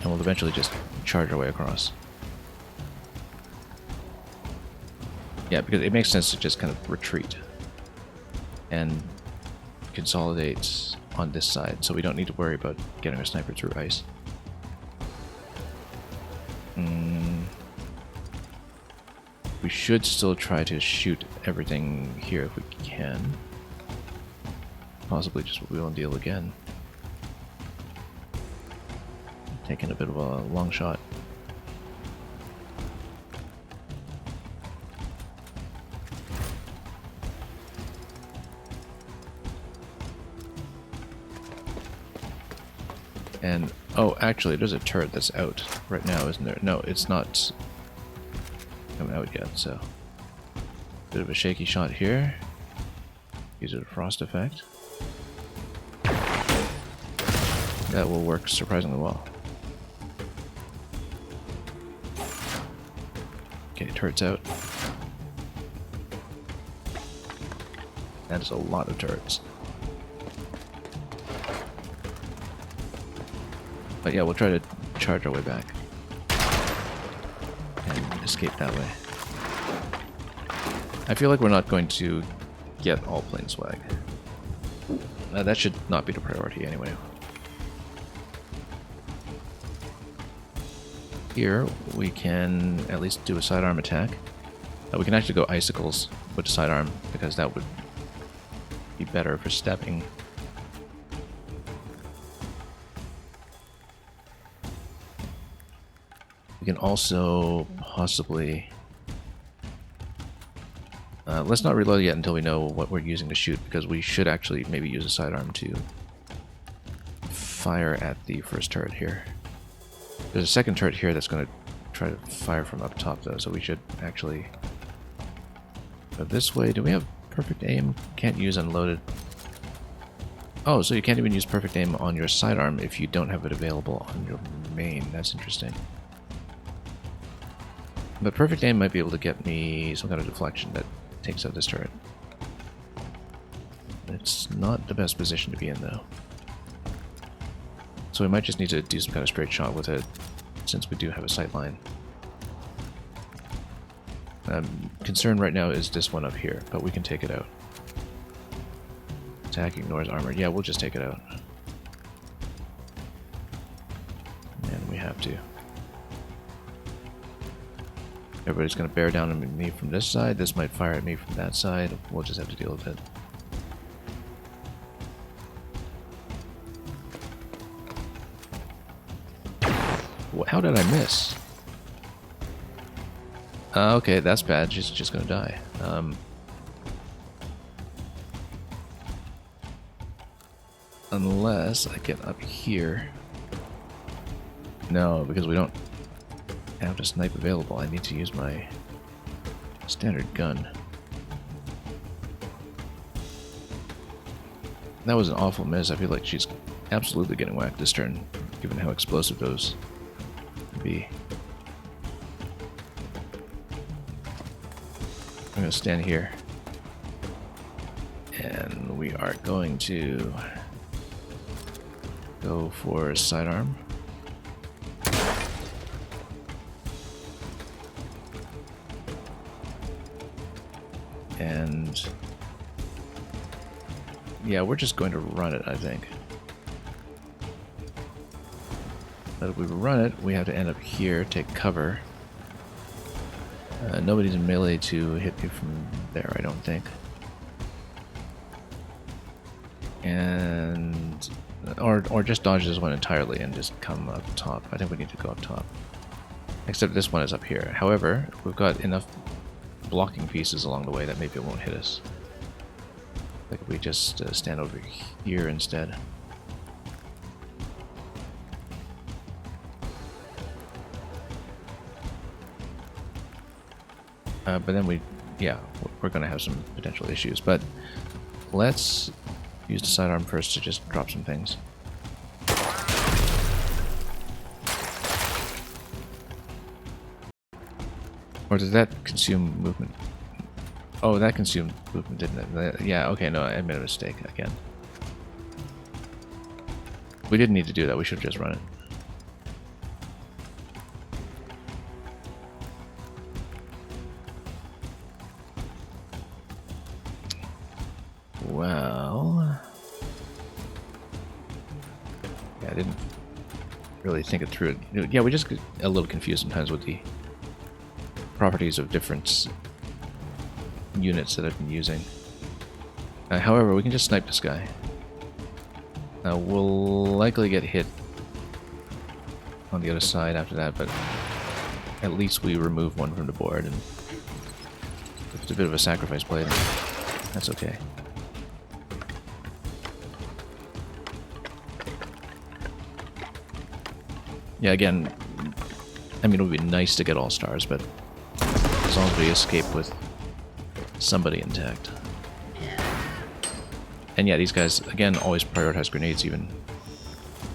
And we'll eventually just charge our way across. Yeah, because it makes sense to just kind of retreat and consolidate on this side, so we don't need to worry about getting our sniper through ice. We should still try to shoot everything here if we can. Possibly just wheel and deal again. Taking a bit of a long shot. And, oh, actually, there's a turret that's out right now, isn't there? No, it's not coming out yet, so. Bit of a shaky shot here. Use a frost effect. That will work surprisingly well. Okay, turret's out. That is a lot of turrets. But yeah, we'll try to charge our way back. And escape that way. I feel like we're not going to get all plane swag. That should not be the priority anyway. Here, we can at least do a sidearm attack. We can actually go icicles with the sidearm, because that would be better for stepping. We can also possibly... let's not reload yet until we know what we're using to shoot, because we should actually maybe use a sidearm to fire at the first turret here. There's a second turret here that's going to try to fire from up top, though, so we should actually go this way. Do we have perfect aim? Can't use unloaded. Oh, so you can't even use perfect aim on your sidearm if you don't have it available on your main. That's interesting. But perfect aim might be able to get me some kind of deflection that takes out this turret. It's not the best position to be in, though. So we might just need to do some kind of straight shot with it, since we do have a sight line. Concern right now is this one up here, but we can take it out. Attack ignores armor. Yeah, we'll just take it out. And we have to. Everybody's going to bear down on me from this side. This might fire at me from that side. We'll just have to deal with it. How did I miss? Okay, that's bad. She's just gonna die. Unless I get up here. No, because we don't have the snipe available. I need to use my standard gun. That was an awful miss. I feel like she's absolutely getting whacked this turn, given how explosive those can be. I'm going to stand here. And we are going to go for sidearm. And yeah, we're just going to run it, I think. But if we run it, we have to end up here, take cover. Nobody's in melee to hit me from there, I don't think. And or just dodge this one entirely and just come up top. I think we need to go up top. Except this one is up here. However, we've got enough blocking pieces along the way that maybe it won't hit us. Like we just stand over here instead. But then we're going to have some potential issues. But let's use the sidearm first to just drop some things. Or did that consume movement? Oh, that consumed movement, didn't it? Yeah, okay, no, I made a mistake again. We didn't need to do that, we should have just run it. Well... yeah, I didn't really think it through. Yeah, we just get a little confused sometimes with the properties of different units that I've been using. However, we can just snipe this guy. We'll likely get hit on the other side after that, but at least we remove one from the board, and if it's a bit of a sacrifice play, then that's okay. Yeah, again, I mean, it would be nice to get all stars, but as long as we escape with somebody intact. And yeah, these guys, again, always prioritize grenades even.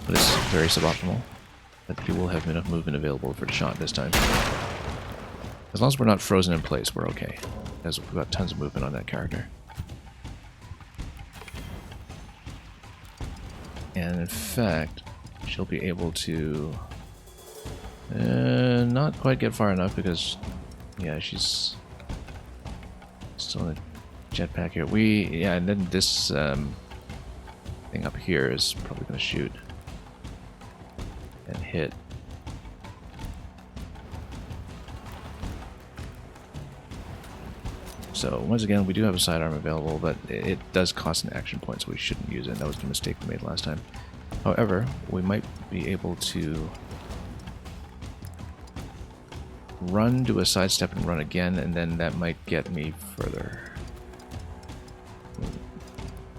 But it's very suboptimal. But you will have enough movement available for the shot this time. As long as we're not frozen in place, we're okay. Because we've got tons of movement on that character. And in fact, she'll be able to... not quite get far enough because... yeah, she's... still in a jetpack here. Yeah, and then this thing up here is probably going to shoot and hit. So once again, we do have a sidearm available, but it does cost an action point, so we shouldn't use it. That was the mistake we made last time. However, we might be able to run, do a sidestep, and run again, and then that might get me further.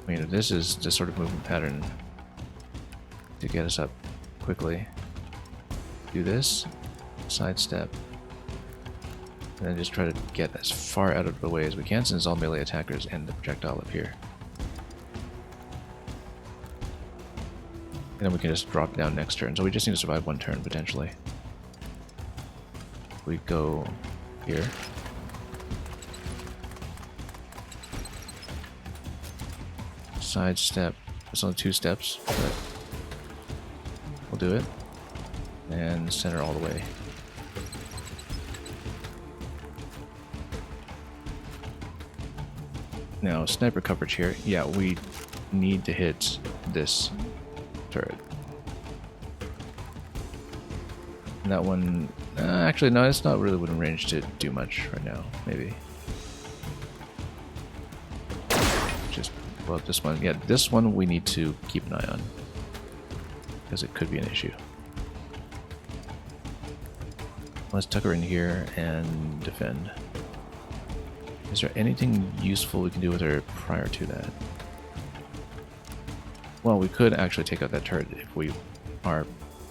I mean, this is the sort of movement pattern to get us up quickly. Do this, sidestep, and then just try to get as far out of the way as we can, since all melee attackers end the projectile up here. And then we can just drop down next turn. So we just need to survive one turn, potentially. We go here. Sidestep. It's only 2 steps, but we'll do it. And center all the way. Now, sniper coverage here. Yeah, we need to hit this turret. And that one... actually, no, it's not really within range to do much right now, maybe. Just, well, this one, yeah, this one we need to keep an eye on. Because it could be an issue. Let's tuck her in here and defend. Is there anything useful we can do with her prior to that? Well, we could actually take out that turret if we are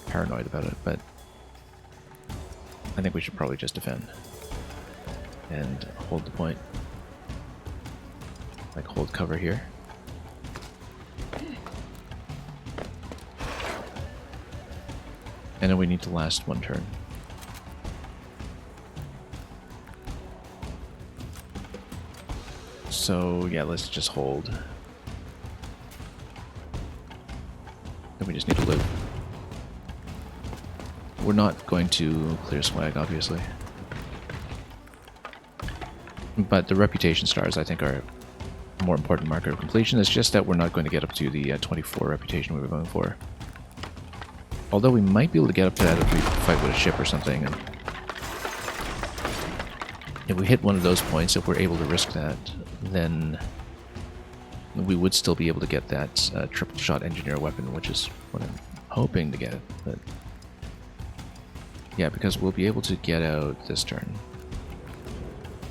paranoid about it, but I think we should probably just defend and hold the point. Like, hold cover here. And then we need to last one turn. So, yeah, let's just hold. Then we just need to live. We're not going to clear swag, obviously. But the reputation stars, I think, are a more important marker of completion. It's just that we're not going to get up to the 24 reputation we were going for. Although we might be able to get up to that if we fight with a ship or something. And if we hit one of those points, if we're able to risk that, then we would still be able to get that triple shot engineer weapon, which is what I'm hoping to get. But yeah, because we'll be able to get out this turn.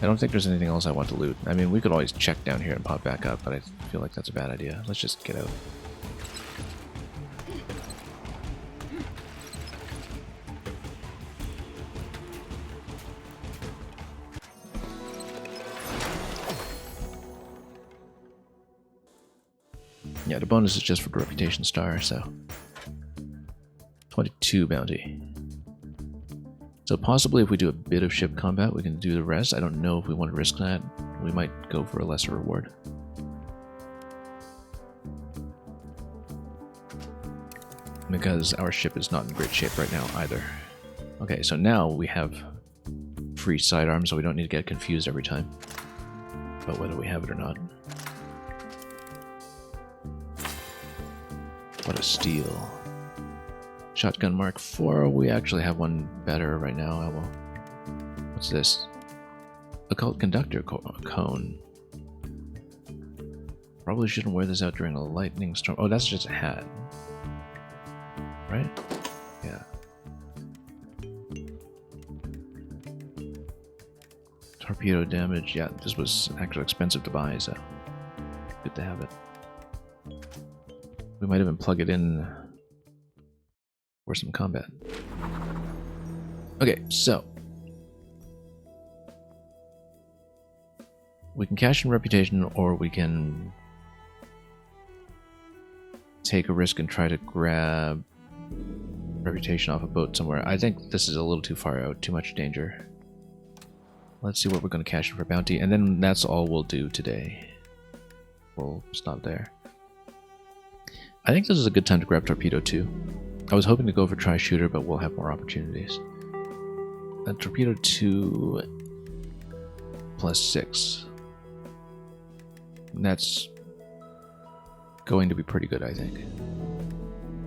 I don't think there's anything else I want to loot. I mean, we could always check down here and pop back up, but I feel like that's a bad idea. Let's just get out. Yeah, the bonus is just for the reputation star, so 22 bounty. So possibly if we do a bit of ship combat, we can do the rest. I don't know if we want to risk that. We might go for a lesser reward. Because our ship is not in great shape right now either. Okay, so now we have free sidearms, so we don't need to get confused every time about whether we have it or not. What a steal. Shotgun Mark IV. We actually have one better right now. I will. What's this? Occult Conductor Cone. Probably shouldn't wear this out during a lightning storm. Oh, that's just a hat. Right? Yeah. Torpedo damage. Yeah, this was actually expensive to buy, so good to have it. We might even plug it in for some combat. Okay, so we can cash in reputation, or we can take a risk and try to grab reputation off a boat somewhere. I think this is a little too far out, too much danger. Let's see what we're going to cash in for bounty, and then that's all we'll do today. We'll stop there. I think this is a good time to grab Torpedo 2. I was hoping to go for Tri-Shooter, but we'll have more opportunities. Torpedo 2 plus 6. That's going to be pretty good, I think.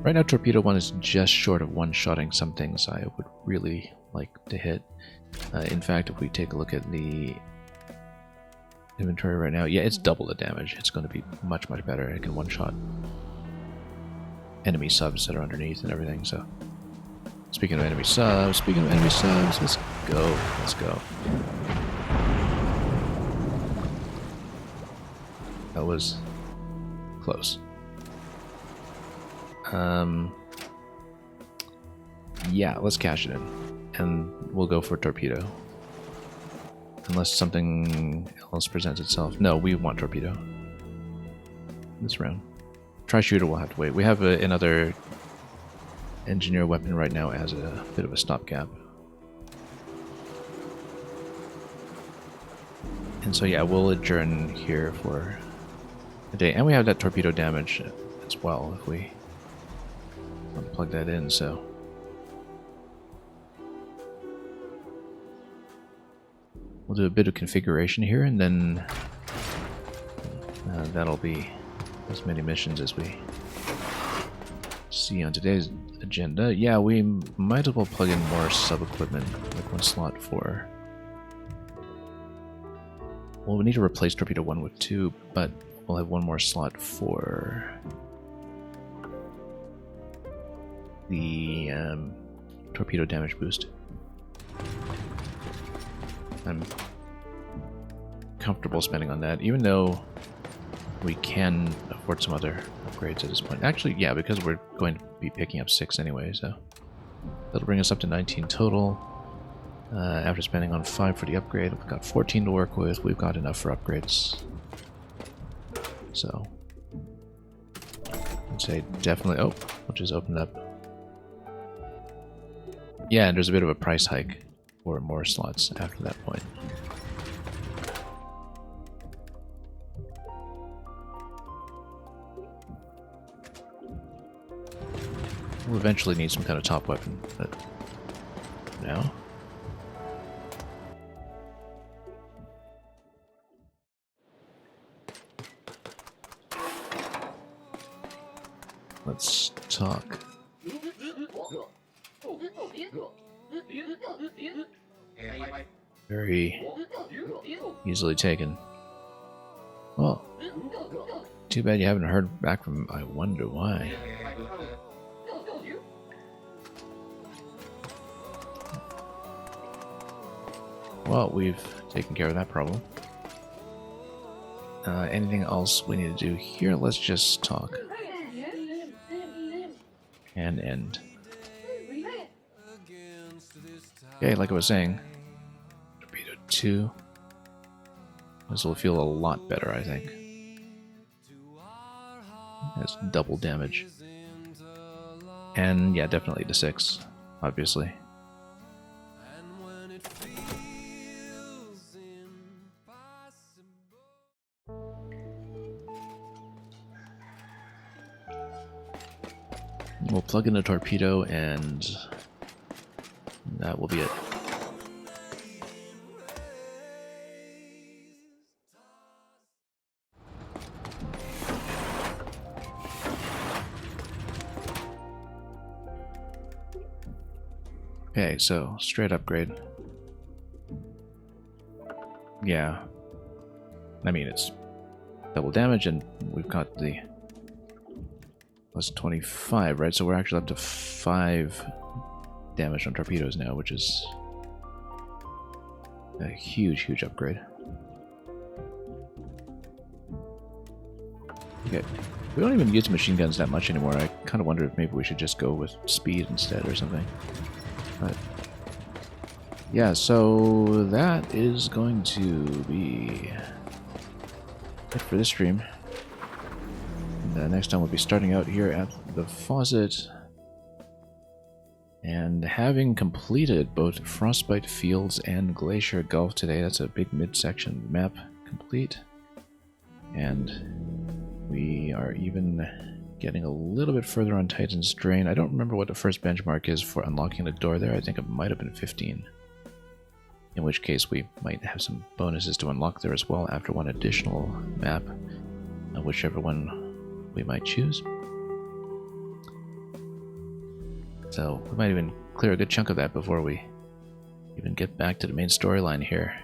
Right now, Torpedo 1 is just short of one-shotting some things I would really like to hit. In fact, if we take a look at the inventory right now, yeah, it's double the damage. It's going to be much, much better. It can one-shot enemy subs that are underneath and everything. So, speaking of enemy subs, let's go. Let's go. That was close. Yeah, let's cash it in, and we'll go for Torpedo. Unless something else presents itself. No, we want Torpedo this round. Tri-Shooter will have to wait. We have another engineer weapon right now as a bit of a stopgap. And so yeah, we'll adjourn here for a day. And we have that torpedo damage as well if we want to plug that in, so. We'll do a bit of configuration here, and then that'll be as many missions as we see on today's agenda. Yeah, we might as well plug in more sub-equipment, like one slot for... Well, we need to replace Torpedo 1 with 2, but we'll have one more slot for the torpedo damage boost. I'm comfortable spending on that, even though we can afford some other upgrades at this point. Actually, yeah, because we're going to be picking up 6 anyway, so that'll bring us up to 19 total. After spending on 5 for the upgrade, we've got 14 to work with. We've got enough for upgrades. So, I'd say definitely... Oh, we'll just open up. Yeah, and there's a bit of a price hike for more slots after that point. We'll eventually need some kind of top weapon, but now... Let's talk. Very easily taken. Well, too bad you haven't heard back from... I wonder why. Well, we've taken care of that problem. Anything else we need to do here? Let's just talk. And end. Okay, like I was saying, torpedo 2. This will feel a lot better, I think. Has double damage. And yeah, definitely to 6, obviously. We'll plug in a torpedo and that will be it. Okay, so straight upgrade. Yeah. I mean, it's double damage and we've got the plus 25, right? So we're actually up to 5 damage on torpedoes now, which is a huge, huge upgrade. Okay. We don't even use machine guns that much anymore. I kind of wonder if maybe we should just go with speed instead or something. But yeah, so that is going to be it for this stream. And next time we'll be starting out here at the faucet. And having completed both Frostbite Fields and Glacier Gulf today, that's a big midsection map complete. And we are even getting a little bit further on Titan's Drain. I don't remember what the first benchmark is for unlocking the door there. I think it might have been 15. In which case we might have some bonuses to unlock there as well after one additional map, whichever one we might choose. So we might even clear a good chunk of that before we even get back to the main storyline here,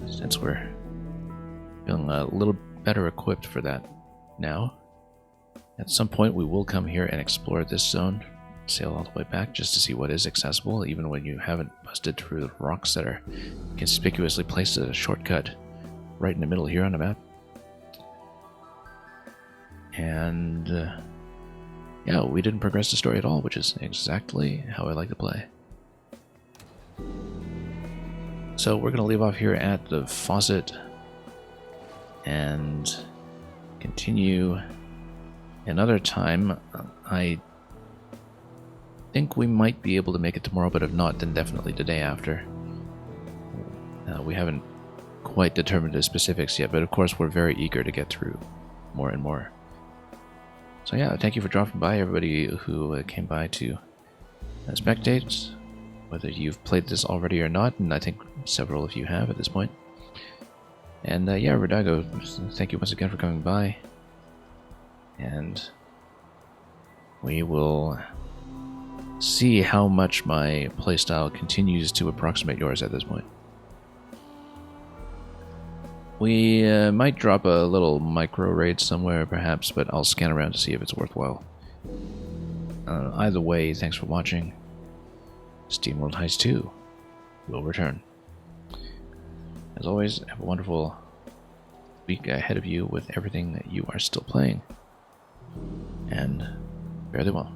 since we're feeling a little better equipped for that now. At some point we will come here and explore this zone, sail all the way back just to see what is accessible, even when you haven't busted through the rocks that are conspicuously placed as a shortcut right in the middle here on the map. And yeah, we didn't progress the story at all, which is exactly how I like to play. So we're going to leave off here at the faucet and continue another time. I think we might be able to make it tomorrow, but if not, then definitely the day after. We haven't quite determined the specifics yet, but of course we're very eager to get through more and more. So yeah, thank you for dropping by, everybody who came by to spectate, whether you've played this already or not, and I think several of you have at this point. And yeah, Rodago, thank you once again for coming by. And we will see how much my playstyle continues to approximate yours at this point. We might drop a little micro raid somewhere perhaps, but I'll scan around to see if it's worthwhile. Either way, thanks for watching. SteamWorld Heist 2 will return. As always, have a wonderful week ahead of you with everything that you are still playing. And fare thee well.